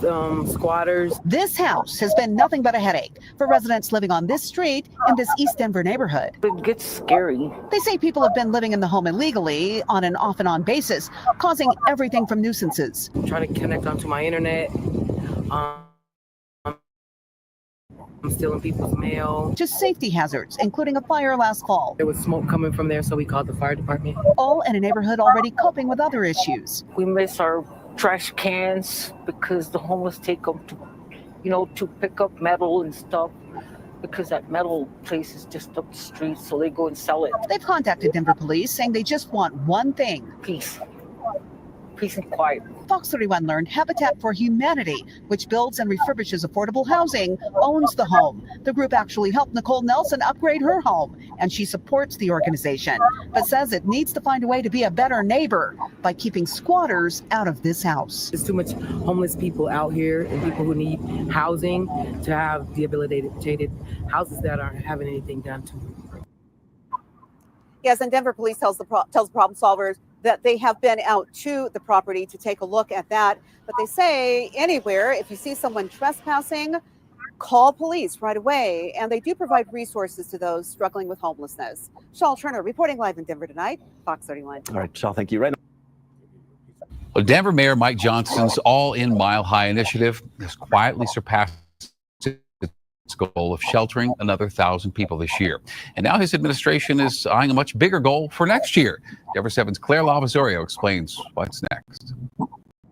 squatters. This house has been nothing but a headache for residents living on this street in this East Denver neighborhood. It gets scary. They say people have been living in the home illegally on an off and on basis, causing everything from nuisances. Trying to connect onto my internet. I'm stealing people's mail. To safety hazards, including a fire last fall. There was smoke coming from there, so we called the fire department. All in a neighborhood already coping with other issues. We miss our trash cans because the homeless take them to pick up metal and stuff, because that metal place is just up the street, so they go and sell it. They've contacted Denver police saying they just want one thing. Peace and quiet. Fox 31 learned Habitat for Humanity, which builds and refurbishes affordable housing, owns the home. The group actually helped Nicole Nelson upgrade her home, and she supports the organization, but says it needs to find a way to be a better neighbor by keeping squatters out of this house. There's too much homeless people out here and people who need housing to have rehabilitated houses that aren't having anything done to them. Yes, and Denver police tells the problem solvers that they have been out to the property to take a look at that. But they say anywhere, if you see someone trespassing, call police right away. And they do provide resources to those struggling with homelessness. Shawl Turner reporting live in Denver tonight, Fox 31. All right, Shawl, thank you. Right now. Well, Denver Mayor Mike Johnston's All-In Mile High initiative has quietly surpassed its goal of sheltering another 1,000 people this year. And now his administration is eyeing a much bigger goal for next year. Denver 7's Claire Lavazorio explains what's next.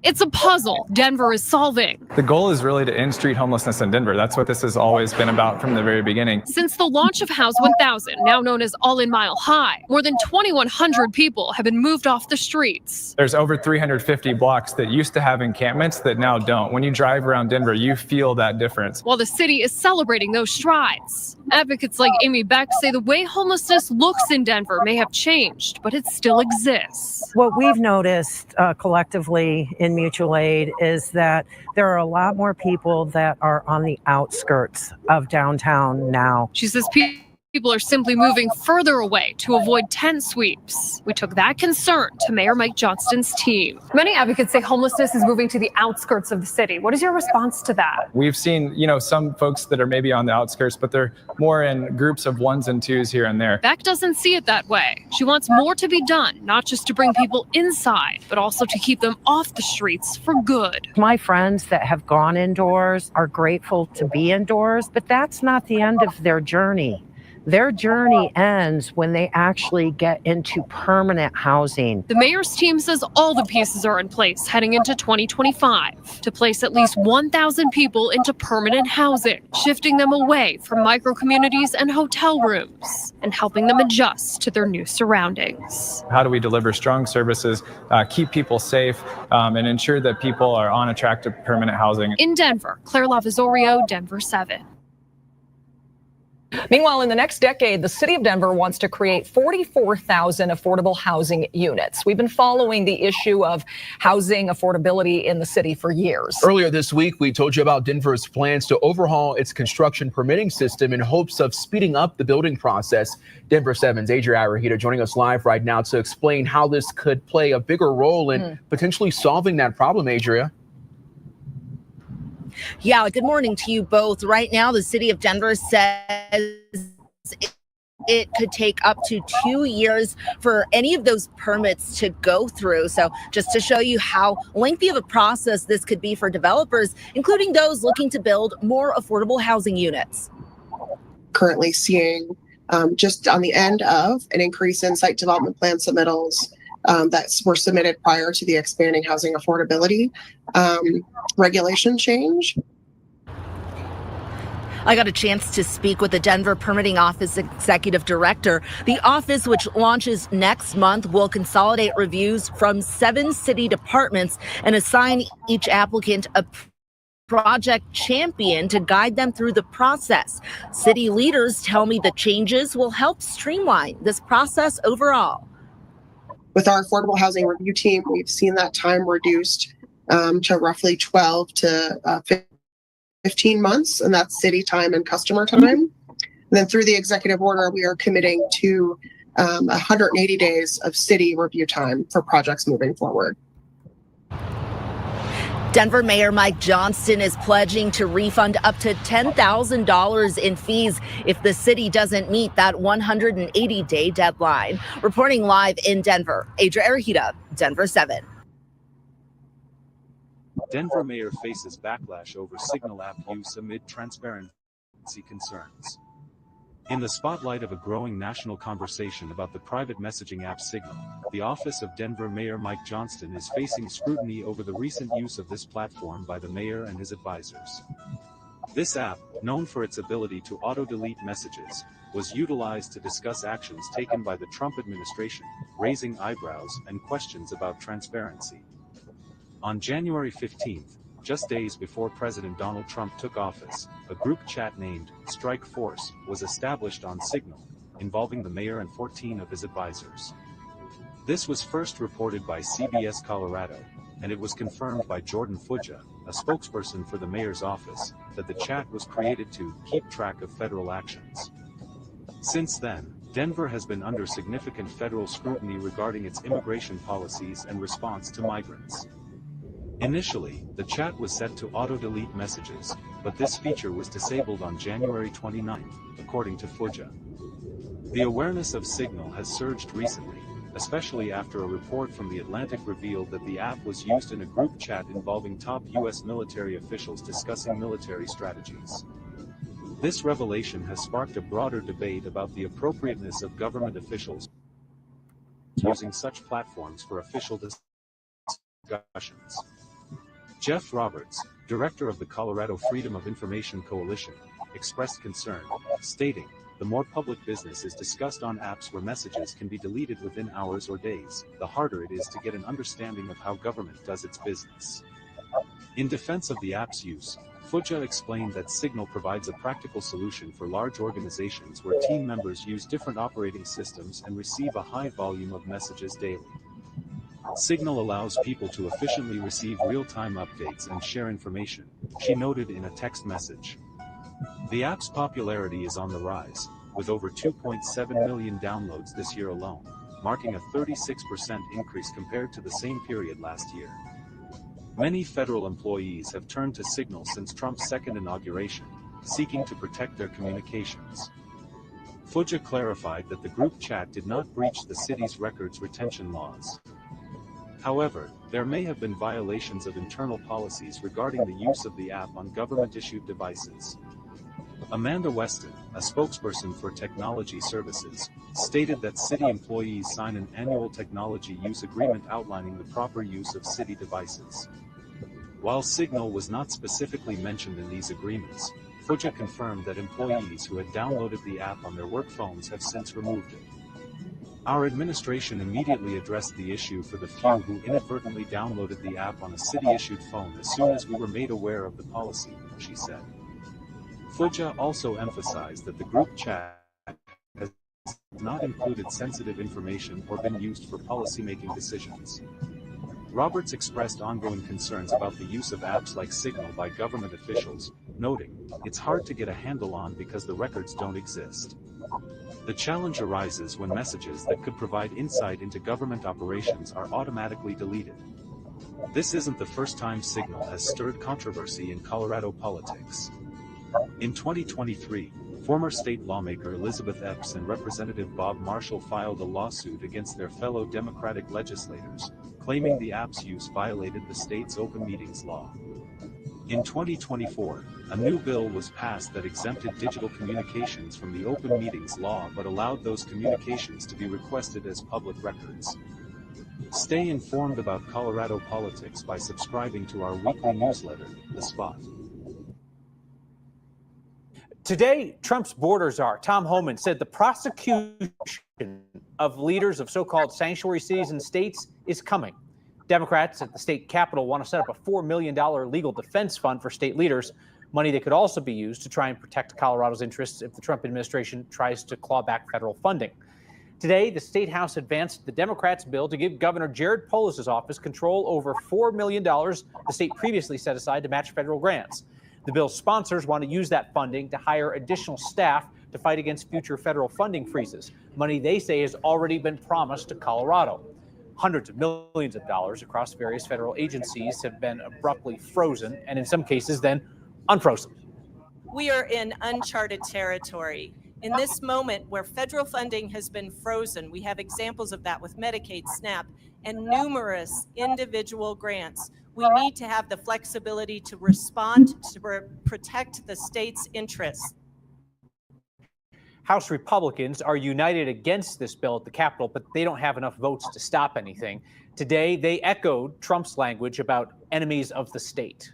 It's a puzzle Denver is solving. The goal is really to end street homelessness in Denver. That's what this has always been about from the very beginning. Since the launch of House 1000, now known as All-In Mile High, more than 2,100 people have been moved off the streets. There's over 350 blocks that used to have encampments that now don't. When you drive around Denver, you feel that difference. While the city is celebrating those strides, advocates like Amy Beck say the way homelessness looks in Denver may have changed, but it still exists. What we've noticed collectively in mutual aid is that there are a lot more people that are on the outskirts of downtown now. She says people are simply moving further away to avoid tent sweeps. We took that concern to Mayor Mike Johnston's team. Many advocates say homelessness is moving to the outskirts of the city. What is your response to that? We've seen, some folks that are maybe on the outskirts, but they're more in groups of ones and twos here and there. Beck doesn't see it that way. She wants more to be done, not just to bring people inside, but also to keep them off the streets for good. My friends that have gone indoors are grateful to be indoors, but that's not the end of their journey. Their journey ends when they actually get into permanent housing. The mayor's team says all the pieces are in place heading into 2025 to place at least 1,000 people into permanent housing, shifting them away from micro-communities and hotel rooms and helping them adjust to their new surroundings. How do we deliver strong services, keep people safe, and ensure that people are on a track to permanent housing? In Denver, Claire Lavazorio, Denver 7. Meanwhile, in the next decade, the city of Denver wants to create 44,000 affordable housing units. We've been following the issue of housing affordability in the city for years. Earlier this week, we told you about Denver's plans to overhaul its construction permitting system in hopes of speeding up the building process. Denver 7's Adria Arahita joining us live right now to explain how this could play a bigger role in potentially solving that problem, Adria. Yeah, good morning to you both. Right now, the city of Denver says it could take up to 2 years for any of those permits to go through. So just to show you how lengthy of a process this could be for developers, including those looking to build more affordable housing units. Currently seeing just on the end of an increase in site development plan submittals that were submitted prior to the expanding housing affordability regulation change. I got a chance to speak with the Denver Permitting Office Executive Director. The office, which launches next month, will consolidate reviews from 7 city departments and assign each applicant a project champion to guide them through the process. City leaders tell me the changes will help streamline this process overall. With our affordable housing review team, we've seen that time reduced to roughly 12 to 15 months, and that's city time and customer time. And then through the executive order, we are committing to 180 days of city review time for projects moving forward. Denver Mayor Mike Johnston is pledging to refund up to $10,000 in fees if the city doesn't meet that 180-day deadline. Reporting live in Denver, Adria Arahita, Denver 7. Denver mayor faces backlash over Signal app use amid transparency concerns. In the spotlight of a growing national conversation about the private messaging app Signal, the office of Denver Mayor Mike Johnston is facing scrutiny over the recent use of this platform by the mayor and his advisors. This app, known for its ability to auto-delete messages, was utilized to discuss actions taken by the Trump administration, raising eyebrows and questions about transparency. On January 15th, just days before President Donald Trump took office, a group chat named Strike Force was established on Signal, involving the mayor and 14 of his advisors. This was first reported by CBS Colorado, and it was confirmed by Jordan Fuja, a spokesperson for the mayor's office, that the chat was created to keep track of federal actions. Since then, Denver has been under significant federal scrutiny regarding its immigration policies and response to migrants. Initially, the chat was set to auto-delete messages, but this feature was disabled on January 29, according to FBAs. The awareness of Signal has surged recently, especially after a report from The Atlantic revealed that the app was used in a group chat involving top U.S. military officials discussing military strategies. This revelation has sparked a broader debate about the appropriateness of government officials using such platforms for official discussions. Jeff Roberts, director of the Colorado Freedom of Information Coalition, expressed concern, stating, "The more public business is discussed on apps where messages can be deleted within hours or days, the harder it is to get an understanding of how government does its business." In defense of the app's use, FBAs explained that Signal provides a practical solution for large organizations where team members use different operating systems and receive a high volume of messages daily. Signal allows people to efficiently receive real-time updates and share information, she noted in a text message. The app's popularity is on the rise, with over 2.7 million downloads this year alone, marking a 36% increase compared to the same period last year. Many federal employees have turned to Signal since Trump's second inauguration, seeking to protect their communications. FBAs clarified that the group chat did not breach the city's records retention laws. However, there may have been violations of internal policies regarding the use of the app on government-issued devices. Amanda Weston, a spokesperson for Technology Services, stated that city employees sign an annual technology use agreement outlining the proper use of city devices. While Signal was not specifically mentioned in these agreements, FBAs confirmed that employees who had downloaded the app on their work phones have since removed it. Our administration immediately addressed the issue for the few who inadvertently downloaded the app on a city-issued phone as soon as we were made aware of the policy, she said. FBAs also emphasized that the group chat has not included sensitive information or been used for policymaking decisions. Roberts expressed ongoing concerns about the use of apps like Signal by government officials, noting, "It's hard to get a handle on because the records don't exist." The challenge arises when messages that could provide insight into government operations are automatically deleted. This isn't the first time Signal has stirred controversy in Colorado politics. In 2023, former state lawmaker Elizabeth Epps and Representative Bob Marshall filed a lawsuit against their fellow Democratic legislators, claiming the app's use violated the state's open meetings law. In 2024, a new bill was passed that exempted digital communications from the open meetings law but allowed those communications to be requested as public records. Stay informed about Colorado politics by subscribing to our weekly newsletter, The Spot. Today, Trump's border czar, Tom Homan, said the prosecution of leaders of so-called sanctuary cities and states is coming. Democrats at the state capitol want to set up a $4 million legal defense fund for state leaders, money that could also be used to try and protect Colorado's interests if the Trump administration tries to claw back federal funding. Today, the State House advanced the Democrats' bill to give Governor Jared Polis's office control over $4 million the state previously set aside to match federal grants. The bill's sponsors want to use that funding to hire additional staff to fight against future federal funding freezes, money they say has already been promised to Colorado. Hundreds of millions of dollars across various federal agencies have been abruptly frozen and in some cases then unfrozen. We are in uncharted territory. In this moment where federal funding has been frozen, we have examples of that with Medicaid, SNAP, and numerous individual grants. We need to have the flexibility to respond to protect the state's interests. House Republicans are united against this bill at the Capitol, but they don't have enough votes to stop anything. Today, they echoed Trump's language about enemies of the state.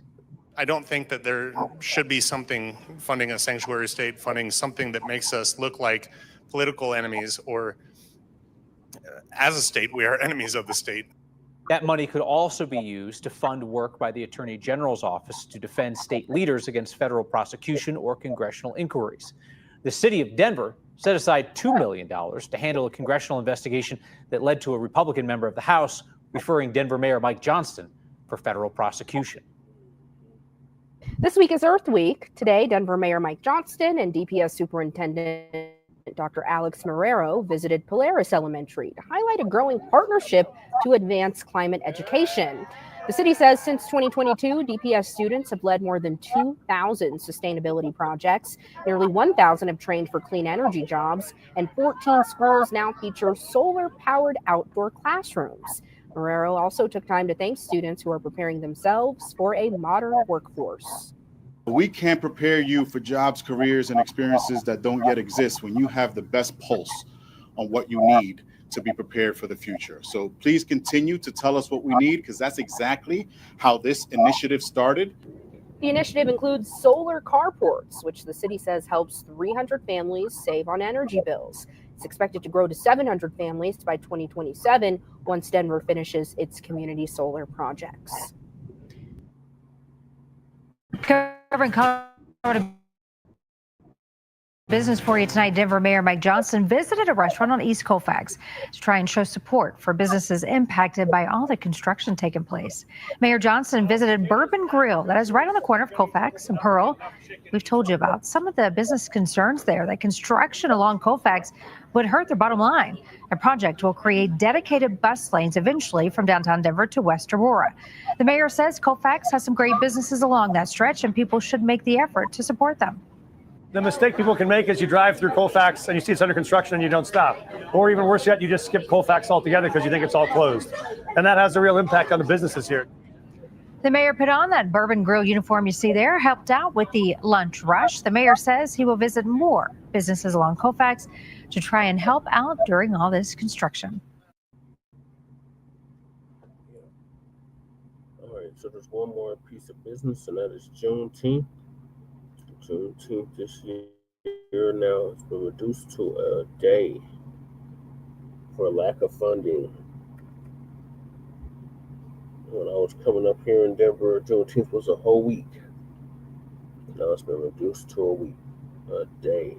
I don't think that there should be something funding a sanctuary state, funding something that makes us look like political enemies, or as a state, we are enemies of the state. That money could also be used to fund work by the Attorney General's office to defend state leaders against federal prosecution or congressional inquiries. The city of Denver set aside $2 million to handle a congressional investigation that led to a Republican member of the House referring Denver Mayor Mike Johnston for federal prosecution. This week is Earth Week. Today, Denver Mayor Mike Johnston and DPS Superintendent Dr. Alex Marrero visited Polaris Elementary to highlight a growing partnership to advance climate education. The city says since 2022, DPS students have led more than 2,000 sustainability projects. Nearly 1,000 have trained for clean energy jobs, and 14 schools now feature solar-powered outdoor classrooms. Marrero also took time to thank students who are preparing themselves for a modern workforce. We can't prepare you for jobs, careers, and experiences that don't yet exist when you have the best pulse on what you need to be prepared for the future. So please continue to tell us what we need, because that's exactly how this initiative started. The initiative includes solar carports, which the city says helps 300 families save on energy bills. It's expected to grow to 700 families by 2027 once Denver finishes its community solar projects. Covering Colorado business for you tonight, Denver Mayor Mike Johnson visited a restaurant on East Colfax to try and show support for businesses impacted by all the construction taking place. Mayor Johnson visited Bourbon Grill, that is right on the corner of Colfax and Pearl. We've told you about some of the business concerns there, that construction along Colfax would hurt their bottom line. The project will create dedicated bus lanes eventually from downtown Denver to West Aurora. The mayor says Colfax has some great businesses along that stretch and people should make the effort to support them. The mistake people can make is you drive through Colfax and you see it's under construction and you don't stop. Or even worse yet, you just skip Colfax altogether because you think it's all closed. And that has a real impact on the businesses here. The mayor put on that Bourbon Grill uniform you see there, helped out with the lunch rush. The mayor says he will visit more businesses along Colfax to try and help out during all this construction. All right, so there's one more piece of business, and that is Juneteenth. Juneteenth this year now has been reduced to a day for lack of funding. When I was coming up here in Denver, Juneteenth was a whole week. Now it's been reduced to a week, a day.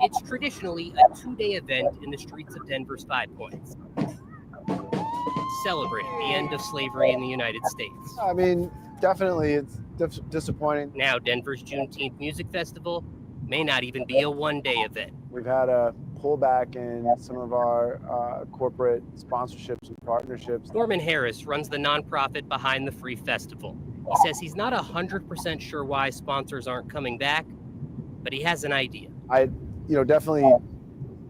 It's traditionally a two-day event in the streets of Denver's 5 Points, celebrating the end of slavery in the United States. I mean, definitely it's disappointing. Now Denver's Juneteenth Music Festival may not even be a one-day event. We've had a pullback in some of our corporate sponsorships and partnerships. Norman Harris runs the nonprofit behind the Free Festival. He says he's not 100% sure why sponsors aren't coming back, but he has an idea. I definitely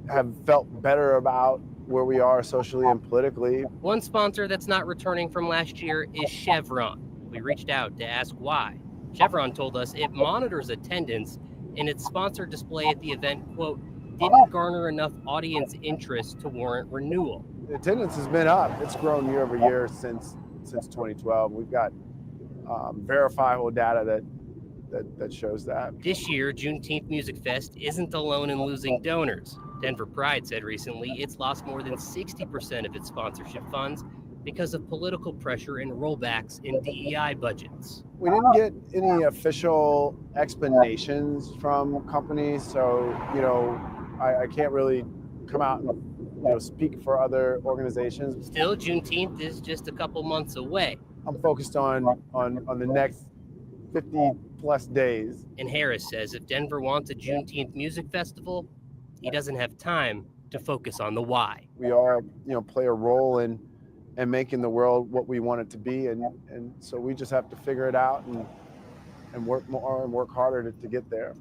have felt better about where we are socially and politically. One sponsor that's not returning from last year is Chevron. We reached out to ask why. Chevron told us it monitors attendance, and its sponsored display at the event, quote, didn't garner enough audience interest to warrant renewal. The attendance has been up. It's grown year over year since 2012. We've got verifiable data that shows that. This year, Juneteenth Music Fest isn't alone in losing donors. Denver Pride said recently it's lost more than 60% of its sponsorship funds because of political pressure and rollbacks in DEI budgets. We didn't get any official explanations from companies, so I can't really come out and speak for other organizations. Still, Juneteenth is just a couple months away. I'm focused on the next 50 plus days. And Harris says if Denver wants a Juneteenth music festival, he doesn't have time to focus on the why. We all, play a role in making the world what we want it to be, and so we just have to figure it out and work more and work harder to get there.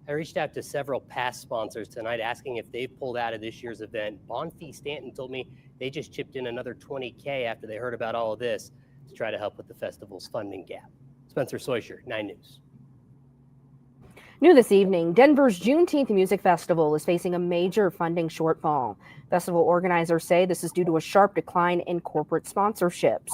I reached out to several past sponsors tonight asking if they've pulled out of this year's event. Bonfee Stanton told me they just chipped in another $20K after they heard about all of this to try to help with the festival's funding gap. Spencer Soysher, 9 News. New this evening, Denver's Juneteenth Music Festival is facing a major funding shortfall. Festival organizers say this is due to a sharp decline in corporate sponsorships.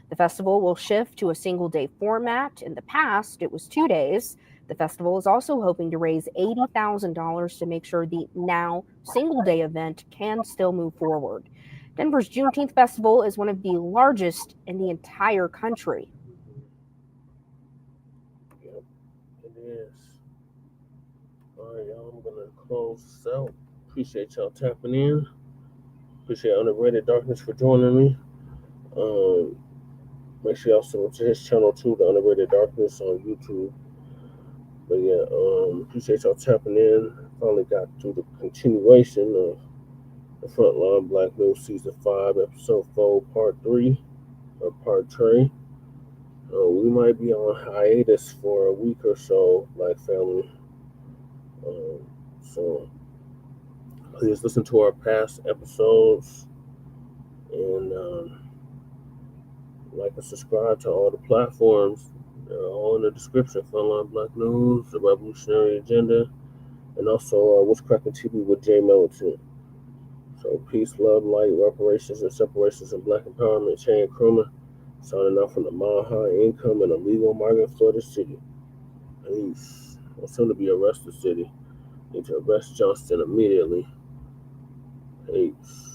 The festival will shift to a single-day format. In the past, it was 2 days. The festival is also hoping to raise $80,000 to make sure the now single-day event can still move forward. Denver's Juneteenth Festival is one of the largest in the entire country. Yep, it is. All right, y'all, I'm going to close this out. Appreciate y'all tapping in. Appreciate Unabraded Darkness for joining me. Make sure y'all subscribe to his channel too, The Underrated Darkness on YouTube. But yeah, appreciate y'all tapping in. Finally got through the continuation of the Frontline Black News Season 5, Episode 4, Part 3, or Part 3. We might be on hiatus for a week or so, Black family. So please listen to our past episodes and like and subscribe to all the platforms. They're all in the description. Frontline Black News, The Revolutionary Agenda, and also What's Cracking TV with Jay Militant. So peace, love, light, reparations, and separations, and Black empowerment. Chain Krumah, signing off from the Mile High Income and Illegal Migrant Flooded City. Peace. Or soon to be arrested city. Need to arrest Johnston immediately. Peace.